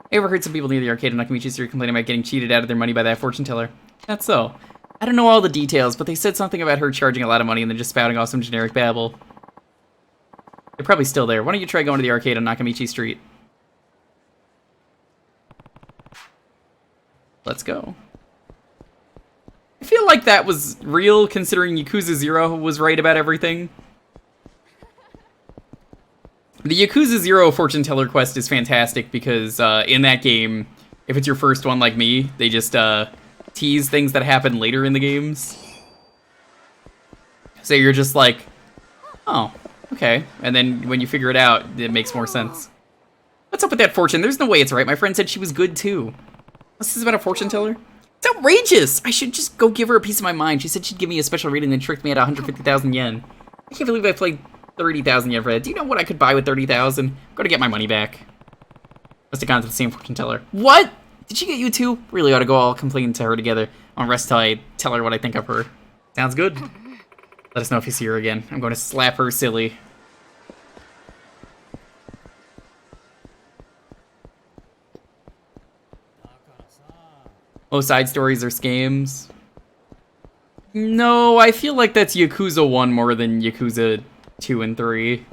I overheard some people near the arcade in Nakamichi Street complaining about getting cheated out of their money by that fortune teller. That's so. I don't know all the details, but they said something about her charging a lot of money and then just spouting off some generic babble. They're probably still there. Why don't you try going to the arcade on Nakamichi Street? Let's go. I feel like that was real, considering Yakuza 0 was right about everything. The Yakuza 0 fortune teller quest is fantastic because in that game, If it's your first one like me, they just tease things that happen later in the games. So you're just like, oh, okay. And then when you figure it out, it makes more sense. What's up with that fortune? There's no way it's right. My friend said she was good too. What's this about a fortune teller? It's outrageous! I should just go give her a piece of my mind. She said she'd give me a special reading and tricked me at 150,000 yen. I can't believe I played 30,000 yen for that. Do you know what I could buy with 30,000? I'm gonna get my money back. Must have gone to the same fortune teller. What? Did she get you too? Really ought to go all complain to her together. I'll rest till I tell her what I think of her. Sounds good. Let us know if you see her again. I'm going to slap her silly. Most side stories are scams. No, I feel like that's Yakuza 1 more than Yakuza 2 and 3.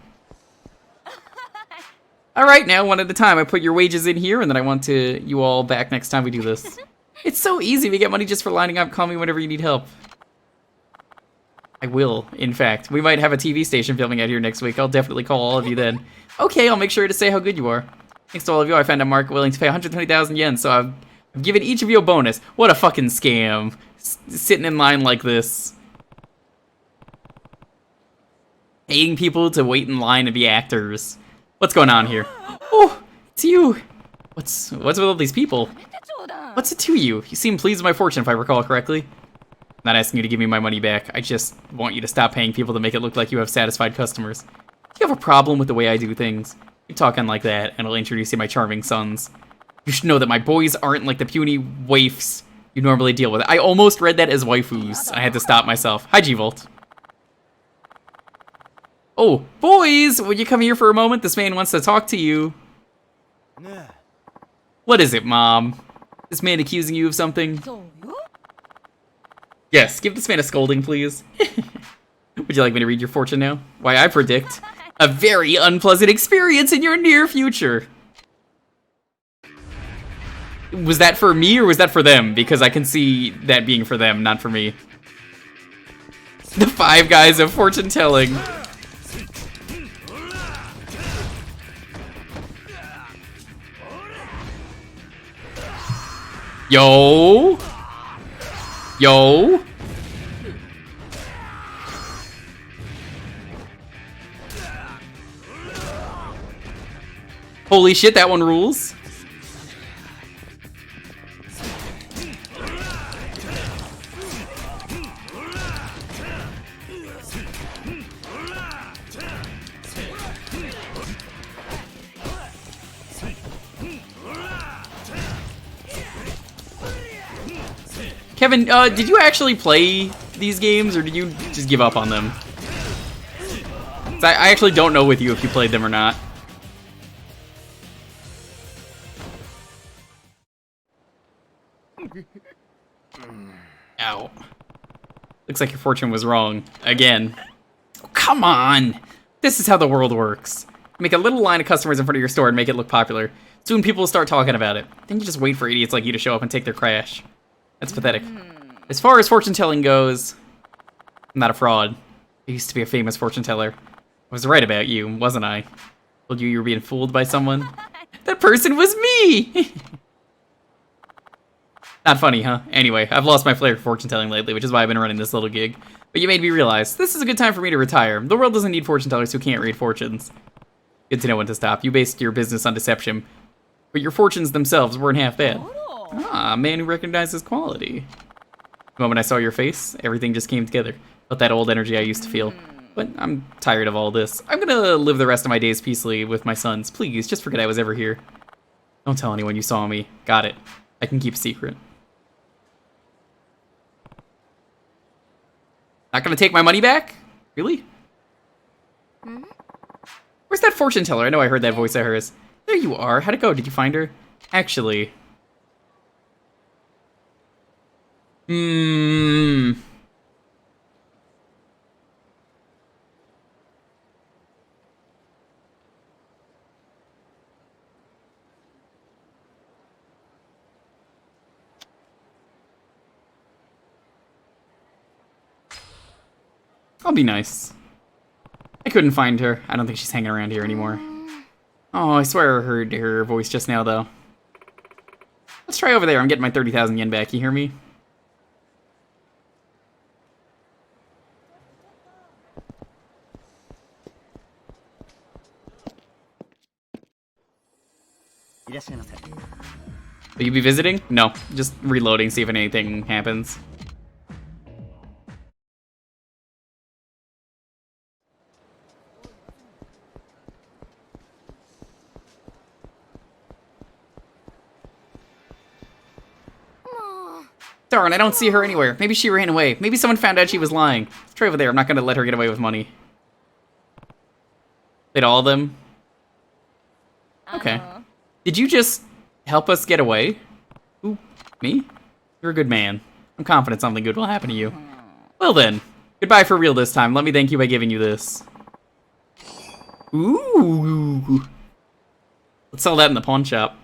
Alright, now one at a time. I put your wages in here, and then I want you all back next time we do this. It's so easy. We get money just for lining up. Call me whenever you need help. I will, in fact. We might have a TV station filming out here next week. I'll definitely call all of you then. Okay, I'll make sure to say how good you are. Thanks to all of you, I found a market willing to pay 120,000 yen, so I've given each of you a bonus. What a fucking scam. Sitting in line like this. Paying people to wait in line and be actors. What's going on here? Oh, it's you. What's with all these people? What's it to you? You seem pleased with my fortune, if I recall correctly. I'm not asking you to give me my money back. I just want you to stop paying people to make it look like you have satisfied customers. Do you have a problem with the way I do things? Keep talking like that, and I'll introduce you to my charming sons. You should know that my boys aren't like the puny waifs you normally deal with. I almost read that as waifus. I had to stop myself. Hi, G-Volt. Oh, boys! Will you come here for a moment? This man wants to talk to you. What is it, Mom? This man accusing you of something? Yes, give this man a scolding, please. Would you like me to read your fortune now? Why, I predict a very unpleasant experience in your near future. Was that for me or was that for them? Because I can see that being for them, not for me. The 5 guys of fortune telling. Yo! Yo! Holy shit, that one rules. Kevin, did you actually play these games, or did you just give up on them? I actually don't know with you if you played them or not. Ow. Looks like your fortune was wrong. Again. Oh, come on! This is how the world works. Make a little line of customers in front of your store and make it look popular. Soon people will start talking about it. Then you just wait for idiots like you to show up and take their crash. That's pathetic. As far as fortune telling goes, I'm not a fraud. I used to be a famous fortune teller. I was right about you, wasn't I? Told you were being fooled by someone. That person was me! Not funny, huh? Anyway, I've lost my flair for fortune telling lately, which is why I've been running this little gig. But you made me realize, this is a good time for me to retire. The world doesn't need fortune tellers who can't read fortunes. Good to know when to stop. You based your business on deception. But your fortunes themselves weren't half bad. Ah, a man who recognizes quality. The moment I saw your face, everything just came together. Felt that old energy I used to feel. But I'm tired of all this. I'm gonna live the rest of my days peacefully with my sons. Please, just forget I was ever here. Don't tell anyone you saw me. Got it. I can keep a secret. Not gonna take my money back? Really? Where's that fortune teller? I know I heard that voice of hers. There you are. How'd it go? Did you find her? Actually... I'll be nice. I couldn't find her. I don't think she's hanging around here anymore. Oh, I swear I heard her voice just now, though. Let's try over there. I'm getting my 30,000 yen back. You hear me? Will you be visiting? No, just reloading, see if anything happens. Darn, I don't see her anywhere. Maybe she ran away. Maybe someone found out she was lying. Let's try over there. I'm not gonna let her get away with money. Did all of them? Okay. Did you just help us get away? Who? Me? You're a good man. I'm confident something good will happen to you. Well then, goodbye for real this time. Let me thank you by giving you this. Ooh. Let's sell that in the pawn shop.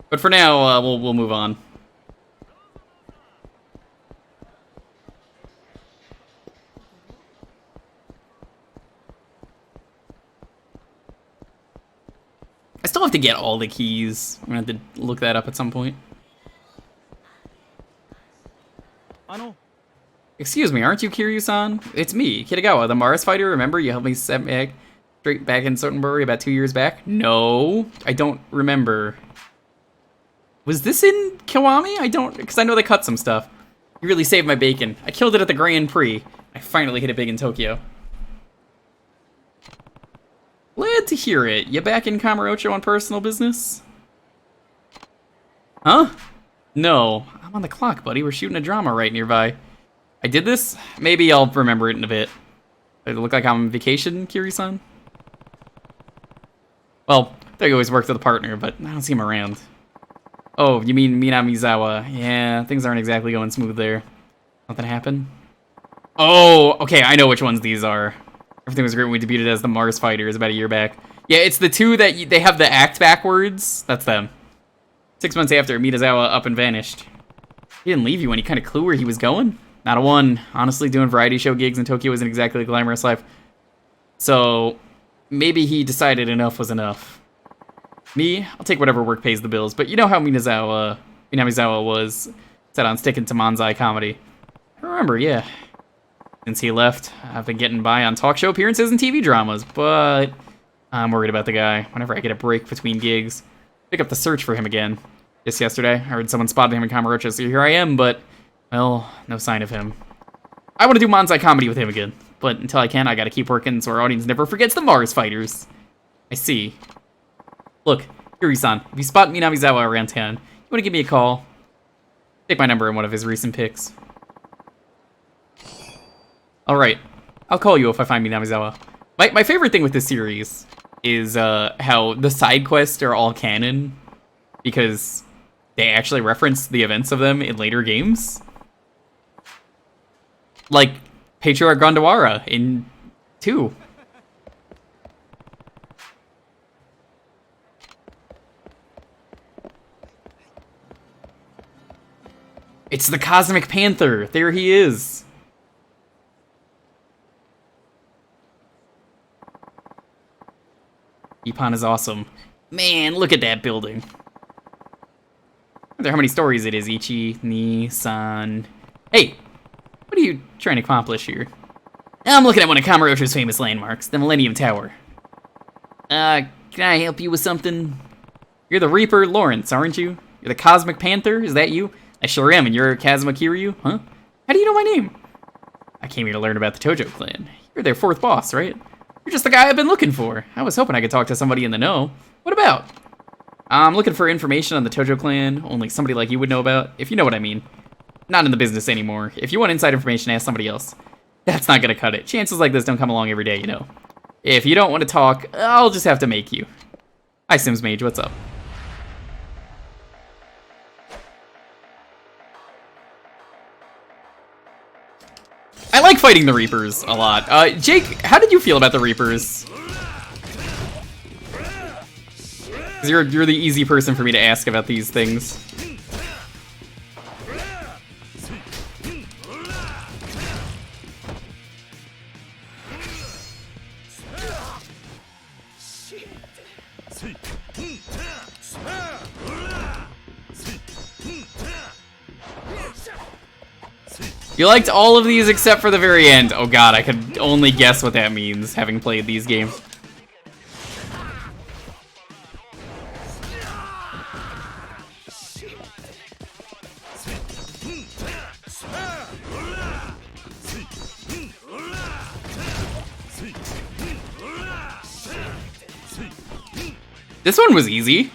But for now, we'll move on. I still have to get all the keys. I'm gonna have to look that up at some point. Excuse me, aren't you Kiryu-san? It's me, Kitagawa, the Mars fighter. Remember, you helped me set back straight back in Sotenbori about 2 years back? No, I don't remember. Was this in Kiwami? I don't, because I know they cut some stuff. You really saved my bacon. I killed it at the Grand Prix. I finally hit it big in Tokyo. Glad to hear it. You back in Kamurocho on personal business? Huh? No. I'm on the clock, buddy. We're shooting a drama right nearby. I did this? Maybe I'll remember it in a bit. Does it look like I'm on vacation, Kiryu-san? Well, they always worked with a partner, but I don't see him around. Oh, you mean Minamizawa. Yeah, things aren't exactly going smooth there. Nothing happened? Oh, okay, I know which ones these are. Everything was great when we debuted as the Mars Fighters about a year back. Yeah, it's the two that they have the act backwards. That's them. 6 months after, Minazawa up and vanished. He didn't leave you any kind of clue where he was going? Not a one. Honestly, doing variety show gigs in Tokyo isn't exactly a glamorous life. So, maybe he decided enough was enough. Me, I'll take whatever work pays the bills, but you know how Minamizawa was set on sticking to manzai comedy. I remember, yeah. Since he left, I've been getting by on talk show appearances and TV dramas, but I'm worried about the guy. Whenever I get a break between gigs, pick up the search for him again. Just yesterday, I heard someone spotted him in Kamurocho, so here I am, but, well, no sign of him. I want to do manzai comedy with him again, but until I can, I gotta keep working so our audience never forgets the Mars Fighters. I see. Look, Kiryu-san, if you spot Minamizawa around town, you want to give me a call? Take my number in one of his recent pics. Alright, I'll call you if I find Minamizawa. My favorite thing with this series is how the side quests are all canon, because they actually reference the events of them in later games. Like Patriarch Gondawara in 2. It's the Cosmic Panther! There he is! Ippon is awesome. Man, look at that building. I wonder how many stories it is, Ichi, Ni-san. Hey! What are you trying to accomplish here? I'm looking at one of Kamurocho's famous landmarks, the Millennium Tower. Can I help you with something? You're the Reaper Lawrence, aren't you? You're the Cosmic Panther? Is that you? I sure am, and you're Kazuma Kiryu, huh? How do you know my name? I came here to learn about the Tojo clan. You're their 4th boss, right? You're just the guy I've been looking for. I was hoping I could talk to somebody in the know. What about? I'm looking for information on the Tojo clan, only somebody like you would know about, if you know what I mean. Not in the business anymore. If you want inside information, ask somebody else. That's not gonna cut it. Chances like this don't come along every day, you know. If you don't want to talk, I'll just have to make you. Hi, Sims Mage, what's up? I like fighting the Reapers a lot. Jake, how did you feel about the Reapers? 'Cause you're the easy person for me to ask about these things. You liked all of these except for the very end. Oh god, I could only guess what that means, having played these games. This one was easy.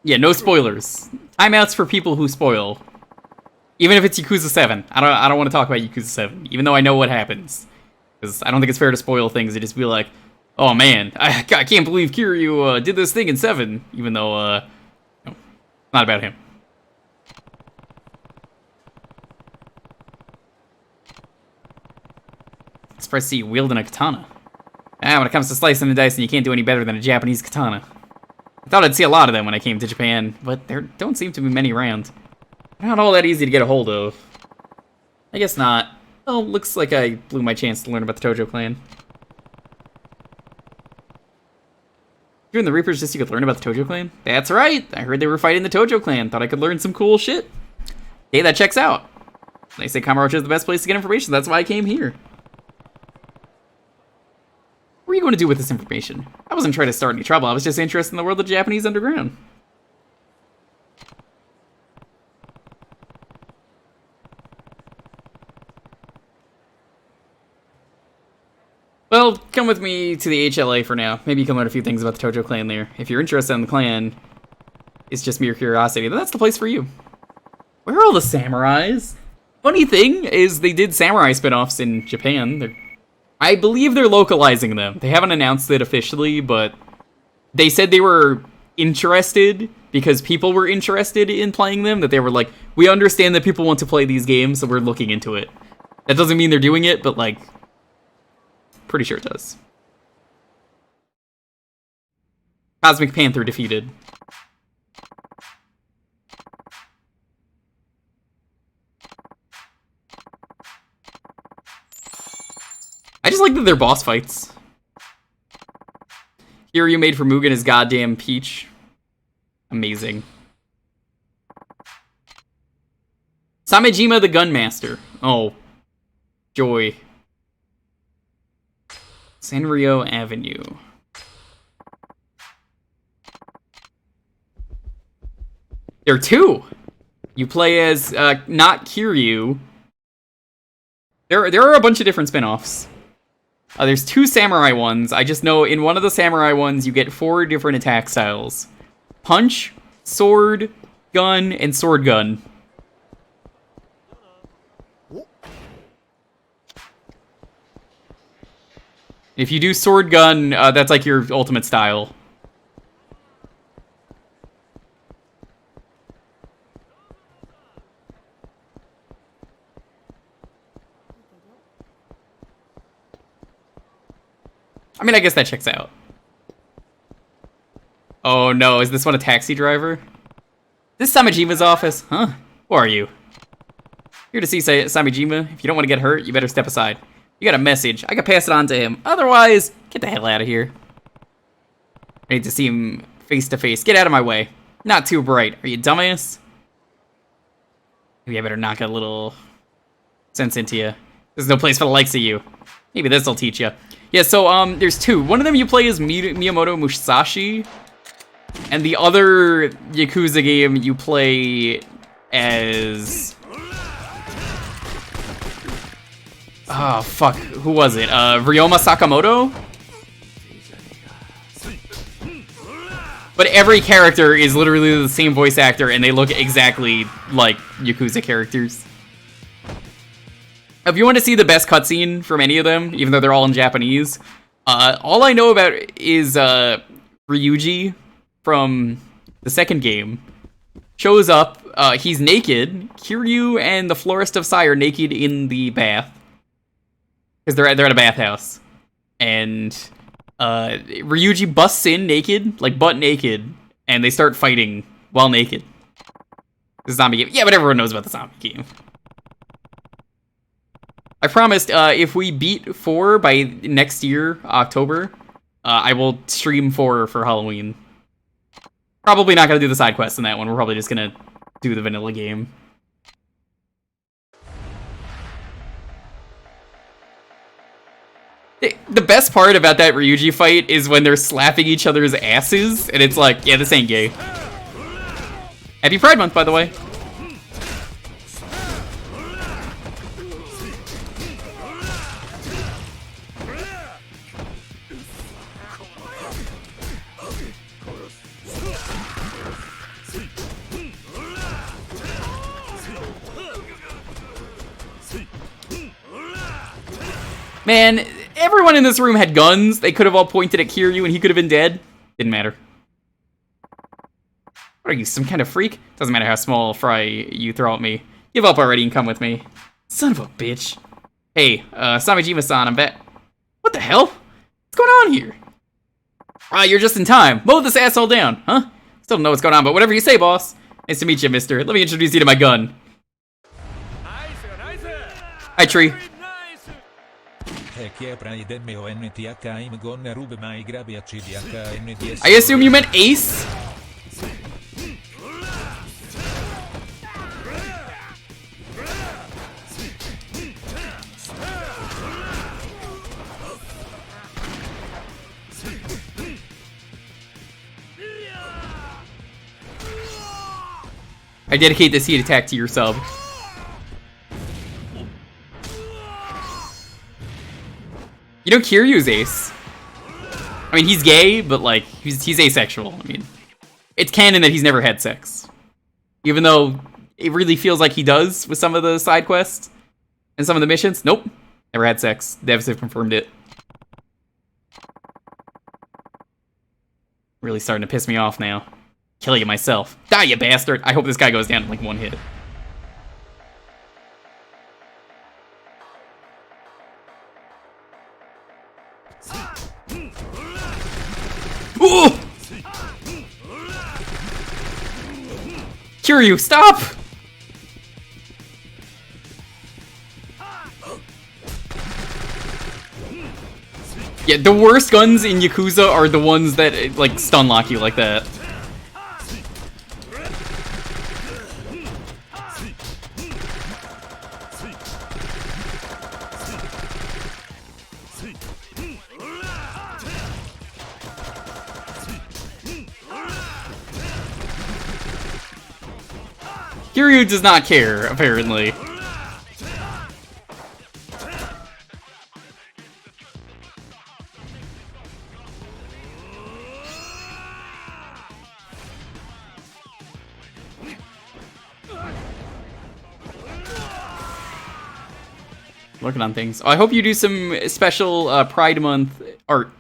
Yeah, no spoilers. Timeouts for people who spoil. Even if it's Yakuza 7. I don't want to talk about Yakuza 7, even though I know what happens. Because I don't think it's fair to spoil things and just be like, oh man, I can't believe Kiryu did this thing in 7, even though, no, not about him. Surprised to see you wielding a katana. When it comes to slicing and dicing, you can't do any better than a Japanese katana. I thought I'd see a lot of them when I came to Japan, but there don't seem to be many around. They're not all that easy to get a hold of. I guess not. Well, looks like I blew my chance to learn about the Tojo clan. You and the Reapers just so you could learn about the Tojo clan? That's right! I heard they were fighting the Tojo clan. Thought I could learn some cool shit. Hey, that checks out. They say Kamurocho is the best place to get information. That's why I came here. What are you going to do with this information? I wasn't trying to start any trouble. I was just interested in the world of Japanese underground. Well, come with me to the HLA for now. Maybe you can learn a few things about the Tojo clan there. If you're interested in the clan, it's just mere curiosity, then that's the place for you. Where are all the samurais? Funny thing is they did samurai spin-offs in Japan. I believe they're localizing them. They haven't announced it officially, but they said they were interested because people were interested in playing them, that they were like, we understand that people want to play these games, so we're looking into it. That doesn't mean they're doing it, but like, pretty sure it does. Cosmic Panther defeated. I just like that they're boss fights. Kiryu made for Mugen his goddamn peach. Amazing. Samejima the Gunmaster. Oh. Joy. Sanrio Avenue. There are two! You play as, not Kiryu. There are a bunch of different spin-offs. There's two samurai ones. I just know in one of the samurai ones, you get 4 different attack styles. Punch, sword, gun, and sword gun. If you do sword gun, that's like your ultimate style. I mean, I guess that checks out. Oh no, is this one a taxi driver? This Samejima's office? Huh? Who are you? Here to see Samejima. If you don't want to get hurt, you better step aside. You got a message. I can pass it on to him. Otherwise, get the hell out of here. I need to see him face to face. Get out of my way. Not too bright. Are you dumbass? Maybe I better knock a little sense into you. There's no place for the likes of you. Maybe this'll teach you. Yeah, so, there's two. One of them you play as Miyamoto Musashi, and the other Yakuza game you play as... Oh, fuck. Who was it? Ryoma Sakamoto? But every character is literally the same voice actor, and they look exactly like Yakuza characters. If you want to see the best cutscene from any of them, even though they're all in Japanese, all I know about is Ryuji from the second game shows up. He's naked. Kiryu and the Florist of Sai are naked in the bath because they're at a bathhouse, and Ryuji busts in naked, like butt naked, and they start fighting while naked. The zombie game, yeah, but everyone knows about the zombie game. I promised if we beat 4 by next year, October, I will stream 4 for Halloween. Probably not going to do the side quests in that one. We're probably just going to do the vanilla game. The best part about that Ryuji fight is when they're slapping each other's asses, and it's like, yeah, this ain't gay. Happy Pride Month, by the way. Man, everyone in this room had guns. They could have all pointed at Kiryu and he could have been dead. Didn't matter. What are you, some kind of freak? Doesn't matter how small fry you throw at me. Give up already and come with me. Son of a bitch. Hey, Samijima-san, I'm back. What the hell? What's going on here? You're just in time. Mow this asshole down, huh? Still don't know what's going on, but whatever you say, boss. Nice to meet you, mister. Let me introduce you to my gun. Hi, Tree. I assume you meant Ace? I dedicate this heat attack to your sub. You know Kiryu's ace. I mean, he's gay, but like, he's asexual. I mean, it's canon that he's never had sex. Even though it really feels like he does with some of the side quests and some of the missions. Nope, never had sex. Devs have confirmed it. Really starting to piss me off now. Killing it myself. Die, you bastard! I hope this guy goes down in like one hit. Ooh! Kiryu, stop! Yeah, the worst guns in Yakuza are the ones that, like, stun lock you like that. Kiryu does not care, apparently. Working on things. Oh, I hope you do some special Pride Month art.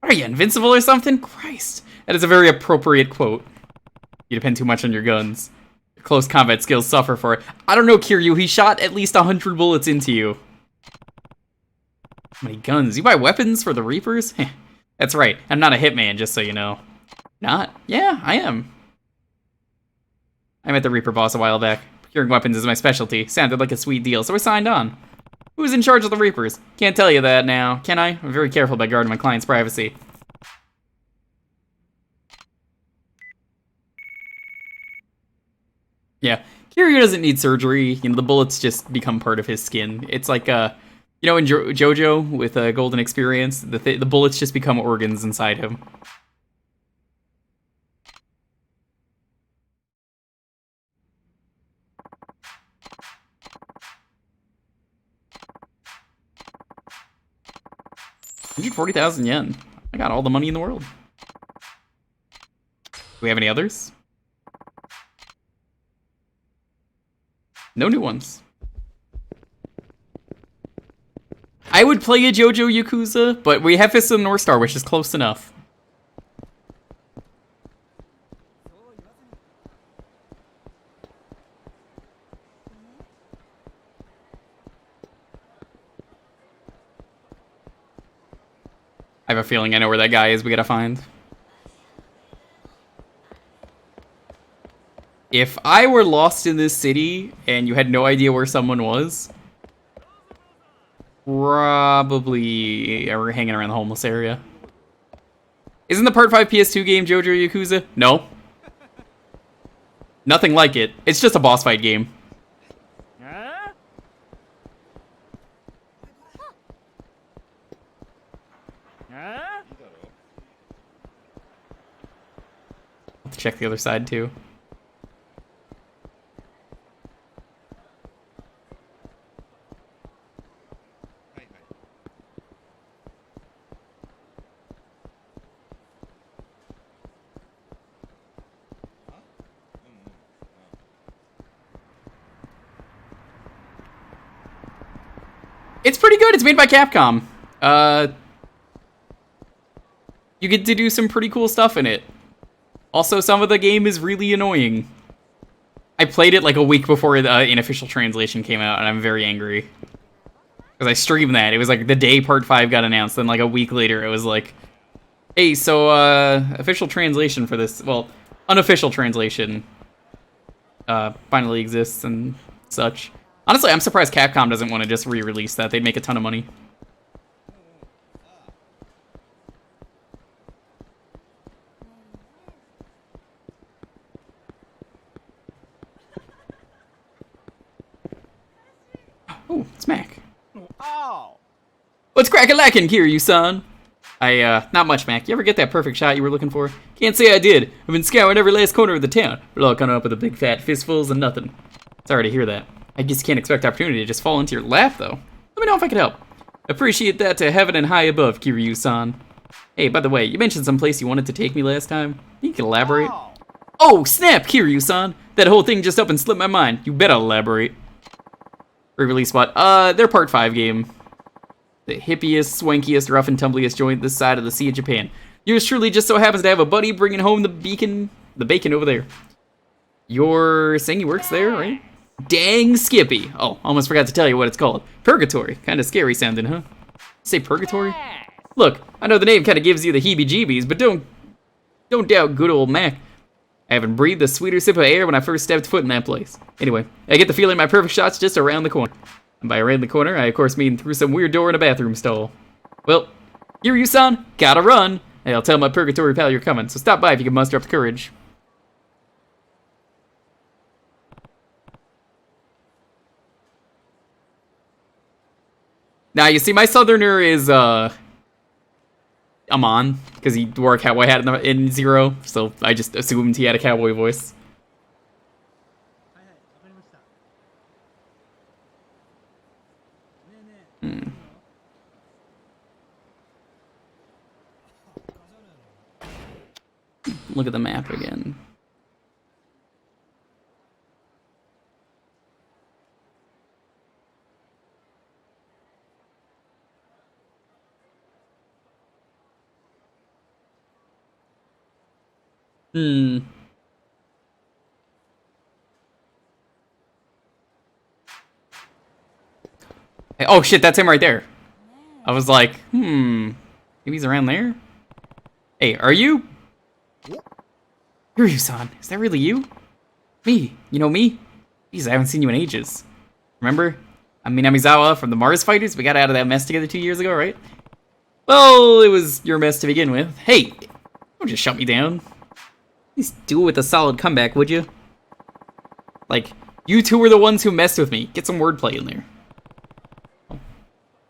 What are you, invincible or something? Christ. That is a very appropriate quote. You depend too much on your guns. Your close combat skills suffer for it. I don't know, Kiryu. He shot at least 100 bullets into you. How many guns? You buy weapons for the Reapers? That's right. I'm not a hitman, just so you know. Not? Yeah, I am. I met the Reaper boss a while back. Procuring weapons is my specialty. Sounded like a sweet deal, so I signed on. Who's in charge of the Reapers? Can't tell you that now, can I? I'm very careful about guarding my client's privacy. Yeah, Kiryu doesn't need surgery. You know, the bullets just become part of his skin. It's like, you know, in JoJo with Golden Experience, the bullets just become organs inside him. $140,000 yen. I got all the money in the world. Do we have any others? No new ones. I would play a JoJo Yakuza, but we have Fist of the North Star, which is close enough. I have a feeling I know where that guy is we gotta find. If I were lost in this city and you had no idea where someone was, probably we're hanging around the homeless area. Isn't the Part 5 PS2 game JoJo Yakuza? No. Nothing like it. It's just a boss fight game. Have to check the other side too. It's pretty good. It's made by Capcom. You get to do some pretty cool stuff in it. Also, some of the game is really annoying. I played it like a week before the unofficial translation came out, and I'm very angry. Because I streamed that. It was like the day Part 5 got announced, then like a week later it was like, hey, so official translation for this, well, unofficial translation finally exists and such. Honestly, I'm surprised Capcom doesn't want to just re-release that. They'd make a ton of money. Oh, it's Mac. Oh. What's crack-a-lackin', Kiryu-san? Not much, Mac. You ever get that perfect shot you were looking for? Can't say I did. I've been scouring every last corner of the town. We're all coming up with a big fat fistfuls and nothing. Sorry to hear that. I just can't expect opportunity to just fall into your lap, though. Let me know if I can help. Appreciate that to heaven and high above, Kiryu-san. Hey, by the way, you mentioned some place you wanted to take me last time. You can elaborate. Oh, snap, Kiryu-san! That whole thing just up and slipped my mind. You better elaborate. Re-release spot. Their Part 5 game. The hippiest, swankiest, rough and tumbliest joint this side of the Sea of Japan. Yours truly just so happens to have a buddy bringing home the bacon over there. You're saying he works there, right? Dang Skippy. Oh, almost forgot to tell you what it's called. Purgatory. Kind of scary sounding, huh? You say purgatory? Look, I know the name kind of gives you the heebie-jeebies, but don't doubt good old Mac. I haven't breathed a sweeter sip of air when I first stepped foot in that place. Anyway, I get the feeling my perfect shot's just around the corner. And by around the corner, I of course mean through some weird door in a bathroom stall. Well, Kiryu-san, gotta run. Hey, I'll tell my purgatory pal you're coming, so stop by if you can muster up the courage. Now, you see, my southerner is, Amon, because he wore a cowboy hat in Zero, so I just assumed he had a cowboy voice. Look at the map again. Hey, oh shit, that's him right there. I was like, maybe he's around there? Hey, are you? Kiryu-san, is that really you? Me, you know me? Jeez, I haven't seen you in ages. Remember? I'm Minamizawa from the Mars Fighters. We got out of that mess together 2 years ago, right? Well, it was your mess to begin with. Hey, don't just shut me down. At least do it with a solid comeback, would you? Like, you two were the ones who messed with me. Get some wordplay in there.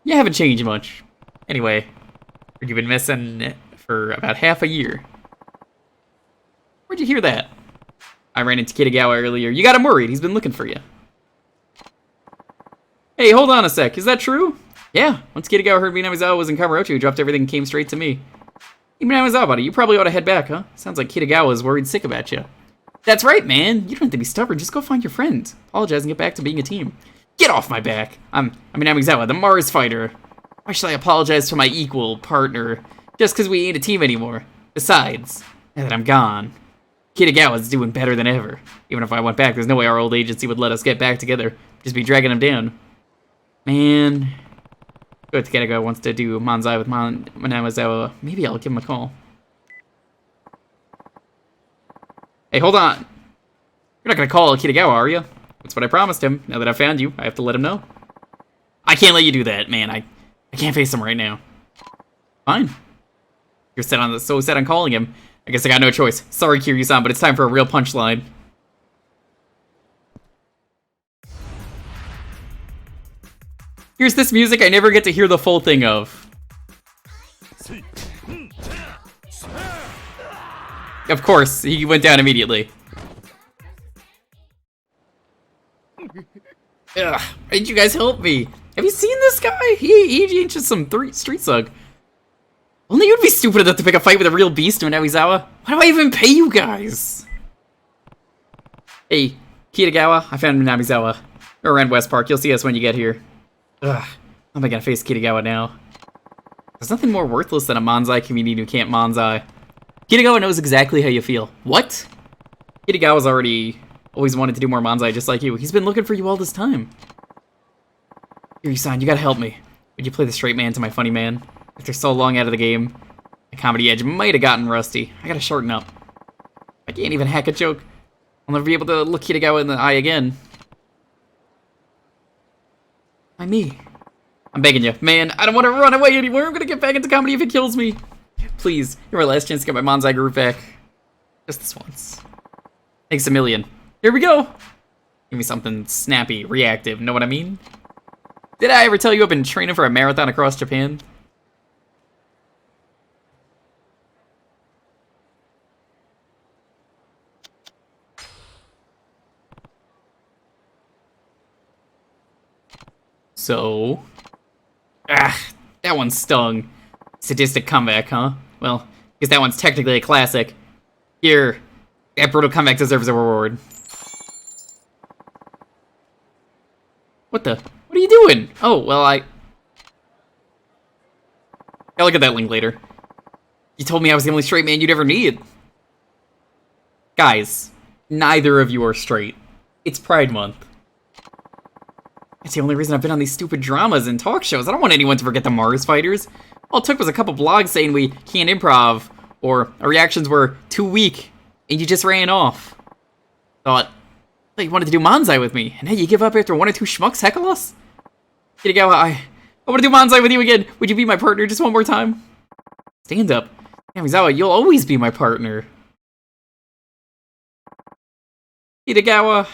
You haven't changed much. Anyway, you've been missing for about half a year. Where'd you hear that? I ran into Kitagawa earlier. You got him worried. He's been looking for you. Hey, hold on a sec. Is that true? Yeah. Once Kitagawa heard Minamizawa was in Kamurocho, he dropped everything and came straight to me. Even I was out about it. You probably ought to head back, huh? Sounds like Kitagawa is worried sick about you. That's right, man. You don't have to be stubborn. Just go find your friends. Apologize and get back to being a team. Get off my back. I'm Namizawa, the Mars fighter. Why should I apologize to my equal partner just because we ain't a team anymore? Besides, now that I'm gone, Kitagawa's doing better than ever. Even if I went back, there's no way our old agency would let us get back together. Just be dragging him down. Man. If Kitagawa wants to do Manzai with Namizawa, maybe I'll give him a call. Hey, hold on. You're not gonna call Kitagawa, are you? That's what I promised him. Now that I found you, I have to let him know. I can't let you do that, man. I can't face him right now. Fine. You're so set on calling him. I guess I got no choice. Sorry, Kiryu-san, but it's time for a real punchline. Here's this music I never get to hear the full thing of. Of course, he went down immediately. Ugh, why didn't you guys help me? Have you seen this guy? He ain't just some street thug. Only you'd be stupid enough to pick a fight with a real beast, Namizawa. Why do I even pay you guys? Hey, Kitagawa, I found Namizawa. We're around West Park. You'll see us when you get here. Ugh, how am I gonna face Kitagawa now? There's nothing more worthless than a Manzai community who can't Manzai. Kitagawa knows exactly how you feel. What? Kitagawa's always wanted to do more Manzai just like you. He's been looking for you all this time. Kiryu-san, you gotta help me. Would you play the straight man to my funny man? After so long out of the game, the comedy edge might have gotten rusty. I gotta shorten up. I can't even hack a joke. I'll never be able to look Kitagawa in the eye again. Why me? I'm begging you. Man, I don't want to run away anymore. I'm gonna get back into comedy if it kills me. Please, you're my last chance to get my Manzai groove back. Just this once. Thanks a million. Here we go. Give me something snappy, reactive, know what I mean? Did I ever tell you I've been training for a marathon across Japan? So... that one stung. Sadistic comeback, huh? Well, guess that one's technically a classic. Here, that brutal comeback deserves a reward. What the? What are you doing? Oh, well, I'll look at that link later. You told me I was the only straight man you'd ever need. Guys, neither of you are straight. It's Pride Month. That's the only reason I've been on these stupid dramas and talk shows. I don't want anyone to forget the Mars fighters. All it took was a couple blogs saying we can't improv, or our reactions were too weak, and you just ran off. Thought you wanted to do Manzai with me, and now you give up after one or two schmucks heckle us? Kitagawa, I want to do Manzai with you again. Would you be my partner just one more time? Stand up. Namizawa, you'll always be my partner. Kitagawa.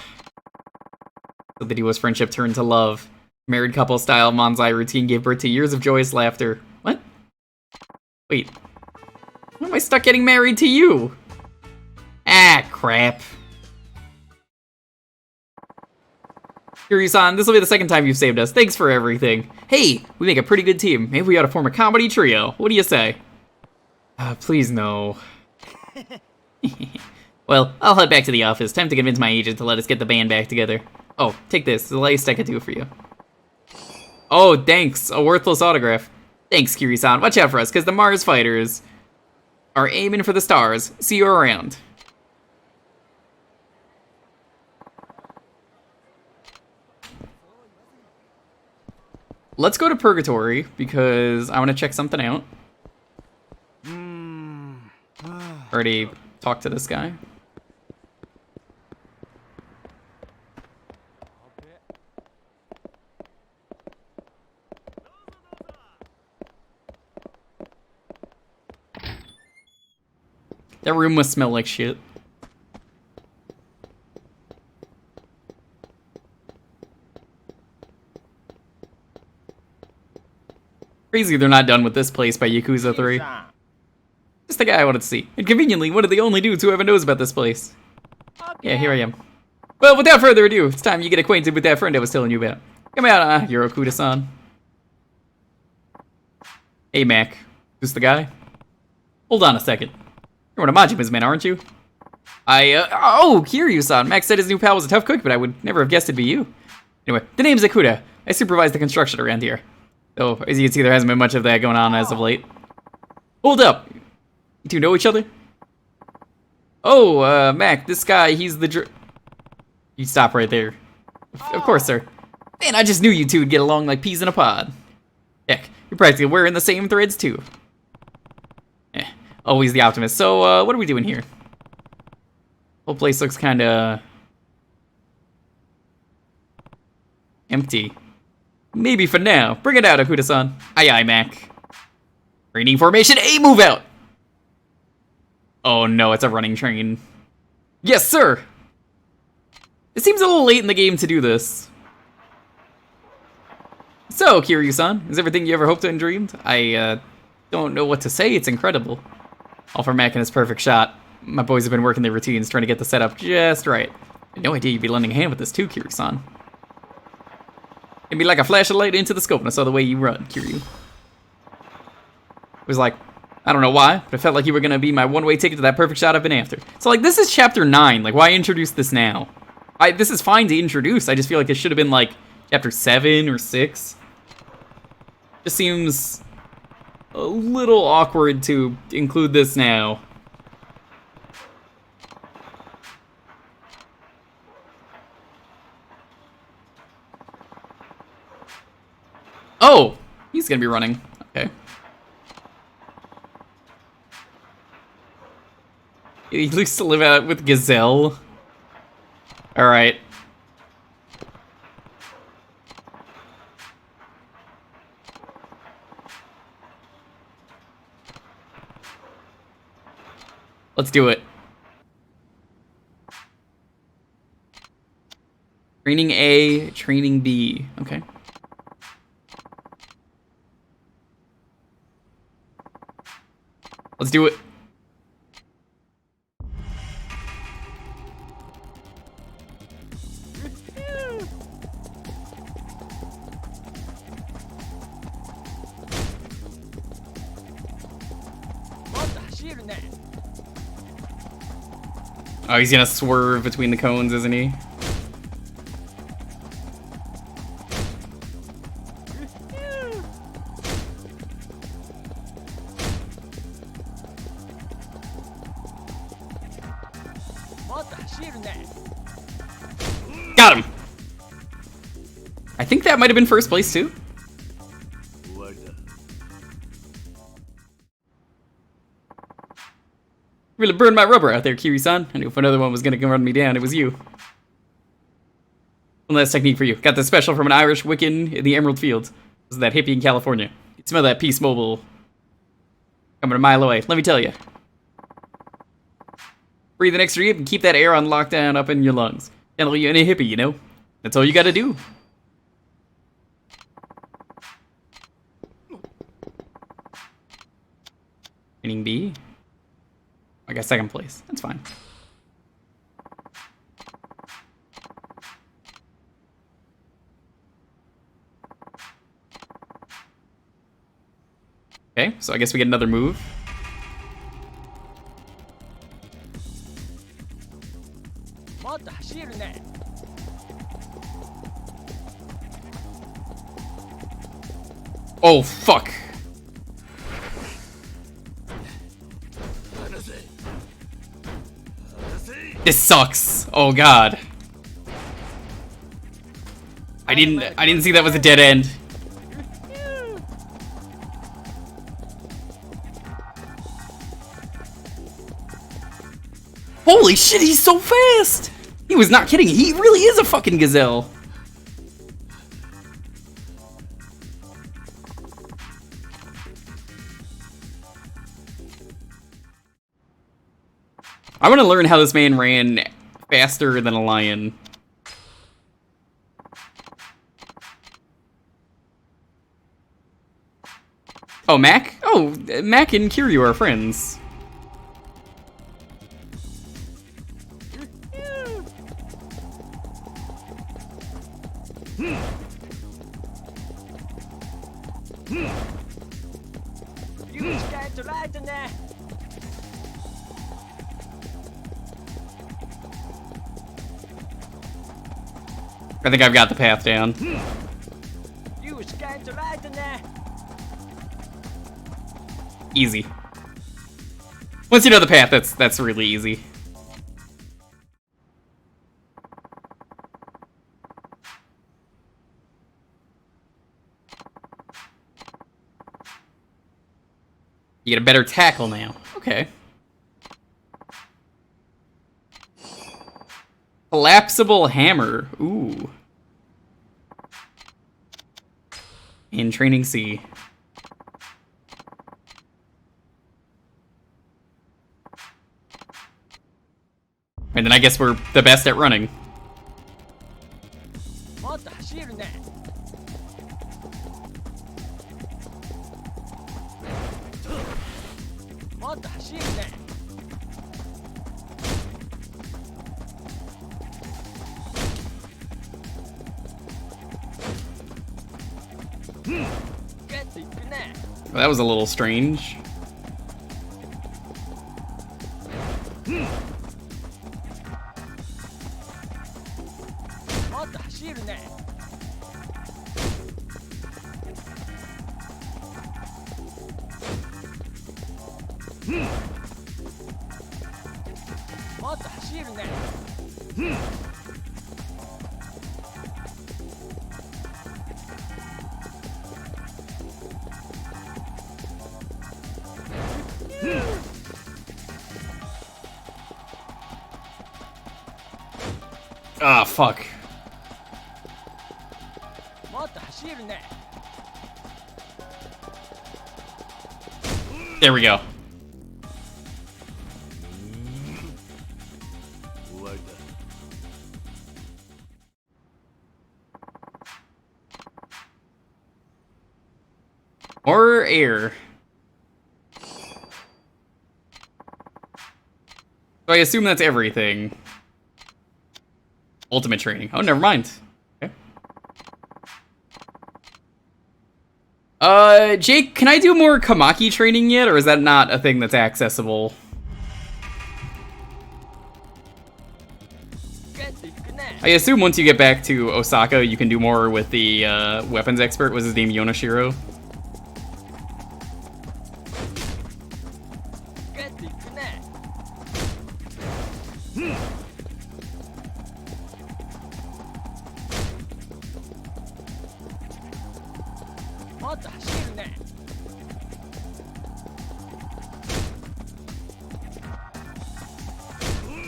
So the duo's friendship turned to love. Married couple style Manzai routine gave birth to years of joyous laughter. What? Wait. Why am I stuck getting married to you? Ah, crap. Kiryu-san, this will be the second time you've saved us. Thanks for everything. Hey, we make a pretty good team. Maybe we ought to form a comedy trio. What do you say? Please no. Well, I'll head back to the office. Time to convince my agent to let us get the band back together. Oh, take this. It's the least I could do for you. Oh, thanks. A worthless autograph. Thanks, Kiryu-san. Watch out for us, because the Mars fighters are aiming for the stars. See you around. Let's go to Purgatory, because I want to check something out. Already talked to this guy. That room must smell like shit. Crazy they're not done with this place by Yakuza 3. Just the guy I wanted to see. And conveniently, one of the only dudes who ever knows about this place. Yeah, here I am. Well, without further ado, it's time you get acquainted with that friend I was telling you about. Come out, Yorokuda-san. Hey, Mac. Who's the guy? Hold on a second. You're one of Majima's men, aren't you? Oh, Kiryu-san. Max said his new pal was a tough cook, but I would never have guessed it'd be you. Anyway, the name's Akuda. I supervise the construction around here. Though, as you can see, there hasn't been much of that going on as of late. Hold up. You two know each other? Oh, Mac, this guy, he's the You stop right there. Of course, sir. Man, I just knew you two would get along like peas in a pod. Heck, you're practically wearing the same threads, too. Always the optimist. So, what are we doing here? Whole place looks kinda empty. Maybe for now. Bring it out, Akuda-san. Aye aye, Mac. Training formation A, move out! Oh no, it's a running train. Yes, sir! It seems a little late in the game to do this. So, Kiryu-san, is everything you ever hoped and dreamed? I, don't know what to say, it's incredible. All for Mac and his perfect shot. My boys have been working their routines, trying to get the setup just right. I had no idea you'd be lending a hand with this too, Kiryu-san. It'd be like a flash of light into the scope, and I saw the way you run, Kiryu. It was like, I don't know why, but it felt like you were gonna be my one-way ticket to that perfect shot I've been after. So like, this is chapter 9, like why introduce this now? This is fine to introduce, I just feel like it should have been like chapter 7 or 6. Just seems a little awkward to include this now. Oh! He's gonna be running. Okay. He used to live out with Gazelle. Alright. Let's do it. Training A, training B. Okay. Let's do it. Oh, he's gonna swerve between the cones, isn't he? Got him! I think that might have been first place too. Really burned my rubber out there, Kiryu-san. I knew if another one was gonna run me down, it was you. One last technique for you. Got this special from an Irish Wiccan in the Emerald Fields. This is that hippie in California. You can smell that Peace Mobile coming a mile away. Let me tell you. Breathe an extra deep and keep that air on lockdown up in your lungs. Can't let you any hippie, you know? That's all you gotta do. Training B. I got second place. That's fine. Okay, so I guess we get another move. Oh, fuck. This sucks. Oh god. I didn't see that was a dead end. Holy shit, he's so fast! He was not kidding. He really is a fucking gazelle. I want to learn how this man ran faster than a lion. Oh, Mac? Oh, Mac and Kiryu are friends. I think I've got the path down. Easy. Once you know the path, that's really easy. You get a better tackle now. Okay. Collapsible hammer. Ooh. In training C. And then I guess we're the best at running. Well, that was a little strange. Ah, fuck. There we go. Or air. So I assume that's everything. Ultimate training. Oh, never mind. Okay. Jake, can I do more Kamaki training yet, or is that not a thing that's accessible? I assume once you get back to Osaka, you can do more with the weapons expert. Was his name Yonoshiro?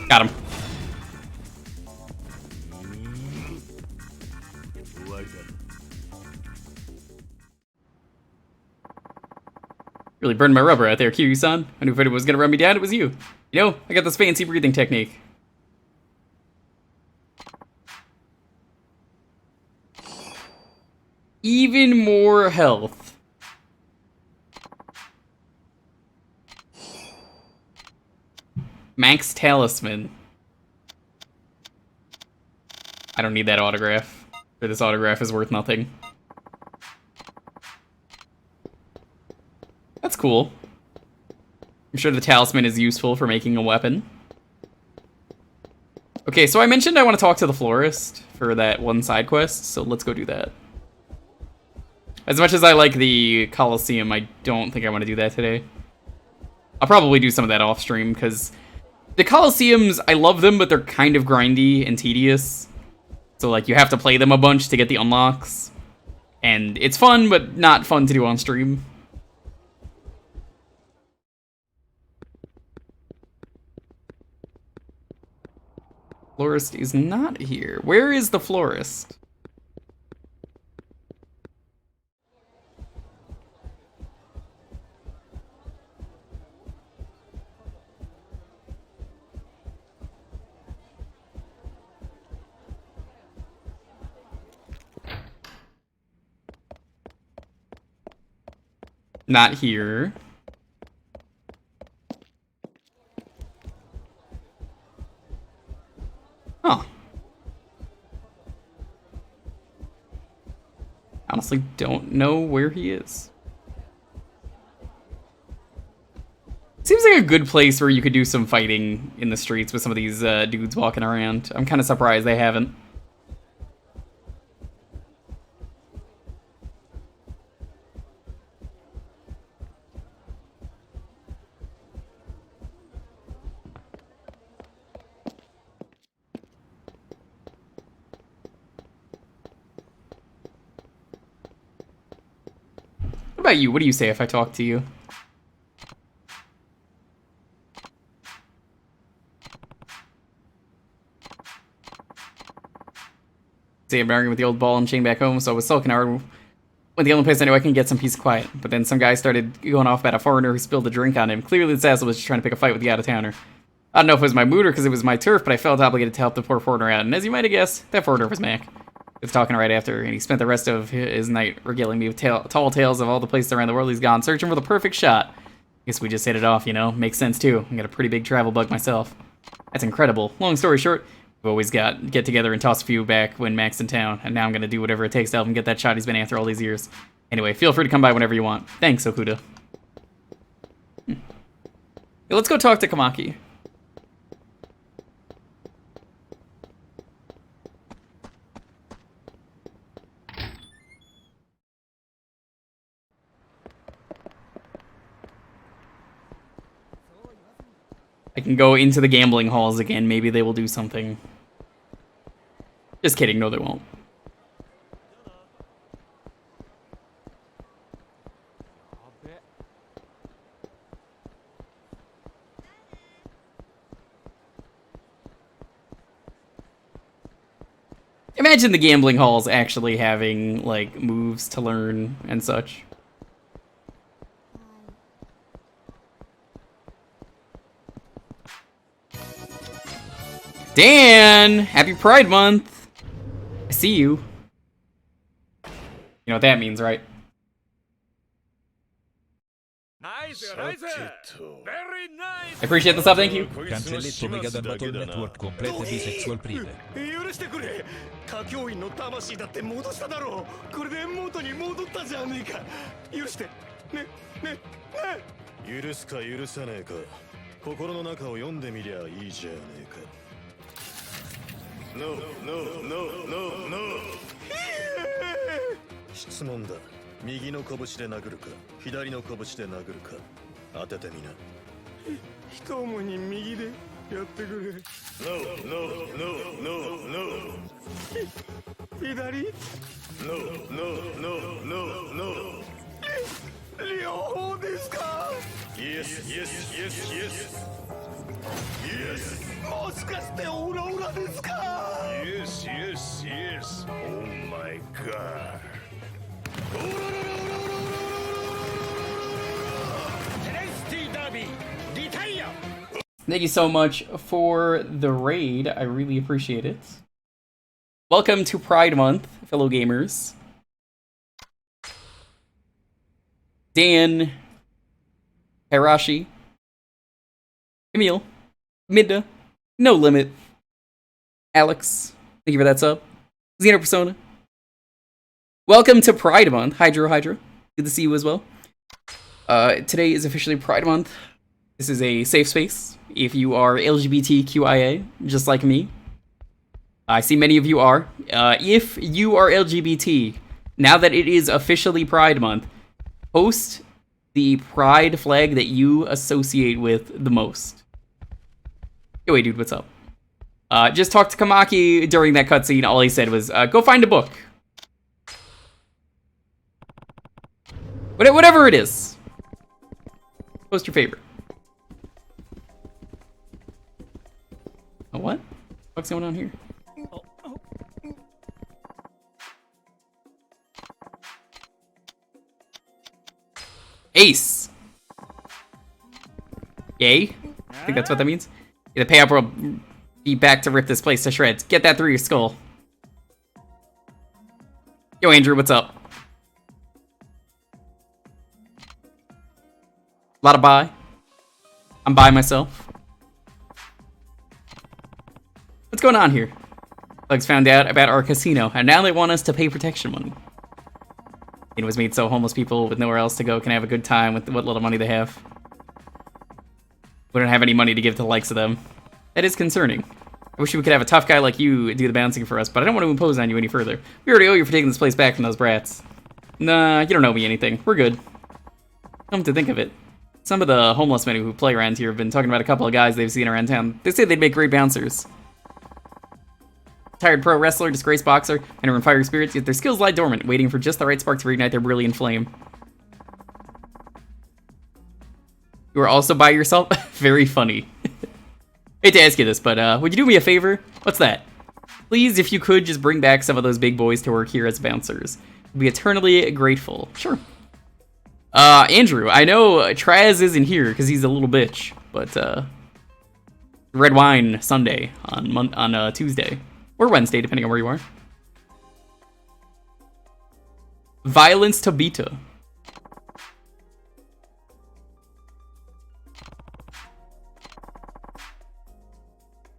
Got him. Really burned my rubber out there, Kiryu-san. I knew if anyone was gonna run me down, it was you. You know, I got this fancy breathing technique. Even more health. Manx Talisman. I don't need that autograph. Or this autograph is worth nothing. That's cool. I'm sure the talisman is useful for making a weapon. Okay, so I mentioned I want to talk to the florist for that one side quest, so let's go do that. As much as I like the Colosseum, I don't think I want to do that today. I'll probably do some of that off stream, because the Colosseums, I love them, but they're kind of grindy and tedious. So, like, you have to play them a bunch to get the unlocks. And it's fun, but not fun to do on stream. Florist is not here. Where is the florist? Not here. Huh. Honestly, don't know where he is. Seems like a good place where you could do some fighting in the streets with some of these dudes walking around. I'm kind of surprised they haven't. about you? What do you say if I talk to you? See, I've been arguing with the old ball and chain back home, so I was sulking hard. Went the only place I knew I can get some peace and quiet. But then some guy started going off about a foreigner who spilled a drink on him. Clearly this asshole was just trying to pick a fight with the out-of-towner. I don't know if it was my mood or because it was my turf, but I felt obligated to help the poor foreigner out. And as you might have guessed, that foreigner was Mac. I was talking right after, and he spent the rest of his night regaling me with tall tales of all the places around the world he's gone, searching for the perfect shot. Guess we just hit it off, you know? Makes sense, too. I got a pretty big travel bug myself. That's incredible. Long story short, we've always get together and toss a few back when Mac's in town, and now I'm gonna do whatever it takes to help him get that shot he's been after all these years. Anyway, feel free to come by whenever you want. Thanks, Okuda. Yeah, let's go talk to Kamaki. I can go into the gambling halls again. Maybe they will do something. Just kidding. No, they won't. Imagine the gambling halls actually having, like, moves to learn and such. Dan! Happy Pride Month! I see you. You know what that means, right? Nice, nice. Very nice. I appreciate the sub, thank you. Cancelletto Mega dal Battle Network complete bisexual pride. 許してくれ。歌教員の魂だって戻しただろう。これで元に戻ったじゃねえか。許して。ね。許すか許さねえか。心の中を読んでみりゃいいじゃねえか。No. 質問だ。右の拳で殴るか、左の拳で殴るか、当ててみな。一思いに右でやってくれ。No. 左 No. 両方ですか Yes. もしかしてオラオラですか Yes. Oh my god. Thank you so much for the raid. I really appreciate it. Welcome to Pride Month, fellow gamers. Dan, Hirashi, Emil, Midda, No Limit, Alex, thank you for that sub. Xeno Persona. Welcome to Pride Month, Hydra. Good to see you as well. Today is officially Pride Month. This is a safe space. If you are LGBTQIA, just like me, I see many of you are. If you are LGBT, now that it is officially Pride Month, post the pride flag that you associate with the most. Yo, wait, dude, what's up? Just talked to Kamaki during that cutscene. All he said was, go find a book. Whatever it is. Post your favorite. Oh, what? What's going on here? Ace! Yay? I think that's what that means. Yeah, the payout will be back to rip this place to shreds. Get that through your skull. Yo, Andrew, what's up? A lot of buy. I'm by myself. What's going on here? Thugs found out about our casino, and now they want us to pay protection money. It was made so homeless people with nowhere else to go can have a good time with what little money they have. We don't have any money to give to the likes of them. That is concerning. I wish we could have a tough guy like you do the bouncing for us, but I don't want to impose on you any further. We already owe you for taking this place back from those brats. Nah, you don't owe me anything. We're good. Come to think of it, some of the homeless men who play around here have been talking about a couple of guys they've seen around town. They say they'd make great bouncers. Tired pro wrestler, disgraced boxer, and are in fiery spirits, yet their skills lie dormant, waiting for just the right spark to reignite their brilliant flame. You are also by yourself? Very funny. Hate to ask you this, but would you do me a favor? What's that? Please, if you could, just bring back some of those big boys to work here as bouncers. I'd be eternally grateful. Sure. Andrew, I know Traz isn't here because he's a little bitch, but Red Wine Sunday on Tuesday. Or Wednesday, depending on where you are. Violence Tabita.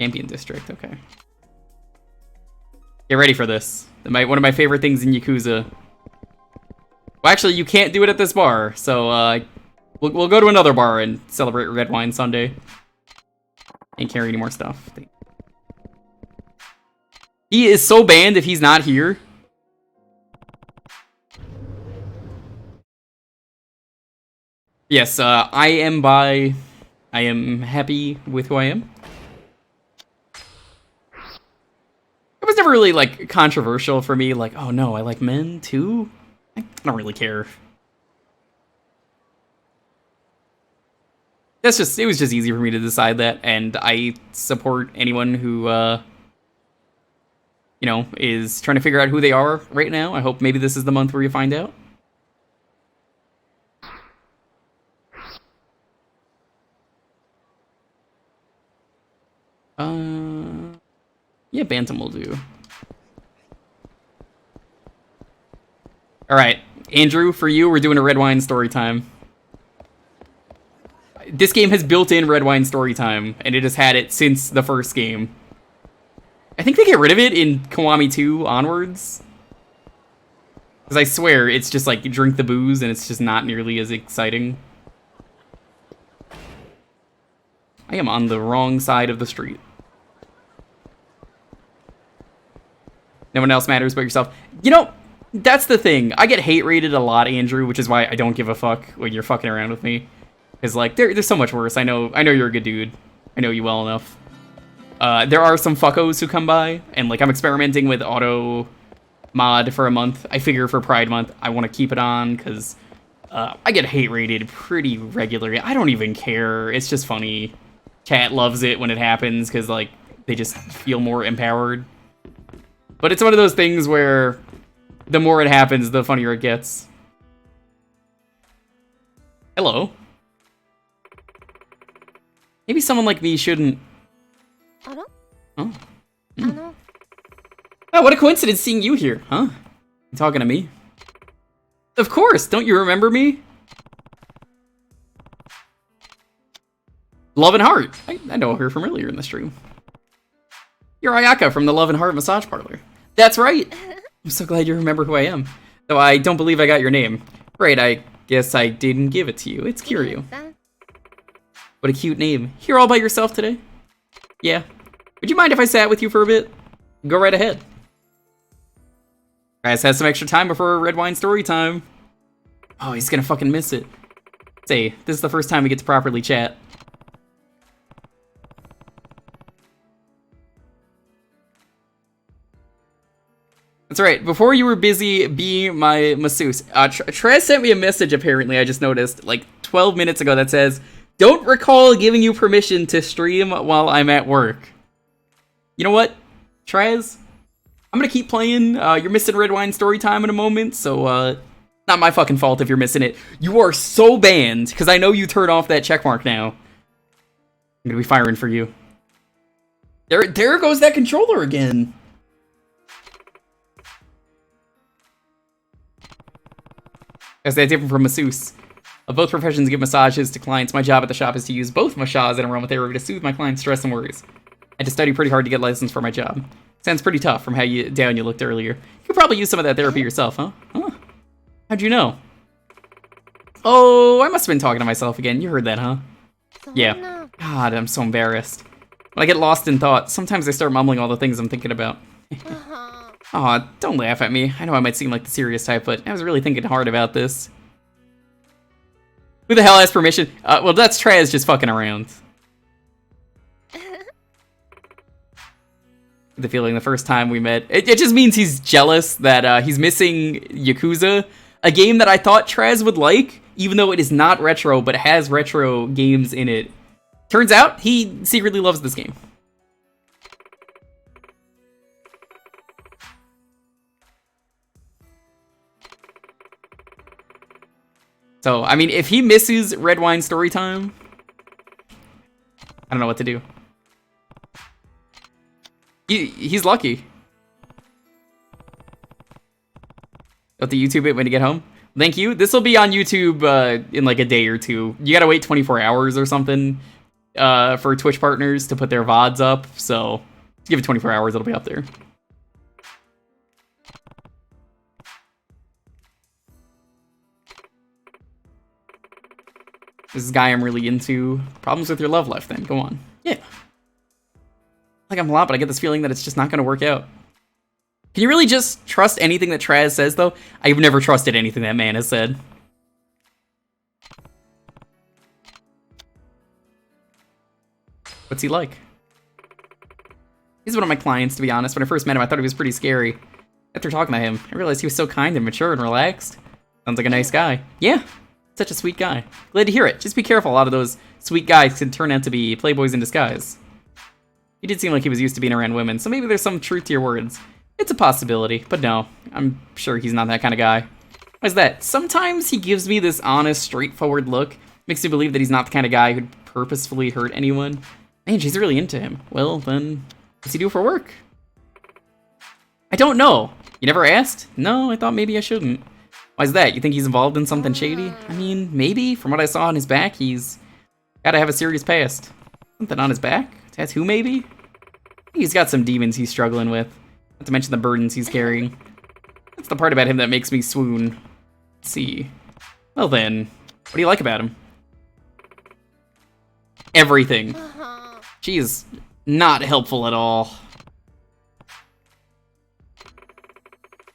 Champion District, okay. Get ready for this. One of my favorite things in Yakuza. Well, actually, you can't do it at this bar, so we'll go to another bar and celebrate Red Wine Sunday. Ain't carry any more stuff. He is so banned if he's not here. Yes, I am happy with who I am. It was never really, like, controversial for me, like, oh no, I like men too? I don't really care. It was just easy for me to decide that, and I support anyone who, you know, is trying to figure out who they are right now. I hope maybe this is the month where you find out. Yeah, Bantam will do. Alright, Andrew, for you, we're doing a Red Wine story time. This game has built-in Red Wine story time, and it has had it since the first game. I think they get rid of it in Kiwami 2 onwards. Because I swear, it's just like, you drink the booze, and it's just not nearly as exciting. I am on the wrong side of the street. No one else matters but yourself. You know, that's the thing. I get hate rated a lot, Andrew, which is why I don't give a fuck when you're fucking around with me. Because, like, there's so much worse. I know you're a good dude. I know you well enough. There are some fuckos who come by, and, like, I'm experimenting with auto mod for a month. I figure for Pride Month, I want to keep it on, because I get hate rated pretty regularly. I don't even care. It's just funny. Chat loves it when it happens, because, like, they just feel more empowered. But it's one of those things where the more it happens, the funnier it gets. Hello. Maybe someone like me shouldn't... Oh. Oh, what a coincidence seeing you here, huh? You talking to me? Of course, don't you remember me? Love and Heart. I know her from earlier in the stream. You're Ayaka from the Love and Heart Massage Parlor. That's right! I'm so glad you remember who I am. Though I don't believe I got your name. Right, I guess I didn't give it to you. It's Kiryu. What a cute name. Here all by yourself today? Yeah. Would you mind if I sat with you for a bit? Go right ahead. Guys, has some extra time before Red Wine story time. Oh, he's gonna fucking miss it. Say, this is the first time we get to properly chat. That's right, before you were busy being my masseuse, Trez sent me a message apparently, I just noticed, like 12 minutes ago that says, don't recall giving you permission to stream while I'm at work. You know what, Trez? I'm gonna keep playing. You're missing Red Wine story time in a moment, so not my fucking fault if you're missing it. You are so banned, because I know you turned off that checkmark now. I'm gonna be firing for you. There goes that controller again. Guess that's different from masseuse. Both professions give massages to clients. My job at the shop is to use both massage and aromatherapy to soothe my clients' stress and worries. I had to study pretty hard to get licensed for my job. Sounds pretty tough from how down you looked earlier. You could probably use some of that therapy yourself, huh? How'd you know? Oh, I must have been talking to myself again. You heard that, huh? Yeah. God, I'm so embarrassed. When I get lost in thought, sometimes I start mumbling all the things I'm thinking about. Aw, don't laugh at me. I know I might seem like the serious type, but I was really thinking hard about this. Who the hell has permission? Well, that's Trez just fucking around. The feeling the first time we met. It just means he's jealous that he's missing Yakuza, a game that I thought Trez would like, even though it is not retro, but has retro games in it. Turns out, he secretly loves this game. So, I mean, if he misses Red Wine Storytime, I don't know what to do. He's lucky. Got the YouTube it when you get home. Thank you. This will be on YouTube in like a day or two. You gotta wait 24 hours or something for Twitch partners to put their VODs up. So, give it 24 hours, it'll be up there. This guy I'm really into. Problems with your love life, then. Go on. Yeah. Like I'm a lot, but I get this feeling that it's just not going to work out. Can you really just trust anything that Traz says, though? I've never trusted anything that man has said. What's he like? He's one of my clients, to be honest. When I first met him, I thought he was pretty scary. After talking to him, I realized he was so kind and mature and relaxed. Sounds like a nice guy. Yeah. Such a sweet guy. Glad to hear it. Just be careful. A lot of those sweet guys can turn out to be playboys in disguise. He did seem like he was used to being around women, so maybe there's some truth to your words. It's a possibility, but no. I'm sure he's not that kind of guy. Why is that? Sometimes he gives me this honest, straightforward look. Makes me believe that he's not the kind of guy who'd purposefully hurt anyone. Man, she's really into him. Well, then, what's he do for work? I don't know. You never asked? No, I thought maybe I shouldn't. Why is that? You think he's involved in something shady? I mean, maybe. From what I saw on his back, he's gotta have a serious past. Something on his back? Tattoo, maybe? He's got some demons he's struggling with. Not to mention the burdens he's carrying. That's the part about him that makes me swoon. Let's see. Well then, what do you like about him? Everything. She is not helpful at all.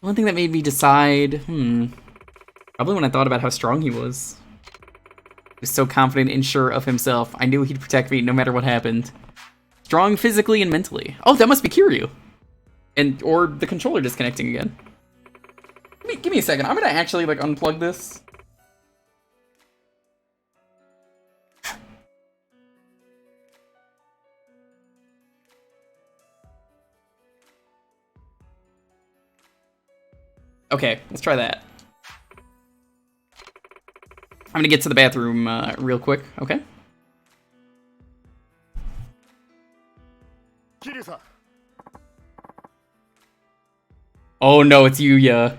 One thing that made me decide, probably when I thought about how strong he was. He was so confident and sure of himself. I knew he'd protect me no matter what happened. Strong physically and mentally. Oh, that must be Kiryu. Or the controller disconnecting again. Give me a second. I'm gonna actually like unplug this. Okay, let's try that. I'm gonna get to the bathroom real quick, okay? Oh no, it's Yuya.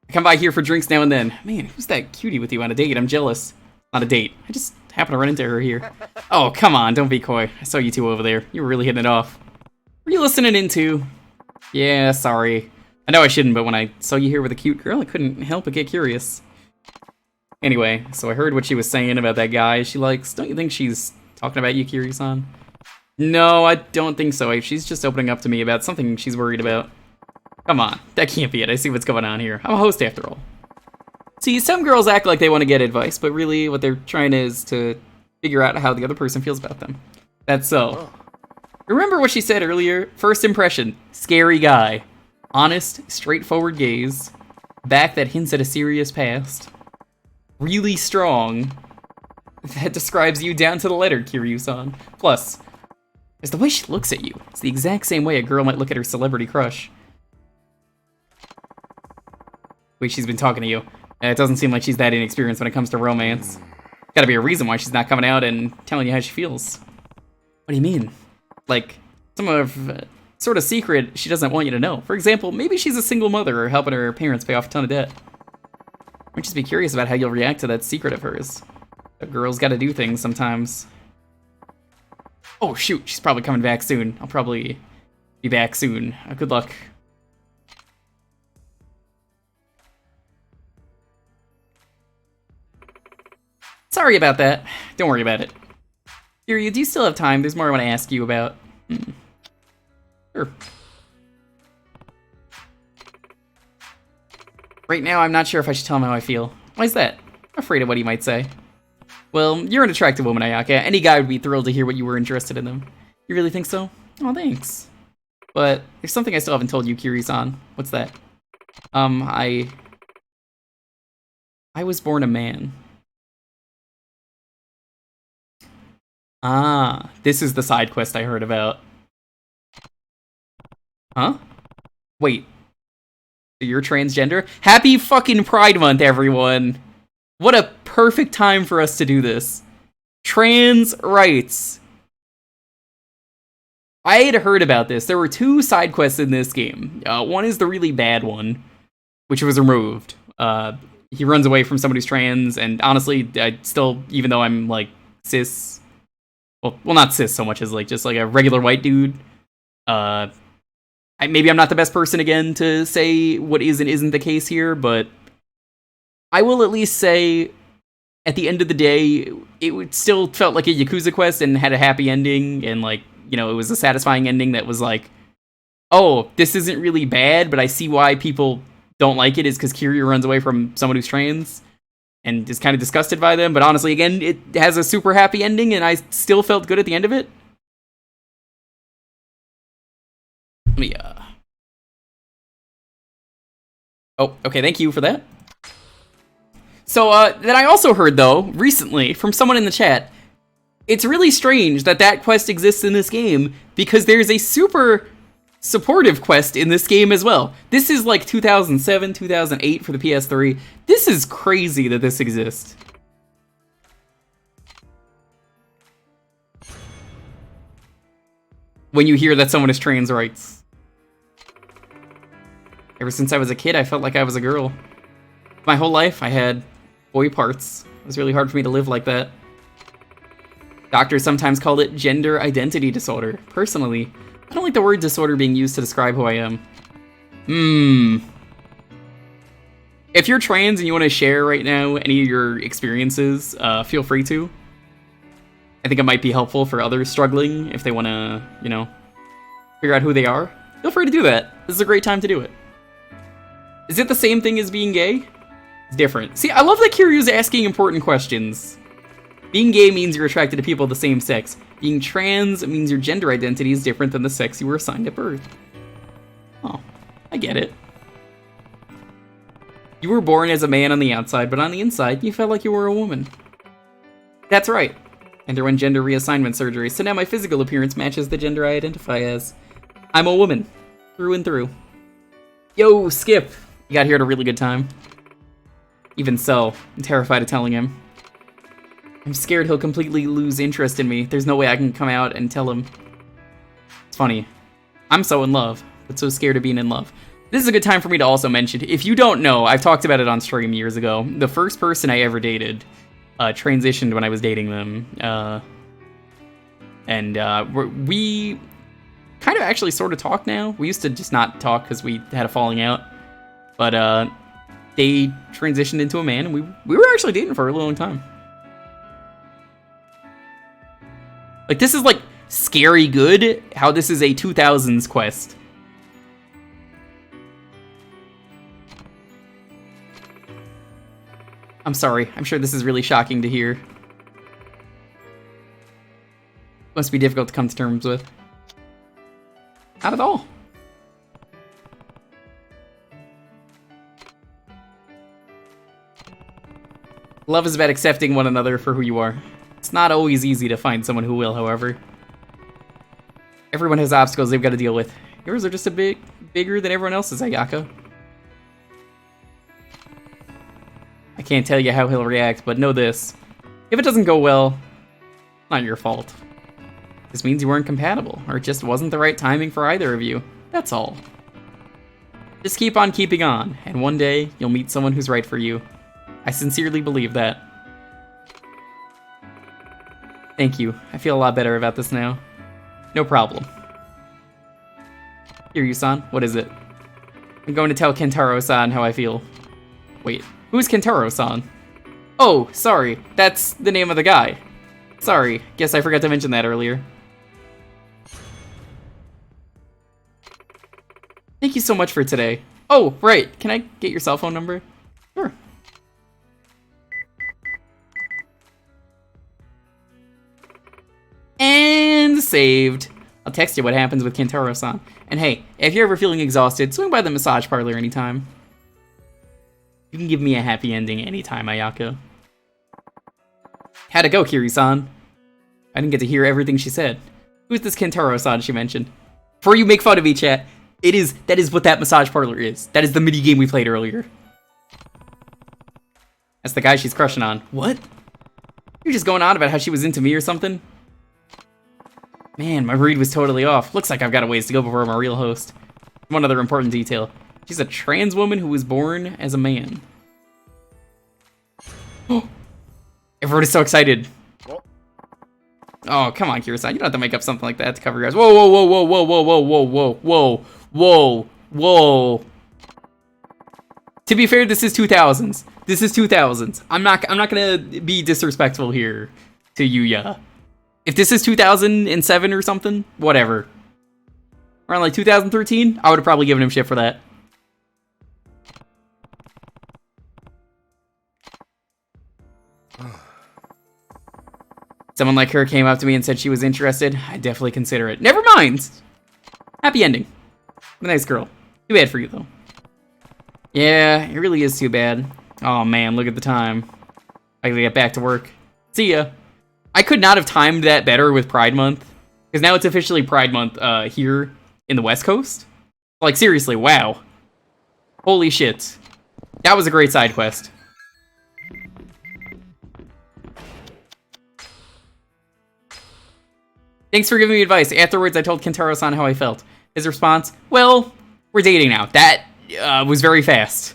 I come by here for drinks now and then. Man, who's that cutie with you on a date? I'm jealous. Not a date. I just happened to run into her here. Oh, come on, don't be coy. I saw you two over there. You were really hitting it off. What are you listening into? Yeah, sorry. I know I shouldn't, but when I saw you here with a cute girl, I couldn't help but get curious. Anyway, so I heard what she was saying about that guy she likes. Don't you think she's talking about you, Kiryu-san? No, I don't think so. She's just opening up to me about something she's worried about. Come on, that can't be it. I see what's going on here. I'm a host after all. See, some girls act like they want to get advice, but really what they're trying is to figure out how the other person feels about them. That's so. Remember what she said earlier? First impression, scary guy. Honest, straightforward gaze. Back that hints at a serious past. Really strong. That describes you down to the letter, Kiryu-san. Plus, it's the way she looks at you. It's the exact same way a girl might look at her celebrity crush. Wait, she's been talking to you. It doesn't seem like she's that inexperienced when it comes to romance. Gotta be a reason why she's not coming out and telling you how she feels. What do you mean? Like, some of sort of secret she doesn't want you to know. For example, maybe she's a single mother or helping her parents pay off a ton of debt. I'd just be curious about how you'll react to that secret of hers. A girl's gotta do things sometimes. Oh shoot, she's probably coming back soon. I'll probably be back soon. Good luck. Sorry about that. Don't worry about it. Kiryu, do you still have time? There's more I want to ask you about. Sure. Right now, I'm not sure if I should tell him how I feel. Why is that? I'm afraid of what he might say. Well, you're an attractive woman, Ayaka. Any guy would be thrilled to hear what you were interested in them. You really think so? Oh, thanks. But there's something I still haven't told you, Kiryu-san. What's that? I was born a man. Ah, this is the side quest I heard about. Huh? Wait. You're transgender? Happy fucking Pride Month, everyone! What a perfect time for us to do this. Trans rights. I had heard about this. There were 2 side quests in this game. One is the really bad one, which was removed. He runs away from somebody who's trans, and honestly, I still, even though I'm like cis, well, not cis so much as like just like a regular white dude, maybe I'm not the best person again to say what is and isn't the case here, but I will at least say, at the end of the day, it still felt like a Yakuza quest and had a happy ending, and like, you know, it was a satisfying ending that was like, oh, this isn't really bad, but I see why people don't like it, is because Kiryu runs away from someone who's trans and is kind of disgusted by them, but honestly, again, it has a super happy ending, and I still felt good at the end of it. Let me, oh, okay, thank you for that. So, then I also heard, though, recently, from someone in the chat, it's really strange that that quest exists in this game, because there's a super supportive quest in this game as well. This is like 2007, 2008 for the PS3. This is crazy that this exists. When you hear that someone is trans rights. Ever since I was a kid, I felt like I was a girl. My whole life, I had boy parts. It was really hard for me to live like that. Doctors sometimes call it gender identity disorder. Personally, I don't like the word disorder being used to describe who I am. If you're trans and you want to share right now any of your experiences, feel free to. I think it might be helpful for others struggling if they want to, you know, figure out who they are. Feel free to do that. This is a great time to do it. Is it the same thing as being gay? It's different. See, I love that Kiryu's asking important questions. Being gay means you're attracted to people of the same sex. Being trans means your gender identity is different than the sex you were assigned at birth. Oh, I get it. You were born as a man on the outside, but on the inside, you felt like you were a woman. That's right. I underwent gender reassignment surgery, so now my physical appearance matches the gender I identify as. I'm a woman, through and through. Yo, Skip! You got here at a really good time. Even so, I'm terrified of telling him. I'm scared he'll completely lose interest in me. There's no way I can come out and tell him. It's funny. I'm so in love, but so scared of being in love. This is a good time for me to also mention, if you don't know, I've talked about it on stream years ago. The first person I ever dated transitioned when I was dating them. We kind of actually sort of talk now. We used to just not talk because we had a falling out. But they transitioned into a man, and we were actually dating for a really long time. Like, this is, like, scary good, how this is a 2000s quest. I'm sorry, I'm sure this is really shocking to hear. Must be difficult to come to terms with. Not at all. Love is about accepting one another for who you are. It's not always easy to find someone who will, however. Everyone has obstacles they've got to deal with. Yours are just a bit bigger than everyone else's, Ayaka. I can't tell you how he'll react, but know this. If it doesn't go well, not your fault. This means you weren't compatible, or it just wasn't the right timing for either of you. That's all. Just keep on keeping on, and one day, you'll meet someone who's right for you. I sincerely believe that. Thank you. I feel a lot better about this now. No problem. Kiryu-san, what is it? I'm going to tell Kentaro-san how I feel. Wait, who's Kentaro-san? Oh, sorry. That's the name of the guy. Sorry, guess I forgot to mention that earlier. Thank you so much for today. Oh, right. Can I get your cell phone number? Sure. saved. I'll text you what happens with Kentaro-san. And hey, if you're ever feeling exhausted, swing by the massage parlor anytime. You can give me a happy ending anytime, Ayako. How'd it go, Kiryu-san? I didn't get to hear everything she said. Who's this Kentaro-san she mentioned? Before you make fun of me, chat, that is what that massage parlor is. That is the mini-game we played earlier. That's the guy she's crushing on. What? You're just going on about how she was into me or something? Man, my read was totally off. Looks like I've got a ways to go before I'm a real host. One other important detail. She's a trans woman who was born as a man. Everyone is so excited. Oh, come on, Kiryu-san. You don't have to make up something like that to cover your eyes. Whoa, whoa, whoa, whoa, whoa, whoa, whoa, whoa, whoa, whoa, whoa, whoa. To be fair, this is 2000s. This is 2000s. I'm not gonna be disrespectful here to Yuya. If this is 2007 or something, whatever. Around like 2013, I would have probably given him shit for that. Someone like her came up to me and said she was interested. I'd definitely consider it. Never mind. Happy ending. A nice girl. Too bad for you, though. Yeah, it really is too bad. Oh, man, look at the time. I gotta get back to work. See ya. I could not have timed that better with Pride Month. Because now it's officially Pride Month here in the West Coast. Like, seriously, wow. Holy shit. That was a great side quest. Thanks for giving me advice. Afterwards, I told Kentaro-san how I felt. His response, well, we're dating now. That was very fast.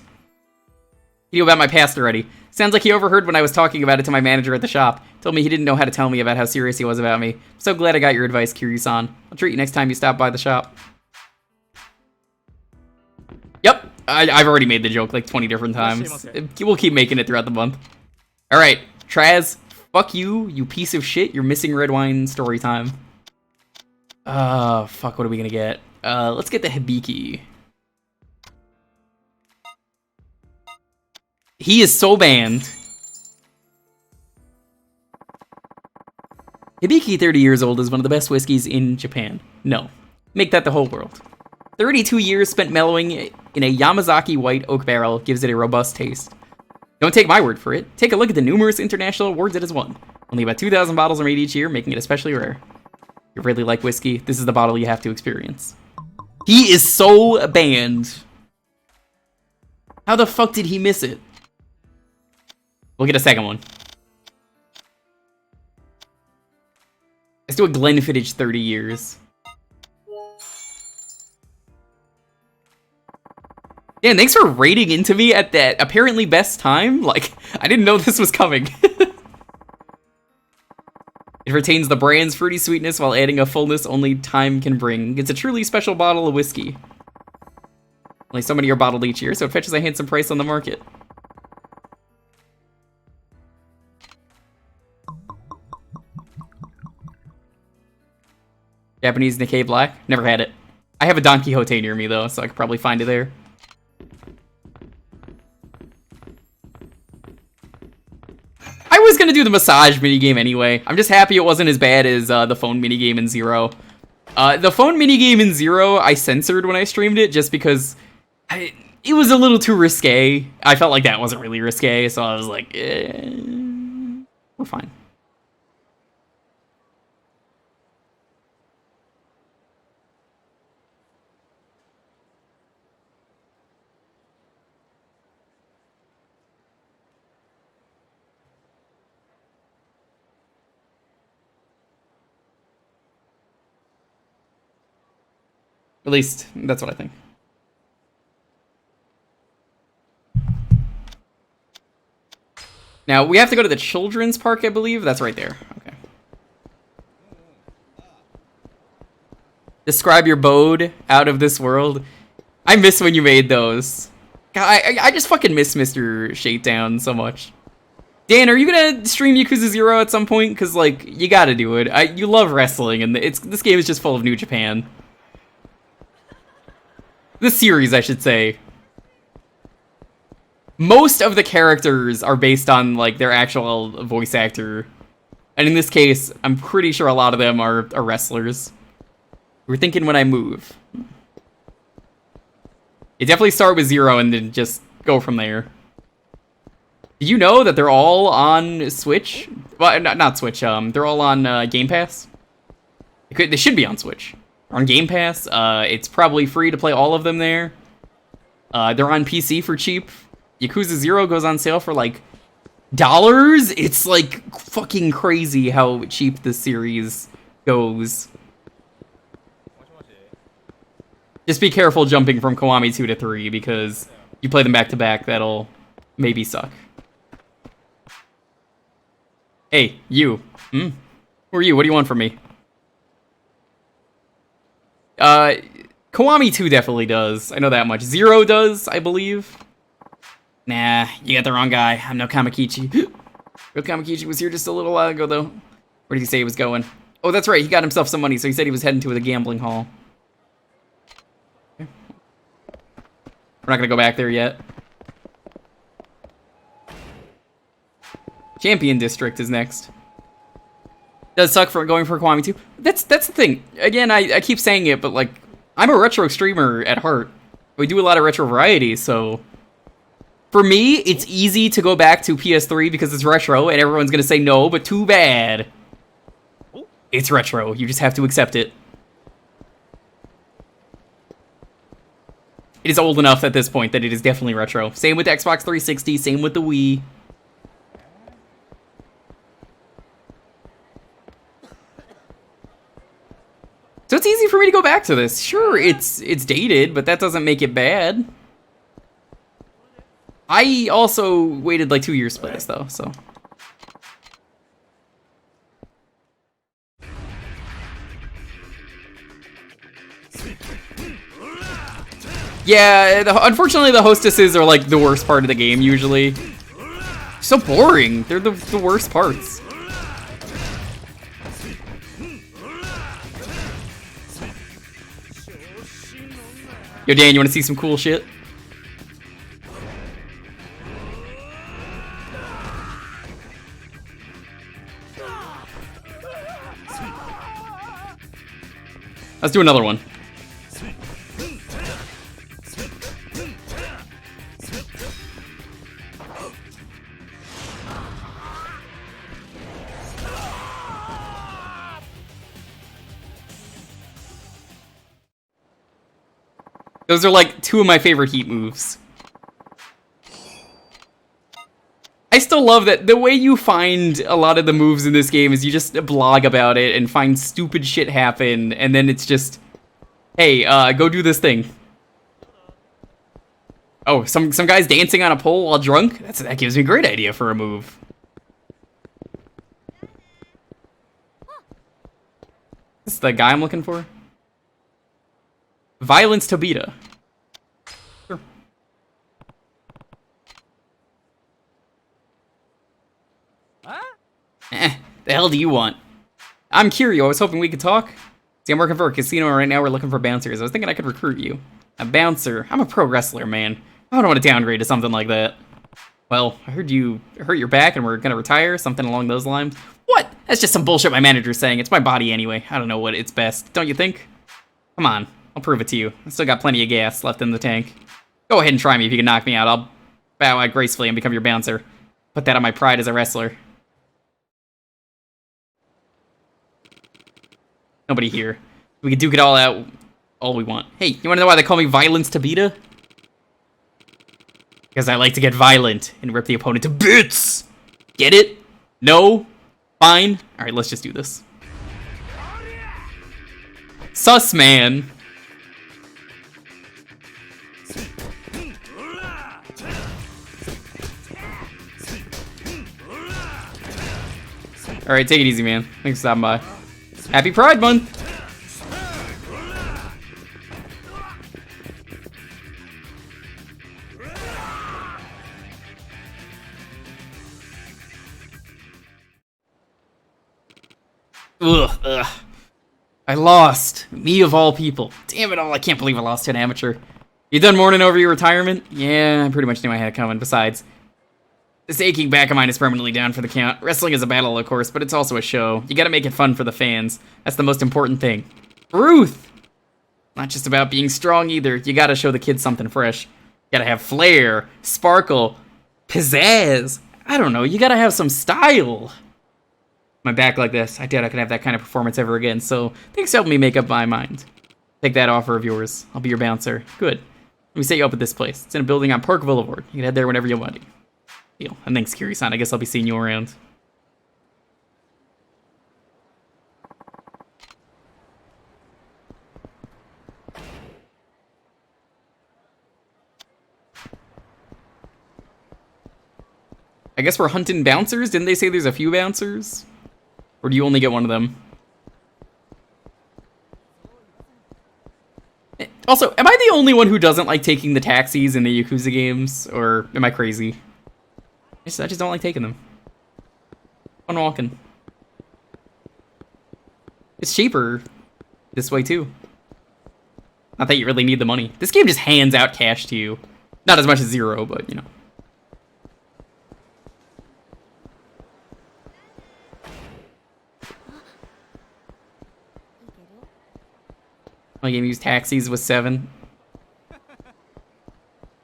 He knew about my past already. Sounds like he overheard when I was talking about it to my manager at the shop. Told me he didn't know how to tell me about how serious he was about me. I'm so glad I got your advice, Kiryu-san. I'll treat you next time you stop by the shop. Yep, I've already made the joke like 20 different times. We'll keep making it throughout the month. Alright, Traz, fuck you, you piece of shit. You're missing red wine story time. Fuck, what are we gonna get? Let's get the Hibiki. He is so banned. Hibiki 30 years old is one of the best whiskeys in Japan. No. Make that the whole world. 32 years spent mellowing in a Yamazaki white oak barrel gives it a robust taste. Don't take my word for it. Take a look at the numerous international awards it has won. Only about 2,000 bottles are made each year, making it especially rare. If you really like whiskey, this is the bottle you have to experience. He is so banned. How the fuck did he miss it? We'll get a second one. Let's do a Glenfiddich 30 years. Yeah, thanks for raiding into me at that apparently best time. Like, I didn't know this was coming. It retains the brand's fruity sweetness while adding a fullness only time can bring. It's a truly special bottle of whiskey. Only so many are bottled each year, so it fetches a handsome price on the market. Japanese Nikkei Black? Never had it. I have a Don Quixote near me, though, so I could probably find it there. I was gonna do the massage minigame anyway. I'm just happy it wasn't as bad as the phone minigame in Zero. The phone minigame in Zero, I censored when I streamed it, just because it was a little too risque. I felt like that wasn't really risque, so I was like, we're fine. At least, that's what I think. Now, we have to go to the children's park, I believe. That's right there. Okay. Describe your bode out of this world. I miss when you made those. God, I just fucking miss Mr. Shakedown so much. Dan, are you gonna stream Yakuza 0 at some point? Because, like, you gotta do it. You love wrestling, and this game is just full of New Japan. This series, I should say. Most of the characters are based on, like, their actual voice actor And in this case, I'm pretty sure a lot of them are wrestlers. We're thinking when I move. You definitely start with 0 and then just go from there. Do you know that they're all on Switch? Well, not Switch. They're all on Game Pass. They should be on Switch. On Game Pass. It's probably free to play all of them there. They're on PC for cheap. Yakuza 0 goes on sale for like $. It's like fucking crazy how cheap this series goes. Just be careful jumping from Kiwami 2 to 3 because you play them back to back, that'll maybe suck. Hey, you. Who are you? What do you want from me? Kiwami 2 definitely does. I know that much. 0 does, I believe. Nah, you got the wrong guy. I'm no Kamakichi. Real Kamakichi was here just a little while ago, though. Where did he say he was going? Oh, that's right. He got himself some money, so he said he was heading to the gambling hall. Okay. We're not gonna go back there yet. Champion District is next. Does suck for going for Kiwami 2. That's the thing. Again, I keep saying it, but like, I'm a retro streamer at heart. We do a lot of retro variety, so for me, it's easy to go back to PS3 because it's retro, and everyone's gonna say no, but too bad. It's retro. You just have to accept it. It is old enough at this point that it is definitely retro. Same with the Xbox 360, same with the Wii. So it's easy for me to go back to this. Sure, it's dated, but that doesn't make it bad. I also waited like 2 years to play this, though, so. Yeah, unfortunately the hostesses are like the worst part of the game, usually. So boring. They're the worst parts. Yo, Dan, you want to see some cool shit? Let's do another one. Those are like 2 of my favorite Heat moves. I still love that the way you find a lot of the moves in this game is you just blog about it and find stupid shit happen, and then it's just, hey, go do this thing. Oh, some guy's dancing on a pole while drunk? That gives me a great idea for a move. This is the guy I'm looking for? Violence Tobita. Sure. The hell do you want? I'm Kiryu. I was hoping we could talk. See, I'm working for a casino right now. We're looking for bouncers. I was thinking I could recruit you. A bouncer? I'm a pro wrestler, man. I don't want to downgrade to something like that. Well, I heard you hurt your back and we're gonna retire. Something along those lines. What? That's just some bullshit my manager's saying. It's my body anyway. I don't know what it's best. Don't you think? Come on. I'll prove it to you. I still got plenty of gas left in the tank. Go ahead and try me if you can knock me out. I'll bow out gracefully and become your bouncer. Put that on my pride as a wrestler. Nobody here. We can duke it all out all we want. Hey, you wanna know why they call me Violence Tobita? Because I like to get violent and rip the opponent to bits! Get it? No? Fine? Alright, let's just do this. Sus, man. Alright, take it easy, man. Thanks for stopping by. Happy Pride Month! Ugh. I lost. Me of all people. Damn it all, I can't believe I lost to an amateur. You done mourning over your retirement? Yeah, I pretty much knew I had it coming. Besides, This aching back of mine is permanently down for the count. Wrestling is a battle, of course, but it's also a show. You gotta make it fun for the fans. That's the most important thing. Ruth! Not just about being strong either. You gotta show the kids something fresh. You gotta have flair, sparkle, pizzazz. I don't know, you gotta have some style. My back like this, I doubt I could have that kind of performance ever again, so thanks for helping me make up my mind. Take that offer of yours. I'll be your bouncer. Good. Let me set you up at this place. It's in a building on Park Boulevard. You can head there whenever you want to. Deal. And thanks, Kiryu-san. I guess I'll be seeing you around. I guess we're hunting bouncers? Didn't they say there's a few bouncers? Or do you only get one of them? Also, am I the only one who doesn't like taking the taxis in the Yakuza games? Or am I crazy? I just don't like taking them. Fun walking. It's cheaper this way too. Not that you really need the money. This game just hands out cash to you. Not as much as Zero, but you know. My game used taxis with 7.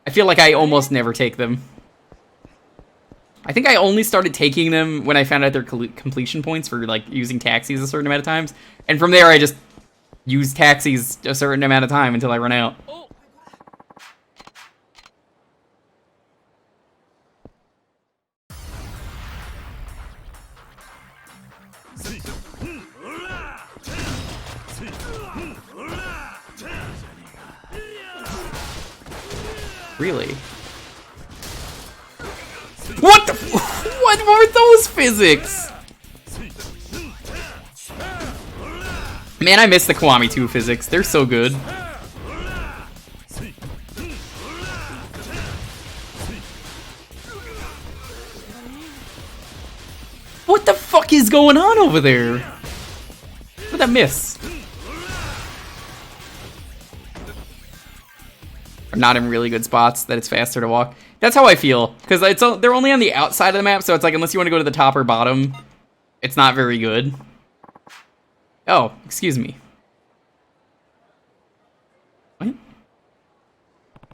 I feel like I almost never take them. I think I only started taking them when I found out their completion points for like using taxis a certain amount of times. And from there I just use taxis a certain amount of time until I run out. Really? What the? What were those physics? Man, I miss the Kiwami 2 physics. They're so good. What the fuck is going on over there? What did I miss? Not in really good spots, that it's faster to walk. That's how I feel, because they're only on the outside of the map, so it's like unless you want to go to the top or bottom, it's not very good. Oh, excuse me. What?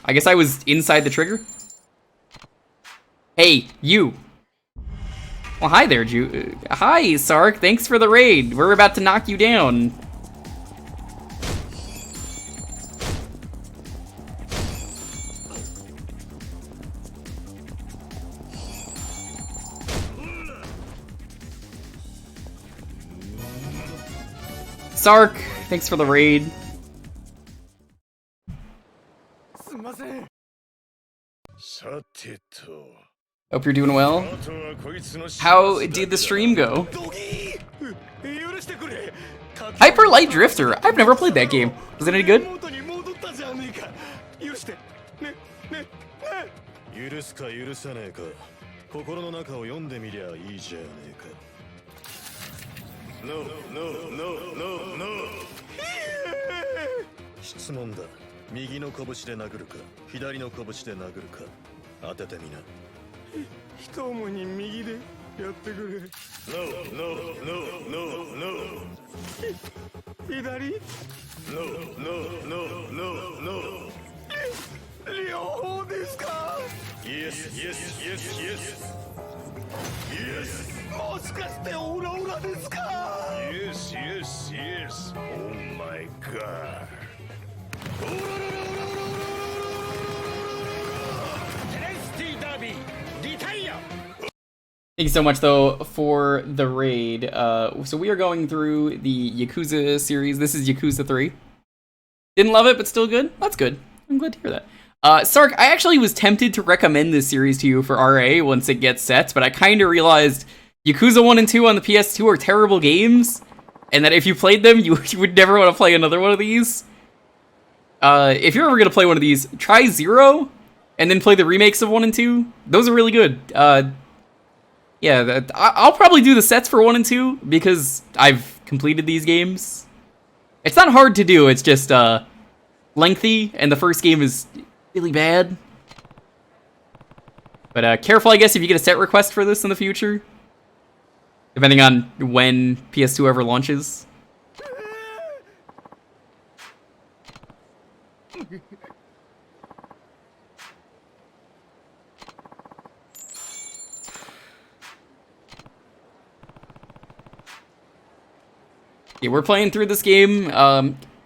I guess I was inside the trigger? Hey, you. Well, hi there, hi, Sark. Thanks for the raid. We're about to knock you down. Sark, thanks for the raid. Hope you're doing well. How did the stream go? Hyper Light Drifter. I've never played that game. Was it any good? No, no, no, no, no. 質問だ。右の拳で殴るか、左の拳で殴るか、当ててみな。一重に右でやってくれ。No, no, no, no, no. 左 No, no, no, no, no. 両方ですか Yes, yes, yes, yes. Yes. もしかしてオラオラですか Yes, yes, yes. Oh my god. Thank you so much, though, for the raid. So we are going through the Yakuza series. This is Yakuza 3. Didn't love it, but still good? That's good. I'm glad to hear that. Sark, I actually was tempted to recommend this series to you for RA once it gets set, but I kind of realized Yakuza 1 and 2 on the PS2 are terrible games, and that if you played them, you would never want to play another one of these. If you're ever going to play one of these, try 0, and then play the remakes of 1 and 2. Those are really good. Yeah, I'll probably do the sets for 1 and 2, because I've completed these games. It's not hard to do, it's just, lengthy, and the first game is really bad. But careful, I guess, if you get a set request for this in the future. Depending on when PS2 ever launches. Yeah, we're playing through this game.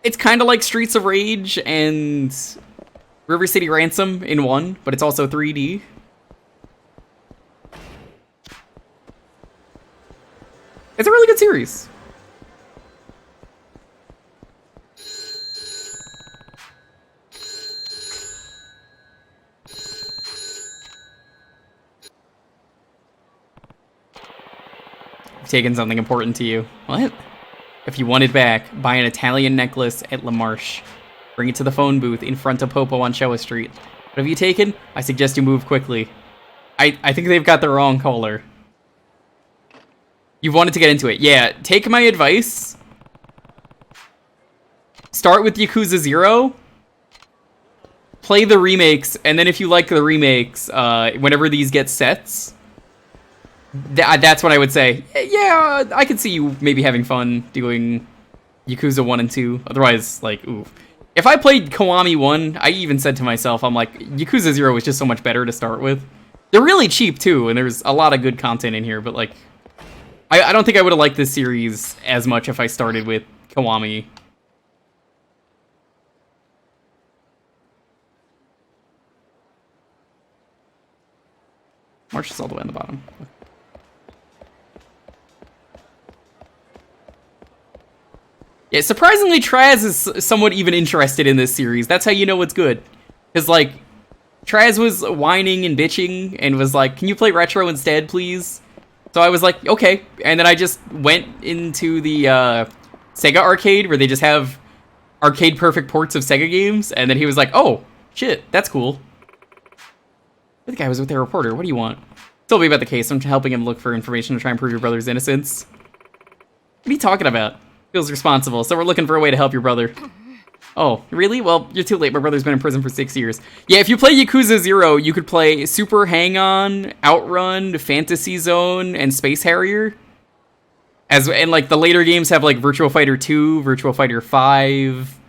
It's kind of like Streets of Rage and River City Ransom in one, but it's also 3D. It's a really good series. I've taken something important to you. What? If you want it back, buy an Italian necklace at La Marche. Bring it to the phone booth in front of Popo on Showa Street. What have you taken? I suggest you move quickly. I think they've got the wrong caller. You've wanted to get into it. Yeah, take my advice. Start with Yakuza 0. Play the remakes, and then if you like the remakes, whenever these get sets, that's what I would say. Yeah, I could see you maybe having fun doing Yakuza 1 and 2. Otherwise, like, ooh. If I played Kiwami 1, I even said to myself, I'm like, Yakuza 0 was just so much better to start with. They're really cheap, too, and there's a lot of good content in here, but, like, I don't think I would have liked this series as much if I started with Kiwami. March is all the way on the bottom. Yeah, surprisingly, Traz is somewhat even interested in this series. That's how you know it's good. Because, like, Traz was whining and bitching and was like, can you play retro instead, please? So I was like, okay. And then I just went into the Sega arcade where they just have arcade perfect ports of Sega games. And then he was like, oh, shit, that's cool. The guy was with their reporter. What do you want? Tell me about the case. I'm helping him look for information to try and prove your brother's innocence. What are you talking about? Feels responsible. So we're looking for a way to help your brother. Oh, really? Well, you're too late. My brother's been in prison for 6 years. Yeah, if you play Yakuza 0, you could play Super Hang-On, Outrun, Fantasy Zone, and Space Harrier. And, like, the later games have, like, Virtua Fighter 2, Virtua Fighter 5.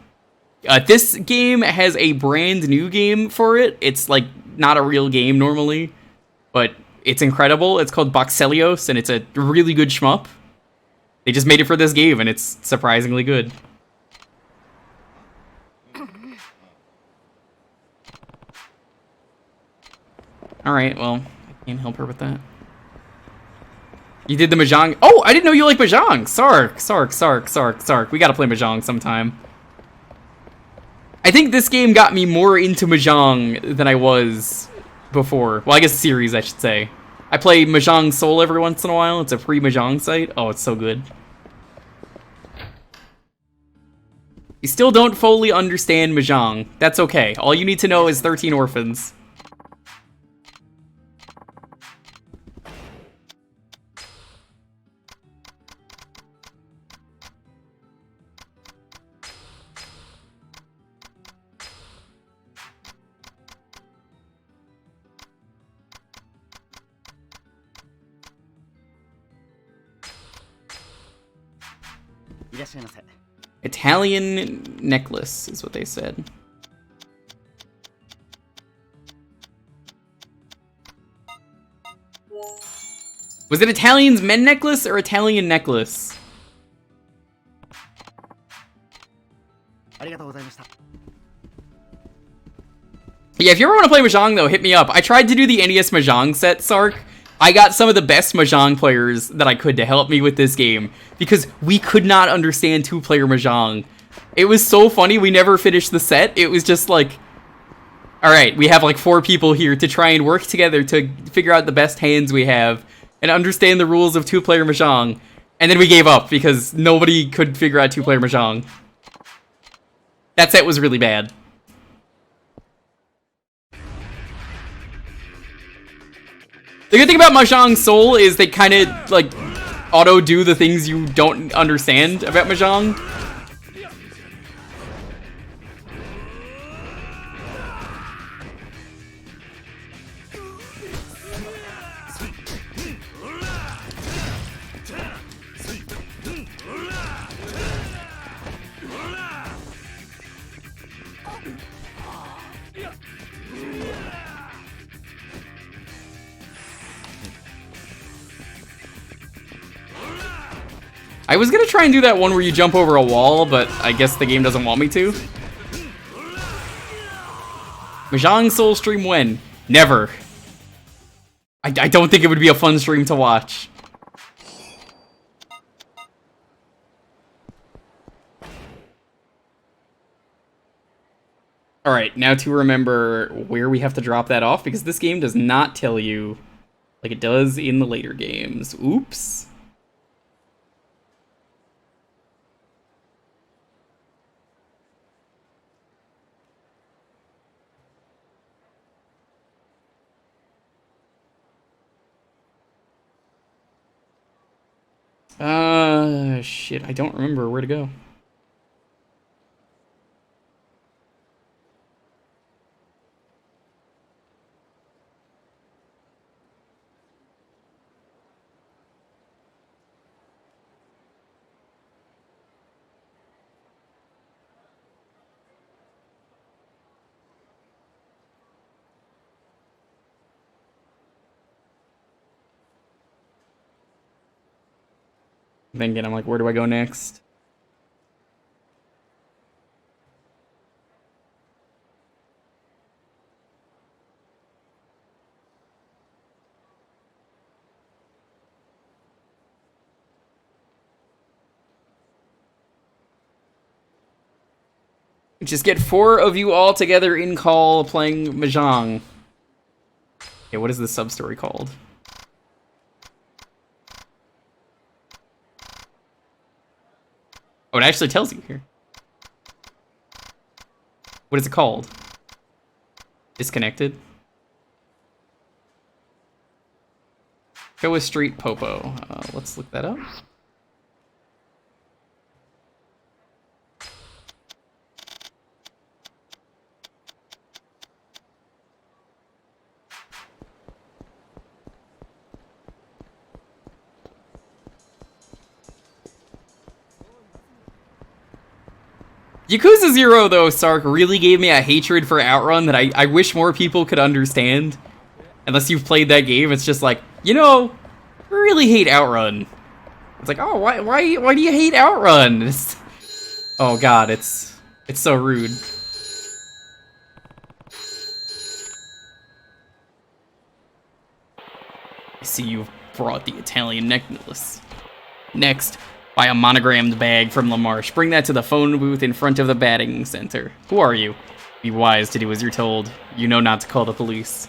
This game has a brand new game for it. It's, like, not a real game normally, but it's incredible. It's called Boxelios, and it's a really good shmup. They just made it for this game, and it's surprisingly good. Alright, well, I can't help her with that. You did the Mahjong. Oh, I didn't know you like Mahjong. Sark. We gotta play Mahjong sometime. I think this game got me more into Mahjong than I was before. Well, I guess series, I should say. I play Mahjong Soul every once in a while. It's a free Mahjong site. Oh, it's so good. You still don't fully understand Mahjong. That's okay. All you need to know is 13 Orphans. Italian necklace is what they said. Was it Italian's men necklace or Italian necklace? Yeah, if you ever want to play Mahjong, though, hit me up. I tried to do the NES Mahjong set, Sark. I got some of the best Mahjong players that I could to help me with this game, because we could not understand two-player Mahjong. It was so funny, we never finished the set. It was just like, alright, we have like 4 people here to try and work together to figure out the best hands we have, and understand the rules of two-player Mahjong. And then we gave up, because nobody could figure out two-player Mahjong. That set was really bad. The good thing about Mahjong Soul is they kind of, like, auto-do the things you don't understand about Mahjong. I was gonna try and do that one where you jump over a wall, but I guess the game doesn't want me to. Mahjong Soul stream when? Never. I don't think it would be a fun stream to watch. Alright, now to remember where we have to drop that off, because this game does not tell you like it does in the later games. Oops. Shit, I don't remember where to go. Thinking, I'm like, where do I go next? Just get 4 of you all together in call playing Mahjong. Okay, what is this sub-story called? Oh, it actually tells you here. What is it called? Disconnected? Go with Street Popo. Let's look that up. Yakuza 0, though, Sark, really gave me a hatred for Outrun that I wish more people could understand. Unless you've played that game, it's just like, you know, I really hate Outrun. It's like, oh, why do you hate Outrun? Oh god, it's so rude. I see you've brought the Italian necklace. Next, buy a monogrammed bag from LaMarche. Bring that to the phone booth in front of the batting center. Who are you? Be wise to do as you're told. You know not to call the police.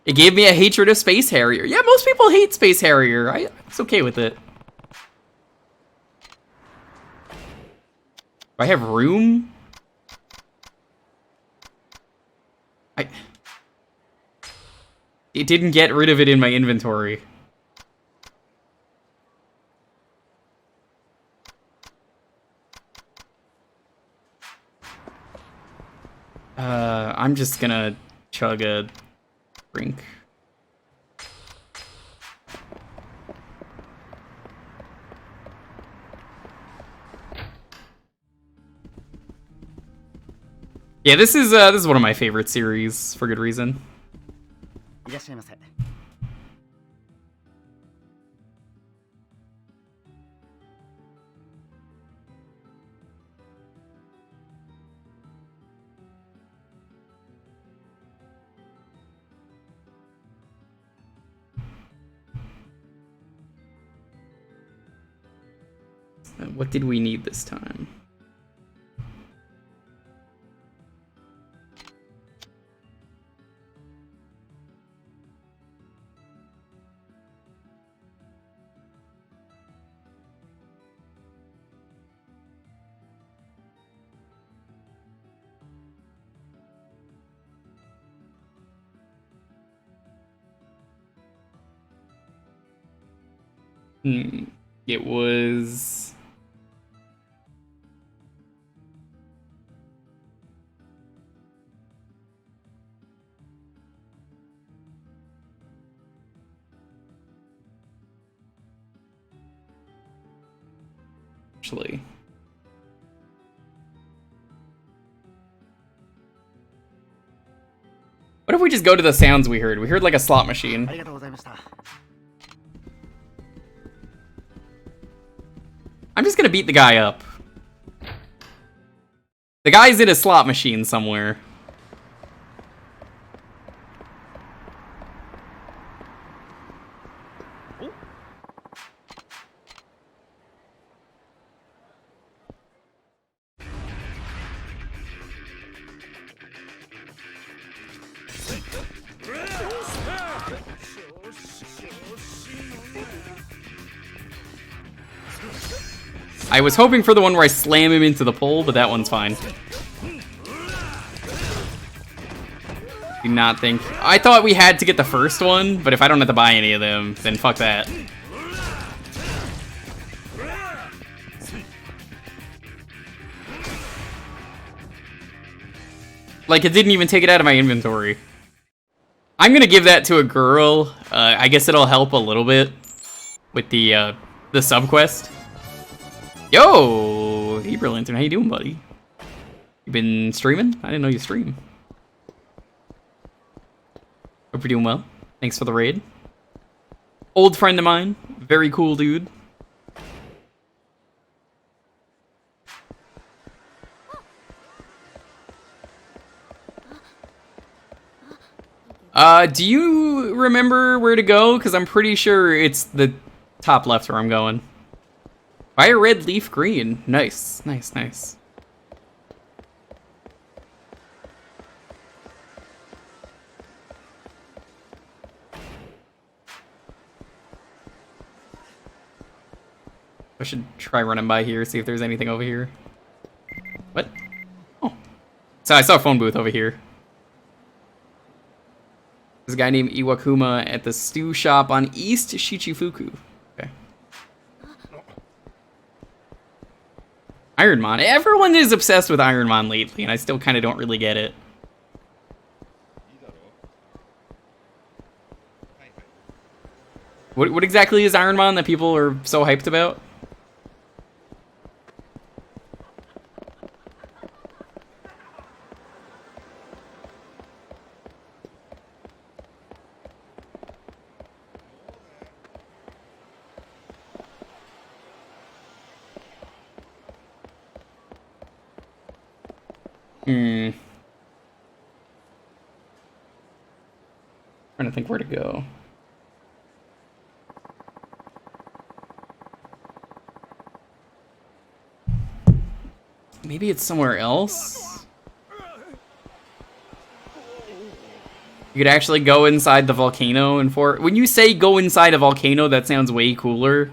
It gave me a hatred of Space Harrier. Yeah, most people hate Space Harrier. It's okay with it. Do I have room? It didn't get rid of it in my inventory. I'm just gonna chug a drink. Yeah, this is one of my favorite series for good reason. What did we need this time? It was... actually... What if we just go to the sounds we heard? We heard like a slot machine. I'm just gonna beat the guy up. The guy's in a slot machine somewhere. I was hoping for the one where I slam him into the pole, but that one's fine. Do not think... I thought we had to get the first one, but if I don't have to buy any of them, then fuck that. Like, it didn't even take it out of my inventory. I'm gonna give that to a girl. I guess it'll help a little bit with the sub-quest. Yo! Hey, Brilliant, how you doing, buddy? You been streaming? I didn't know you stream. Hope you're doing well. Thanks for the raid. Old friend of mine. Very cool dude. Do you remember where to go? Because I'm pretty sure it's the top left where I'm going. Fire red, leaf green. Nice, nice, nice. I should try running by here, see if there's anything over here. What? Oh. So I saw a phone booth over here. There's a guy named Iwakuma at the stew shop on East Shichifuku. Okay. Ironmon. Everyone is obsessed with Ironmon lately, and I still kind of don't really get it. What exactly is Ironmon that people are so hyped about? Trying to think where to go. Maybe it's somewhere else? You could actually go inside the volcano and when you say go inside a volcano, that sounds way cooler.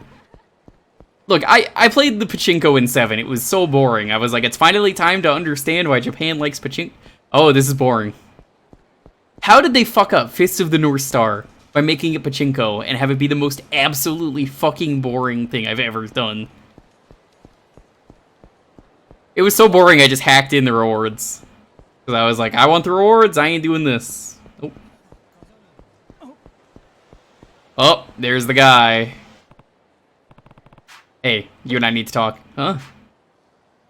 Look, I played the pachinko in 7. It was so boring. I was like, it's finally time to understand why Japan likes pachinko. Oh, this is boring. How did they fuck up Fist of the North Star by making it pachinko and have it be the most absolutely fucking boring thing I've ever done? It was so boring, I just hacked in the rewards. Because I was like, I want the rewards, I ain't doing this. Oh. Oh, there's the guy. Hey, you and I need to talk. Huh?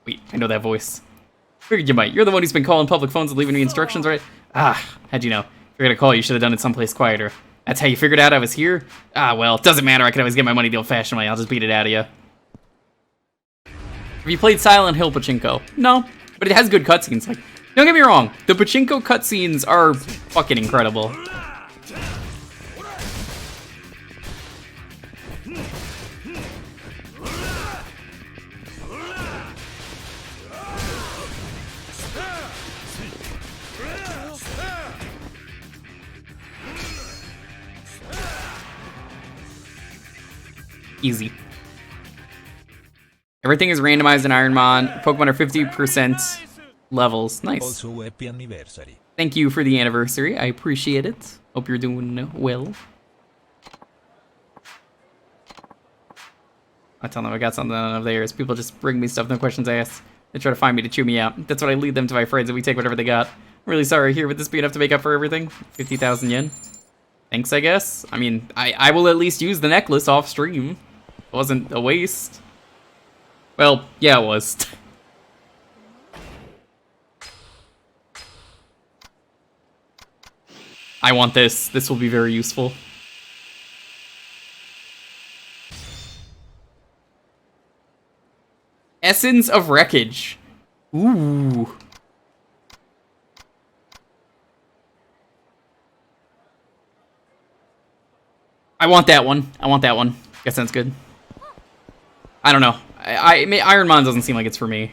Wait, I know that voice. Figured you might. You're the one who's been calling public phones and leaving me instructions, right? Ah, how'd you know? Figured a call, you should have done it someplace quieter. That's how you figured out I was here? Ah, well, it doesn't matter. I can always get my money the old-fashioned way. I'll just beat it out of you. Have you played Silent Hill Pachinko? No, but it has good cutscenes. Like, don't get me wrong, the Pachinko cutscenes are fucking incredible. Easy. Everything is randomized in Ironmon. Pokemon are 50% levels. Nice. Also, happy anniversary. Thank you for the anniversary. I appreciate it. Hope you're doing well. I tell them I got something of theirs. People just bring me stuff, no questions asked. They try to find me to chew me out. That's what I lead them to my friends, and we take whatever they got. I'm really sorry here. Would this be enough to make up for everything? 50,000 yen. Thanks, I guess. I mean, I will at least use the necklace off stream. It wasn't a waste. Well, yeah, it was. I want this. This will be very useful. Essence of Wreckage. Ooh. I want that one. I want that one. Guess that's good. I don't know. Iron Man doesn't seem like it's for me.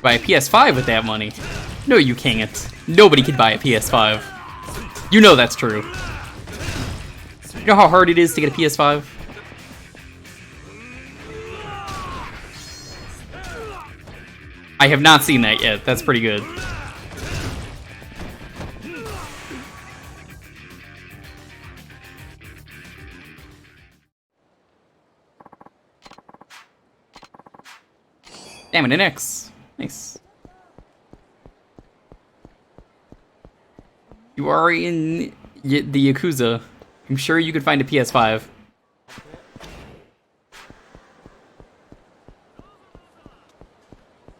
Buy a PS5 with that money. No, you can't. Nobody can buy a PS5. You know that's true. You know how hard it is to get a PS5? I have not seen that yet. That's pretty good. Damn it, an X. Nice. You are in the Yakuza. I'm sure you could find a PS5.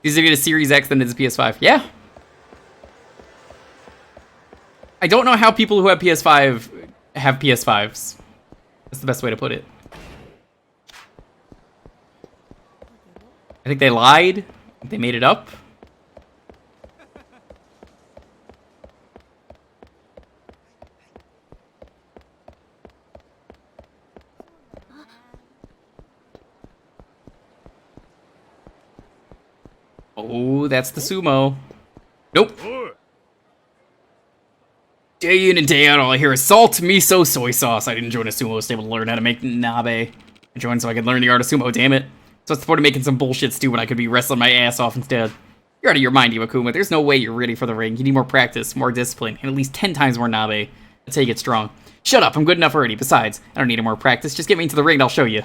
If you get a Series X, then it's a PS5. Yeah. I don't know how people who have PS5 have PS5s. That's the best way to put it. I think they lied. They made it up. Oh, that's the sumo. Nope. Day in and day out, all I hear is salt, miso, soy sauce. I didn't join a sumo stable to learn how to make nabe. I joined so I could learn the art of sumo, damn it. So what's the point of making some bullshit stew when I could be wrestling my ass off instead? You're out of your mind, Iwakuma. There's no way you're ready for the ring. You need more practice, more discipline, and at least 10 times more nabe. That's how you get strong. Shut up, I'm good enough already. Besides, I don't need any more practice. Just get me into the ring and I'll show you.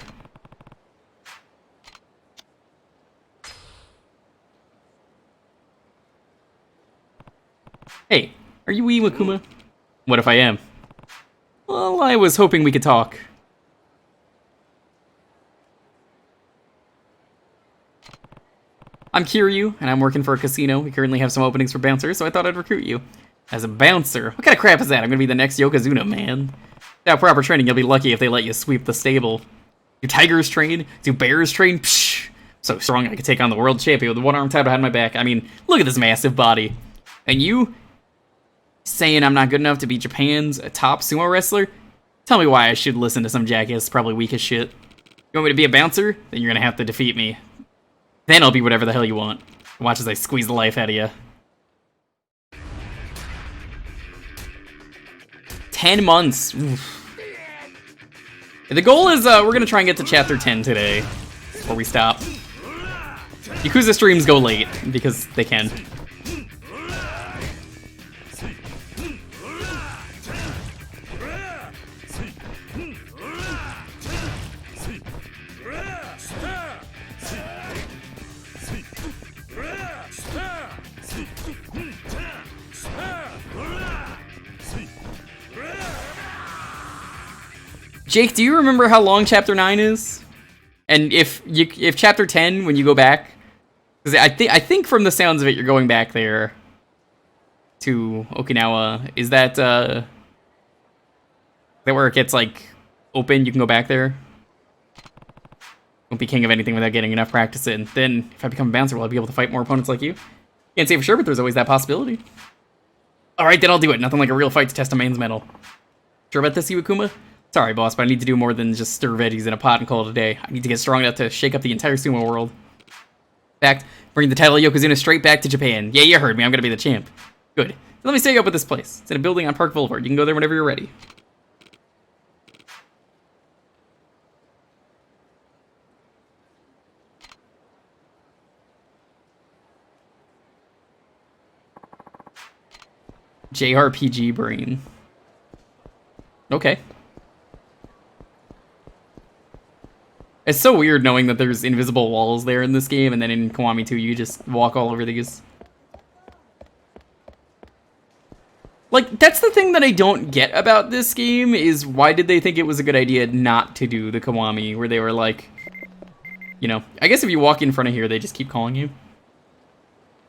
Hey, are you Iwakuma? What if I am? Well, I was hoping we could talk. I'm Kiryu, and I'm working for a casino. We currently have some openings for bouncers, so I thought I'd recruit you. As a bouncer? What kind of crap is that? I'm gonna be the next Yokozuna, man. Without proper training, you'll be lucky if they let you sweep the stable. Do tigers train? Do bears train? Psh! So strong I could take on the world champion with one arm tied behind my back. I mean, look at this massive body. And you? Saying I'm not good enough to be Japan's top sumo wrestler? Tell me why I should listen to some jackass probably weak as shit. You want me to be a bouncer? Then you're gonna have to defeat me. Then I'll be whatever the hell you want. Watch as I squeeze the life out of you. 10 months. Oof. The goal is, we're gonna try and get to chapter 10 today. Before we stop. Yakuza streams go late, because they can. Jake, do you remember how long Chapter 9 is? And if Chapter 10, when you go back, because I think from the sounds of it, you're going back there to Okinawa. Is that where it gets like open? You can go back there. Won't be king of anything without getting enough practice in. Then, if I become a bouncer, will I be able to fight more opponents like you? Can't say for sure, but there's always that possibility. All right, then I'll do it. Nothing like a real fight to test a man's mettle. Sure about this, Iwakuma? Sorry, boss, but I need to do more than just stir veggies in a pot and call it a day. I need to get strong enough to shake up the entire sumo world. In fact, bring the title of Yokozuna straight back to Japan. Yeah, you heard me. I'm gonna be the champ. Good. So let me set you up with this place. It's in a building on Park Boulevard. You can go there whenever you're ready. JRPG brain. Okay. It's so weird knowing that there's invisible walls there in this game, and then in Kiwami 2 you just walk all over these. Like, that's the thing that I don't get about this game, is why did they think it was a good idea not to do the Kiwami, where they were like, you know, I guess if you walk in front of here, they just keep calling you.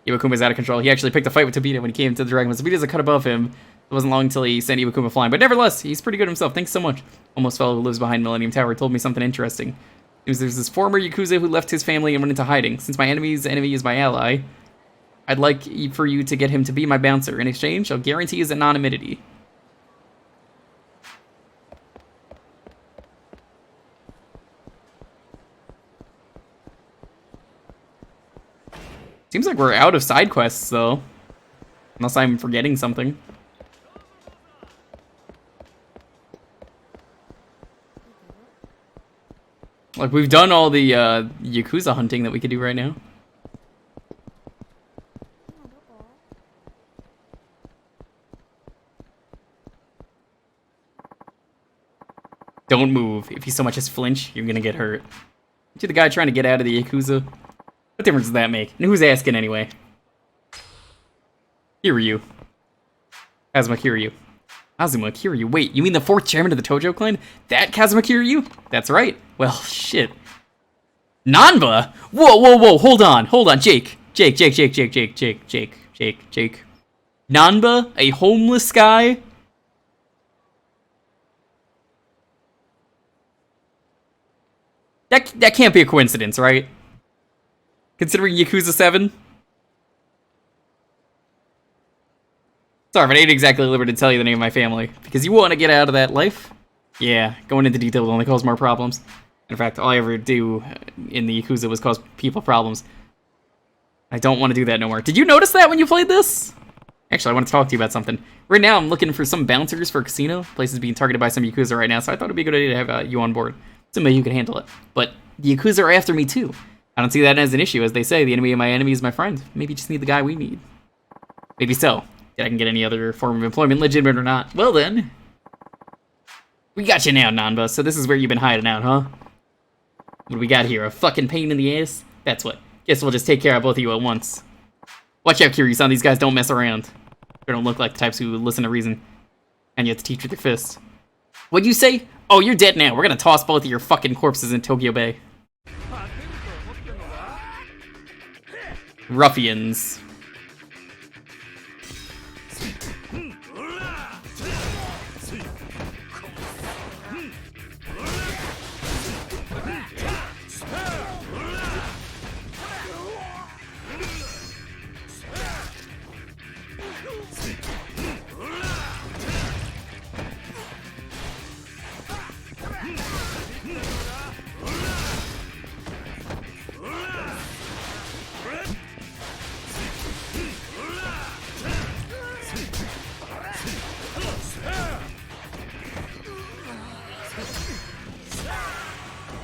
Iwakuma's out of control. He actually picked a fight with Tobita when he came to the dragon. But Tobita's a cut above him. It wasn't long until he sent Iwakuma flying. But nevertheless, he's pretty good himself. Thanks so much. Almost fellow who lives behind Millennium Tower told me something interesting. There's this former Yakuza who left his family and went into hiding. Since my enemy's enemy is my ally, I'd like for you to get him to be my bouncer. In exchange, I'll guarantee his anonymity. Seems like we're out of side quests, though. Unless I'm forgetting something. Like, we've done all the Yakuza hunting that we could do right now. Don't move. If you so much as flinch, you're gonna get hurt. You're the guy trying to get out of the Yakuza. What difference does that make? And who's asking anyway? Kiryu. Kazuma Kiryu. Azuma Kiryu. Wait, you mean the 4th chairman of the Tojo clan? That Kazuma Kiryu? That's right. Well, shit. Nanba? Whoa, whoa, whoa. Hold on. Hold on. Jake. Jake. Nanba? A homeless guy? That can't be a coincidence, right? Considering Yakuza 7? Sorry, but I ain't exactly at liberty to tell you the name of my family. Because you want to get out of that life? Yeah, going into detail will only cause more problems. In fact, all I ever do in the Yakuza was cause people problems. I don't want to do that no more. Did you notice that when you played this? Actually, I want to talk to you about something. Right now, I'm looking for some bouncers for a casino. Place is being targeted by some Yakuza right now, so I thought it'd be a good idea to have you on board. Somebody who can handle it. But the Yakuza are after me too. I don't see that as an issue. As they say, the enemy of my enemy is my friend. Maybe you just need the guy we need. Maybe so. I can get any other form of employment, legitimate or not. Well then. We got you now, Nanba. So this is where you've been hiding out, huh? What do we got here? A fucking pain in the ass? That's what. Guess we'll just take care of both of you at once. Watch out, Kiryu-san. These guys don't mess around. They don't look like the types who listen to reason. And you have to teach with your fists. What'd you say? Oh, you're dead now. We're gonna toss both of your fucking corpses in Tokyo Bay. Ruffians.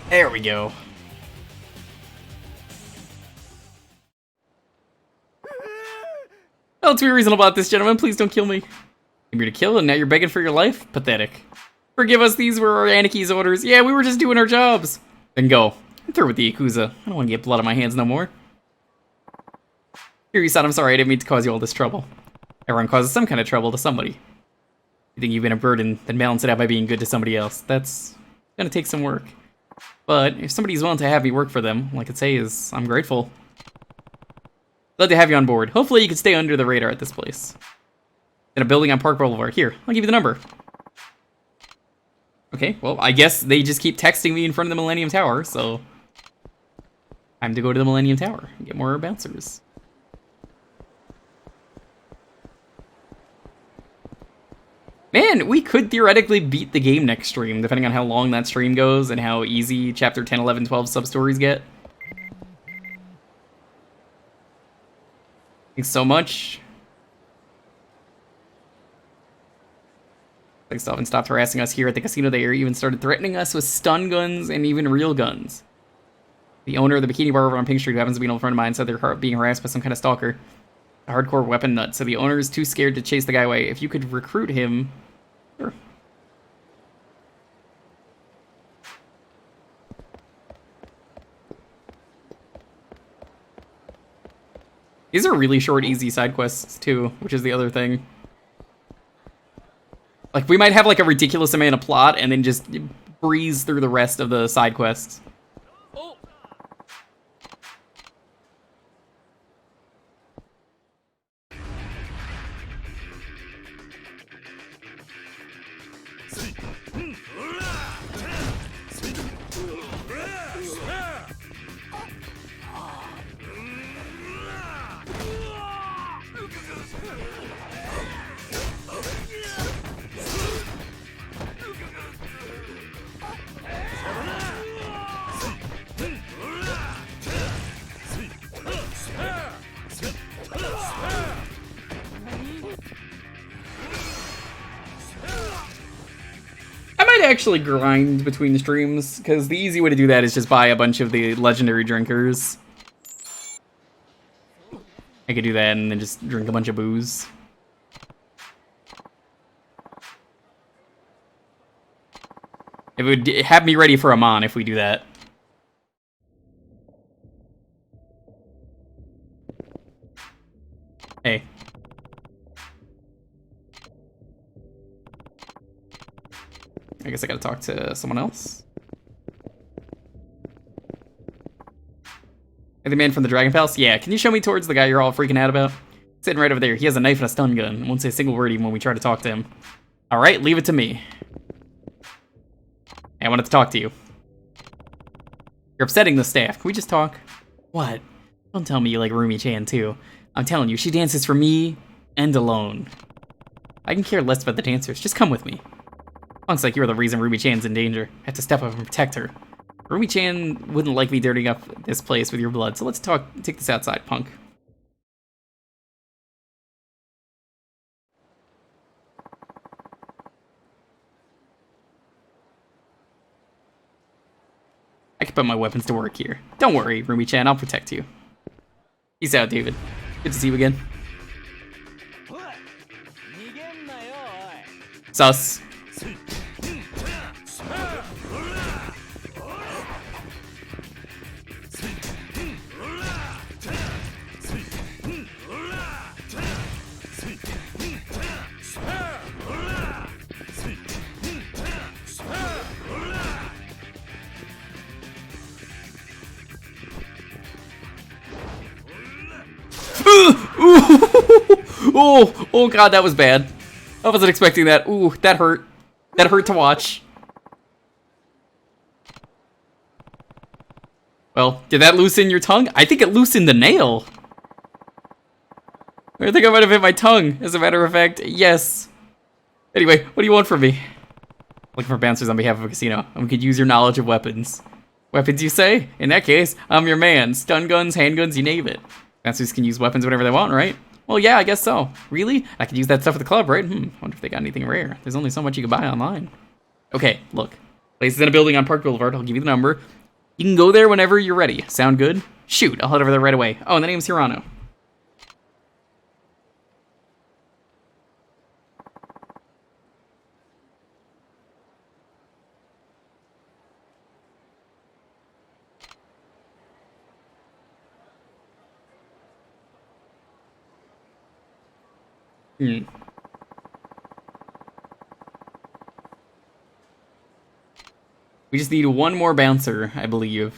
There we go. Well, let's be reasonable about this, gentlemen. Please don't kill me. Came here to kill, and now you're begging for your life? Pathetic. Forgive us, these were our Anaki's orders. Yeah, we were just doing our jobs. Then go. I'm through with the Yakuza. I don't want to get blood on my hands no more. Kiryu-san, I'm sorry. I didn't mean to cause you all this trouble. Everyone causes some kind of trouble to somebody. You think you've been a burden, then balance it out by being good to somebody else. That's gonna take some work. But if somebody's willing to have me work for them, all I could say is I'm grateful. Glad to have you on board. Hopefully you can stay under the radar at this place. In a building on Park Boulevard. Here, I'll give you the number. Okay, well, I guess they just keep texting me in front of the Millennium Tower, so... time to go to the Millennium Tower and get more bouncers. Man, we could theoretically beat the game next stream, depending on how long that stream goes and how easy Chapter 10, 11, 12 sub-stories get. Thanks so much. They still haven't stopped harassing us here at the casino. They even started threatening us with stun guns and even real guns. The owner of the bikini bar over on Pink Street, who happens to be an old friend of mine, said they're being harassed by some kind of stalker. A hardcore weapon nut. So the owner is too scared to chase the guy away. If you could recruit him... Sure. These are really short, easy side quests, too, which is the other thing. Like, we might have, like, a ridiculous amount of plot and then just breeze through the rest of the side quests. Actually grind between streams, because the easy way to do that is just buy a bunch of the legendary drinkers. I could do that and then just drink a bunch of booze. It would have me ready for Amon if we do that. Hey. I guess I gotta talk to someone else. Hey, the man from the Dragon Palace? Yeah, can you show me towards the guy you're all freaking out about? Sitting right over there. He has a knife and a stun gun. Won't say a single word even when we try to talk to him. Alright, leave it to me. Hey, I wanted to talk to you. You're upsetting the staff. Can we just talk? What? Don't tell me you like Rumi-chan too. I'm telling you, she dances for me and alone. I can care less about the dancers. Just come with me. Looks like you're the reason Ruby-chan's in danger. I have to step up and protect her. Ruby-chan wouldn't like me dirtying up this place with your blood, so let's take this outside, punk. I can put my weapons to work here. Don't worry, Ruby-chan, I'll protect you. Peace out, David. Good to see you again. Sus. Oh god, that was bad. I wasn't expecting that. Ooh, that hurt. That hurt to watch. Well, did that loosen your tongue? I think it loosened the nail. I think I might have hit my tongue, as a matter of fact. Yes. Anyway, what do you want from me? Looking for bouncers on behalf of a casino, and we could use your knowledge of weapons. Weapons, you say? In that case, I'm your man. Stun guns, handguns, you name it. Bouncers can use weapons whenever they want, right? Well, yeah, I guess so. Really? I could use that stuff at the club, right? Wonder if they got anything rare. There's only so much you can buy online. Okay, look. Place is in a building on Park Boulevard. I'll give you the number. You can go there whenever you're ready. Sound good? Shoot, I'll head over there right away. Oh, and the name's Hirano. We just need one more bouncer, I believe.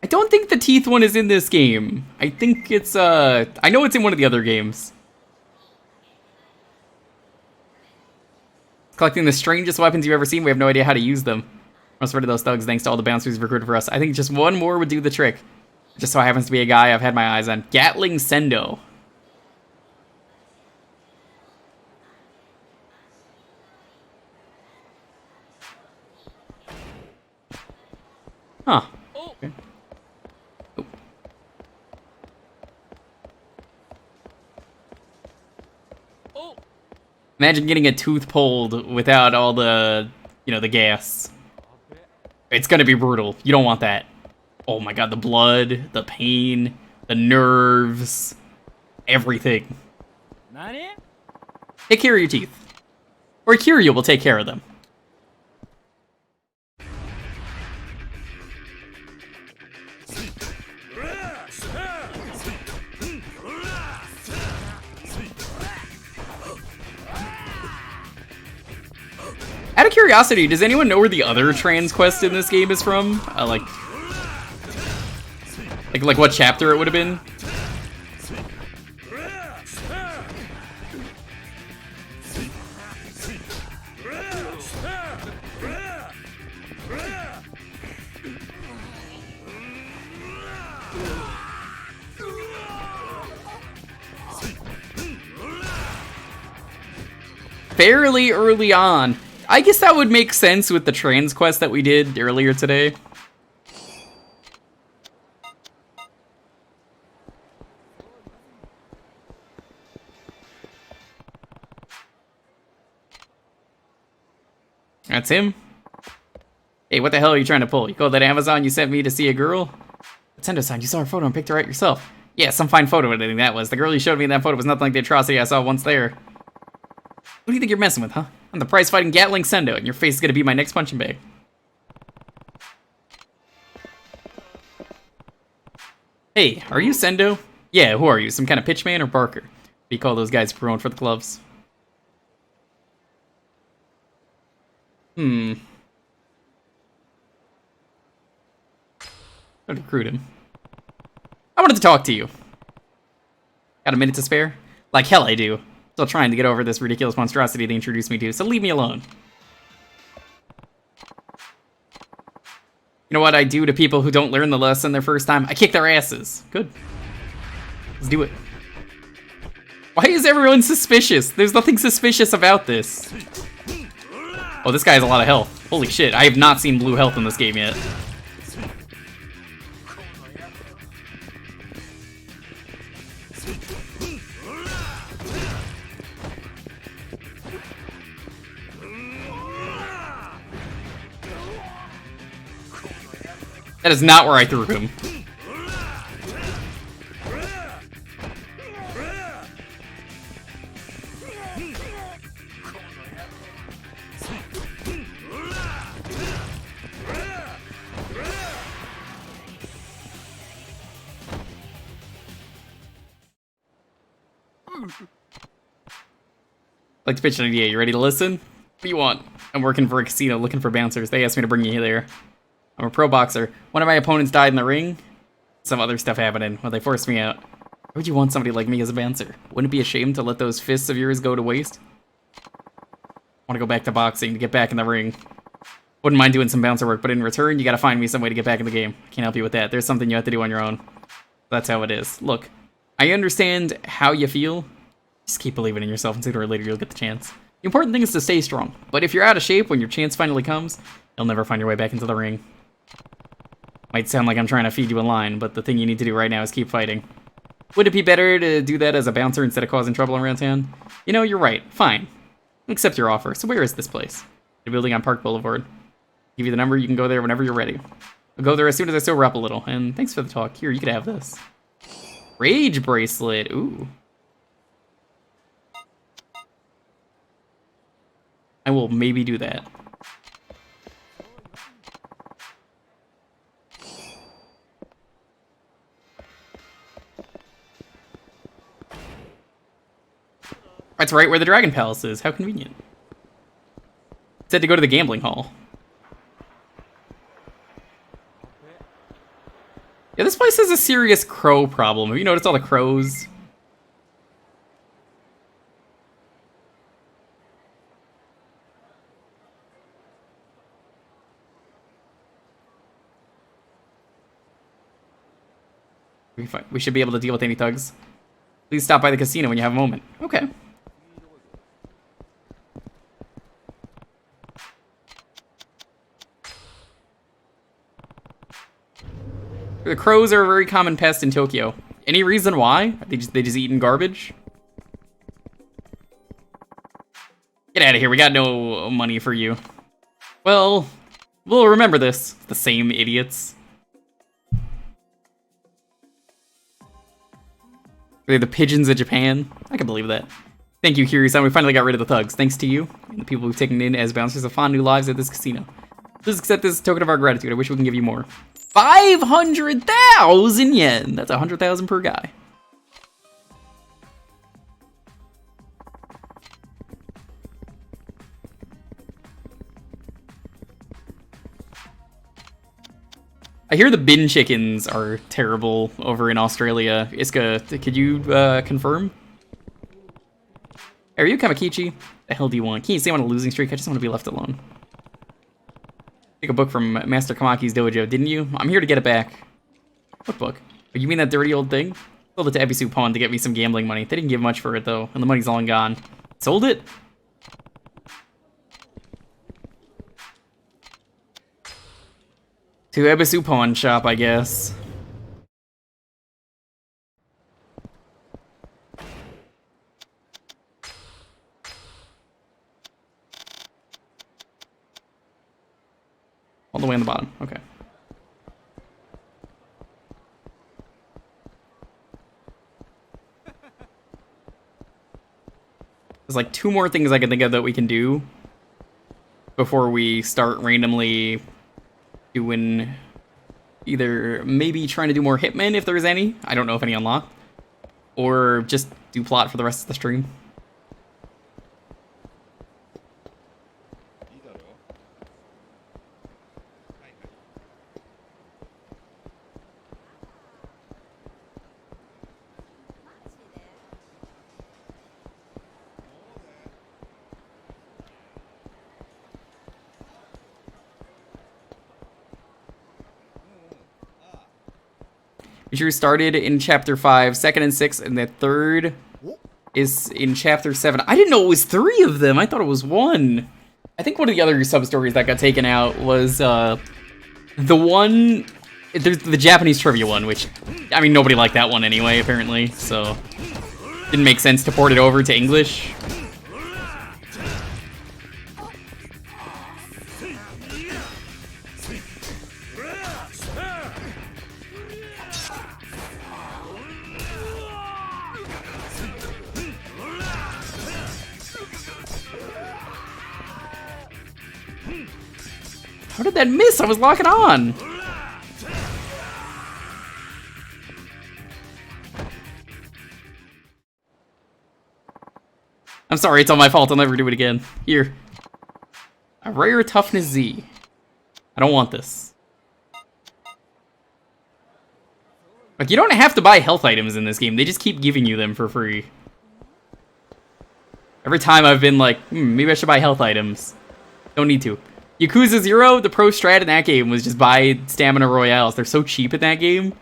I don't think the teeth one is in this game. I think it's, I know it's in one of the other games. Collecting the strangest weapons you've ever seen. We have no idea how to use them. Most rid of those thugs thanks to all the bouncers you've recruited for us. I think just one more would do the trick. Just so happens to be a guy I've had my eyes on. Gatling Sendo. Huh. Okay. Oh. Imagine getting a tooth pulled without all the, you know, the gas. It's gonna be brutal. You don't want that. Oh my god, the blood, the pain, the nerves, everything. Take care of your teeth. Or Kiryu will take care of them. Out of curiosity, does anyone know where the other trans quest in this game is from? Like what chapter it would have been? fairly early on. I guess that would make sense with the trans quest that we did earlier today. That's him. Hey, what the hell are you trying to pull? You called that Amazon you sent me to see a girl? Nintendo-san, you saw her photo and picked her out yourself. Yeah, some fine photo editing that was. The girl you showed me in that photo was nothing like the atrocity I saw once there. What do you think you're messing with, huh? I'm the prize-fighting Gatling Sendo, and your face is gonna be my next punching bag. Hey, are you Sendo? Yeah, who are you? Some kind of pitchman or barker? What do you call those guys who are going for the gloves? I'd recruit him. I wanted to talk to you. Got a minute to spare? Like hell I do. Still trying to get over this ridiculous monstrosity they introduced me to, so leave me alone. You know what I do to people who don't learn the lesson their first time? I kick their asses. Good. Let's do it. Why is everyone suspicious? There's nothing suspicious about this. Oh, this guy has a lot of health. Holy shit, I have not seen blue health in this game yet. That is not where I threw him. Like to pitch an idea. You ready to listen? What do you want? I'm working for a casino looking for bouncers. They asked me to bring you there. I'm a pro boxer. One of my opponents died in the ring. Some other stuff happening. Well, they forced me out. Why would you want somebody like me as a bouncer? Wouldn't it be a shame to let those fists of yours go to waste? I want to go back to boxing, to get back in the ring. Wouldn't mind doing some bouncer work, but in return, you gotta find me some way to get back in the game. Can't help you with that. There's something you have to do on your own. That's how it is. Look, I understand how you feel. Just keep believing in yourself, and sooner or later you'll get the chance. The important thing is to stay strong. But if you're out of shape when your chance finally comes, you'll never find your way back into the ring. Might sound like I'm trying to feed you a line, but the thing you need to do right now is keep fighting. Would it be better to do that as a bouncer instead of causing trouble around town? You know, you're right. Fine. I'll accept your offer. So where is this place? The building on Park Boulevard. Give you the number, you can go there whenever you're ready. I'll go there as soon as I sober up a little. And thanks for the talk. Here, you could have this. Rage bracelet. Ooh. I will maybe do that. That's right where the Dragon Palace is. How convenient. It said to go to the gambling hall. Yeah, this place has a serious crow problem. Have you noticed all the crows? We should be able to deal with any thugs. Please stop by the casino when you have a moment. Okay. The crows are a very common pest in Tokyo. Any reason why? Are they just eating garbage? Get out of here. We got no money for you. Well, we'll remember this. The same idiots. They're the pigeons of Japan. I can believe that. Thank you, Kiryu-san. We finally got rid of the thugs. Thanks to you and the people who've taken in as bouncers have fond new lives at this casino. Please accept this token of our gratitude. I wish we can give you more. 500,000 yen! That's 100,000 per guy. I hear the bin chickens are terrible over in Australia. Iska, could you confirm? Are you Kamakichi? The hell do you want? Can you say I'm on a losing streak? I just want to be left alone. Take a book from Master Kamaki's dojo, didn't you? I'm here to get it back. What book? Oh, you mean that dirty old thing? Sold it to Ebisu Pawn to get me some gambling money. They didn't give much for it though, and the money's all gone. Sold it? To Ebisu Pawn Shop, I guess. All the way on the bottom. Okay. There's like 2 more things I can think of that we can do before we start randomly doing either maybe trying to do more Hitmen if there's any. I don't know if any unlocked. Or just do plot for the rest of the stream. Kiryu started in chapter 5, 2nd and 6th, and the 3rd is in chapter 7. I didn't know it was 3 of them. I thought it was 1. I think one of the other sub-stories that got taken out was the one... There's the Japanese trivia one, which... I mean, nobody liked that one anyway, apparently, so... Didn't make sense to port it over to English. How did that miss? I was locking on. I'm sorry, it's all my fault. I'll never do it again. Here. A rare toughness Z. I don't want this. Like, you don't have to buy health items in this game. They just keep giving you them for free. Every time I've been like, maybe I should buy health items. Don't need to. Yakuza 0, the pro strat in that game was just buy stamina royales. They're so cheap in that game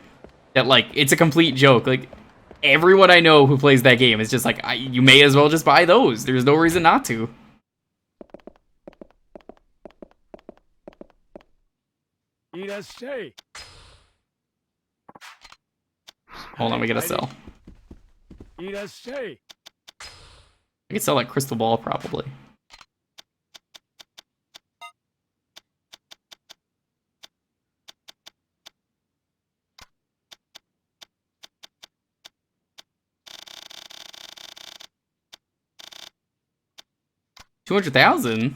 that, like, it's a complete joke. Like, everyone I know who plays that game is just like, you may as well just buy those. There's no reason not to. Hold on, we gotta sell. I could sell that crystal ball, probably. $200,000?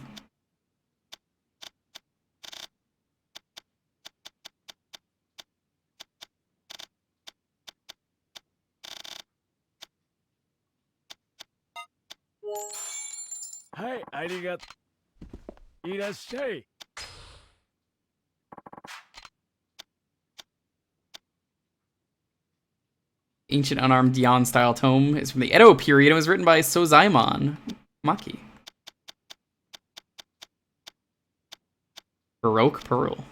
Hi, arigato. Irashai. Ancient unarmed Dion style tome is from the Edo period and was written by Sozaimon Maki. Baroque Pearl.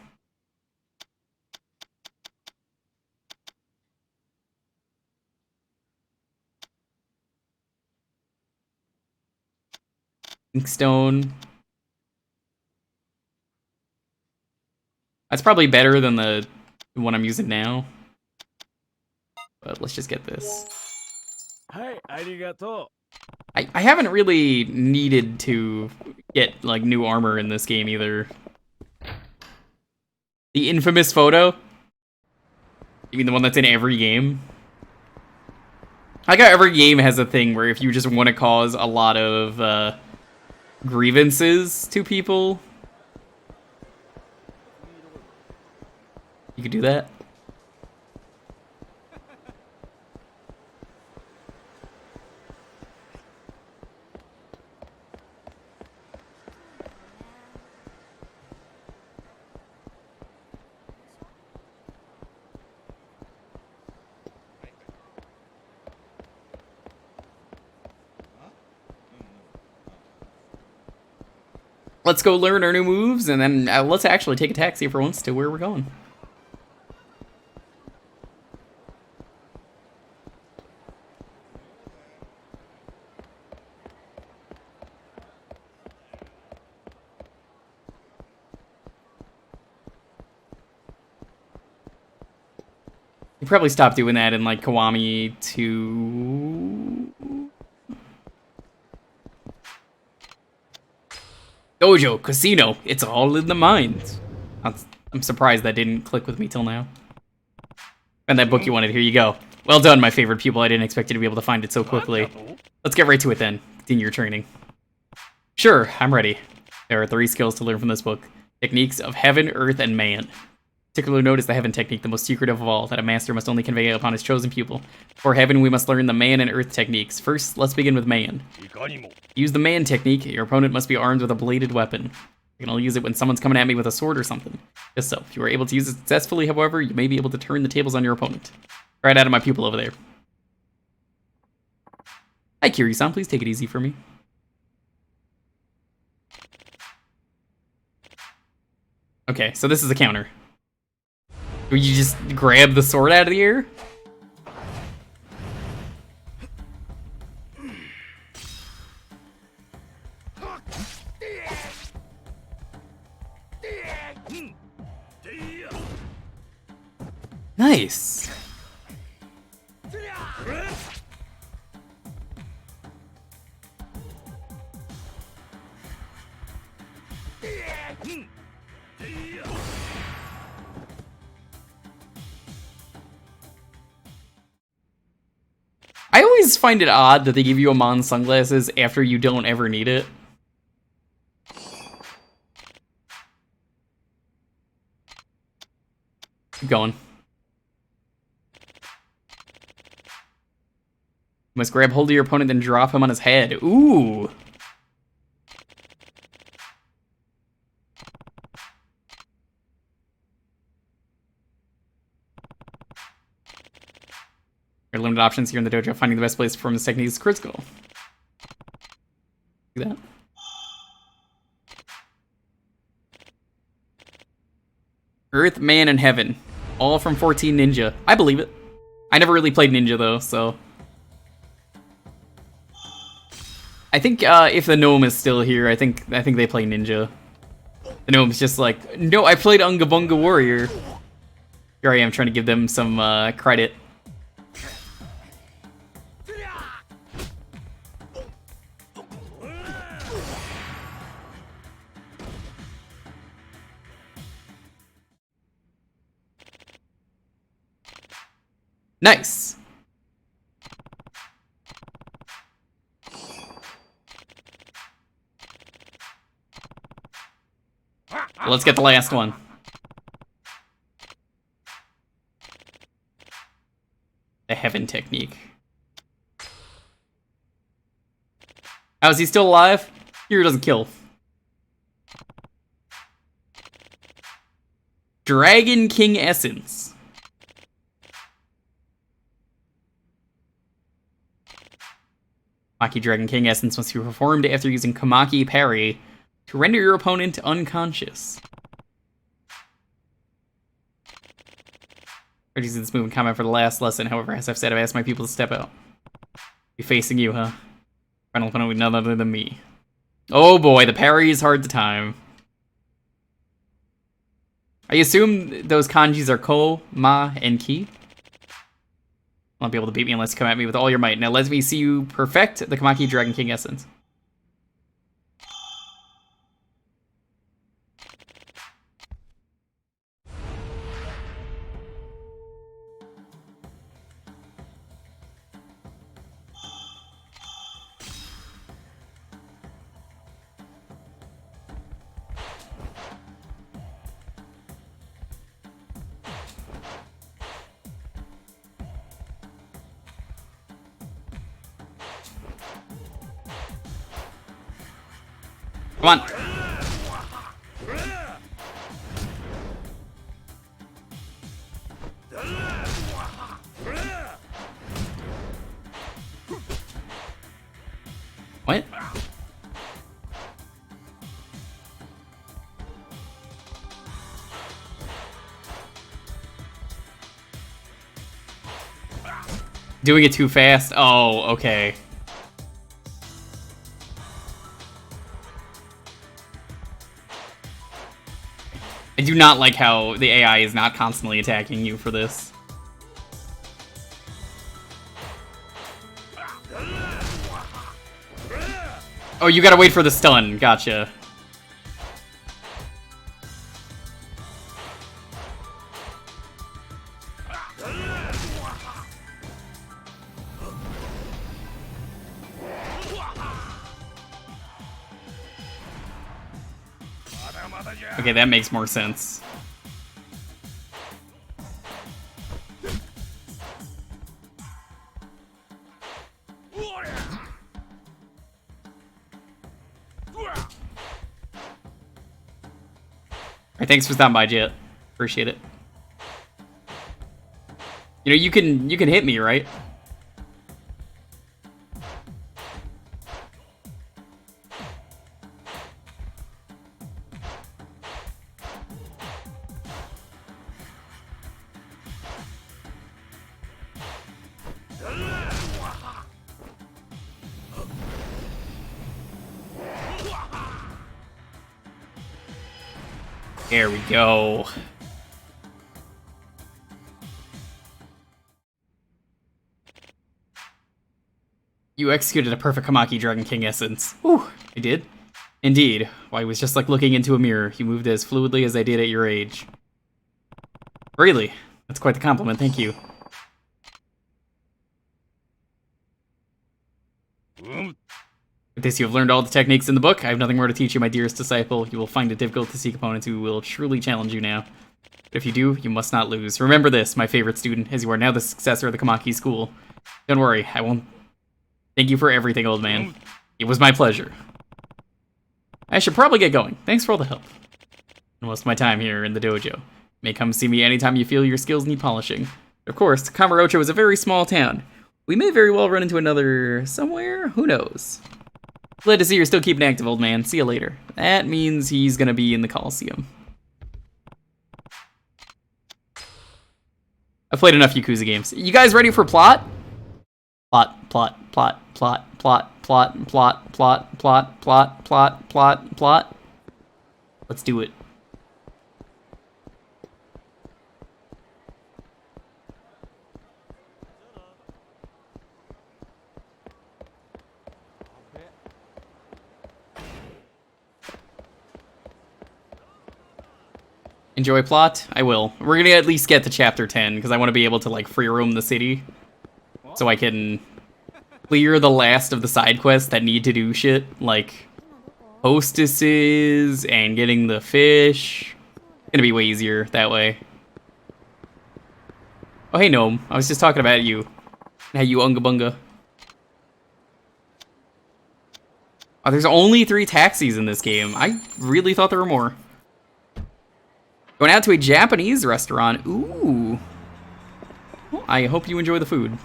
Inkstone. That's probably better than the one I'm using now. But let's just get this. Hi, arigato. I haven't really needed to get, like, new armor in this game either. The infamous photo? You mean the one that's in every game? I like how every game has a thing where if you just want to cause a lot of grievances to people, you could do that. Let's go learn our new moves, and then let's actually take a taxi for once to where we're going. probably stop doing that in like Kiwami 2. Dojo, casino, it's all in the mind. I'm surprised that didn't click with me till now. And that book you wanted, here you go. Well done, my favorite pupil. I didn't expect you to be able to find it so quickly. Let's get right to it then. Continue your training. Sure, I'm ready. There are 3 skills to learn from this book. Techniques of heaven, earth, and man. Particular note is the heaven technique, the most secretive of all, that a master must only convey upon his chosen pupil. For heaven, we must learn the man and earth techniques. First, let's begin with man. Use the man technique. Your opponent must be armed with a bladed weapon. You can only use it when someone's coming at me with a sword or something. Just so. If you are able to use it successfully, however, you may be able to turn the tables on your opponent. Right out of my pupil over there. Hi, Kiryu-san. Please take it easy for me. Okay, so this is a counter. You just grab the sword out of the air? Nice. I always find it odd that they give you Amon sunglasses after you don't ever need it. Keep going. You must grab hold of your opponent and drop him on his head. Ooh! There are limited options here in the dojo. Finding the best place to perform this technique is critical. Do that. Earth, man, and heaven. All from 14 Ninja. I believe it. I never really played Ninja though, so. I think if the gnome is still here, I think they play Ninja. The gnome's just like, no, I played Unga Bunga Warrior. Here I am trying to give them some credit. Nice. Let's get the last one. The heaven technique. How is he still alive? Kiryu doesn't kill. Dragon King Essence. Kamaki Dragon King Essence must be performed after using Kamaki Parry to render your opponent unconscious. I using this move in combat for the last lesson, however, as I've said, I've asked my people to step out. Be facing you, huh? Final opponent with none other than me. Oh boy, the parry is hard to time. I assume those kanjis are Ko, Ma, and Ki. Won't be able to beat me unless you come at me with all your might. Now let me see you perfect the Kamaki Dragon King Essence. Come on. What? Doing it too fast? Oh, okay. I do not like how the AI is not constantly attacking you for this. Oh, you gotta wait for the stun. Gotcha. Okay, that makes more sense. Alright, thanks for stopping by, Jet. Appreciate it. You know, you can hit me, right? There we go. You executed a perfect Kamaki Dragon King essence. Whew, I did. Indeed. Why, it was just like looking into a mirror. You moved as fluidly as I did at your age. Really? That's quite the compliment, thank you. With this, you have learned all the techniques in the book. I have nothing more to teach you, my dearest disciple. You will find it difficult to seek opponents who will truly challenge you now. But if you do, you must not lose. Remember this, my favorite student, as you are now the successor of the Kamaki school. Don't worry, I won't... Thank you for everything, old man. It was my pleasure. I should probably get going. Thanks for all the help. Most of my time here in the dojo. You may come see me anytime you feel your skills need polishing. Of course, Kamurocho is a very small town. We may very well run into another somewhere. Who knows? Glad to see you're still keeping active, old man. See you later. That means he's gonna be in the Coliseum. I've played enough Yakuza games. You guys ready for plot? Plot, plot, plot, plot, plot, plot, plot, plot, plot, plot, plot, plot, plot. Let's do it. Enjoy plot? I will. We're gonna at least get to chapter 10, because I want to be able to, like, free roam the city. So I can clear the last of the side quests that need to do shit, like hostesses and getting the fish. It's gonna be way easier that way. Oh, hey, Gnome. I was just talking about you. How you unga bunga. Oh, there's only 3 taxis in this game. I really thought there were more. Going out to a Japanese restaurant. Ooh. Well, I hope you enjoy the food.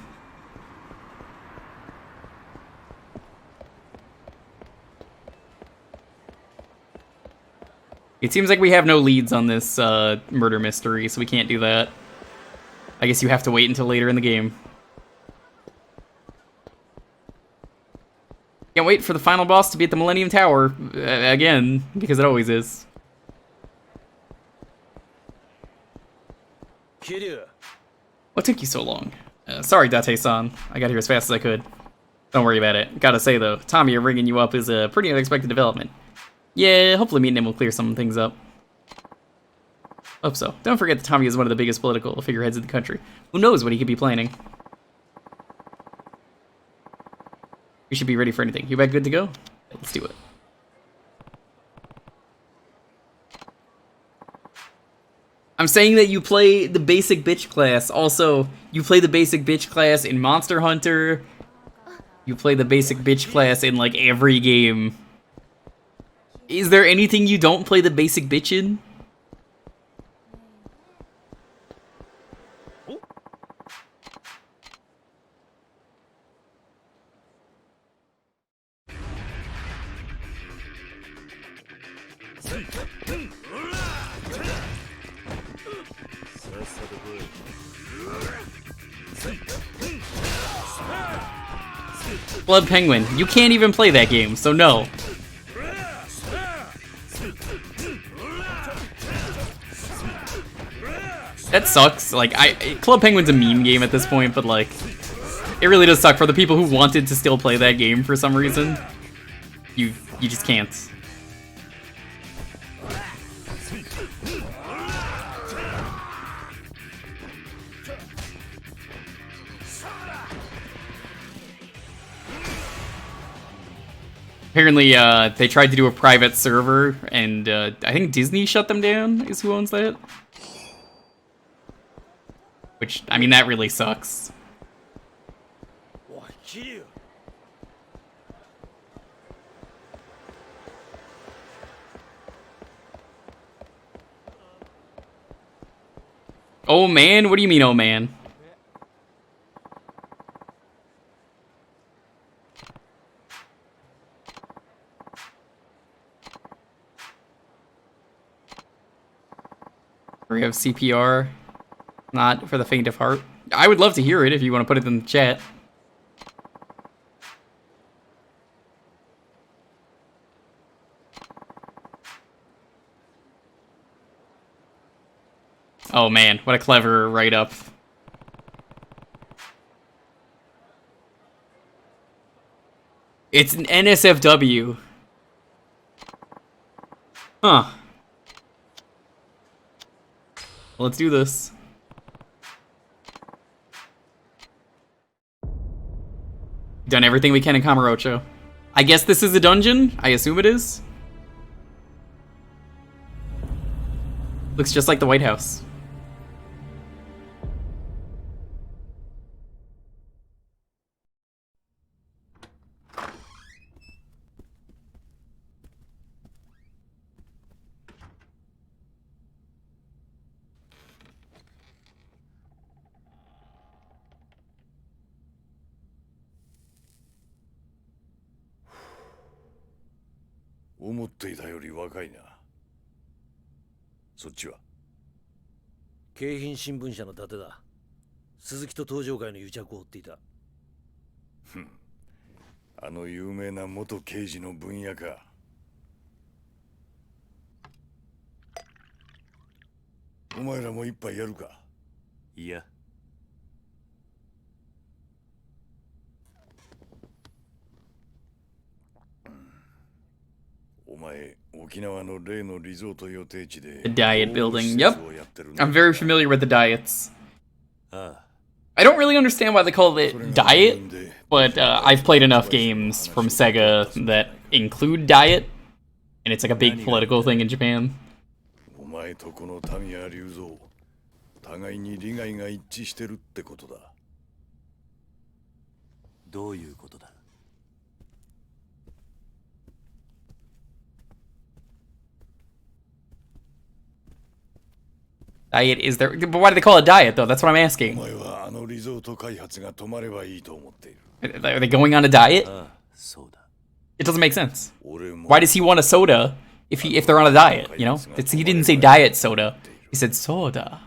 It seems like we have no leads on this murder mystery, so we can't do that. I guess you have to wait until later in the game. Can't wait for the final boss to be at the Millennium Tower again, because it always is. Kiryu. What took you so long? Sorry, Date-san. I got here as fast as I could. Don't worry about it. Gotta say, though, Tommy ringing you up is a pretty unexpected development. Yeah, hopefully meeting him will clear some things up. Hope so. Don't forget that Tommy is one of the biggest political figureheads in the country. Who knows what he could be planning? We should be ready for anything. You back good to go? Let's do it. I'm saying that you play the basic bitch class. Also, you play the basic bitch class in Monster Hunter. You play the basic bitch class in, like, every game. Is there anything you don't play the basic bitch in? Blood Penguin, you can't even play that game, so no. That sucks. Like, Club Penguin's a meme game at this point, but like, it really does suck for the people who wanted to still play that game for some reason. You just can't. Apparently, they tried to do a private server, and I think Disney shut them down, is who owns that. Which, I mean, that really sucks. Oh man? What do you mean, oh man? We have CPR. Not for the faint of heart. I would love to hear it if you want to put it in the chat. Oh man, what a clever write-up. It's an NSFW. Huh. Let's do this. Done everything we can in Kamurocho. I guess this is a dungeon? I assume it is. Looks just like the White House.京浜新聞社の伊達だ。鈴木と登場会の癒着を追っていた。あの有名な元刑事の分野か。お前らも一杯やるか。いや。お前、沖縄の例のリゾート予定地で。 The diet building. Yep. I'm very familiar with the diets. I don't really understand why they call it diet, but I've played enough games from Sega that include diet, and it's like a big political thing in Japan. お前とこのタミヤ隆三、互いに利害が一致してるってことだ。どういうことだ。Diet is there, but why do they call it diet though? That's what I'm asking. お前はあのリゾート開発が止まればいいと思っている。 Are they going on a diet? It doesn't make sense. Why does he want a soda if they're on a diet? You know, he didn't say diet soda. He said soda.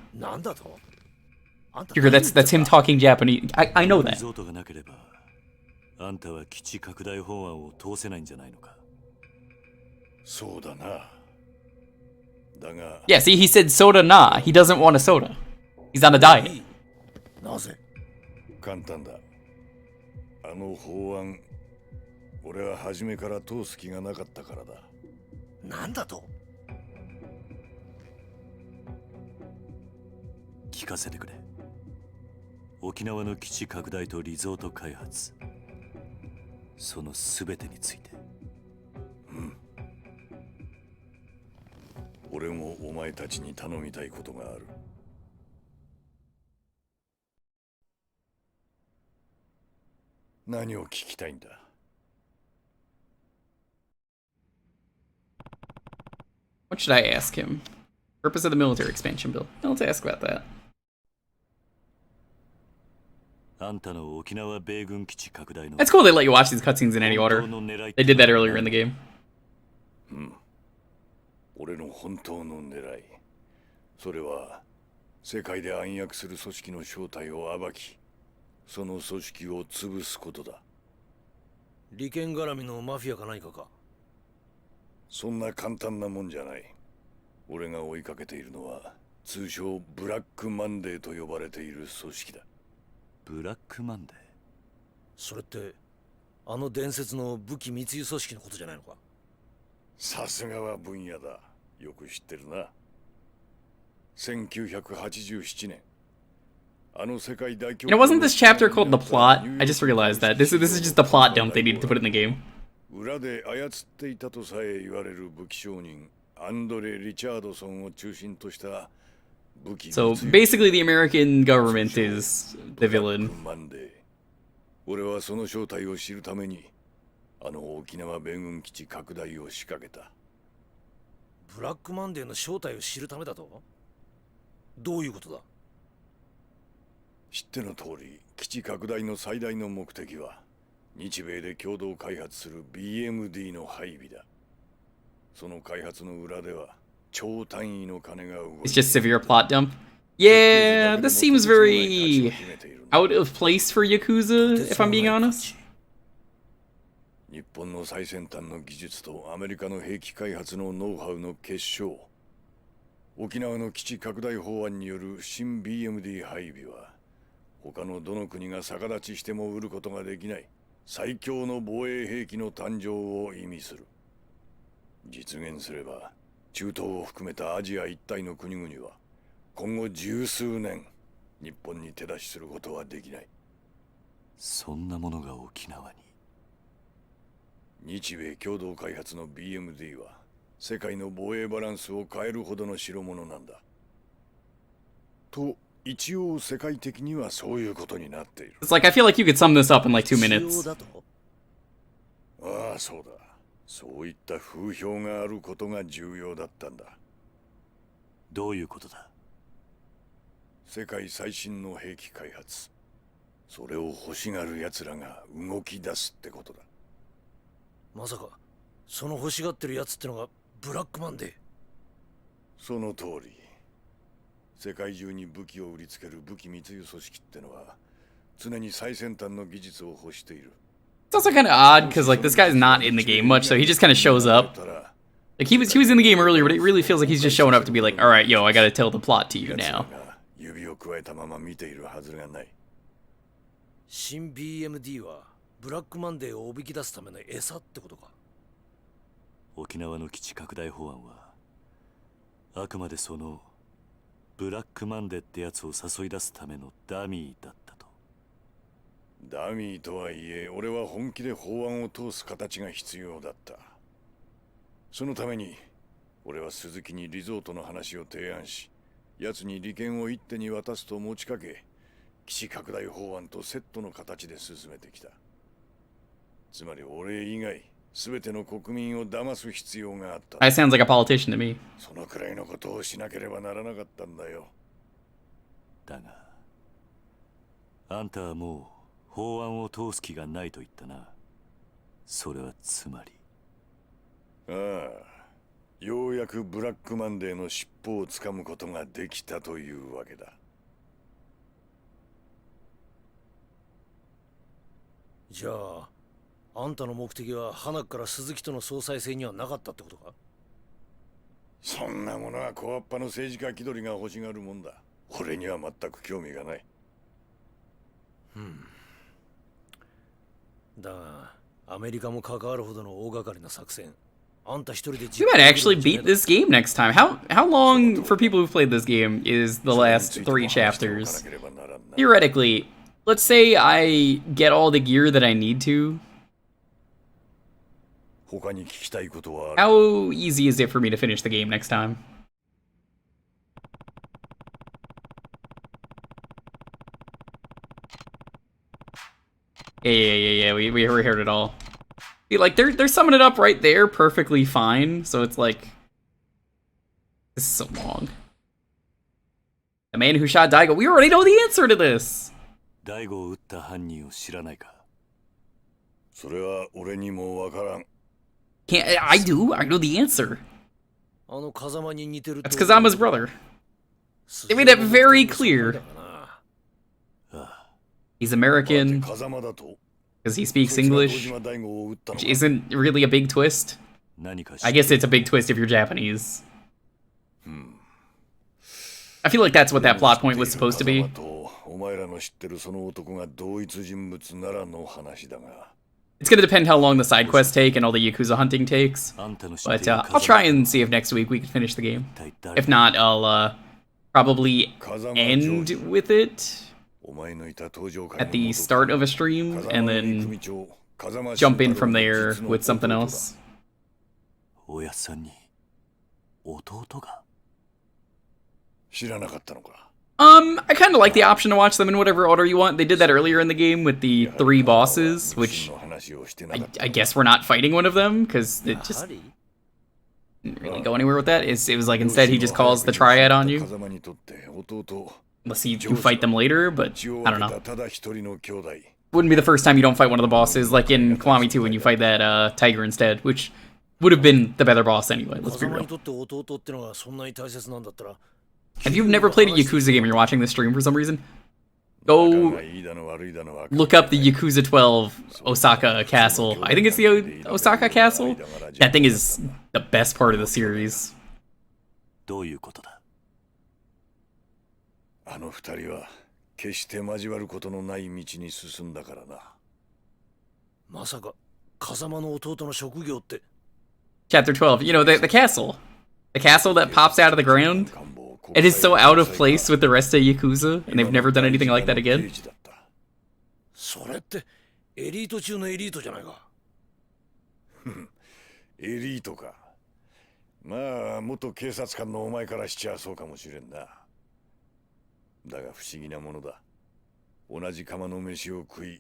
Jewker, that's him talking Japanese. I know that. あんたは基地拡大法案を通せないんじゃないのか。そうだな。 Yeah, see, he said soda na. He doesn't want a soda. He's on a diet. なぜ？簡単だ。あの法案、俺は初めから通す気がなかったからだ。なんだと？聞かせてくれ。沖縄の基地拡大とリゾート開発、そのすべてについて。俺もお前たちに頼みたいことがある。何を聞きたいんだ。What should I ask him? Purpose of the military expansion bill. No, let's ask about that. あんたの沖縄米軍基地拡大の。 That's cool they let you watch these cutscenes in any order. They did that earlier in the game. 俺の本当の狙い、それは世界で暗躍する組織の正体を暴き、その組織を潰すことだ。利権絡みのマフィアか何かか。そんな簡単なもんじゃない。俺が追いかけているのは通称ブラックマンデーと呼ばれている組織だ。ブラックマンデー。それってあの伝説の武器密輸組織のことじゃないのか。さすがは分野だ。よく知ってるな。1987年。You know, wasn't this chapter called The Plot? I just realized that. This is just the plot dump they needed to put in the game. 裏で操っていたとさえ言われる武器商人アンドレ・リチャードソンを中心とした武器 So basically the American government is the villain. 俺はその正体を知るためにあの沖縄米軍基地拡大を仕掛けた。ブラックマンデーの正体を知るためだと？どういうことだ？知っての通り、基地拡大の最大の目的は日米で共同開発する BMD の配備だ。その開発の裏では超単位の金が動く。 It's just severe plot dump. Yeah, this seems very out of place for Yakuza, if I'm being honest. 日本の最先端の技術とアメリカの兵器開発のノウハウの結晶。沖縄の基地拡大法案による新 BMD 配備は他のどの国が逆立ちしても売ることができない最強の防衛兵器の誕生を意味する。実現すれば中東を含めたアジア一帯の国々は今後十数年日本に手出しすることはできない。そんなものが沖縄に。日米共同開発の BMD は世界の防衛バランスを変えるほどの代物なんだ。と一応世界的にはそういうことになっている。 It's like I feel like you could sum this up in like 2 minutes. ああ、そうだ。そういった風評があることが重要だったんだ。どういうことだ？世界最新の兵器開発。それを欲しがる奴らが動き出すってことだ。まさかその欲しがってるやつってのがブラックマンデー？その通り。世界中に武器を売りつける武器密輸組織ってのは常に最先端の技術を欲している。 It's also kind of odd because like this guy's not in the game much, so he just kind of shows up. Like he was in the game earlier, but it really feels like he's just showing up to be like, all right, yo, I gotta tell the plot to you now. 指を加えたまま見ているはずがない。新 BMD はブラックマンデーをおびき出すための餌ってことか。沖縄の基地拡大法案はあくまでそのブラックマンデーってやつを誘い出すためのダミーだったと。ダミーとはいえ、俺は本気で法案を通す形が必要だった。そのために俺は鈴木にリゾートの話を提案し、奴に利権を一手に渡すと持ちかけ、基地拡大法案とセットの形で進めてきた。つまり俺以外全ての国民を騙す必要があった。That sounds like a politician to me. そのくらいのことをしなければならなかったんだよ。だがあんたはもう法案を通す気がないと言ったな。それはつまり。ああ、ようやくブラックマンデーの尻尾をつかむことができたというわけだ。じゃああんたの目的は花から鈴木との総裁選にはなかったってことか？そんなものは小っぱの政治家気取りが欲しがるもんだ。俺には全く興味がない。だがアメリカも関わるほどの大掛かりな作戦。あんた一人で You might actually beat this game next time. How long for people who've played this game is the last 3 chapters? Theoretically, let's say I get all the gear that I need to. 他に聞きたいことはある。 How easy is it for me to finish the game next time? Yeah. We heard it all. See, like they're summing it up right there perfectly fine. So it's like this is so long. The man who shot Daigo. We already know the answer to this. 大悟を撃った犯人を知らないか？それは俺にもわからん。Can't I do? I know the answer. あの風間に似てる。 That's Kazama's brother. They made that very clear. He's American because he speaks English, which isn't really a big twist. I guess it's a big twist if you're Japanese. I feel like that's what that plot point was supposed to be. お前らの知ってるその男が同一人物ならの話だが、It's gonna depend how long the side quests take and all the Yakuza hunting takes. But I'll try and see if next week we can finish the game. If not, I'll probably end with it at the start of a stream and then jump in from there with something else. I kind of like the option to watch them in whatever order you want. They did that earlier in the game with the 3 bosses, which I guess we're not fighting one of them, because it just didn't really go anywhere with that. It was like instead he just calls the triad on you. Unless you fight them later, but I don't know. Wouldn't be the first time you don't fight one of the bosses, like in Kiwami 2 when you fight that tiger instead, which would have been the better boss anyway, let's be real. If you've never played a Yakuza game and you're watching this stream for some reason, go look up the Yakuza 12 Osaka Castle. I think it's the Osaka Castle. That thing is the best part of the series. あの二人は決して交わることのない道に進んだからな。まさか風間の弟の職業って。Chapter 12, you know, the castle. The castle that pops out of the ground. It is so out of place with the rest of Yakuza, and they've never done anything like that again. それってエリート中のエリートじゃないか。エリートか。まあ元警察官のお前からしちゃそうかもしれんな。だが不思議なものだ。同じ釜の飯を食い、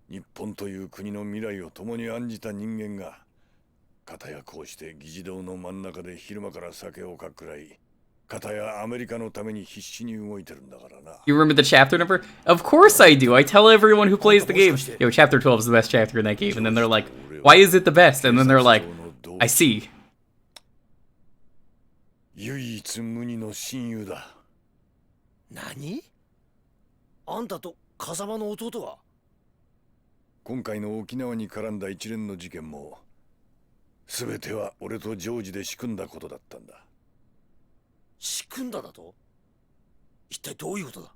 日本という国の未来を共に案じた人間が、片やこうして議事堂の真ん中で昼間から酒をかっくらい、片やアメリカのために必死に動いてるんだからな。You remember the chapter number? Of course I do. I tell everyone who plays the game, yo, chapter 12 is the best chapter in that game. And then they're like, why is it the best? And then they're like, I see. 唯一無二の親友だ。何？あんたと風間の弟が？今回の沖縄に絡んだ一連の事件も全ては俺とジョージで仕組んだことだったんだ。仕組んだだと？一体どういうことだ？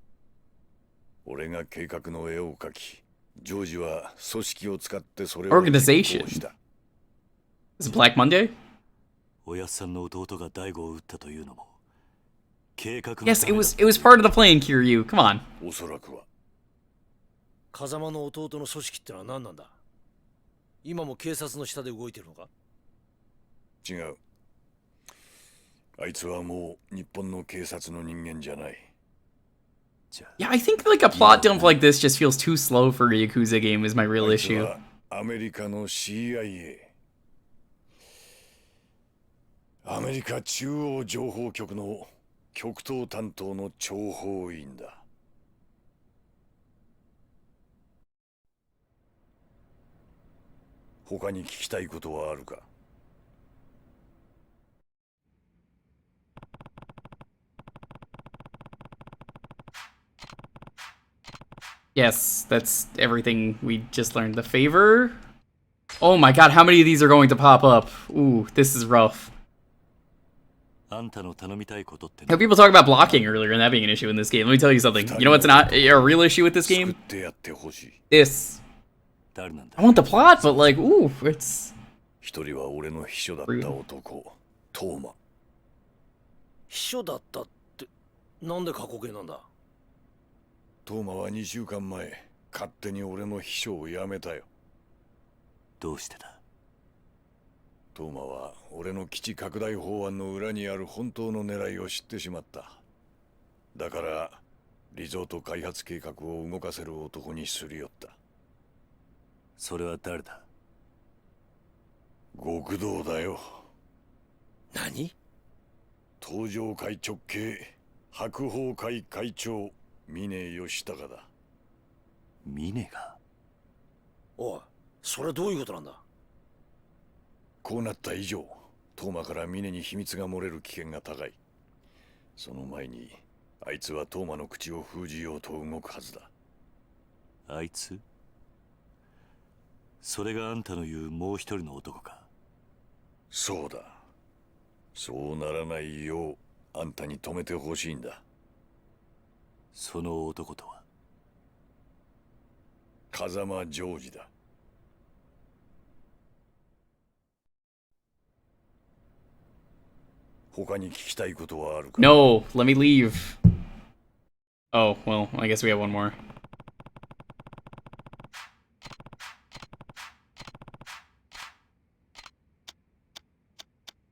俺が計画の絵を描き、ジョージは組織を使ってそれを Organization. Is it Black Monday? おやっさんの弟が大悟を撃ったというのも Yes, it was part of the plan, Kiryu. Come on. おそらくは。風間の弟の組織ってのは何なんだ？今も警察の下で動いてるのか？違う。あいつはもう日本の警察の人間じゃない。Yeah, I think like a plot dump like this just feels too slow for a Yakuza game is my real issue. アメリカの CIA。アメリカ中央情報局の極東担当の諜報員だ。他に聞きたいことはあるか？ Yes, that's everything we just learned. The favor? Oh my god, how many of these are going to pop up? Ooh, this is rough. People talk about blocking earlier and that being an issue in this game. Let me tell you something. You know what's not a real issue with this game? This. I want the plot, but like, ooh, it's... 一人は俺の秘書だった男、トーマ。秘書だったって、なんで過去形なんだ？トーマは2週間前、勝手に俺の秘書を辞めたよ。どうしてだ？トーマは俺の基地拡大法案の裏にある本当の狙いを知ってしまった。だからリゾート開発計画を動かせる男にすり寄った。それは誰だ？極道だよ。何？東上会直系白鵬会会長峰義孝だ。峰が？おい、それどういうことなんだ？こうなった以上、トーマから峰に秘密が漏れる危険が高い。その前に、あいつはトーマの口を封じようと動くはずだ。あいつ？それがあんたの言うもう一人の男か？そうだ。そうならないよう、あんたに止めてほしいんだ。その男とは？風間ジョージだ。他に聞きたいことはあるか？ No, let me leave. Oh, well, I guess we have one more.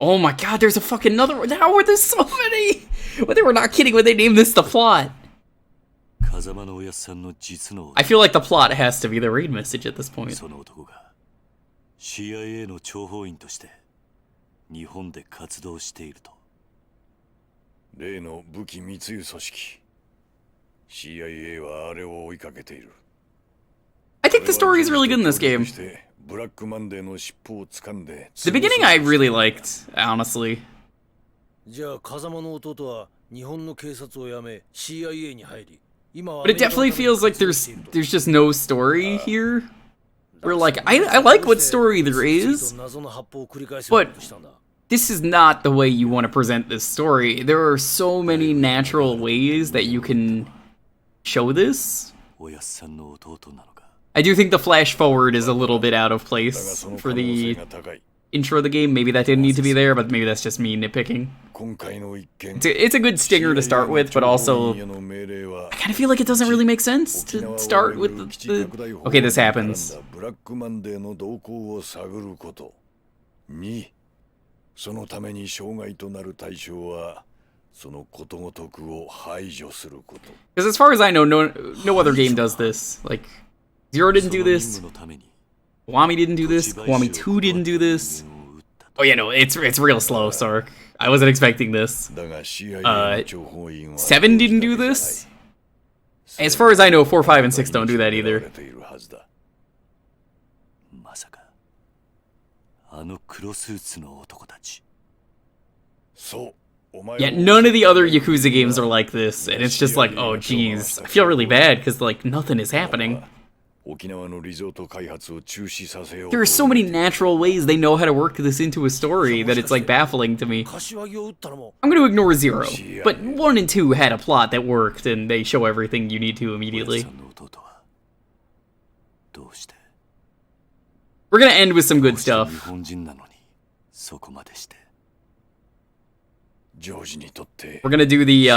Oh my god, there's a fucking another one. How are there so many? Well, they were not kidding when they named this the plot. I feel like the plot has to be the raid message at this point. CIA の諜報員として日本で活動していると。例の武器密輸組織 CIA はあれを追いかけている。 I think the story is really good in this game. ブラックマンデーの尻尾を掴んで。 The beginning I really liked, honestly. じゃあ風間の弟は日本の警察を辞め CIA に入り、今は But it definitely feels like there's just no story here. We're like, I like what story there is, but this is not the way you want to present this story. There are so many natural ways that you can show this. I do think the flash forward is a little bit out of place for the intro of the game. Maybe that didn't need to be there, but maybe that's just me nitpicking. It's a good stinger to start with, but also I kind of feel like it doesn't really make sense to start with the okay, this happens. そのために障害となる対象はそのことごとくを排除すること。 Because as far as I know, no other game does this. Like, Zero didn't do this. Kiwami didn't do this. Kiwami 2 didn't do this. Oh yeah, no, it's real slow, Sark. I wasn't expecting this. 7 didn't do this. As far as I know, 4, 5, and 6 don't do that either. Yeah, none of the other Yakuza games are like this, and it's just like, oh geez, I feel really bad because like nothing is happening. There are so many natural ways they know how to work this into a story that it's like baffling to me. I'm gonna ignore 0, but 1 and 2 had a plot that worked, and they show everything you need to immediately. We're gonna end with some good stuff. We're gonna do the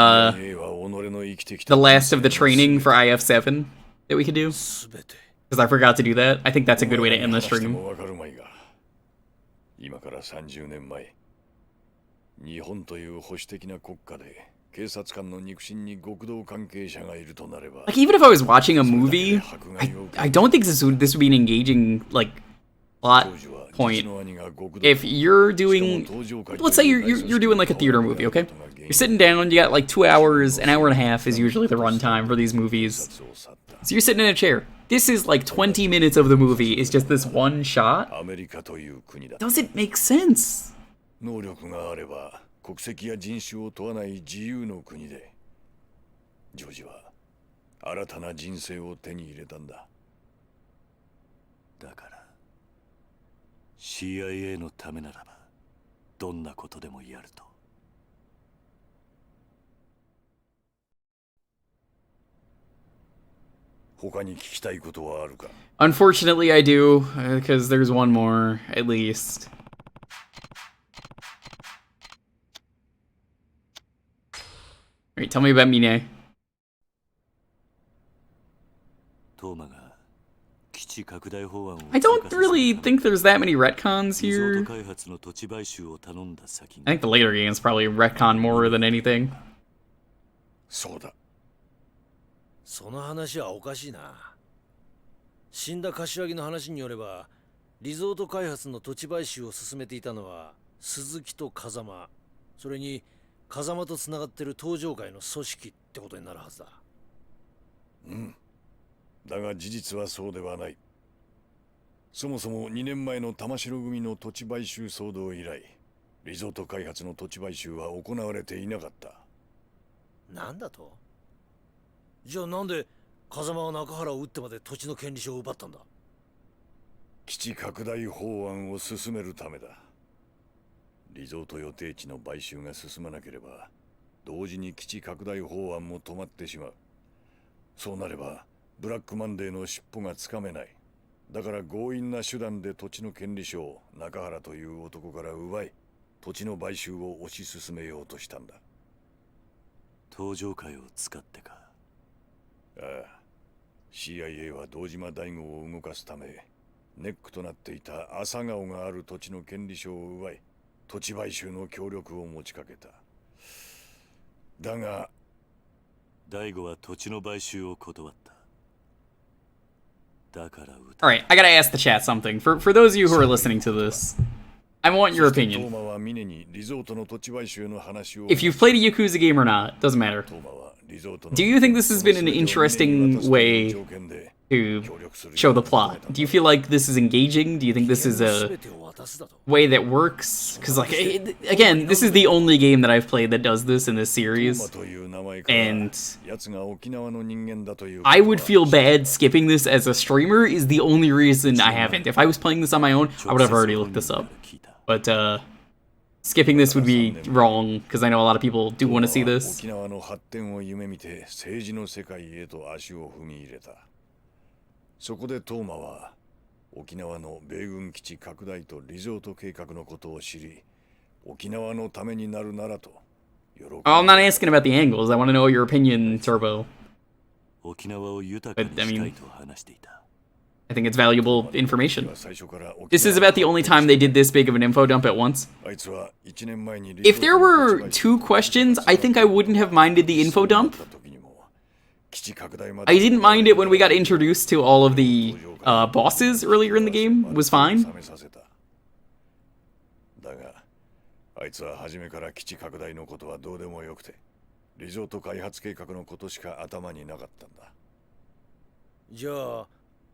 last of the training for IF7 that we could do. Because I forgot to do that. I think that's a good way to end the stream. 今から30年前、日本という保守的な国家で警察官の肉親に極道関係者がいるとなれば、 Like even if I was watching a movie, I don't think this would be an engaging like plot point. If you're doing, let's say you're doing like a theater movie, okay? You're sitting down, you got like 2 hours, an hour and a half is usually the runtime for these movies. So you're sitting in a chair. This is like 20 minutes of the movie is just this one shot. Does it make sense? 能力があれば国籍や人種を問わない自由の国で、ジョージは新たな人生を手に入れたんだ。だから CIA のためならばどんなことでもやると。 他に聞きたいことはあるか？ Unfortunately, I do, because there's one more, at least. Alright, tell me about Mine. I don't really think there's that many retcons here. I think the later games probably retcon more than anything. そうだ。 その話はおかしいな。死んだ柏木の話によれば、リゾート開発の土地買収を進めていたのは鈴木と風間、それに風間とつながってる東上会の組織ってことになるはずだ。うん。だが事実はそうではない。そもそも2年前の玉城組の土地買収騒動以来、リゾート開発の土地買収は行われていなかった。なんだと？じゃあなんで風間は中原を撃ってまで土地の権利書を奪ったんだ？基地拡大法案を進めるためだ。リゾート予定地の買収が進まなければ、同時に基地拡大法案も止まってしまう。そうなれば、ブラックマンデーの尻尾がつかめない。だから強引な手段で土地の権利書を中原という男から奪い、土地の買収を推し進めようとしたんだ。登場会を使ってか。ああ、CIA は堂島大吾を動かすためネックとなっていた朝顔がある土地の権利書を奪い、土地買収の協力を持ちかけた。だが大吾は土地の買収を断った。 Alright, I gotta ask the chat something. For those of you who are listening to this, I want your opinion. If you've played a Yakuza game or not, doesn't matter. Do you think this has been an interesting way to show the plot? Do you feel like this is engaging? Do you think this is a way that works? Because, like, again, this is the only game that I've played that does this in this series. And I would feel bad skipping this as a streamer is the only reason I haven't. If I was playing this on my own, I would have already looked this up. But, skipping this would be wrong, because I know a lot of people do want to see this. I'm not asking about the angles. I want to know your opinion, Turbo. But, I mean, I think it's valuable information. This is about the only time they did this big of an info dump at once. If there were 2 questions, I think I wouldn't have minded the info dump. I didn't mind it when we got introduced to all of the bosses earlier in the game. It was fine. Yeah.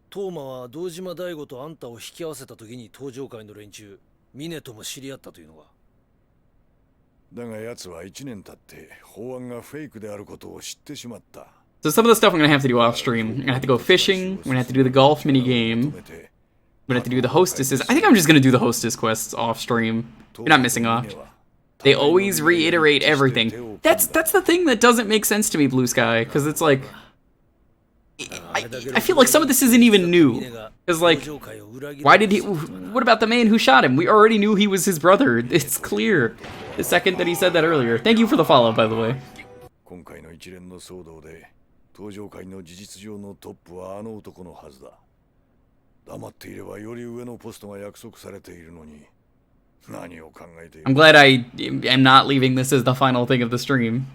トーマは堂島大吾とあんたを引き合わせた時に登場会の連中ミネとも知り合ったというのか。だが奴は1年経って法案がフェイクであることを知ってしまった。 So some of the stuff I'm gonna have to do off stream. I'm gonna have to go fishing. I'm gonna have to do the golf mini game. I'm gonna have to do the hostesses. I think I'm just gonna do the hostess quests off stream. You're not missing off. They always reiterate everything. That's the thing that doesn't make sense to me, Blue Sky, because it's like. I feel like some of this isn't even new. Because, like, why did he... What about the man who shot him? We already knew he was his brother. It's clear. The second that he said that earlier. Thank you for the follow, by the way. I'm glad I am not leaving this as the final thing of the stream.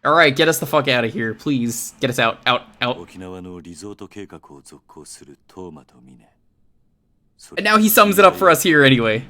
Alright, get us the fuck out of here, please. Get us out, out. And now he sums it up for us here anyway.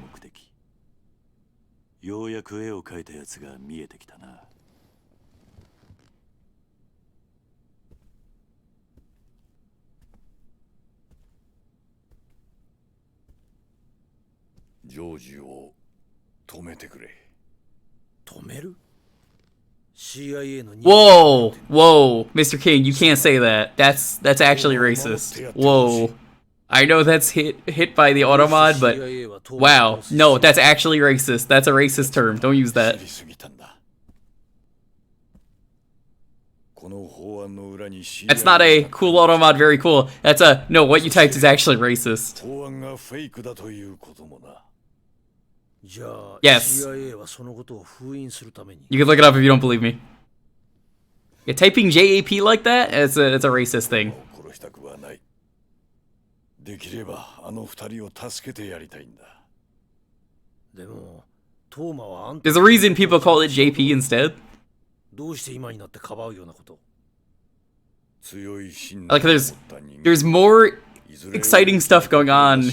Whoa, whoa, Mr. King, you can't say that. That's actually racist. Whoa. I know that's hit by the automod, but wow, no, that's actually racist. That's a racist term. Don't use that. That's not a cool automod, very cool. That's a no, what you typed is actually racist. Yes. You can look it up if you don't believe me. Yeah, typing JAP like that, it's a racist thing. There's a reason people call it JP instead. Like there's more exciting stuff going on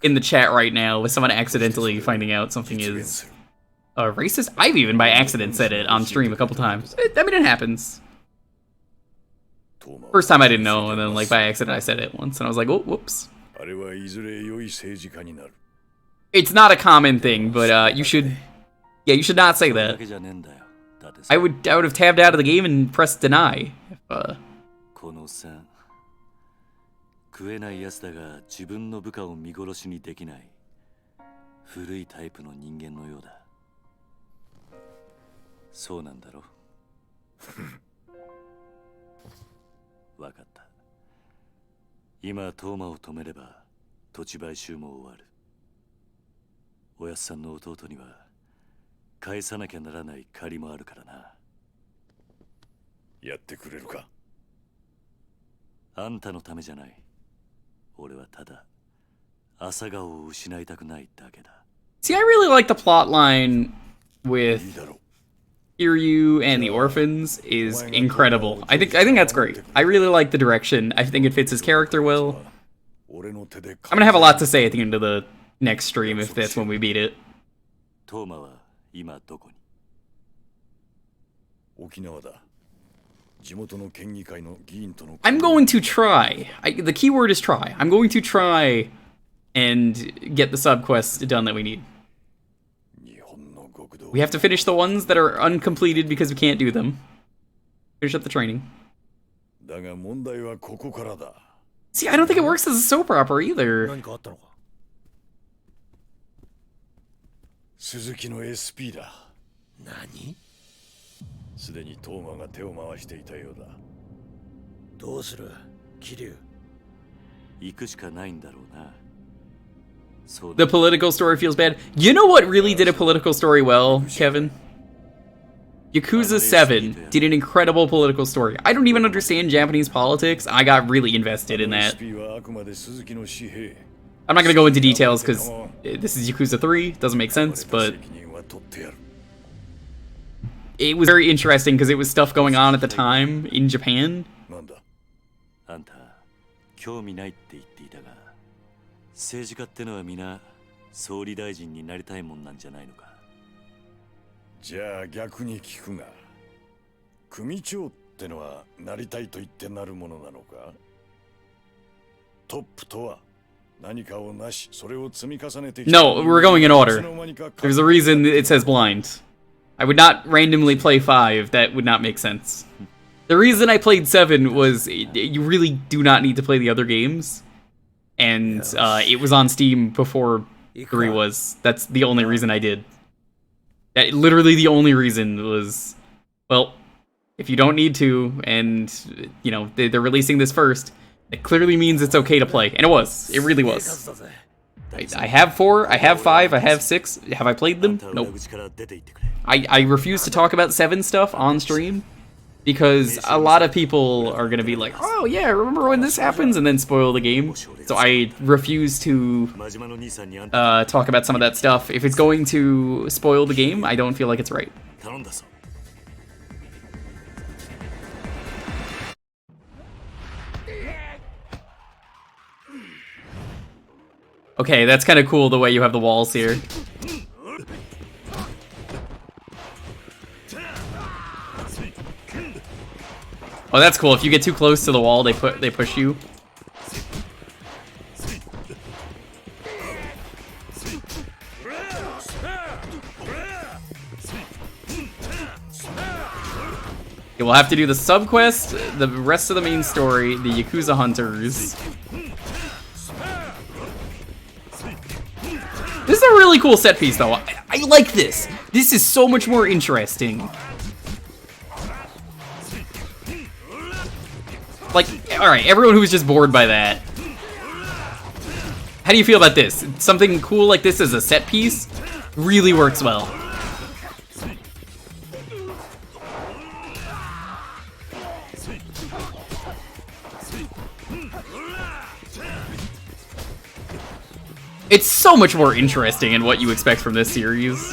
in the chat right now with someone accidentally finding out something is racist. I've even by accident said it on stream a couple times. I mean, it happens. First time I didn't know, and then like by accident I said it once, and I was like, oh, whoops. It's not a common thing, but you should not say that. I would have tabbed out of the game and pressed deny. 食えないやつだが自分の部下を見殺しにできない古いタイプの人間のようだ。そうなんだろ。わかった。今トーマを止めれば土地買収も終わる。おやっさんの弟には返さなきゃならない借りもあるからな。やってくれるか？あんたのためじゃない。俺はただ朝顔を失いたくないだけだ。 See, I really like the plot line with Kiryu and the orphans is incredible. I think that's great. I really like the direction. I think it fits his character well. I'm gonna have a lot to say at the end of the next stream if that's when we beat it. トーマは今どこに？沖縄だ。地元の県議会の議員との。I'm going to try. The key word is try. I'm going to try and get the sub quests done that we need. We have to finish the ones that are uncompleted because we can't do them. Finish up the training. See, I don't think it works as a soap opera either. 鈴木の SP だ。何？すでにトーマが手を回していたようだ。どうする？桐生。行くしかないんだろうな。The political story feels bad. You know what really did a political story well, Kevin? Yakuza 7 did an incredible political story. I don't even understand Japanese politics. I got really invested in that. I'm not going to go into details because this is Yakuza 3. Doesn't make sense, but it was very interesting because it was stuff going on at the time in Japan. 政治家ってのは皆総理大臣になりたいもんなんじゃないのか。じゃあ逆に聞くが、組長ってのはなりたいと言ってなるものなのか？トップとは何かをなし、それを積み重ねてきた。 No, we're going in order. There's a reason it says blind. I would not randomly play 5. That would not make sense. The reason I played 7 was you really do not need to play the other games. And it was on Steam before 3 was. That's the only reason I did. Literally the only reason was, well, if you don't need to, and, you know, they're releasing this first, it clearly means it's okay to play. And it was. It really was. I have 4, I have 5, I have 6. Have I played them? Nope. I refuse to talk about 7 stuff on stream. Because a lot of people are going to be like, oh yeah, remember when this happens? And then spoil the game. So I refuse to talk about some of that stuff. If it's going to spoil the game, I don't feel like it's right. Okay, that's kind of cool the way you have the walls here. Oh, that's cool. If you get too close to the wall, they push you. Okay, we'll have to do the sub quest, the rest of the main story, the Yakuza hunters. This is a really cool set piece, though. I like this. This is so much more interesting. Like, alright, everyone who was just bored by that. How do you feel about this? Something cool like this as a set piece really works well. It's so much more interesting in what you expect from this series.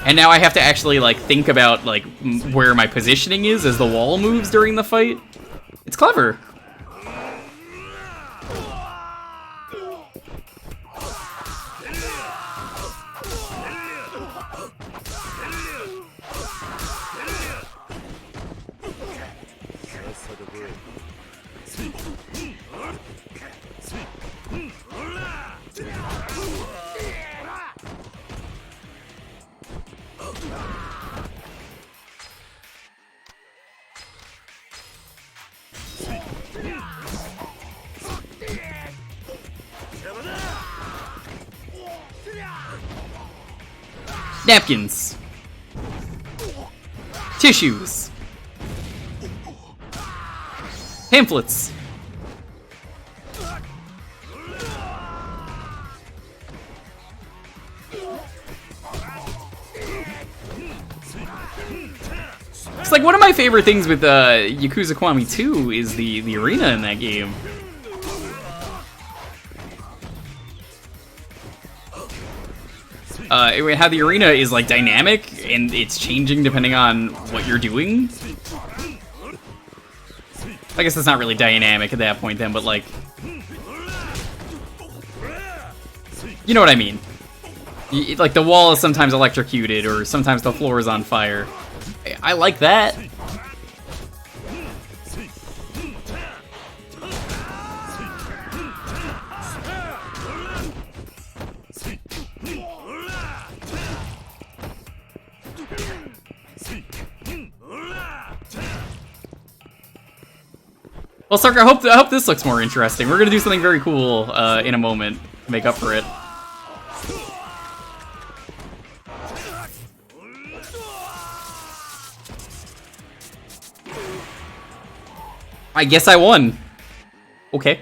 And now I have to actually, like, think about, like, where my positioning is as the wall moves during the fight. It's clever. Napkins. Tissues. Pamphlets. It's like one of my favorite things with Yakuza Kiwami 2 is the arena in that game. How the arena is like dynamic and it's changing depending on what you're doing. I guess it's not really dynamic at that point then, but like, you know what I mean. Like the wall is sometimes electrocuted or sometimes the floor is on fire. I like that. Well, Sark, I hope this looks more interesting. We're gonna do something very cool in a moment to make up for it. I guess I won. Okay.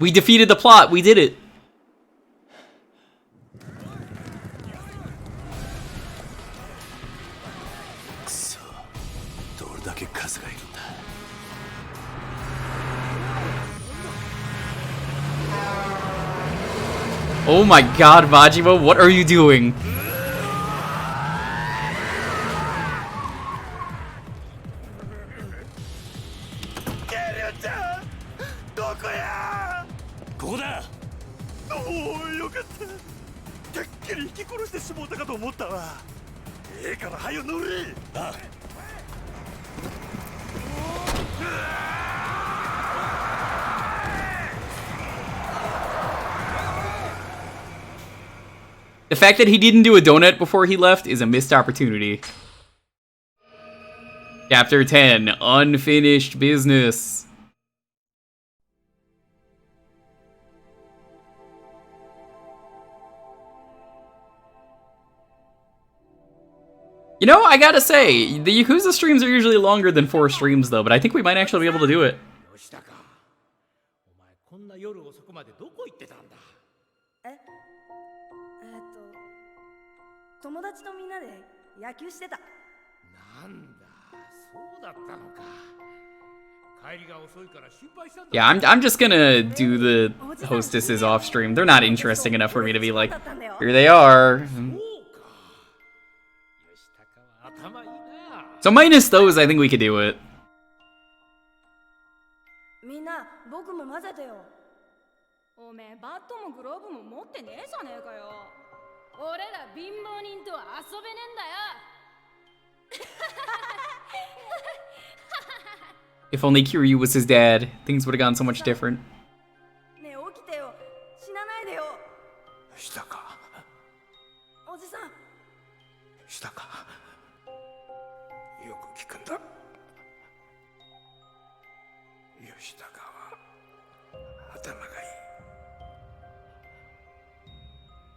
We defeated the plot. We did it. Oh my god, Majima, what are you doing? The fact that he didn't do a donut before he left is a missed opportunity. Chapter 10, Unfinished Business. You know, I gotta say, the Yakuza streams are usually longer than 4 streams though, but I think we might actually be able to do it. Yeah, I'm just gonna do the hostesses off stream. They're not interesting enough for me to be like, here they are. So minus those, I think we could do it. If only Kiryu was his dad, things would have gone so much different.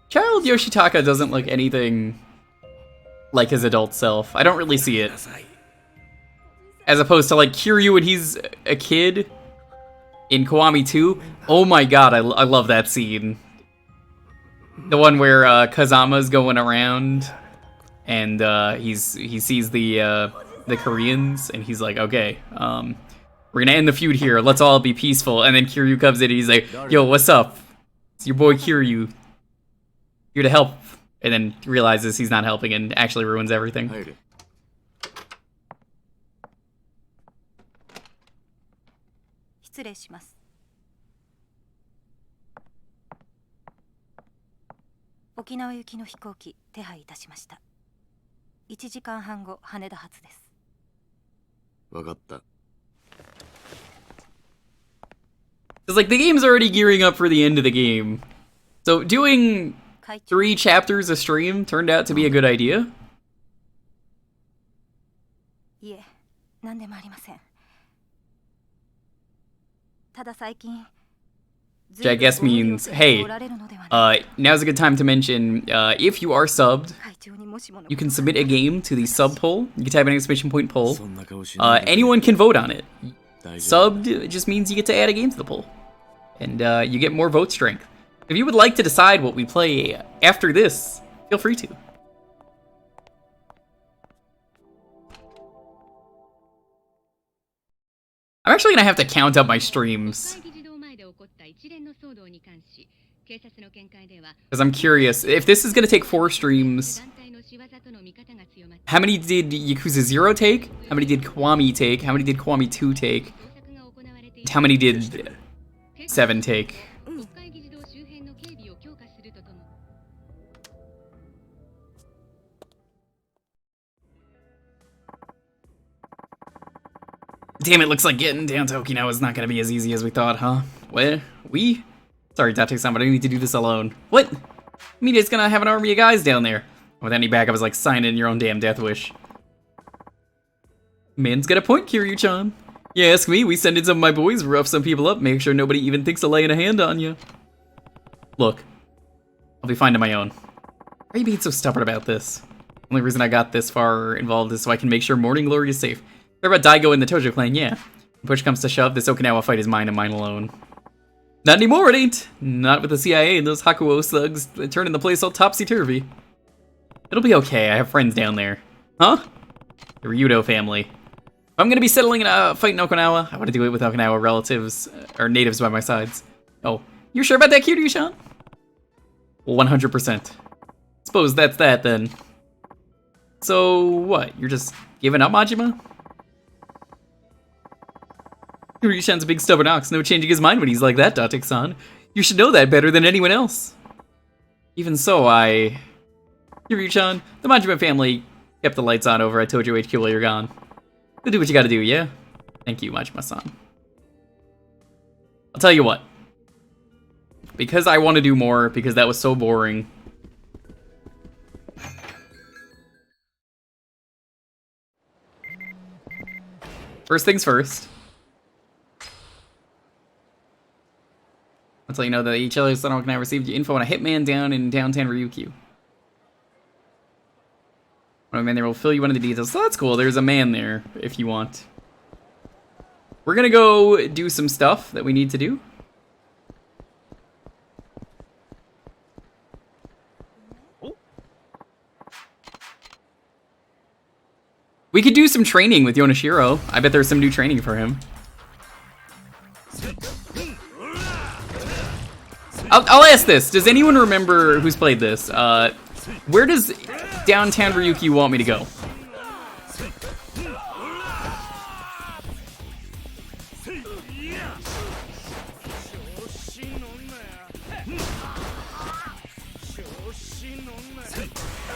Child Yoshitaka doesn't look anything like his adult self. I don't really see it. As opposed to like Kiryu when he's a kid in Kiwami 2. Oh my god, I love that scene. The one where Kazama's going around and he sees the Koreans and he's like, okay, we're gonna end the feud here. Let's all be peaceful. And then Kiryu comes in and he's like, yo, what's up? It's your boy Kiryu. Here to help. And then realizes he's not helping and actually ruins everything. It's like the game's already gearing up for the end of the game. So doing 3 chapters a stream turned out to be a good idea. which I guess means, hey, now's a good time to mention, if you are subbed, you can submit a game to the sub poll. You can type an exclamation point poll. Anyone can vote on it. Subbed just means you get to add a game to the poll. And you get more vote strength. If you would like to decide what we play after this, feel free to. I'm actually gonna have to count up my streams. Because I'm curious, if this is gonna take 4 streams, how many did Yakuza 0 take? How many did Kiwami take? How many did Kiwami 2 take? How many did 7 take? Damn, it looks like getting down to Okinawa is not gonna be as easy as we thought, huh? What? We? Sorry, Tate-san, but I need to do this alone. What? I mean, it's gonna have an army of guys down there. With any backup, I was like, sign in your own damn death wish. Man's got a point, Kiryu-chan. You ask me, we send in some of my boys, rough some people up, make sure nobody even thinks of laying a hand on you. Look, I'll be fine on my own. Why are you being so stubborn about this? Only reason I got this far involved is so I can make sure Morning Glory is safe. Sorry about Daigo and the Tojo clan, yeah. When push comes to shove, this Okinawa fight is mine and mine alone. Not anymore, it ain't. Not with the CIA and those Hakuo thugs turning the place all topsy-turvy. It'll be okay, I have friends down there. Huh? The Ryudo family. If I'm gonna be settling in a fight in Okinawa, I want to do it with Okinawa relatives, or natives by my sides. Oh, you sure about that, Kiryu-chan? 100%. Suppose that's that, then. So, what? You're just giving up, Majima? Kiryu-chan's a big stubborn ox, no changing his mind when he's like that, Datek-san. You should know that better than anyone else. Even so, Kiryu-chan, the Majima family kept the lights on over at Tojo HQ while you're gone. Go do what you gotta do, yeah? Thank you, Majima-san. I'll tell you what. Because I want to do more, because that was so boring. First things first. I'll tell you know that each other son can I received info on a hitman down in downtown Ryukyu. When I'm in there, we'll fill you in on the details. So that's cool. There's a man there if you want. We're gonna go do some stuff that we need to do. We could do some training with Yonashiro. I bet there's some new training for him. I'll ask this. Does anyone remember who's played this? Where does downtown Ryukyu want me to go?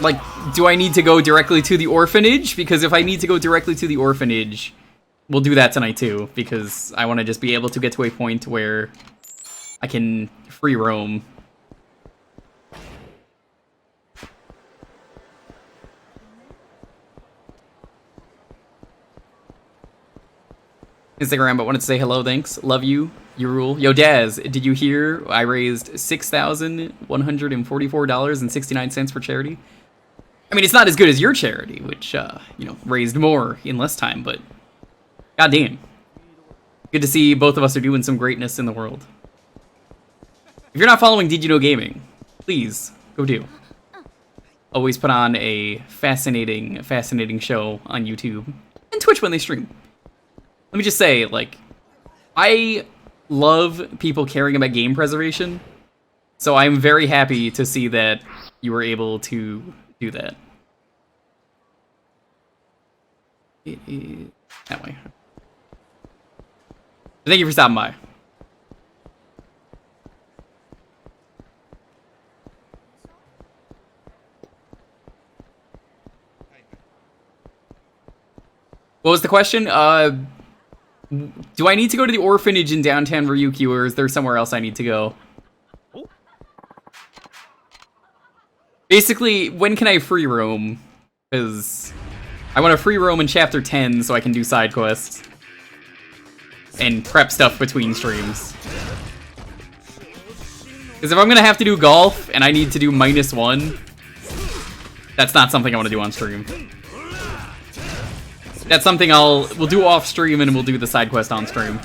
Like, do I need to go directly to the orphanage? Because if I need to go directly to the orphanage, we'll do that tonight too. Because I want to just be able to get to a point where I can free roam. Instagram, but wanted to say hello, thanks. Love you. You rule. Yo, Daz, did you hear I raised $6,144.69 for charity? I mean, it's not as good as your charity, which, you know, raised more in less time, but goddamn. Good to see both of us are doing some greatness in the world. If you're not following Did You Know Gaming, please go do. Always put on a fascinating show on YouTube and Twitch when they stream. Let me just say, like, I love people caring about game preservation, so I'm very happy to see that you were able to do that. That way. Thank you for stopping by. What was the question? Do I need to go to the orphanage in downtown Ryukyu, or is there somewhere else I need to go? Basically, when can I free roam? Because I want to free roam in Chapter 10 so I can do side quests. And prep stuff between streams. Because if I'm gonna have to do golf and I need to do -1, that's not something I want to do on stream. That's something we'll do off stream and we'll do the side quest on stream.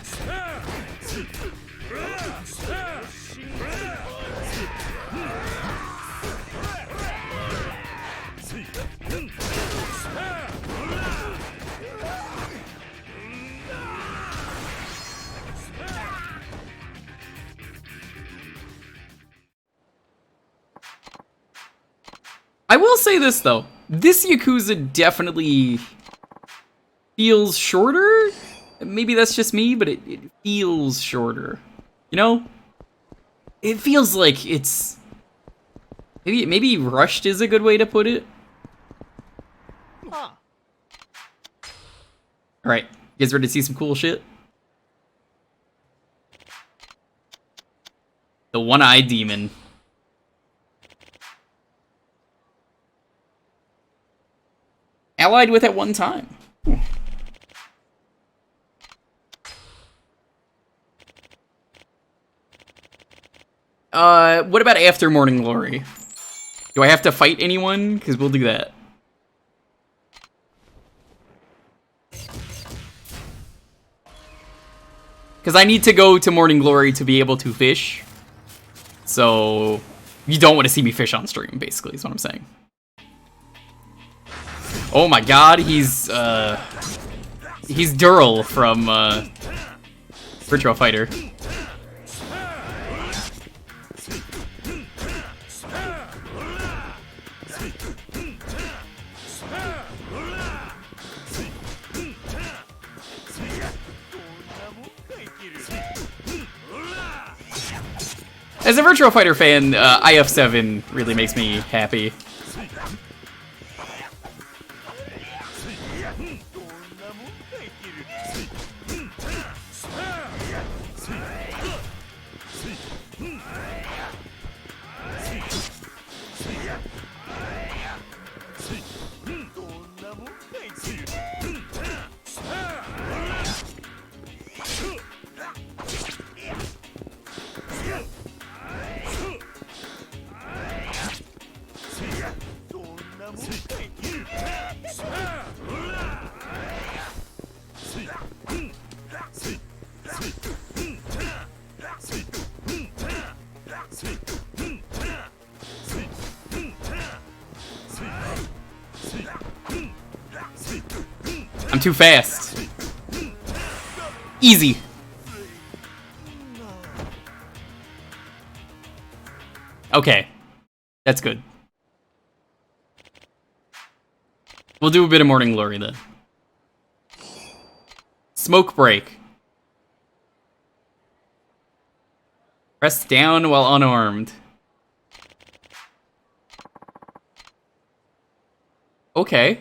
I will say this though, this Yakuza definitely feels shorter. Maybe that's just me, but it feels shorter. You know? It feels like it's... Maybe rushed is a good way to put it. Alright, you guys ready to see some cool shit? The one-eyed demon. Allied with at one time. What about after Morning Glory? Do I have to fight anyone? Because we'll do that. Because I need to go to Morning Glory to be able to fish. So, you don't want to see me fish on stream, basically, is what I'm saying. Oh my god, he's Dural from, Virtua Fighter. As a Virtua Fighter fan, IF7 really makes me happy. I'm too fast. Easy. Okay. That's good. We'll do a bit of Morning Glory then. Smoke break. Press down while unarmed. Okay.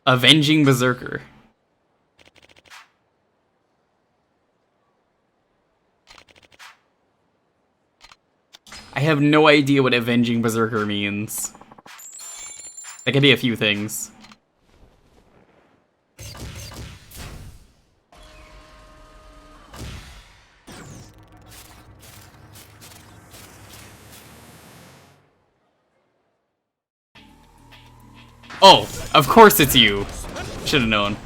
Avenging Berserker. I have no idea what Avenging Berserker means. That could be a few things. Oh, of course it's you. Should have known.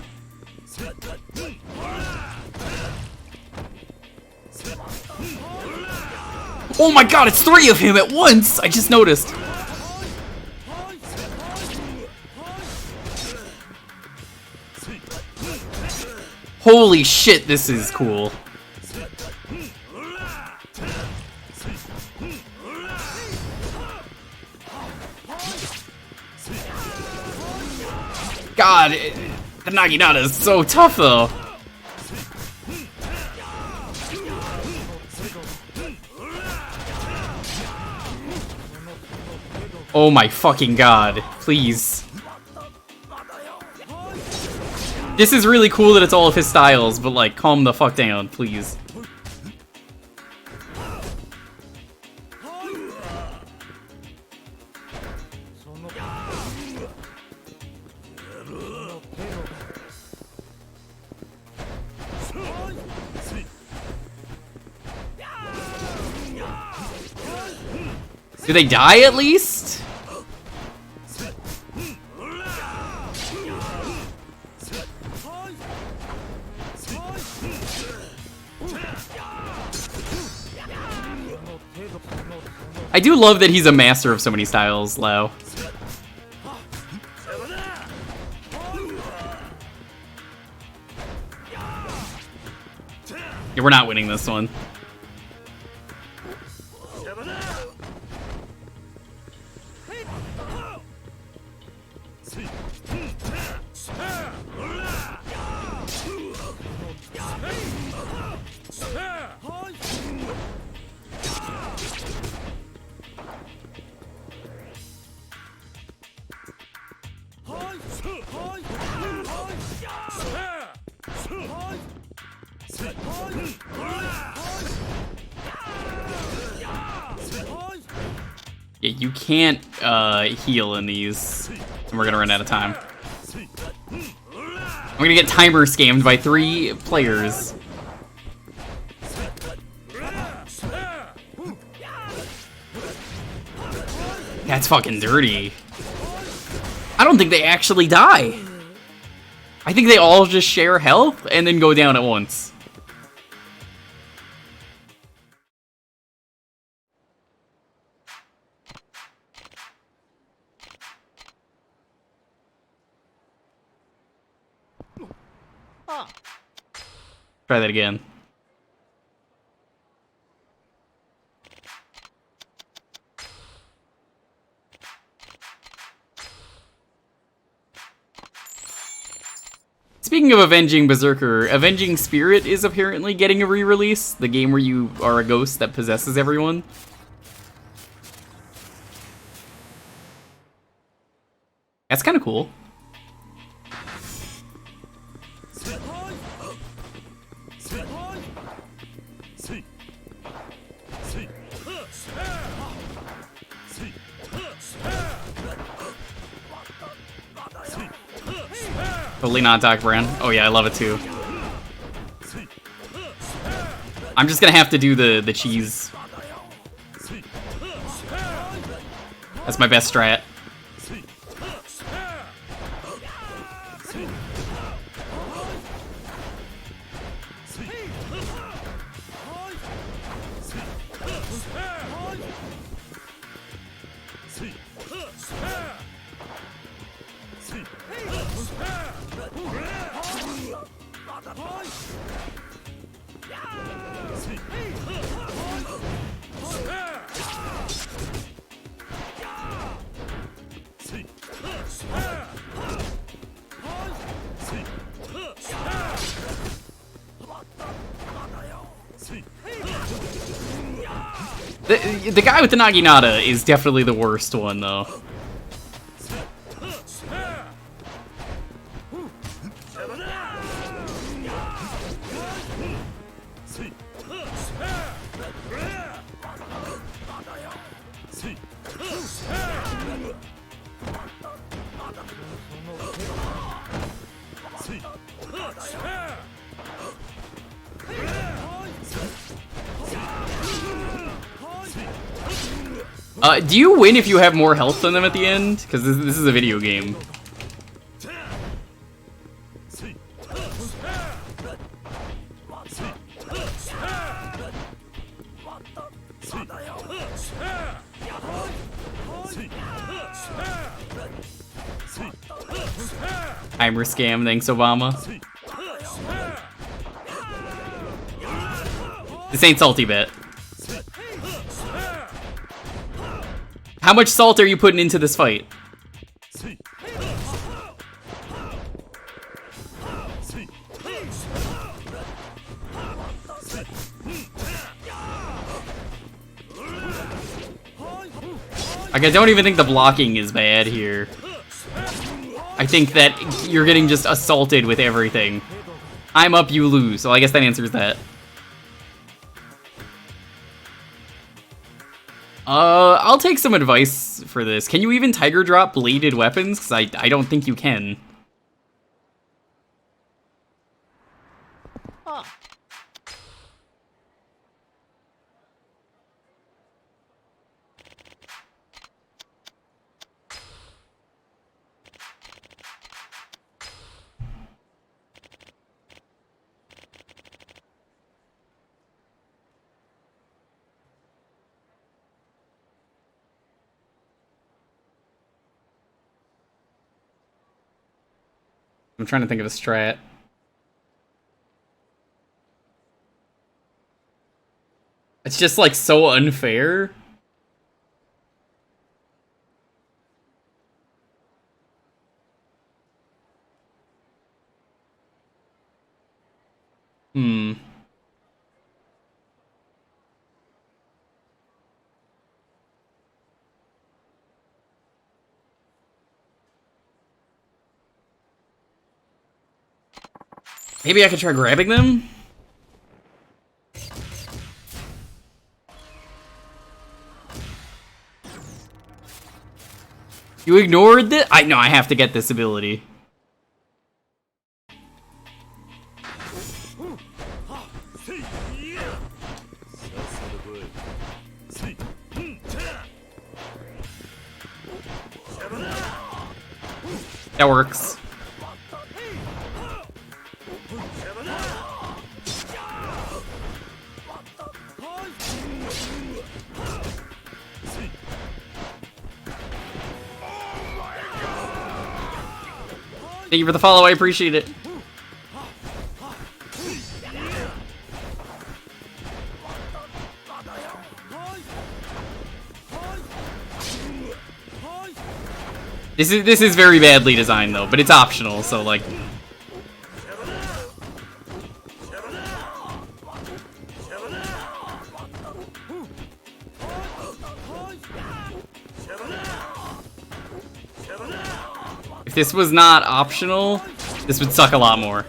Oh my god, it's 3 of him at once! I just noticed. Holy shit, this is cool. God, the Naginata is so tough though. Oh my fucking god, please. This is really cool that it's all of his styles, but like, calm the fuck down, please. Do they die at least? I do love that he's a master of so many styles, Lau. Yeah, we're not winning this one. Yeah, you can't heal in these, and we're gonna run out of time. I'm gonna get timer scammed by 3 players. That's fucking dirty. I don't think they actually die. I think they all just share health and then go down at once. Try that again. Speaking of Avenging Berserker, Avenging Spirit is apparently getting a re-release. The game where you are a ghost that possesses everyone. That's kind of cool. Totally not Doc Brown. Oh yeah, I love it too. I'm just gonna have to do the cheese. That's my best strat. The guy with the Naginata is definitely the worst one, though. Do you win if you have more health than them at the end? Because this is a video game. Timer scam, thanks Obama. This ain't salty bit. How much salt are you putting into this fight? Like, I don't even think the blocking is bad here. I think that you're getting just assaulted with everything. I'm up, you lose. So I guess that answers that. I'll take some advice for this. Can you even Tiger Drop bladed weapons? Because I don't think you can. I'm trying to think of a strat. It's just like so unfair. Hmm. Maybe I could try grabbing them? You ignored this? I know I have to get this ability. That works. Thank you for the follow, I appreciate it. This is very badly designed though, but it's optional, so like. If this was not optional, this would suck a lot more.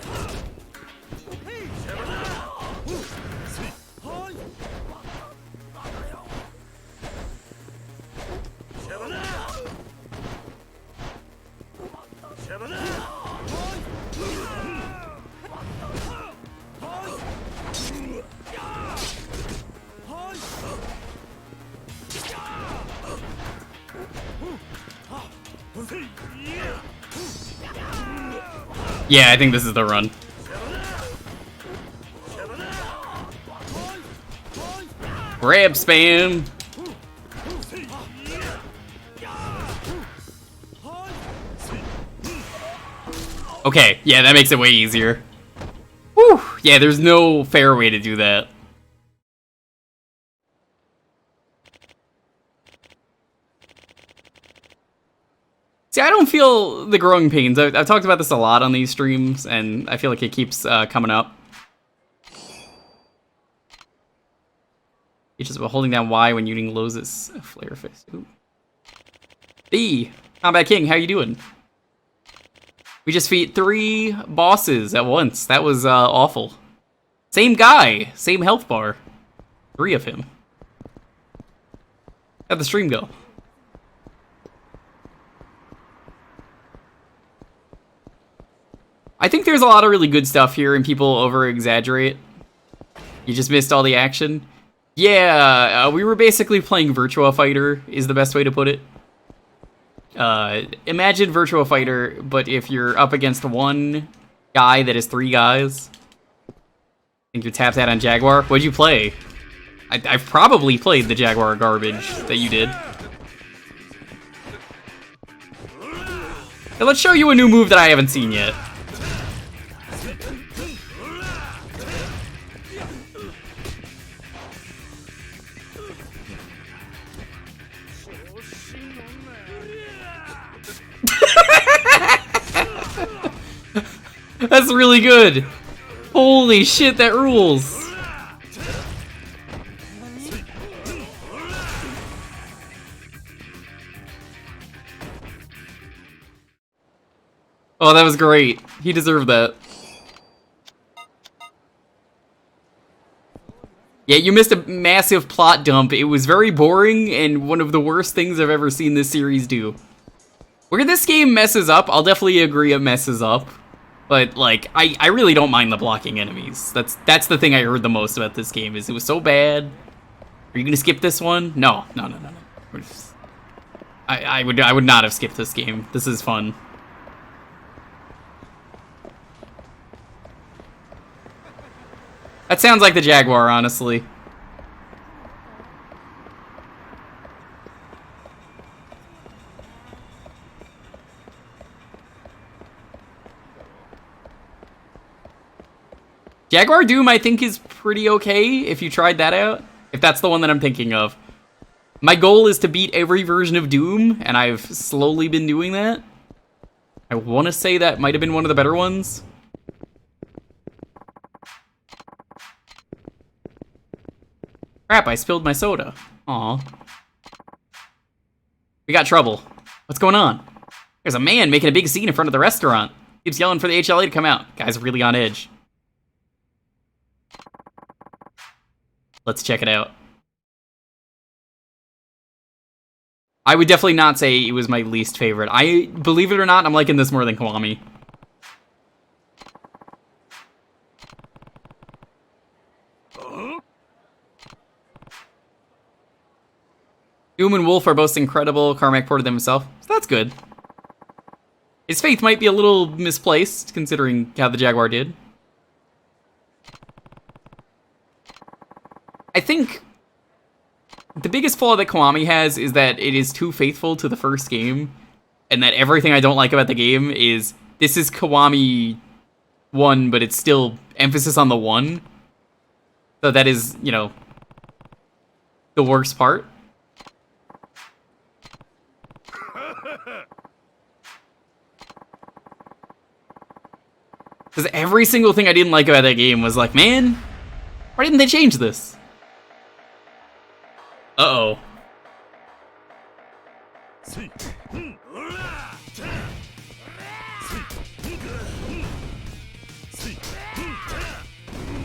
Yeah, I think this is the run. Grab spam. Okay, yeah, that makes it way easier. Whew, yeah, there's no fair way to do that. See, I don't feel the growing pains. I've talked about this a lot on these streams, and I feel like it keeps coming up. It's just about holding down Y when using Loz's Flare Fist. Ooh. B, Combat King, how you doing? We just beat 3 bosses at once. That was awful. Same guy, same health bar. 3 of him. How'd the stream go? I think there's a lot of really good stuff here, and people over-exaggerate. You just missed all the action. Yeah, we were basically playing Virtua Fighter, is the best way to put it. Imagine Virtua Fighter, but if you're up against one guy that is 3 guys. I think you tapped that on Jaguar. What'd you play? I've probably played the Jaguar garbage that you did. Now let's show you a new move that I haven't seen yet. That's really good. Holy shit, that rules. Oh, that was great. He deserved that. Yeah, you missed a massive plot dump. It was very boring and one of the worst things I've ever seen this series do. Where this game messes up, I'll definitely agree it messes up. But, like, I really don't mind the blocking enemies. That's the thing I heard the most about this game, is it was so bad. Are you gonna skip this one? No. I would not have skipped this game. This is fun. That sounds like the Jaguar, honestly. Jaguar Doom, I think, is pretty okay if you tried that out. If that's the one that I'm thinking of. My goal is to beat every version of Doom, and I've slowly been doing that. I want to say that might have been one of the better ones. Crap, I spilled my soda. Aw. We got trouble. What's going on? There's a man making a big scene in front of the restaurant. Keeps yelling for the HLA to come out. Guy's really on edge. Let's check it out. I would definitely not say it was my least favorite. Believe it or not, I'm liking this more than Kiwami. Doom and Wolf are both incredible. Carmack ported them himself, so that's good. His faith might be a little misplaced, considering how the Jaguar did. I think the biggest flaw that Kiwami has is that it is too faithful to the first game, and that everything I don't like about the game is, this is Kiwami 1, but it's still emphasis on the 1. So that is, you know, the worst part. Because every single thing I didn't like about that game was like, man, why didn't they change this? Uh-oh.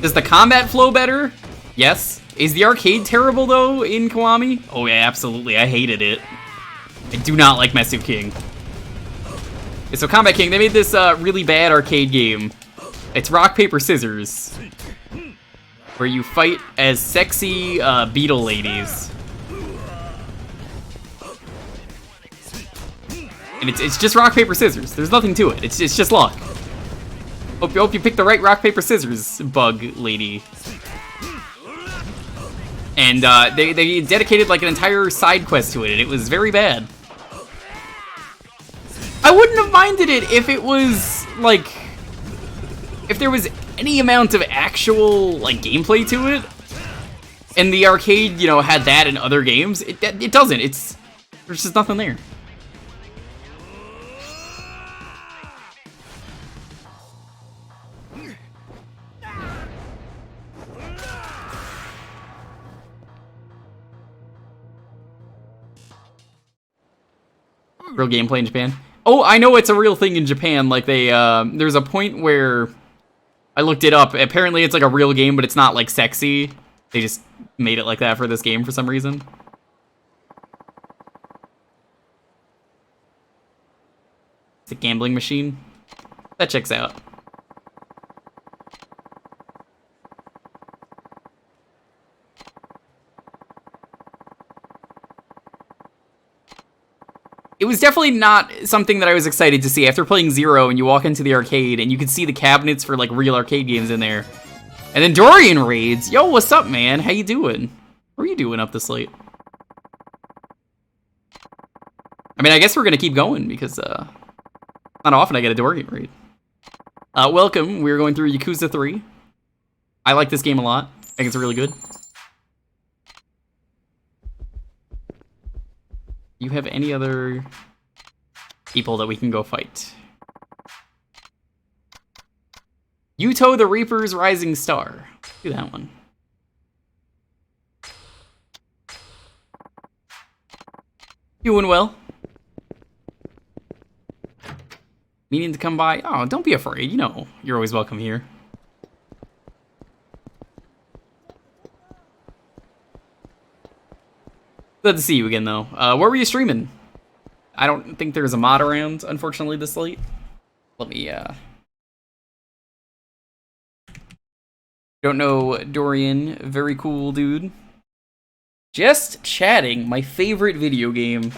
Does the combat flow better? Yes. Is the arcade terrible, though, in Kiwami? Oh, yeah, absolutely. I hated it. I do not like Mesu King. Okay, so Combat King, they made this really bad arcade game. It's rock, paper, scissors, where you fight as sexy beetle ladies. And it's just rock, paper, scissors. There's nothing to it. It's just luck. Hope you pick the right rock, paper, scissors bug lady. And they dedicated like an entire side quest to it, and it was very bad. I wouldn't have minded it if it was like, if there was any amount of actual like gameplay to it, and the arcade, you know, had that in other games. It doesn't. There's just nothing there. Real gameplay in Japan. Oh, I know it's a real thing in Japan. Like they, there's a point where I looked it up. Apparently it's like a real game, but it's not like sexy. They just made it like that for this game for some reason. It's a gambling machine. That checks out. It was definitely not something that I was excited to see. After playing Zero and you walk into the arcade and you can see the cabinets for like real arcade games in there. And then Dorian raids. Yo, what's up, man? How you doing? What are you doing up this late? I mean, I guess we're gonna keep going because not often I get a Dorian raid. Welcome. We're going through Yakuza 3. I like this game a lot. I think it's really good. You have any other people that we can go fight? Yuto the Reaper's Rising Star. Do that one. Doing well. Meaning to come by. Oh, don't be afraid. You know, you're always welcome here. Glad to see you again, though. Where were you streaming? I don't think there's a mod around, unfortunately, this late. Let me, Don't know Dorian. Very cool, dude. Just chatting. My favorite video game.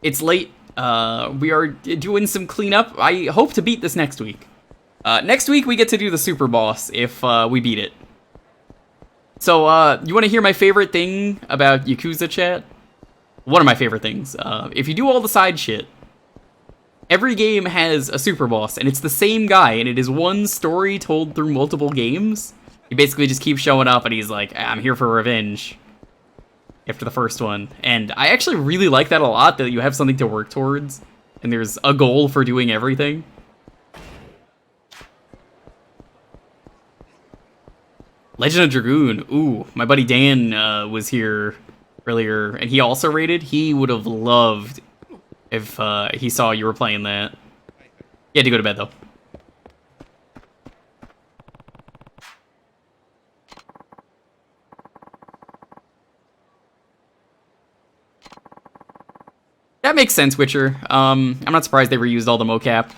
It's late. We are doing some cleanup. I hope to beat this next week. Next week, we get to do the super boss if we beat it. So, you want to hear my favorite thing about Yakuza, chat? One of my favorite things. If you do all the side shit, every game has a super boss, and it's the same guy, and it is one story told through multiple games. He basically just keeps showing up, and he's like, I'm here for revenge. After the first one. And I actually really like that a lot, that you have something to work towards, and there's a goal for doing everything. Legend of Dragoon. Ooh, my buddy Dan was here earlier, and he also rated. He would have loved if he saw you were playing that. He had to go to bed, though. That makes sense, Witcher. I'm not surprised they reused all the mocap.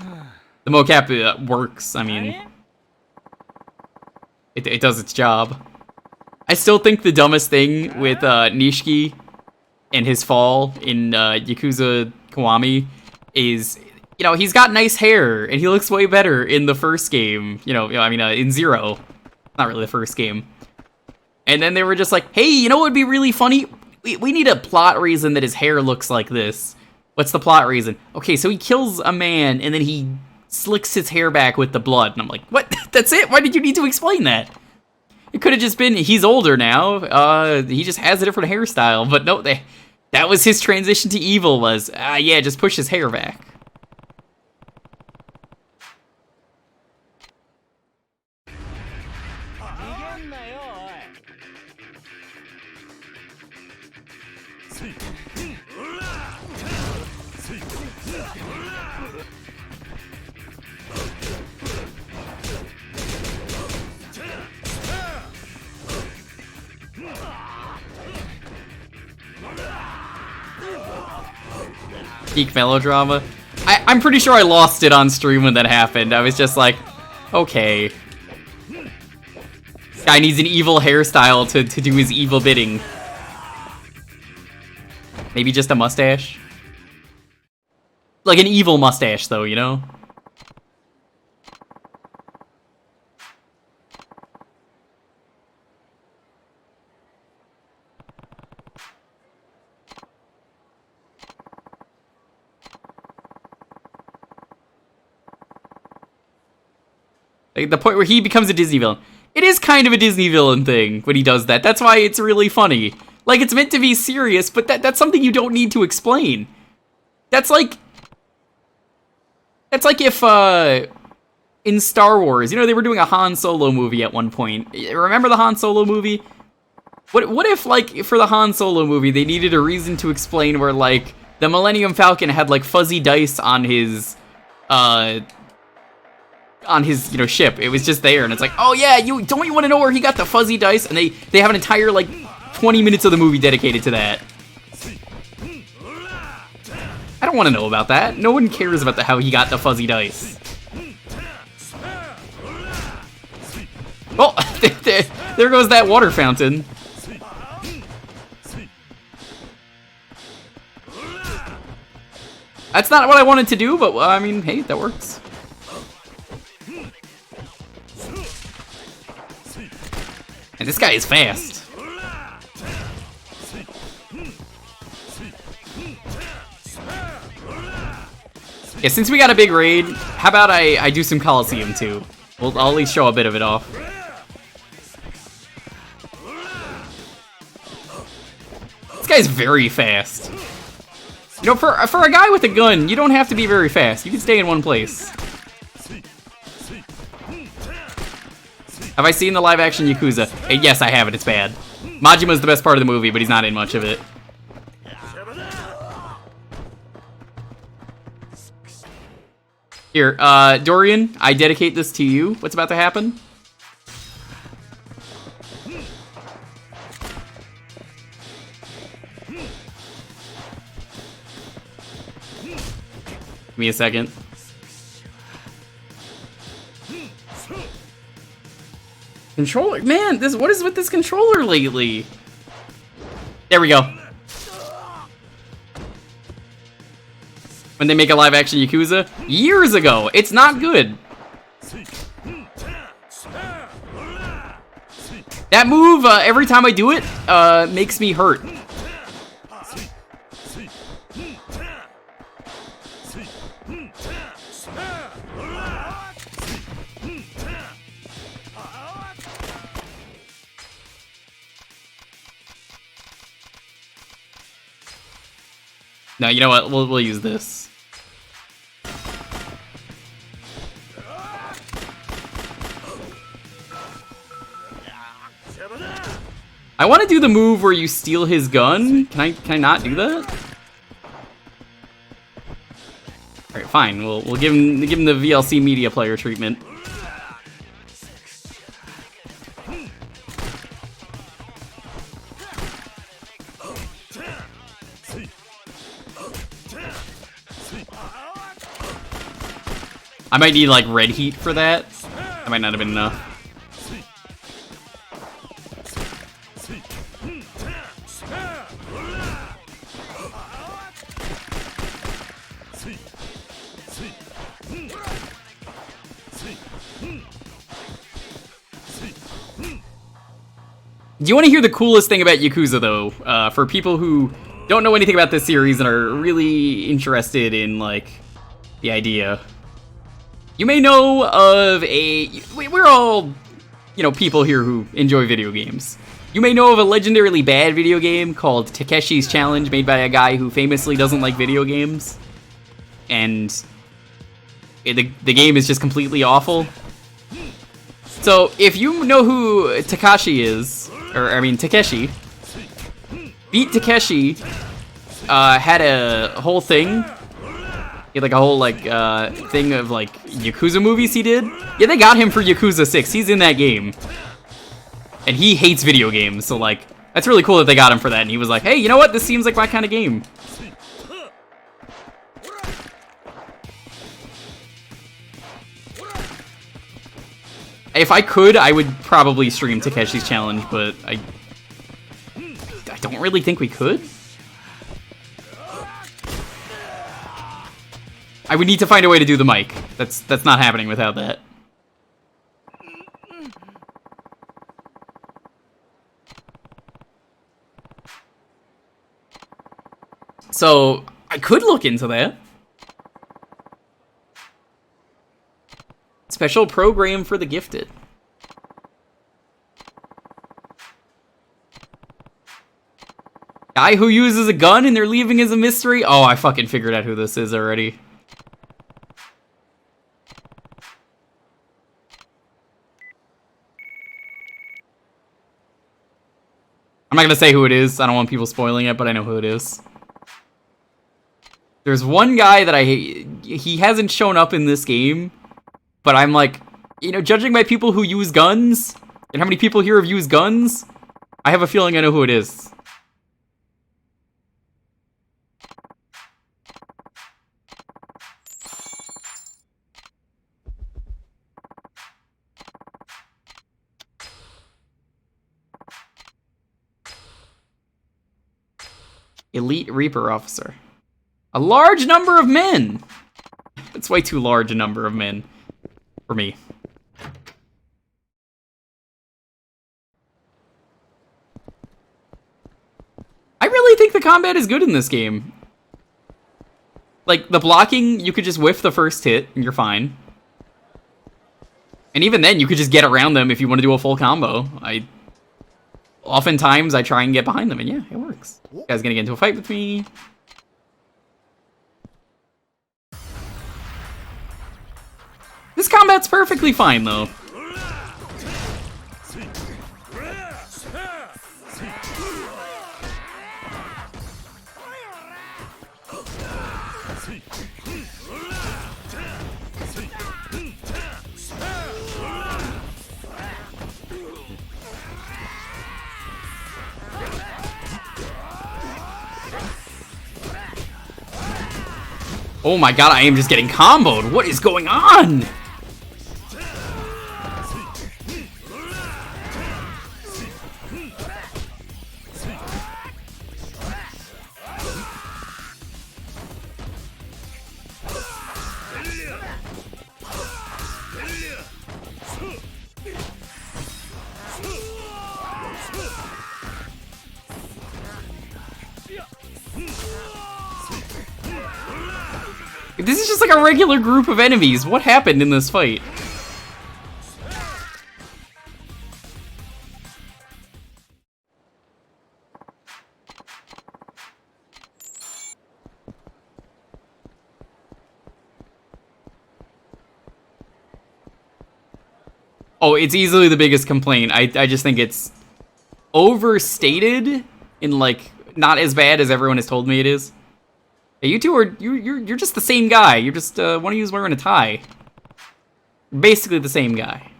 The mocap works, I mean... It does its job. I still think the dumbest thing with Nishiki and his fall in Yakuza Kiwami is, you know, he's got nice hair, and he looks way better in the first game. In Zero. Not really the first game. And then they were just like, hey, you know what would be really funny? We need a plot reason that his hair looks like this. What's the plot reason? Okay, so he kills a man, and then he slicks his hair back with the blood. And I'm like, what? That's it? Why did you need to explain that? It could have just been, he's older now. He just has a different hairstyle. But no, that was his transition to evil was, yeah, just push his hair back. Geek melodrama. I'm pretty sure I lost it on stream when that happened. I was just like, okay. This guy needs an evil hairstyle to do his evil bidding. Maybe just a mustache? Like an evil mustache, though, you know? Like the point where he becomes a Disney villain. It is kind of a Disney villain thing when he does that. That's why it's really funny. Like, it's meant to be serious, but that's something you don't need to explain. That's like if, in Star Wars, you know, they were doing a Han Solo movie at one point. Remember the Han Solo movie? What if, like, for the Han Solo movie, they needed a reason to explain where, like, the Millennium Falcon had, like, fuzzy dice on his, you know, ship. It was just there, and it's like, oh yeah, don't you want to know where he got the fuzzy dice? And they have an entire, like, 20 minutes of the movie dedicated to that. I don't want to know about that. No one cares about how he got the fuzzy dice. Oh, there goes that water fountain. That's not what I wanted to do, but, I mean, hey, that works. And this guy is fast. Yeah, since we got a big raid, how about I do some Coliseum too? I'll at least show a bit of it off. This guy's very fast. You know, for a guy with a gun, you don't have to be very fast. You can stay in one place. Have I seen the live-action Yakuza? Yes, I have it. It's bad. Majima's the best part of the movie, but he's not in much of it. Here, Dorian, I dedicate this to you. What's about to happen? Give me a second. Controller, man, what is with this controller lately? There we go. When they make a live-action Yakuza, years ago, it's not good. That move, every time I do it, makes me hurt. No, you know what? We'll use this. I want to do the move where you steal his gun. Can I not do that? All right, fine. We'll give him the VLC media player treatment. I might need like red heat for that. That might not have been enough. Do you want to hear the coolest thing about Yakuza, though? For people who don't know anything about this series and are really interested in, like, the idea. You may know of we're all, you know, people here who enjoy video games. You may know of a legendarily bad video game called Takeshi's Challenge, made by a guy who famously doesn't like video games. And the game is just completely awful. So, if you know who Takashi is, Takeshi, Beat Takeshi had a whole thing. He had like a whole thing of like Yakuza movies he did. Yeah, they got him for Yakuza 6. He's in that game. And he hates video games, so like, that's really cool that they got him for that. And he was like, hey, you know what? This seems like my kind of game. If I could, I would probably stream Takeshi's Challenge, but I don't really think we could. I would need to find a way to do the mic. That's not happening without that. So, I could look into that. Special program for the gifted. Guy who uses a gun and they're leaving as a mystery? Oh, I fucking figured out who this is already. I'm not gonna say who it is. I don't want people spoiling it, but I know who it is. There's one guy that I hate. He hasn't shown up in this game. But I'm like, you know, judging by people who use guns, and how many people here have used guns, I have a feeling I know who it is. Elite Reaper Officer. A large number of men! That's way too large a number of men. For me. I really think the combat is good in this game. Like, the blocking, you could just whiff the first hit, and you're fine. And even then, you could just get around them if you want to do a full combo. Oftentimes, I try and get behind them, and yeah, it works. You guys gonna get into a fight with me? This combat's perfectly fine, though. Oh my god, I am just getting comboed. What is going on? This is just like a regular group of enemies. What happened in this fight? Oh, it's easily the biggest complaint. I just think it's overstated and like not as bad as everyone has told me it is. Yeah, you two are you're just the same guy. You're just one of you is wearing a tie. You're basically the same guy.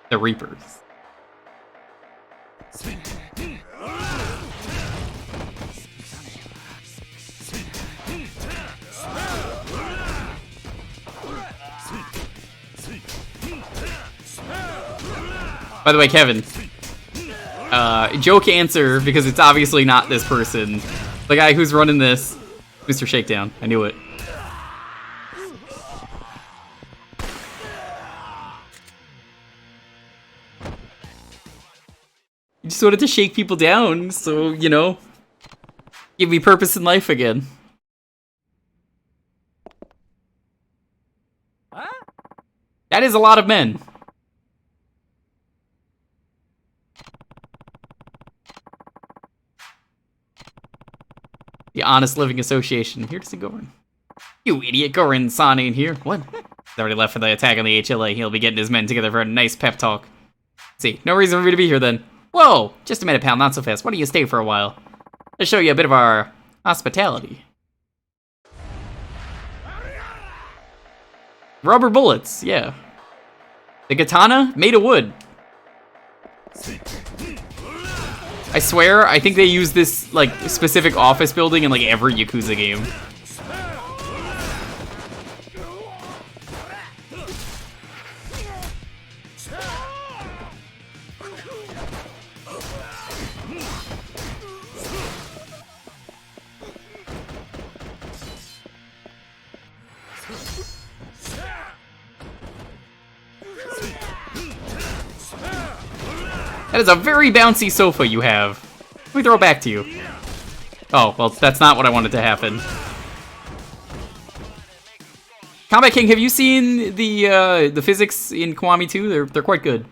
The Reapers. By the way, Kevin, joke answer, because it's obviously not this person. The guy who's running this, Mr. Shakedown. I knew it. You just wanted to shake people down, so, you know, give me purpose in life again. That is a lot of men. The Honest Living Association. Here to see Goran. You idiot, Goran-san ain't here. What? He's already left for the attack on the HLA. He'll be getting his men together for a nice pep talk. See, no reason for me to be here then. Whoa! Just a minute, pal, not so fast. Why don't you stay for a while? Let's show you a bit of our hospitality. Rubber bullets, yeah. The katana, made of wood. I swear, I think they use this, like, specific office building in, like, every Yakuza game. That is a very bouncy sofa you have. Let me throw it back to you. Oh, well, that's not what I wanted to happen. Combat King, have you seen the physics in Kiwami 2? They're quite good.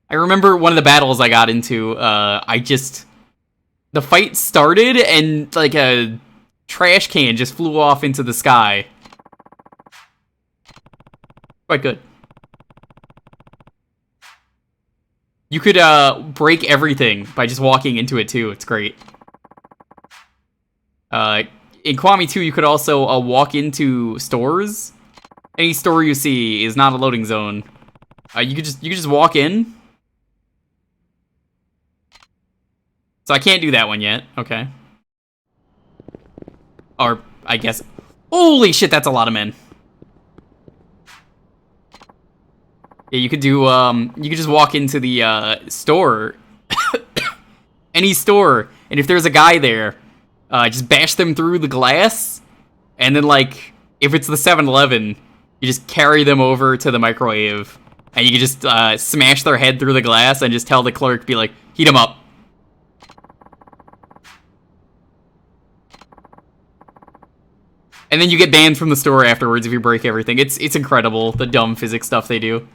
I remember one of the battles I got into, the fight started and like a trash can just flew off into the sky. Quite good. You could break everything by just walking into it too. It's great. In Kiwami 2, you could also walk into stores. Any store you see is not a loading zone. You could just walk in. So I can't do that one yet. Okay. Or I guess. Holy shit, that's a lot of men. Yeah, you could do, you could just walk into the, store. Any store. And if there's a guy there, just bash them through the glass. And then, like, if it's the 7-Eleven, you just carry them over to the microwave. And you can just, smash their head through the glass and just tell the clerk, be like, heat them up. And then you get banned from the store afterwards if you break everything. It's incredible, the dumb physics stuff they do.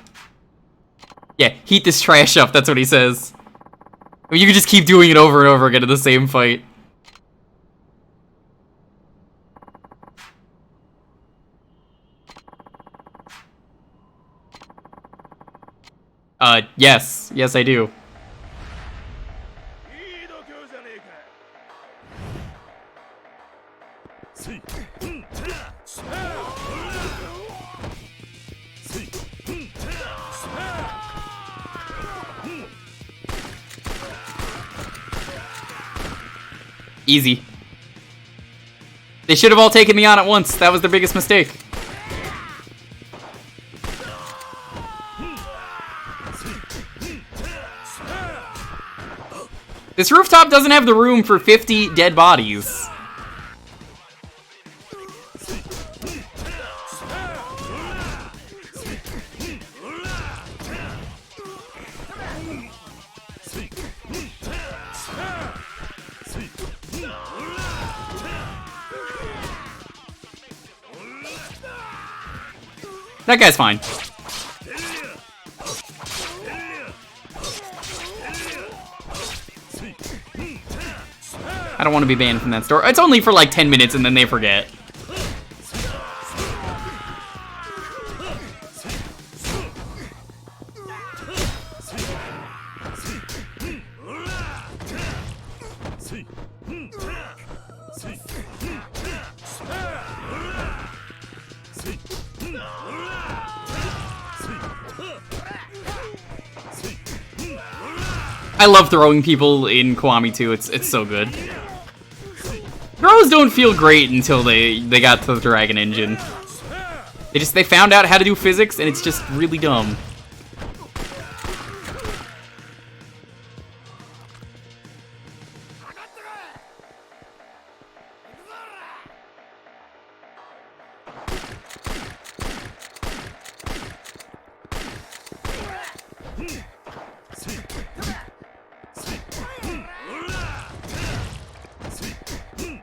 Yeah, heat this trash up, that's what he says. I mean, you can just keep doing it over and over again in the same fight. Yes. Yes, I do. Easy. They should have all taken me on at once. That was their biggest mistake. This rooftop doesn't have the room for 50 dead bodies. That guy's fine. I don't want to be banned from that store. It's only for like 10 minutes and then they forget. I love throwing people in Kiwami too. It's so good. Throws don't feel great until they got to the Dragon Engine. They found out how to do physics and it's just really dumb.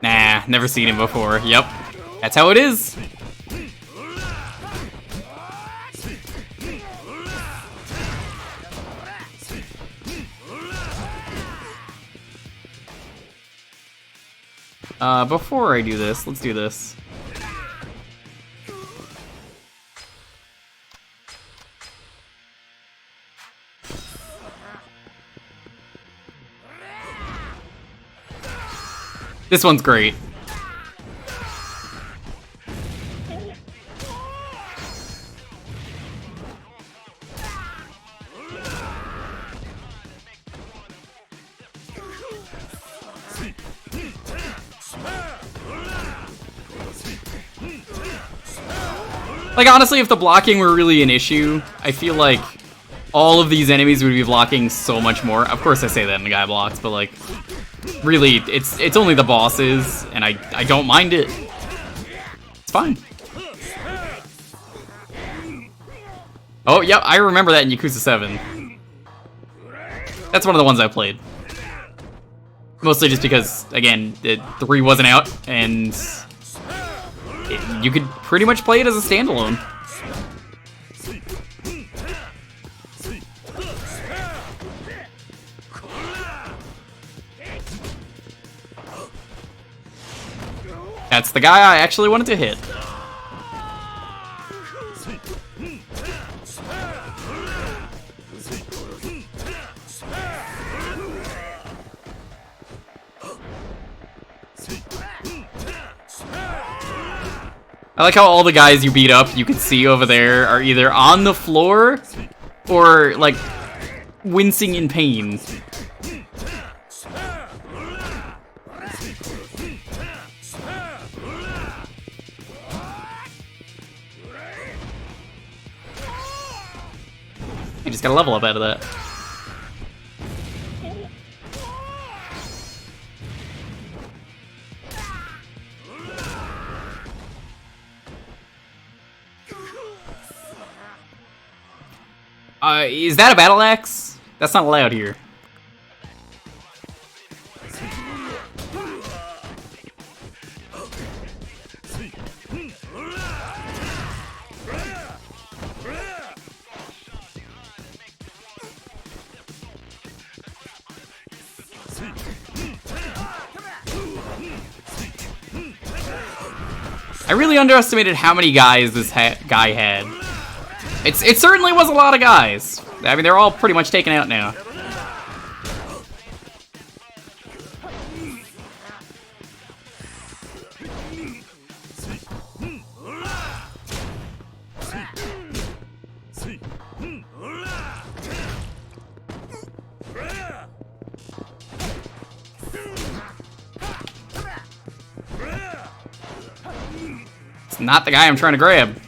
Nah, never seen him before. Yep. That's how it is. Before I do this, let's do this. This one's great. Like, honestly, if the blocking were really an issue, I feel like all of these enemies would be blocking so much more. Of course I say that in the guy blocks, but like, really, it's only the bosses, and I don't mind it. It's fine. Oh, yep, I remember that in Yakuza 7. That's one of the ones I played. Mostly just because, again, 3 wasn't out, and you could pretty much play it as a standalone. That's the guy I actually wanted to hit. I like how all the guys you beat up, you can see over there, are either on the floor or, like, wincing in pain. You just gotta level up out of that. Is that a battle axe? That's not allowed here. I really underestimated how many guys this guy had. It certainly was a lot of guys. I mean, they're all pretty much taken out now. It's not the guy I'm trying to grab.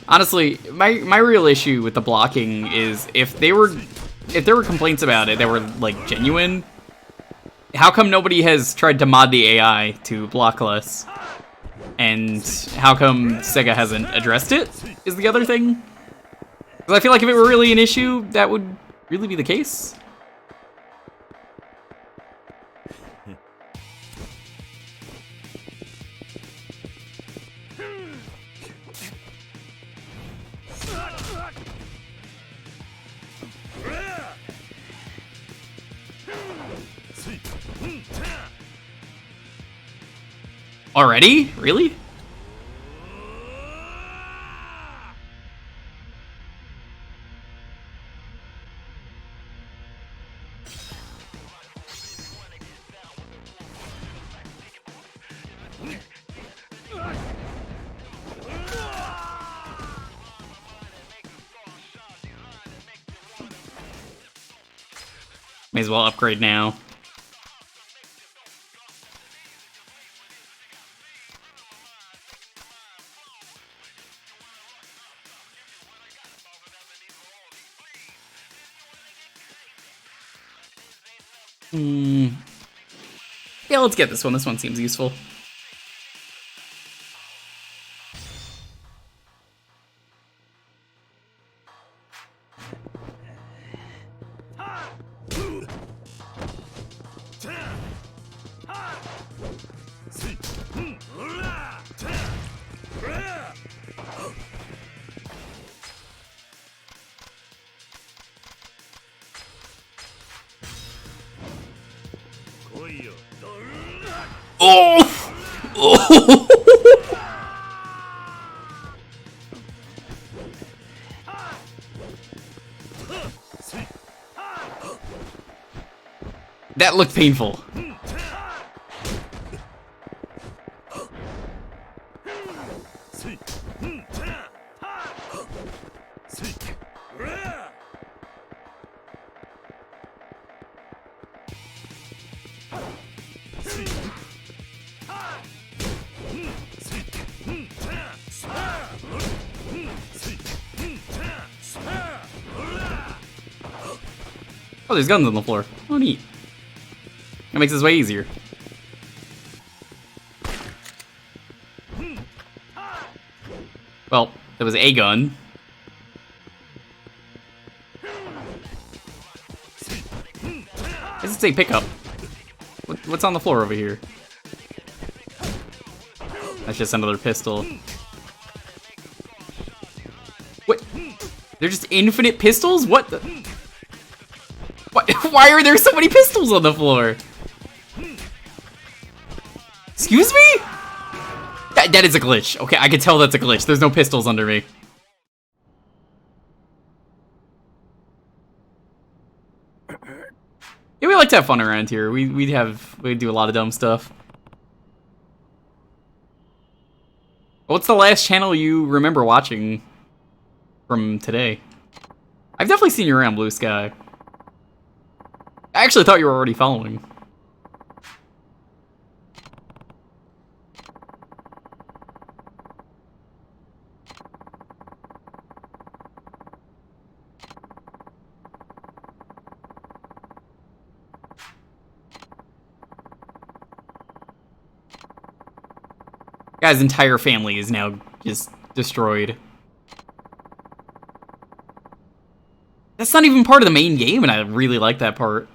Honestly, my real issue with the blocking is if there were complaints about it that were like genuine, how come nobody has tried to mod the AI to block less? And how come Sega hasn't addressed it, is the other thing. Because I feel like if it were really an issue, that would really be the case. Already? Really? May as well upgrade now. Yeah, let's get this one. This one seems useful. Oh! Oh! That looked painful. Oh, there's guns on the floor. Oh, neat. That makes this way easier. Well, there was a gun. Why does it say pickup? What's on the floor over here? That's just another pistol. What? They're just infinite pistols? What the? Why are there so many pistols on the floor? Excuse me? That is a glitch. Okay, I can tell that's a glitch. There's no pistols under me. Yeah, we like to have fun around here. We'd do a lot of dumb stuff. What's the last channel you remember watching from today? I've definitely seen you around Blue Sky. I actually thought you were already following. Guy's entire family is now just destroyed. That's not even part of the main game, and I really like that part.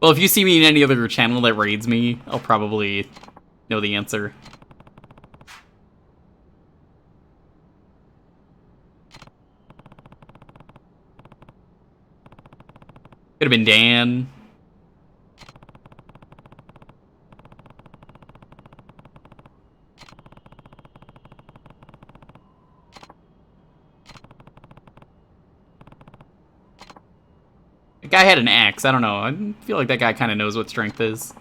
Well, if you see me in any other channel that raids me, I'll probably know the answer. Could have been Dan. The guy had an axe. I don't know. I feel like that guy kind of knows what strength is.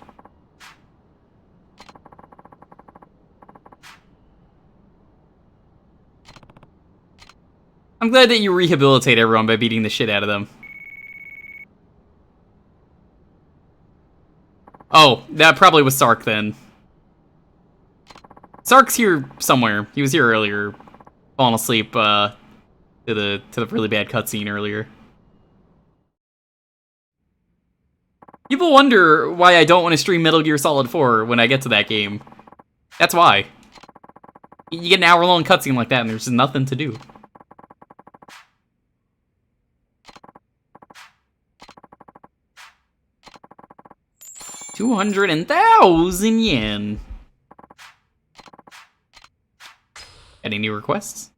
I'm glad that you rehabilitate everyone by beating the shit out of them. Oh, that probably was Sark then. Sark's here somewhere. He was here earlier, falling asleep, to the really bad cutscene earlier. People wonder why I don't want to stream Metal Gear Solid 4 when I get to that game. That's why. You get an hour-long cutscene like that and there's just nothing to do. $200,000 yen. Any new requests?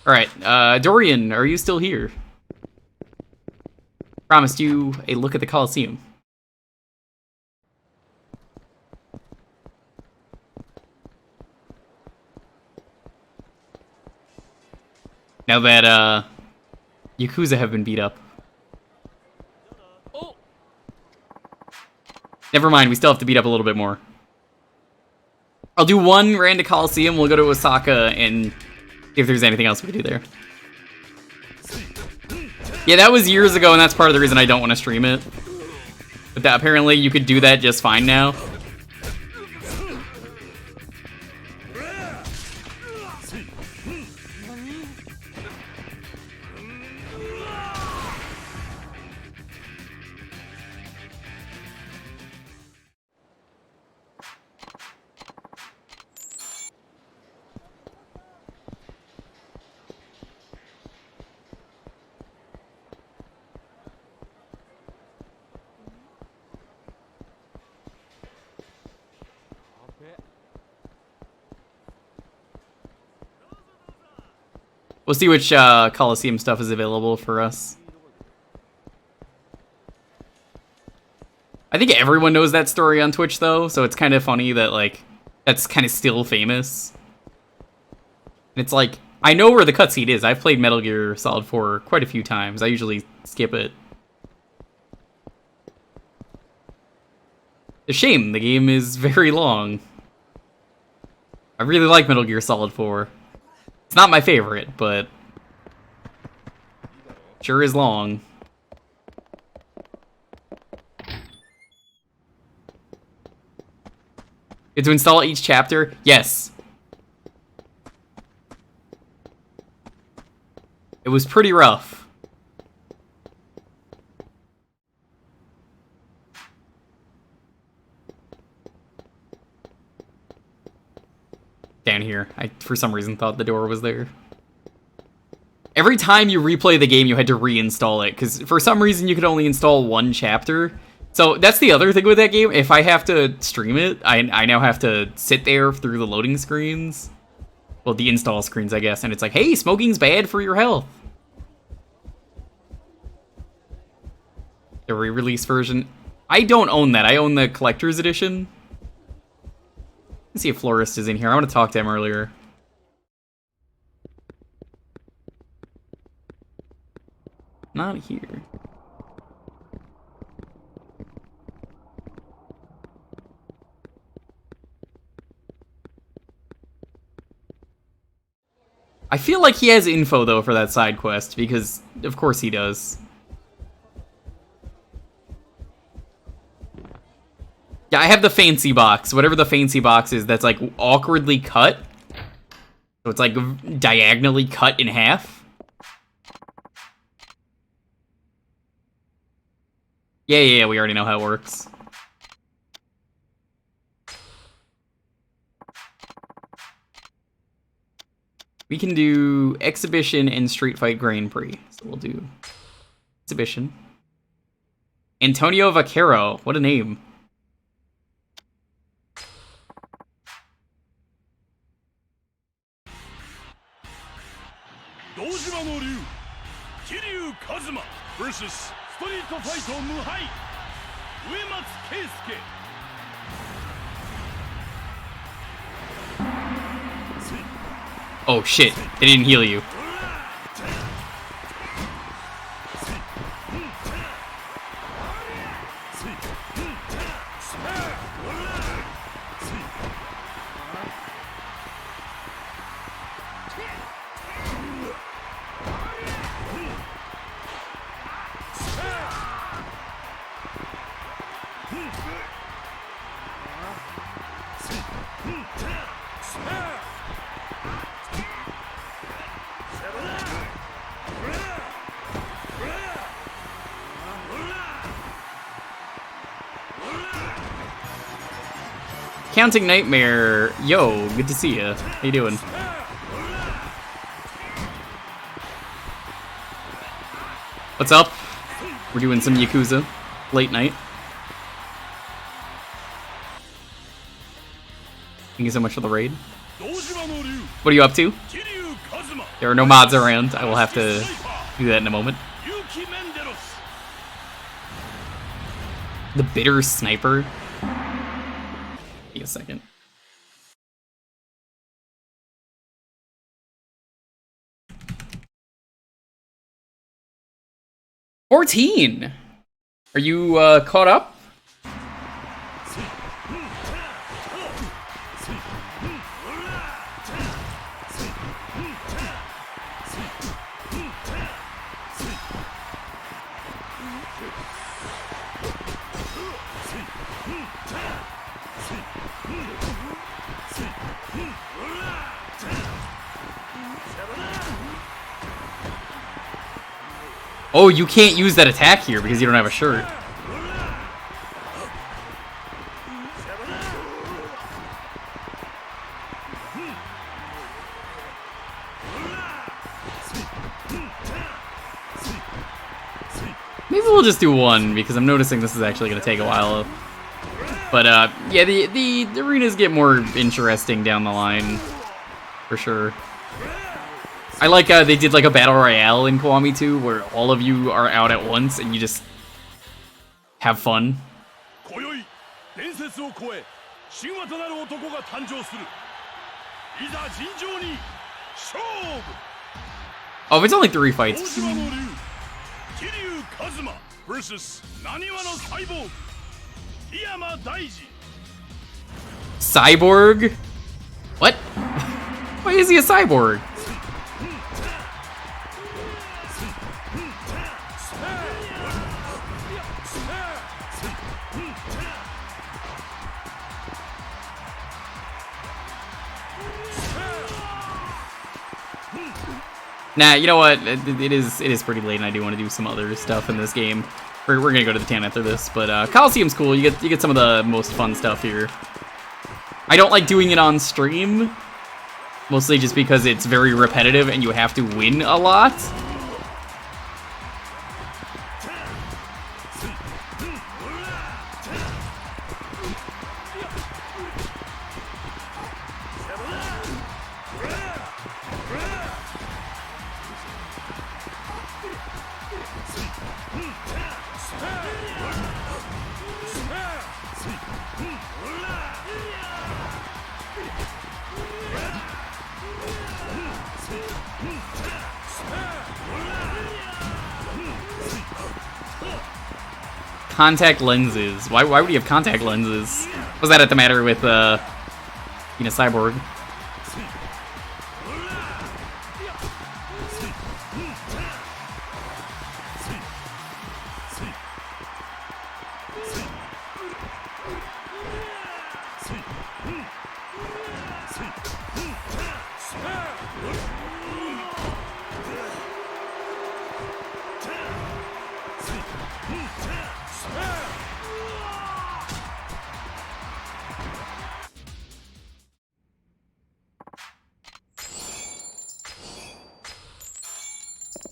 Alright, Dorian, are you still here? Promised you a look at the Coliseum. Now that, Yakuza have been beat up. Never mind, we still have to beat up a little bit more. I'll do one random Coliseum, we'll go to Osaka, and see if there's anything else we can do there. Yeah, that was years ago, and that's part of the reason I don't want to stream it. But that, apparently you could do that just fine now. We'll see which Coliseum stuff is available for us. I think everyone knows that story on Twitch, though, so it's kind of funny that, like, that's kind of still famous. And it's like, I know where the cutscene is. I've played Metal Gear Solid 4 quite a few times. I usually skip it. A shame, the game is very long. I really like Metal Gear Solid 4. It's not my favorite, but sure is long. You have to install each chapter? Yes. It was pretty rough. Down here. I, for some reason, thought the door was there. Every time you replay the game, you had to reinstall it, because for some reason you could only install one chapter. So that's the other thing with that game. If I have to stream it, I now have to sit there through the loading screens. Well, the install screens, I guess, and it's like, hey, smoking's bad for your health. The re-release version. I don't own that. I own the collector's edition. Let's see if Florist is in here. I want to talk to him earlier. Not here. I feel like he has info, though, for that side quest, because of course he does. Yeah, I have the fancy box. Whatever the fancy box is that's, like, awkwardly cut. So it's, like, diagonally cut in half. Yeah, we already know how it works. We can do Exhibition and Street Fight Grand Prix. So we'll do Exhibition. Antonio Vaquero. What a name. Kiryu Kazuma versus Street Fighter Muhai Uematsu Keisuke. Oh shit, they didn't heal you. Counting Nightmare, yo, good to see ya. How you doing? What's up? We're doing some Yakuza, late night. Thank you so much for the raid. What are you up to? There are no mods around. I will have to do that in a moment. The bitter sniper. Give me a second. $14. Are you caught up? Oh, you can't use that attack here because you don't have a shirt. Maybe we'll just do one because I'm noticing this is actually going to take a while. But yeah, the arenas get more interesting down the line, for sure. I like they did like a battle royale in Kiwami 2 where all of you are out at once and you just have fun. Oh, if it's only 3 fights. Cyborg? What? Why is he a cyborg? Nah, you know what? It is pretty late, and I do want to do some other stuff in this game. We're gonna go to the town after this, but Coliseum's cool. You get some of the most fun stuff here. I don't like doing it on stream, mostly just because it's very repetitive and you have to win a lot. Contact lenses. Why would you have contact lenses? Was that at the matter with being a cyborg?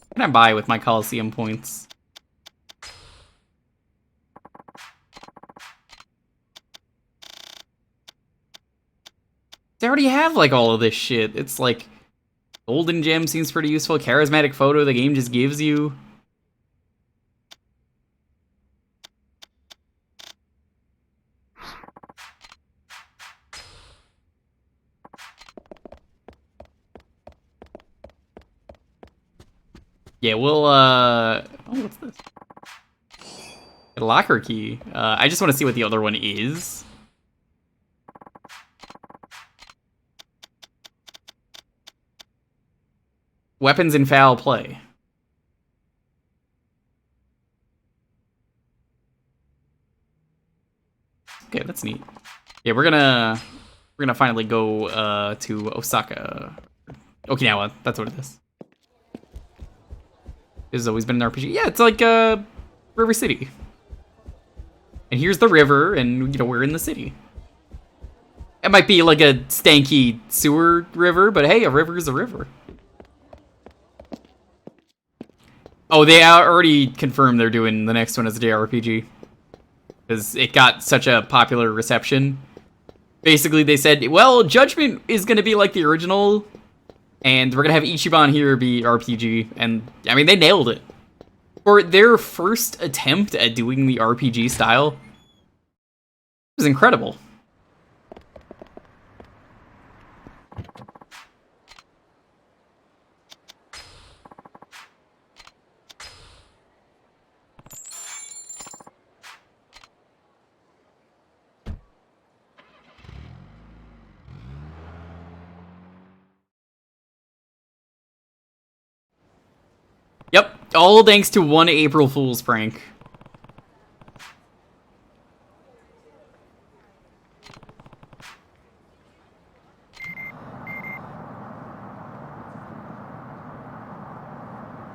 What can I buy with my Coliseum points? They already have like all of this shit. It's like Golden Gem seems pretty useful. Charismatic Photo the game just gives you. Yeah, we'll, oh, what's this? A locker key. I just want to see what the other one is. Weapons in foul play. Okay, that's neat. Yeah, we're gonna finally go to Osaka. Okinawa, that's what it is. This has always been an RPG. Yeah, it's like River City. And here's the river, and you know we're in the city. It might be like a stanky sewer river, but hey, a river is a river. Oh, they already confirmed they're doing the next one as a JRPG. Because it got such a popular reception. Basically, they said, well, Judgment is going to be like the original, and we're going to have Ichiban here be RPG. And, I mean, they nailed it. For their first attempt at doing the RPG style, it was incredible. Yep, all thanks to one April Fool's prank.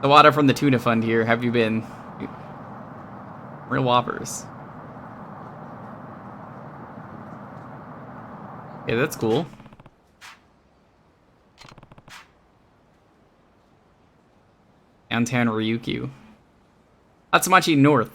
The water from the tuna fund here, have you been? Real whoppers. Yeah, that's cool. Downtown Ryukyu. Atsumachi North.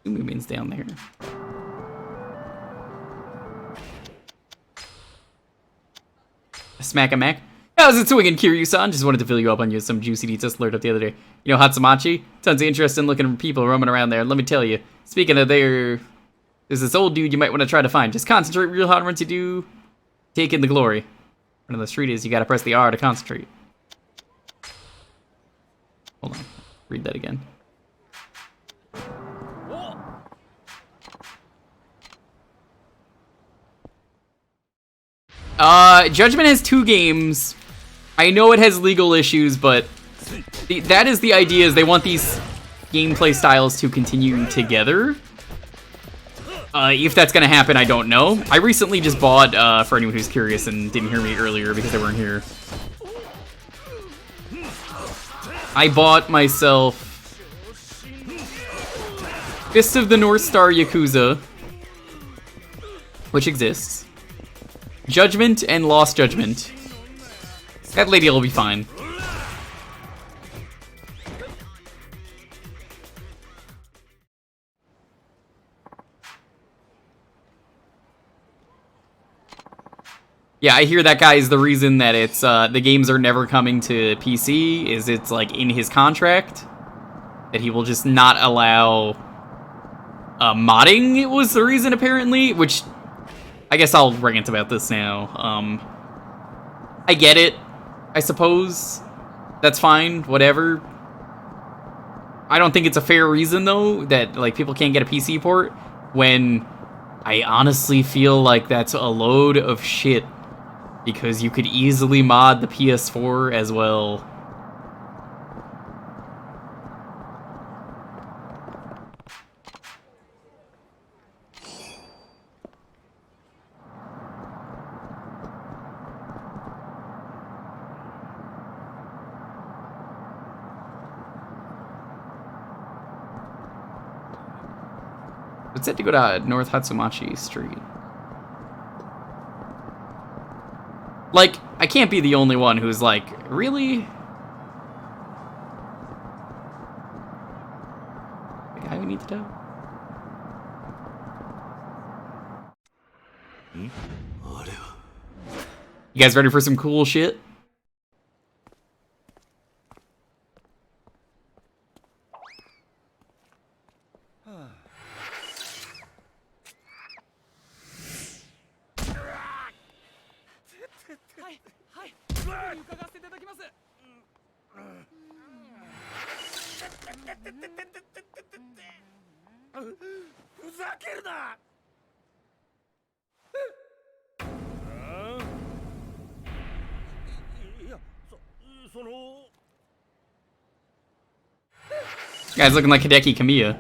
Means down there. Smack-a-mack. How's it swinging, Kiryu-san? Just wanted to fill you up on some juicy details alert up the other day. You know Hatsumachi? Tons of interesting looking people roaming around there. Let me tell you. Speaking of there's this old dude you might want to try to find. Just concentrate real hard once you do. Take in the glory. One of the street is you gotta press the R to concentrate. Hold on. Read that again. Judgment has 2 games. I know it has legal issues, but that is the idea, is they want these gameplay styles to continue together. If that's gonna happen, I don't know. I recently just bought, for anyone who's curious and didn't hear me earlier because they weren't here. I bought myself Fist of the North Star Yakuza, which exists. Judgment and Lost Judgment. That lady will be fine. Yeah, I hear that guy is the reason that it's the games are never coming to PC, is it's like in his contract that he will just not allow modding. It was the reason apparently, which I guess I'll rant about this now. I get it, I suppose. That's fine, whatever. I don't think it's a fair reason, though, that like people can't get a PC port, when I honestly feel like that's a load of shit, because you could easily mod the PS4 as well. It said to go to North Hatsumachi Street. Like, I can't be the only one who's like, really? The guy we need to tell? You guys ready for some cool shit? Guy's looking like Hideki Kamiya.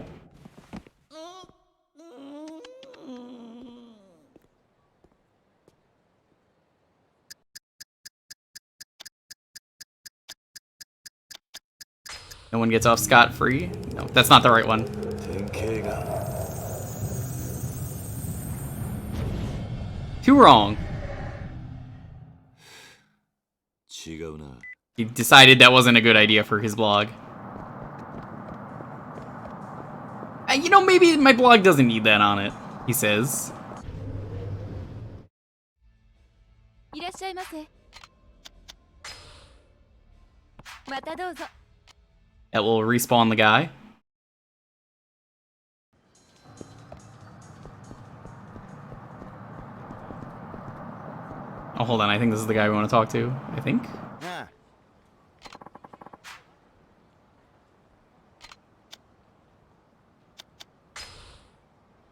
No one gets off scot-free? No, that's not the right one. Too wrong. He decided that wasn't a good idea for his blog. You know, maybe my blog doesn't need that on it, he says. That will respawn the guy. Oh, hold on, I think this is the guy we want to talk to. I think? Yeah.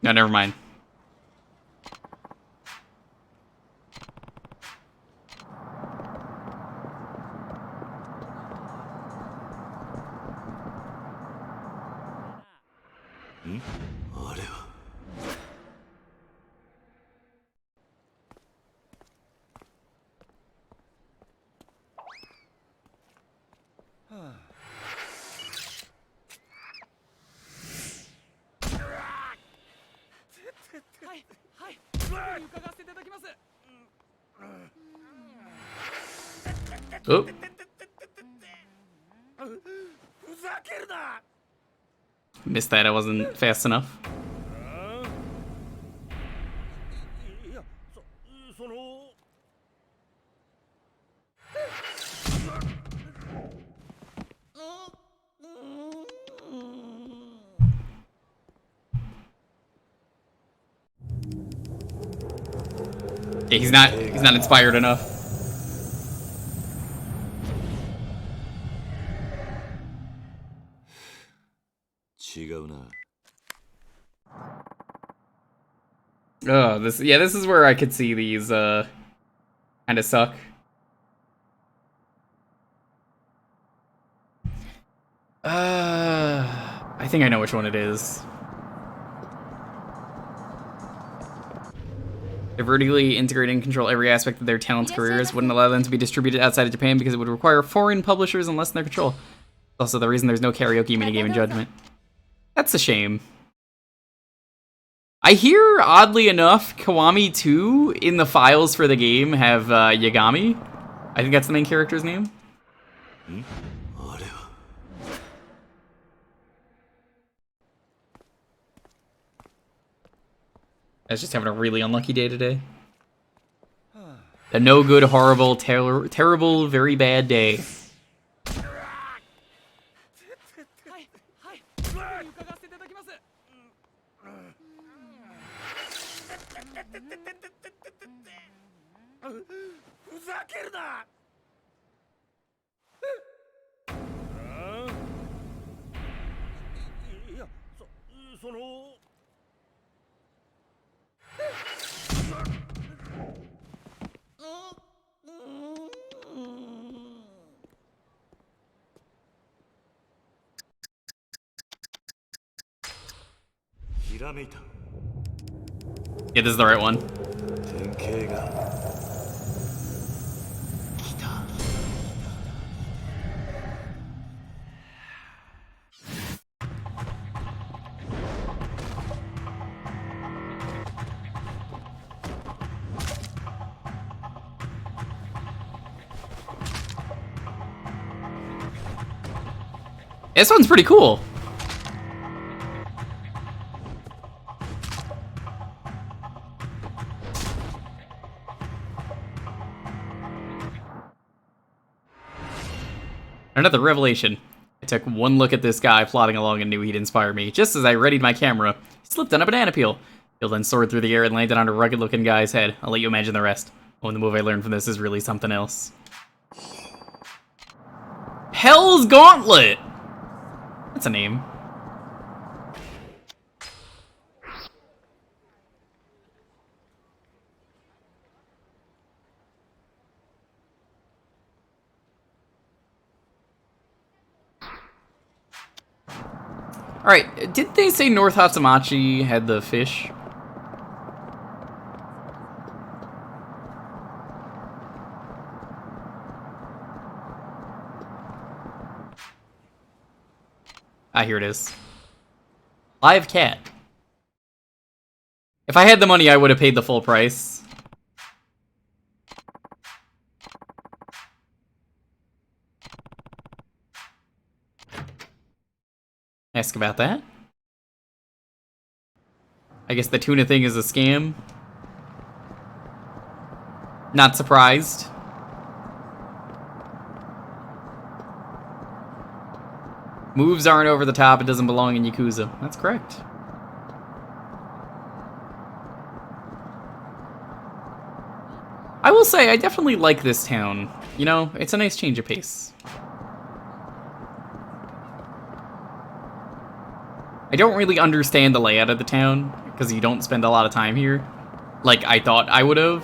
No, never mind. Oh. Missed that, I wasn't fast enough. Yeah, he's not inspired enough. Oh, this is where I could see these kind of suck. I think I know which one it is. They're vertically integrated and control every aspect of their talents' careers. Wouldn't allow them to be distributed outside of Japan because it would require foreign publishers and lessen their control. Also, the reason there's no karaoke minigame in Judgment. That's a shame. I hear, oddly enough, Kiwami 2 in the files for the game have Yagami. I think that's the main character's name. I was just having a really unlucky day today. A no good, horrible, terrible, very bad day. Yeah, this is the right one. This one's pretty cool. Another revelation. I took one look at this guy plodding along and knew he'd inspire me. Just as I readied my camera, he slipped on a banana peel. He'll then soared through the air and landed on a rugged-looking guy's head. I'll let you imagine the rest. Oh, and the move I learned from this is really something else. Hell's Gauntlet! That's a name. Alright, did they say North Hatsamachi had the fish? Ah, here it is. Live cat. If I had the money, I would have paid the full price. Ask about that. I guess the tuna thing is a scam. Not surprised. Moves aren't over the top, it doesn't belong in Yakuza. That's correct. I will say, I definitely like this town. You know, it's a nice change of pace. I don't really understand the layout of the town, because you don't spend a lot of time here, like I thought I would have.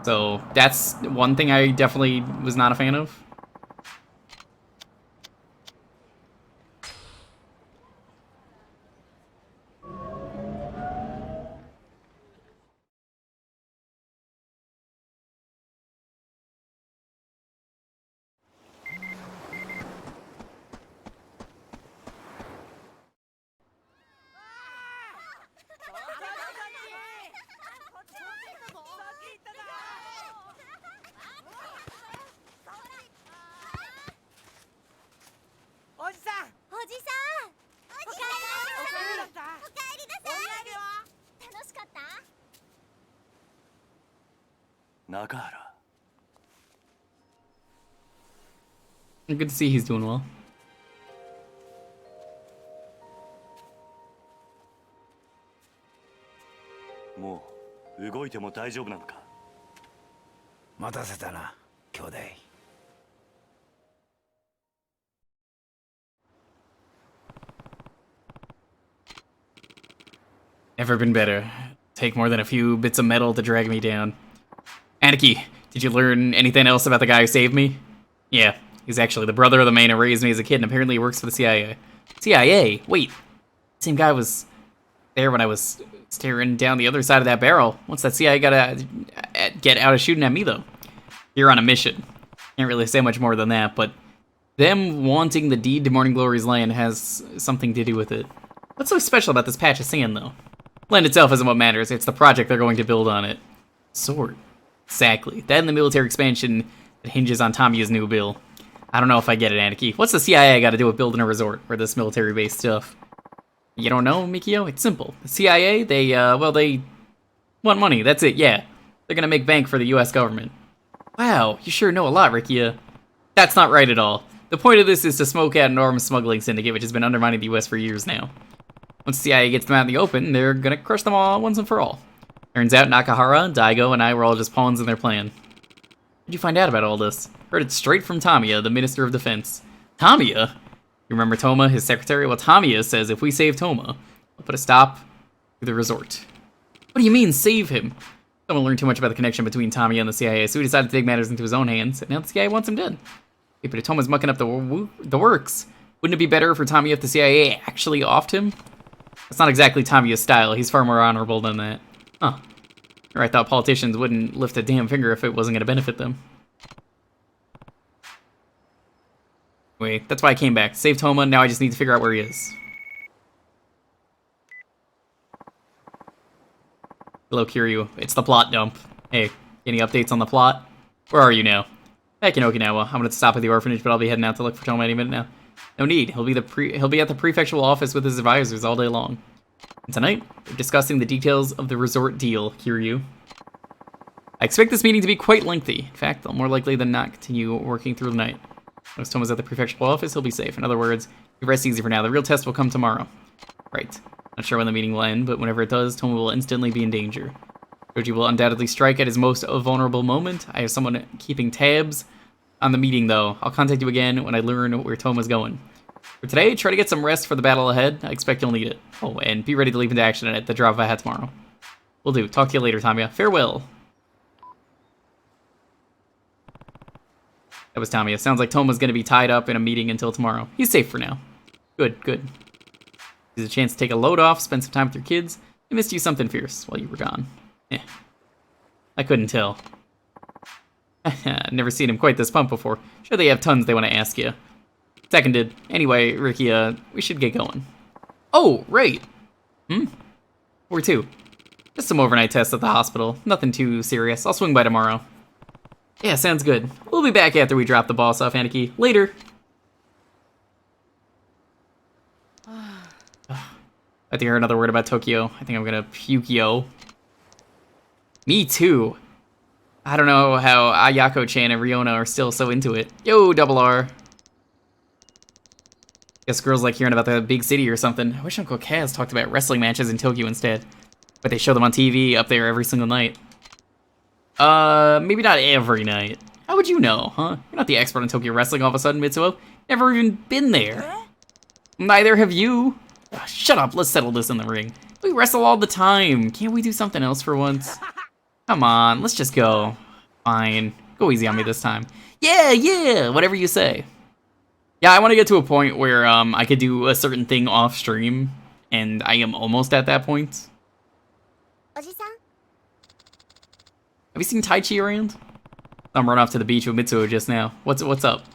So, that's one thing I definitely was not a fan of. Good to see he's doing well. Never been better. Take more than a few bits of metal to drag me down. Aniki, did you learn anything else about the guy who saved me? Yeah, he's actually the brother of the man who raised me as a kid, and apparently he works for the CIA. CIA? Wait, same guy was there when I was staring down the other side of that barrel. Once that CIA gotta get out of shooting at me, though. You're on a mission. Can't really say much more than that, but them wanting the deed to Morning Glory's land has something to do with it. What's so special about this patch of sand, though? Land itself isn't what matters, it's the project they're going to build on it. Sword. Exactly. That and the military expansion that hinges on Tamiya's new bill. I don't know if I get it, Aniki. What's the CIA got to do with building a resort or this military-based stuff? You don't know, Mikio? It's simple. The CIA, they want money. That's it, yeah. They're gonna make bank for the US government. Wow, you sure know a lot, Rikia. That's not right at all. The point of this is to smoke out an arms smuggling syndicate, which has been undermining the US for years now. Once the CIA gets them out in the open, they're gonna crush them all once and for all. Turns out Nakahara, Daigo, and I were all just pawns in their plan. How'd you find out about all this? Heard it straight from Tamiya, the Minister of Defense. Tamiya? You remember Toma, his secretary? Well, Tamiya says if we save Toma, we'll put a stop to the resort. What do you mean, save him? Someone learned too much about the connection between Tamiya and the CIA, so he decided to take matters into his own hands, and now the CIA wants him dead. Hey, but if Toma's mucking up the works, wouldn't it be better for Tamiya if the CIA actually offed him? That's not exactly Tamiya's style. He's far more honorable than that. Huh. Or I thought politicians wouldn't lift a damn finger if it wasn't going to benefit them. Wait, that's why I came back. Save Toma, now I just need to figure out where he is. Hello, Kiryu. It's the plot dump. Hey, any updates on the plot? Where are you now? Back in Okinawa. I'm going to stop at the orphanage, but I'll be heading out to look for Toma any minute now. No need. He'll be at the prefectural office with his advisors all day long. And tonight, we're discussing the details of the resort deal, Kiryu. I expect this meeting to be quite lengthy. In fact, I'll more likely than not continue working through the night. Once Toma's at the prefectural office, he'll be safe. In other words, you rest easy for now. The real test will come tomorrow. Right. Not sure when the meeting will end, but whenever it does, Toma will instantly be in danger. Koji will undoubtedly strike at his most vulnerable moment. I have someone keeping tabs on the meeting, though. I'll contact you again when I learn where Toma's going. For today, try to get some rest for the battle ahead. I expect you'll need it. Oh, and be ready to leap into action at the drop of a hat tomorrow. Will do. Talk to you later, Tamiya. Farewell. That was Tamiya. Sounds like Toma's going to be tied up in a meeting until tomorrow. He's safe for now. Good, good. Use a chance to take a load off, spend some time with your kids. I missed you something fierce while you were gone. I couldn't tell. I've never seen him quite this pumped before. Sure they have tons they want to ask you. Seconded. Anyway, Ricky, we should get going. Oh, right. Where to? Just some overnight tests at the hospital. Nothing too serious. I'll swing by tomorrow. Yeah, sounds good. We'll be back after we drop the boss off, Aniki. Later. I think I heard another word about Tokyo. I think I'm gonna puke-yo. Me too. I don't know how Ayako-chan and Riona are still so into it. Yo, Double R. Guess girls like hearing about the big city or something. I wish Uncle Kaz talked about wrestling matches in Tokyo instead. But they show them on TV up there every single night. Maybe not every night. How would you know, huh? You're not the expert on Tokyo wrestling all of a sudden, Mitsuo. Never even been there. Neither have you. Oh, shut up, let's settle this in the ring. We wrestle all the time. Can't we do something else for once? Come on, let's just go. Fine. Go easy on me this time. Yeah, whatever you say. Yeah, I want to get to a point where I could do a certain thing off stream, and I am almost at that point. Have you seen Tai Chi around? I'm running off to the beach with Mitsuo just now. What's up?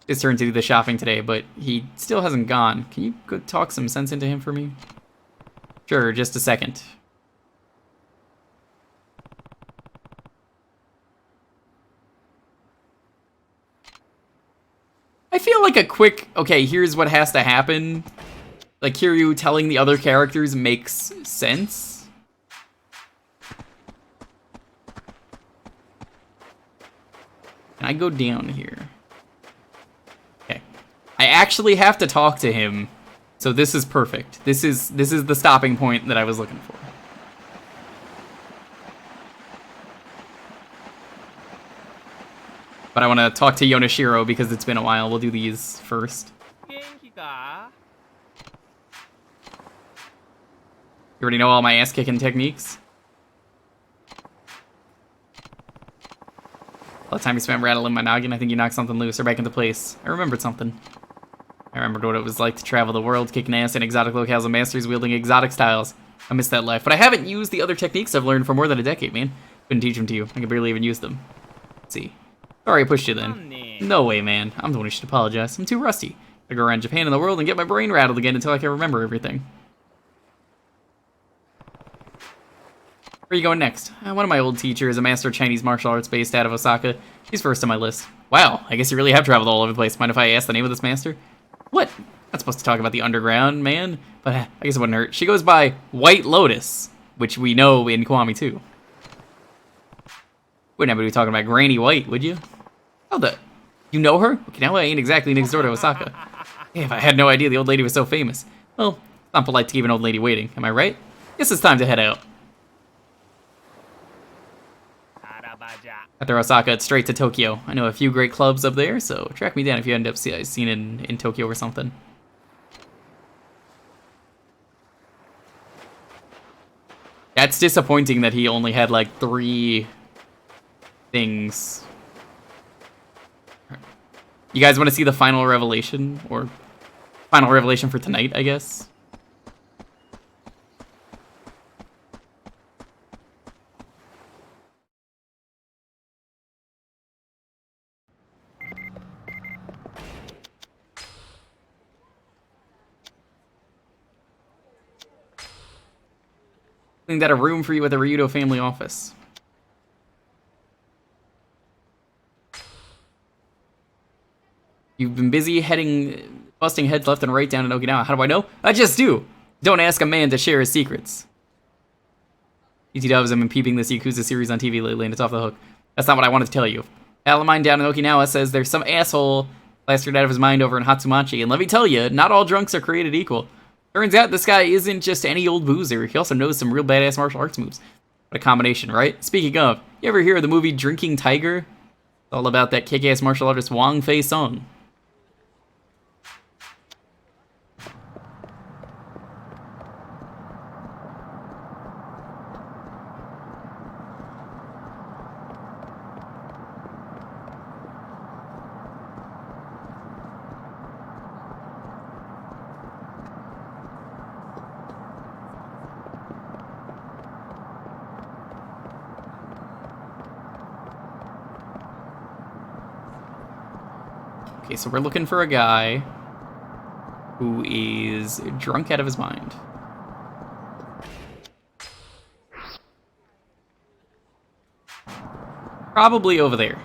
His turn to do the shopping today, but he still hasn't gone. Can you go talk some sense into him for me? Sure, just a second. I feel like a quick, okay, here's what has to happen. Like Kiryu telling the other characters makes sense. Can I go down here? Okay. I actually have to talk to him. So this is perfect. This is the stopping point that I was looking for. But I want to talk to Yonashiro because it's been a while. We'll do these first. You already know all my ass-kicking techniques? All the time you spent rattling my noggin, I think you knocked something loose or back into place. I remembered something. I remembered what it was like to travel the world, kicking ass in exotic locales and masters wielding exotic styles. I miss that life, but I haven't used the other techniques I've learned for more than a decade, man. Couldn't teach them to you. I can barely even use them. Let's see. Sorry I pushed you then. No way, man. I'm the one who should apologize. I'm too rusty. I go around Japan and the world and get my brain rattled again until I can remember everything. Where are you going next? One of my old teachers, a master of Chinese martial arts based out of Osaka. He's first on my list. Wow, I guess you really have traveled all over the place. Mind if I ask the name of this master? What? Not supposed to talk about the underground, man. But I guess it wouldn't hurt. She goes by White Lotus, which we know in Kiwami too. Wouldn't have to be talking about Granny White, would you? Oh, you know her? Okinawa ain't exactly next door to Osaka. Hey, if I had no idea the old lady was so famous. Well, it's not polite to keep an old lady waiting, am I right? Guess it's time to head out. After Osaka, it's straight to Tokyo. I know a few great clubs up there, so track me down if you end up seen in Tokyo or something. That's disappointing that he only had like 3 things. You guys want to see the final revelation? Or final revelation for tonight, I guess? I think that a room for you at the Ryudo family office. You've been busy busting heads left and right down in Okinawa. How do I know? I just do. Don't ask a man to share his secrets. ET Dubs, I've been peeping this Yakuza series on TV lately and it's off the hook. That's not what I wanted to tell you. Pal of mine down in Okinawa says there's some asshole plastered out of his mind over in Hatsumachi. And let me tell you, not all drunks are created equal. Turns out this guy isn't just any old boozer. He also knows some real badass martial arts moves. What a combination, right? Speaking of, you ever hear of the movie Drinking Tiger? It's all about that kick-ass martial artist Wang Fei Sung. Okay, so we're looking for a guy who is drunk out of his mind. Probably over there.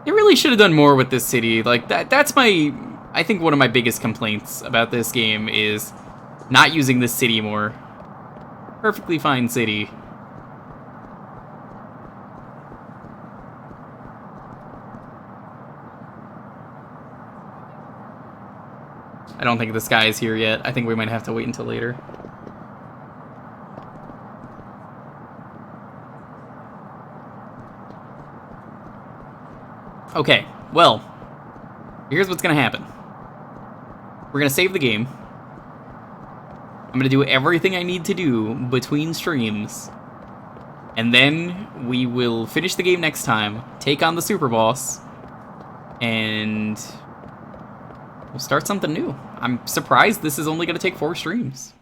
They really should have done more with this city. Like, that's my... I think one of my biggest complaints about this game is not using this city more. Perfectly fine city. I don't think this guy is here yet. I think we might have to wait until later. Okay, well, here's what's gonna happen. We're gonna save the game. I'm gonna do everything I need to do between streams. And then we will finish the game next time, take on the super boss, and we'll start something new. I'm surprised this is only gonna take 4 streams.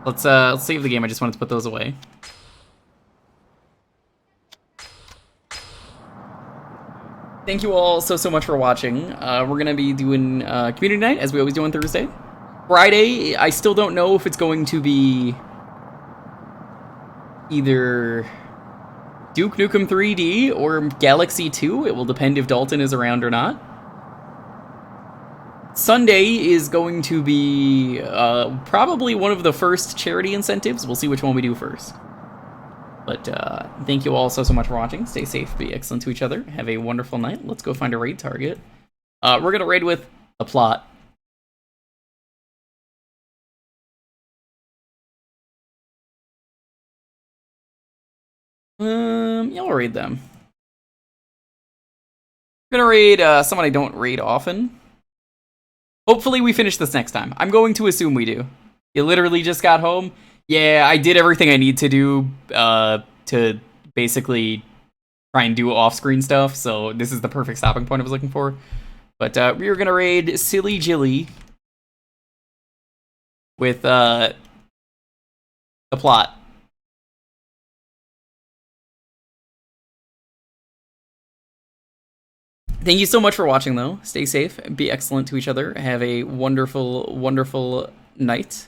Let's save the game. I just wanted to put those away. Thank you all so much for watching. We're gonna be doing community night as we always do on Thursday. Friday, I still don't know if it's going to be either Duke Nukem 3D or Galaxy 2. It will depend if Dalton is around or not. Sunday is going to be probably one of the first charity incentives. We'll see which one we do first. But thank you all so much for watching. Stay safe, be excellent to each other. Have a wonderful night. Let's go find a raid target. We're going to raid with a plot. Yeah, we'll raid them. I'm going to raid someone I don't raid often. Hopefully we finish this next time. I'm going to assume we do. You literally just got home? Yeah, I did everything I need to do to basically try and do off-screen stuff, so this is the perfect stopping point I was looking for. But we're going to raid Silly Jilly with the plot. Thank you so much for watching, though. Stay safe, be excellent to each other. Have a wonderful, wonderful night.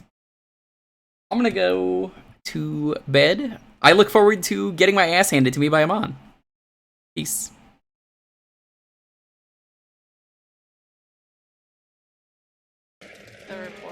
I'm gonna go to bed. I look forward to getting my ass handed to me by Amon. Peace. The report